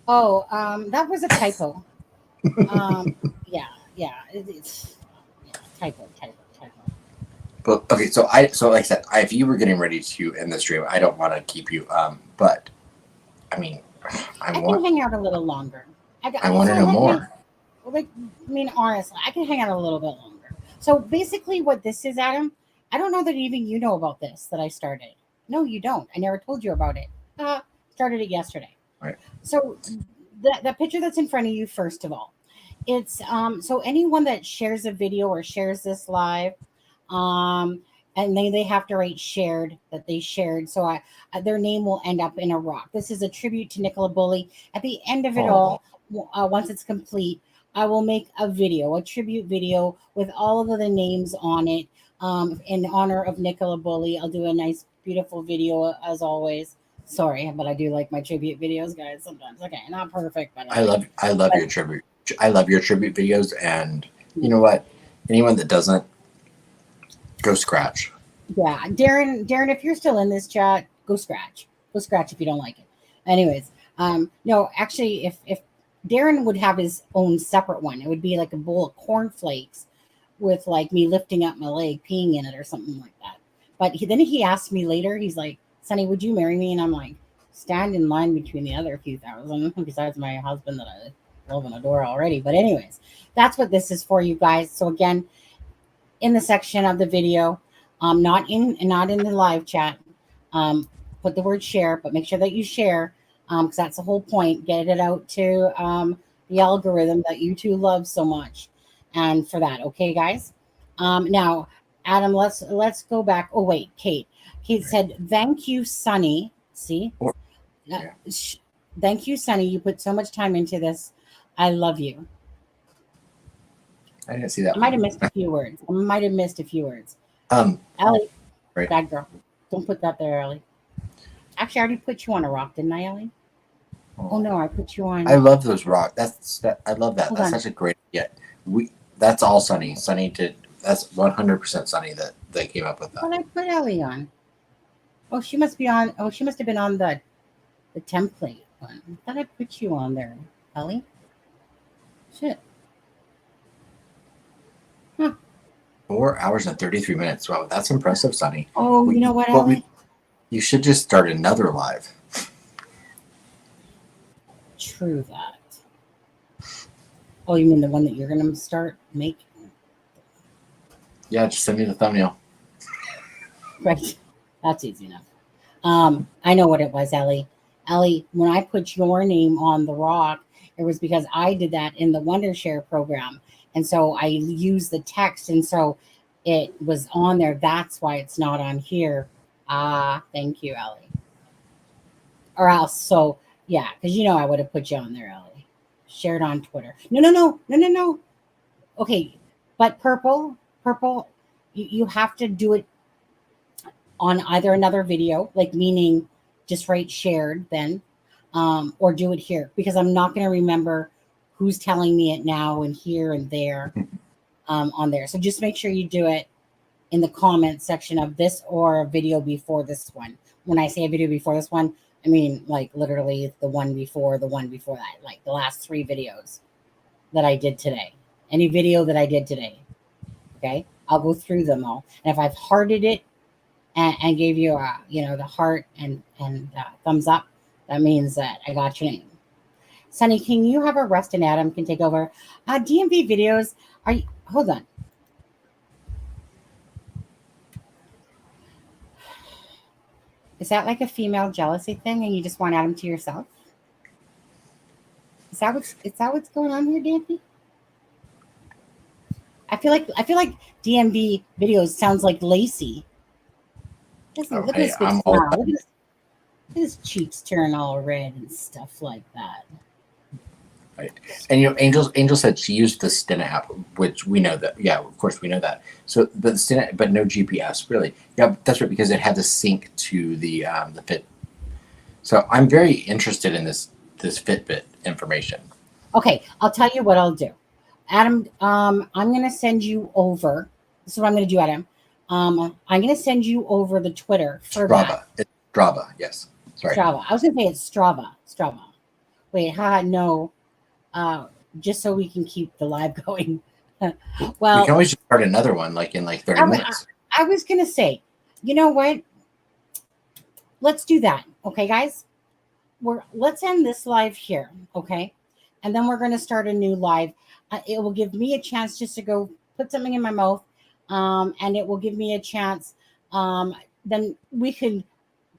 Oh, that was a typo. It's typo. But okay, so like I said, if you were getting ready to end the stream, I don't want to keep you. But I mean, I can hang out a little longer. I want to know more. Honestly, I can hang out a little bit longer. So basically, what this is, Adam, I don't know that even you know about this that I started. No, you don't. I never told you about it. Started it yesterday. Right. So the picture that's in front of you, first of all, it's so anyone that shares a video or shares this live, and they have to write shared, that they shared. So their name will end up in a rock. This is a tribute to Nicola Bulley. At the end of it all, once it's complete, I will make a tribute video with all of the names on it, in honor of Nicola Bulley. I'll do a nice, beautiful video as always. Sorry, but I do like my tribute videos, guys. Sometimes, okay, not perfect, but I love your tribute. I love your tribute videos, and you know what? Anyone that doesn't, go scratch. Yeah, Darren, if you're still in this chat, go scratch. Go scratch if you don't like it. Anyways, no, actually, if Darren would have his own separate one, it would be like a bowl of cornflakes with like me lifting up my leg, peeing in it, or something like that. But then he asked me later. He's like, Sonny, would you marry me? And I'm like, stand in line between the other few thousand, besides my husband that I love and adore already. But anyways, that's what this is for, you guys. So again, in the section of the video, not in the live chat, put the word share, but make sure that you share, because that's the whole point. Get it out to the algorithm that you two love so much. And for that, okay, guys. Now, Adam, let's go back. Oh wait, Kate said, thank you, Sunny. See, thank you, Sunny. You put so much time into this. I love you. I didn't see that. I might have missed a few words. Ellie, right. Bad girl. Don't put that there, Ellie. Actually, I already put you on a rock, didn't I, Ellie? Oh no, I put you on. I love those rocks. I love that. Hold That's on. such a great. Yeah, that's all Sunny. Sunny did. That's 100% Sunny that they came up with that. What did I put Ellie on? Oh, she must be on. Oh, she must have been on the template one. I thought I put you on there, Ellie. Shit. 4 hours and 33 minutes. Wow, that's impressive, Sunny. Oh, you know what, Ellie? You should just start another live. True that. Oh, you mean the one that you're going to start making? Yeah, just send me the thumbnail. Right. That's easy enough. I know what it was, Ellie. Ellie, when I put your name on the rock, it was because I did that in the Wondershare program. And so I used the text, and so it was on there. That's why it's not on here. Thank you, Ellie. Or else, so yeah, because I would have put you on there, Ellie. Shared on Twitter. No. Okay, but purple, you have to do it on either another video, like meaning just write shared then, or do it here, because I'm not going to remember who's telling me it now and here and there on there. So just make sure you do it in the comments section of this or a video before this one. When I say a video before this one, I mean like literally the one before that, like the last 3 videos that I did today. Any video that I did today. Okay, I'll go through them all. And if I've hearted it and gave you the heart and thumbs up, That means that I got your name. Sonny, can you have a rest and Adam can take over? DMV videos. Hold on. Is that like a female jealousy thing and you just want Adam to yourself? Is that what's going on here, DMV? I feel like DMV videos sounds like Lacey. Listen, look at his big smile. Look at his cheeks turn all red and stuff like that. Right. And Angel said she used the Stina app, which we know that. Yeah, of course we know that. So, but Stina, but no GPS, really. Yeah, that's right, because it had to sync to the Fit. So I'm very interested in this Fitbit information. Okay, I'll tell you what I'll do, Adam. I'm gonna send you over. This is what I'm gonna do, Adam. I'm gonna send you over the Twitter for Strava. that. It's Strava. Yes. Sorry. Strava. I was gonna say it's Strava. Wait, no. Just so we can keep the live going. Well, we can always just start another one, like in 30 minutes. I was gonna say, you know what? Let's do that, okay, guys. Let's end this live here, okay, and then we're gonna start a new live. It will give me a chance just to go put something in my mouth, and it will give me a chance. Then we can,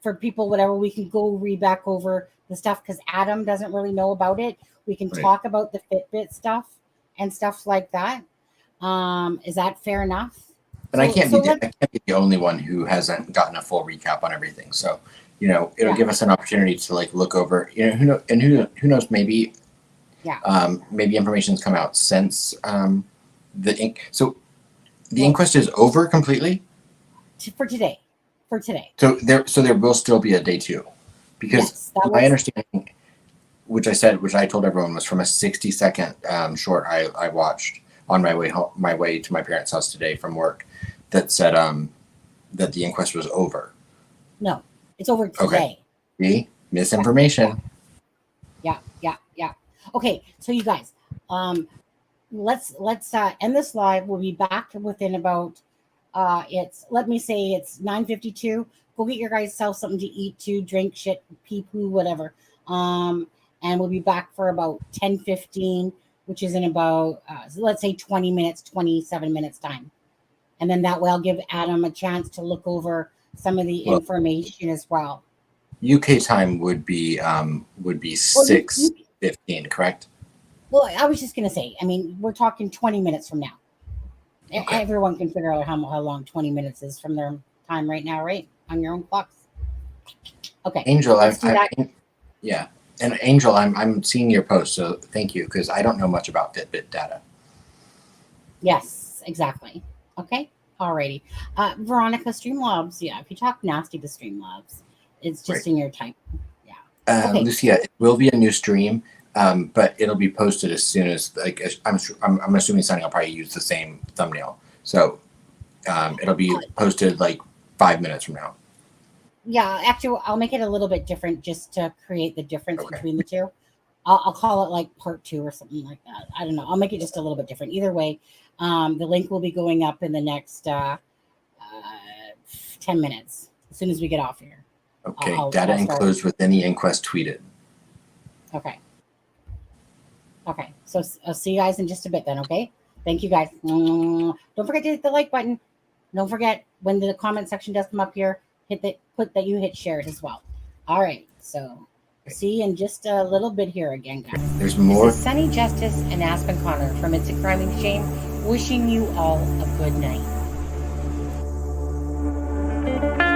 for people, whatever, we can go read back over the stuff because Adam doesn't really know about it. We can talk about the Fitbit stuff and stuff like that. Is that fair enough? And I can't be the only one who hasn't gotten a full recap on everything. So, it'll give us an opportunity to look over, who knows, maybe, maybe information's come out since So the inquest is over completely for today. So there will still be a day 2, because my understanding, which I told everyone, was from a 60-second short I watched on my way to my parents' house today from work, that said that the inquest was over. No, it's over today. Okay. See? Misinformation. Yeah. Okay, so you guys, let's end this live. We'll be back within about let me say it's 9:52. Go get your guys self something to eat, to drink, shit, pee poo, whatever. And we'll be back for about 10:15, which is in about let's say 20 minutes, 27 minutes time. And then that way I'll give Adam a chance to look over some of the information as well. UK time would be 6:15, correct? Well, I was just gonna say, I mean, we're talking 20 minutes from now. Okay. Everyone can figure out how long 20 minutes is from their time right now, right? On your own clocks. Okay. Angel, yeah. And Angel, I'm seeing your post, so thank you, because I don't know much about Fitbit data. Yes, exactly. Okay. Alrighty. Veronica, Streamlabs. Yeah, if you talk nasty to Streamlabs, it's just in your type. Yeah. Okay. Lucia, it will be a new stream, but it'll be posted as soon as, I'm assuming Sonny will probably use the same thumbnail. So it'll be posted 5 minutes from now. Yeah, actually, I'll make it a little bit different just to create the difference between the two. I'll call it part 2 or something like that. I don't know. I'll make it just a little bit different. Either way, the link will be going up in the next 10 minutes as soon as we get off here. Okay, data enclosed within the inquest tweeted. Okay. So I'll see you guys in just a bit then, okay? Thank you guys. Don't forget to hit the like button. Don't forget, when the comment section does come up here, put that you hit shares as well. All right, so see you in just a little bit here again, guys. There's more. This is Sunny Justice and Aspen Connor from It's a Crime and Shame, wishing you all a good night.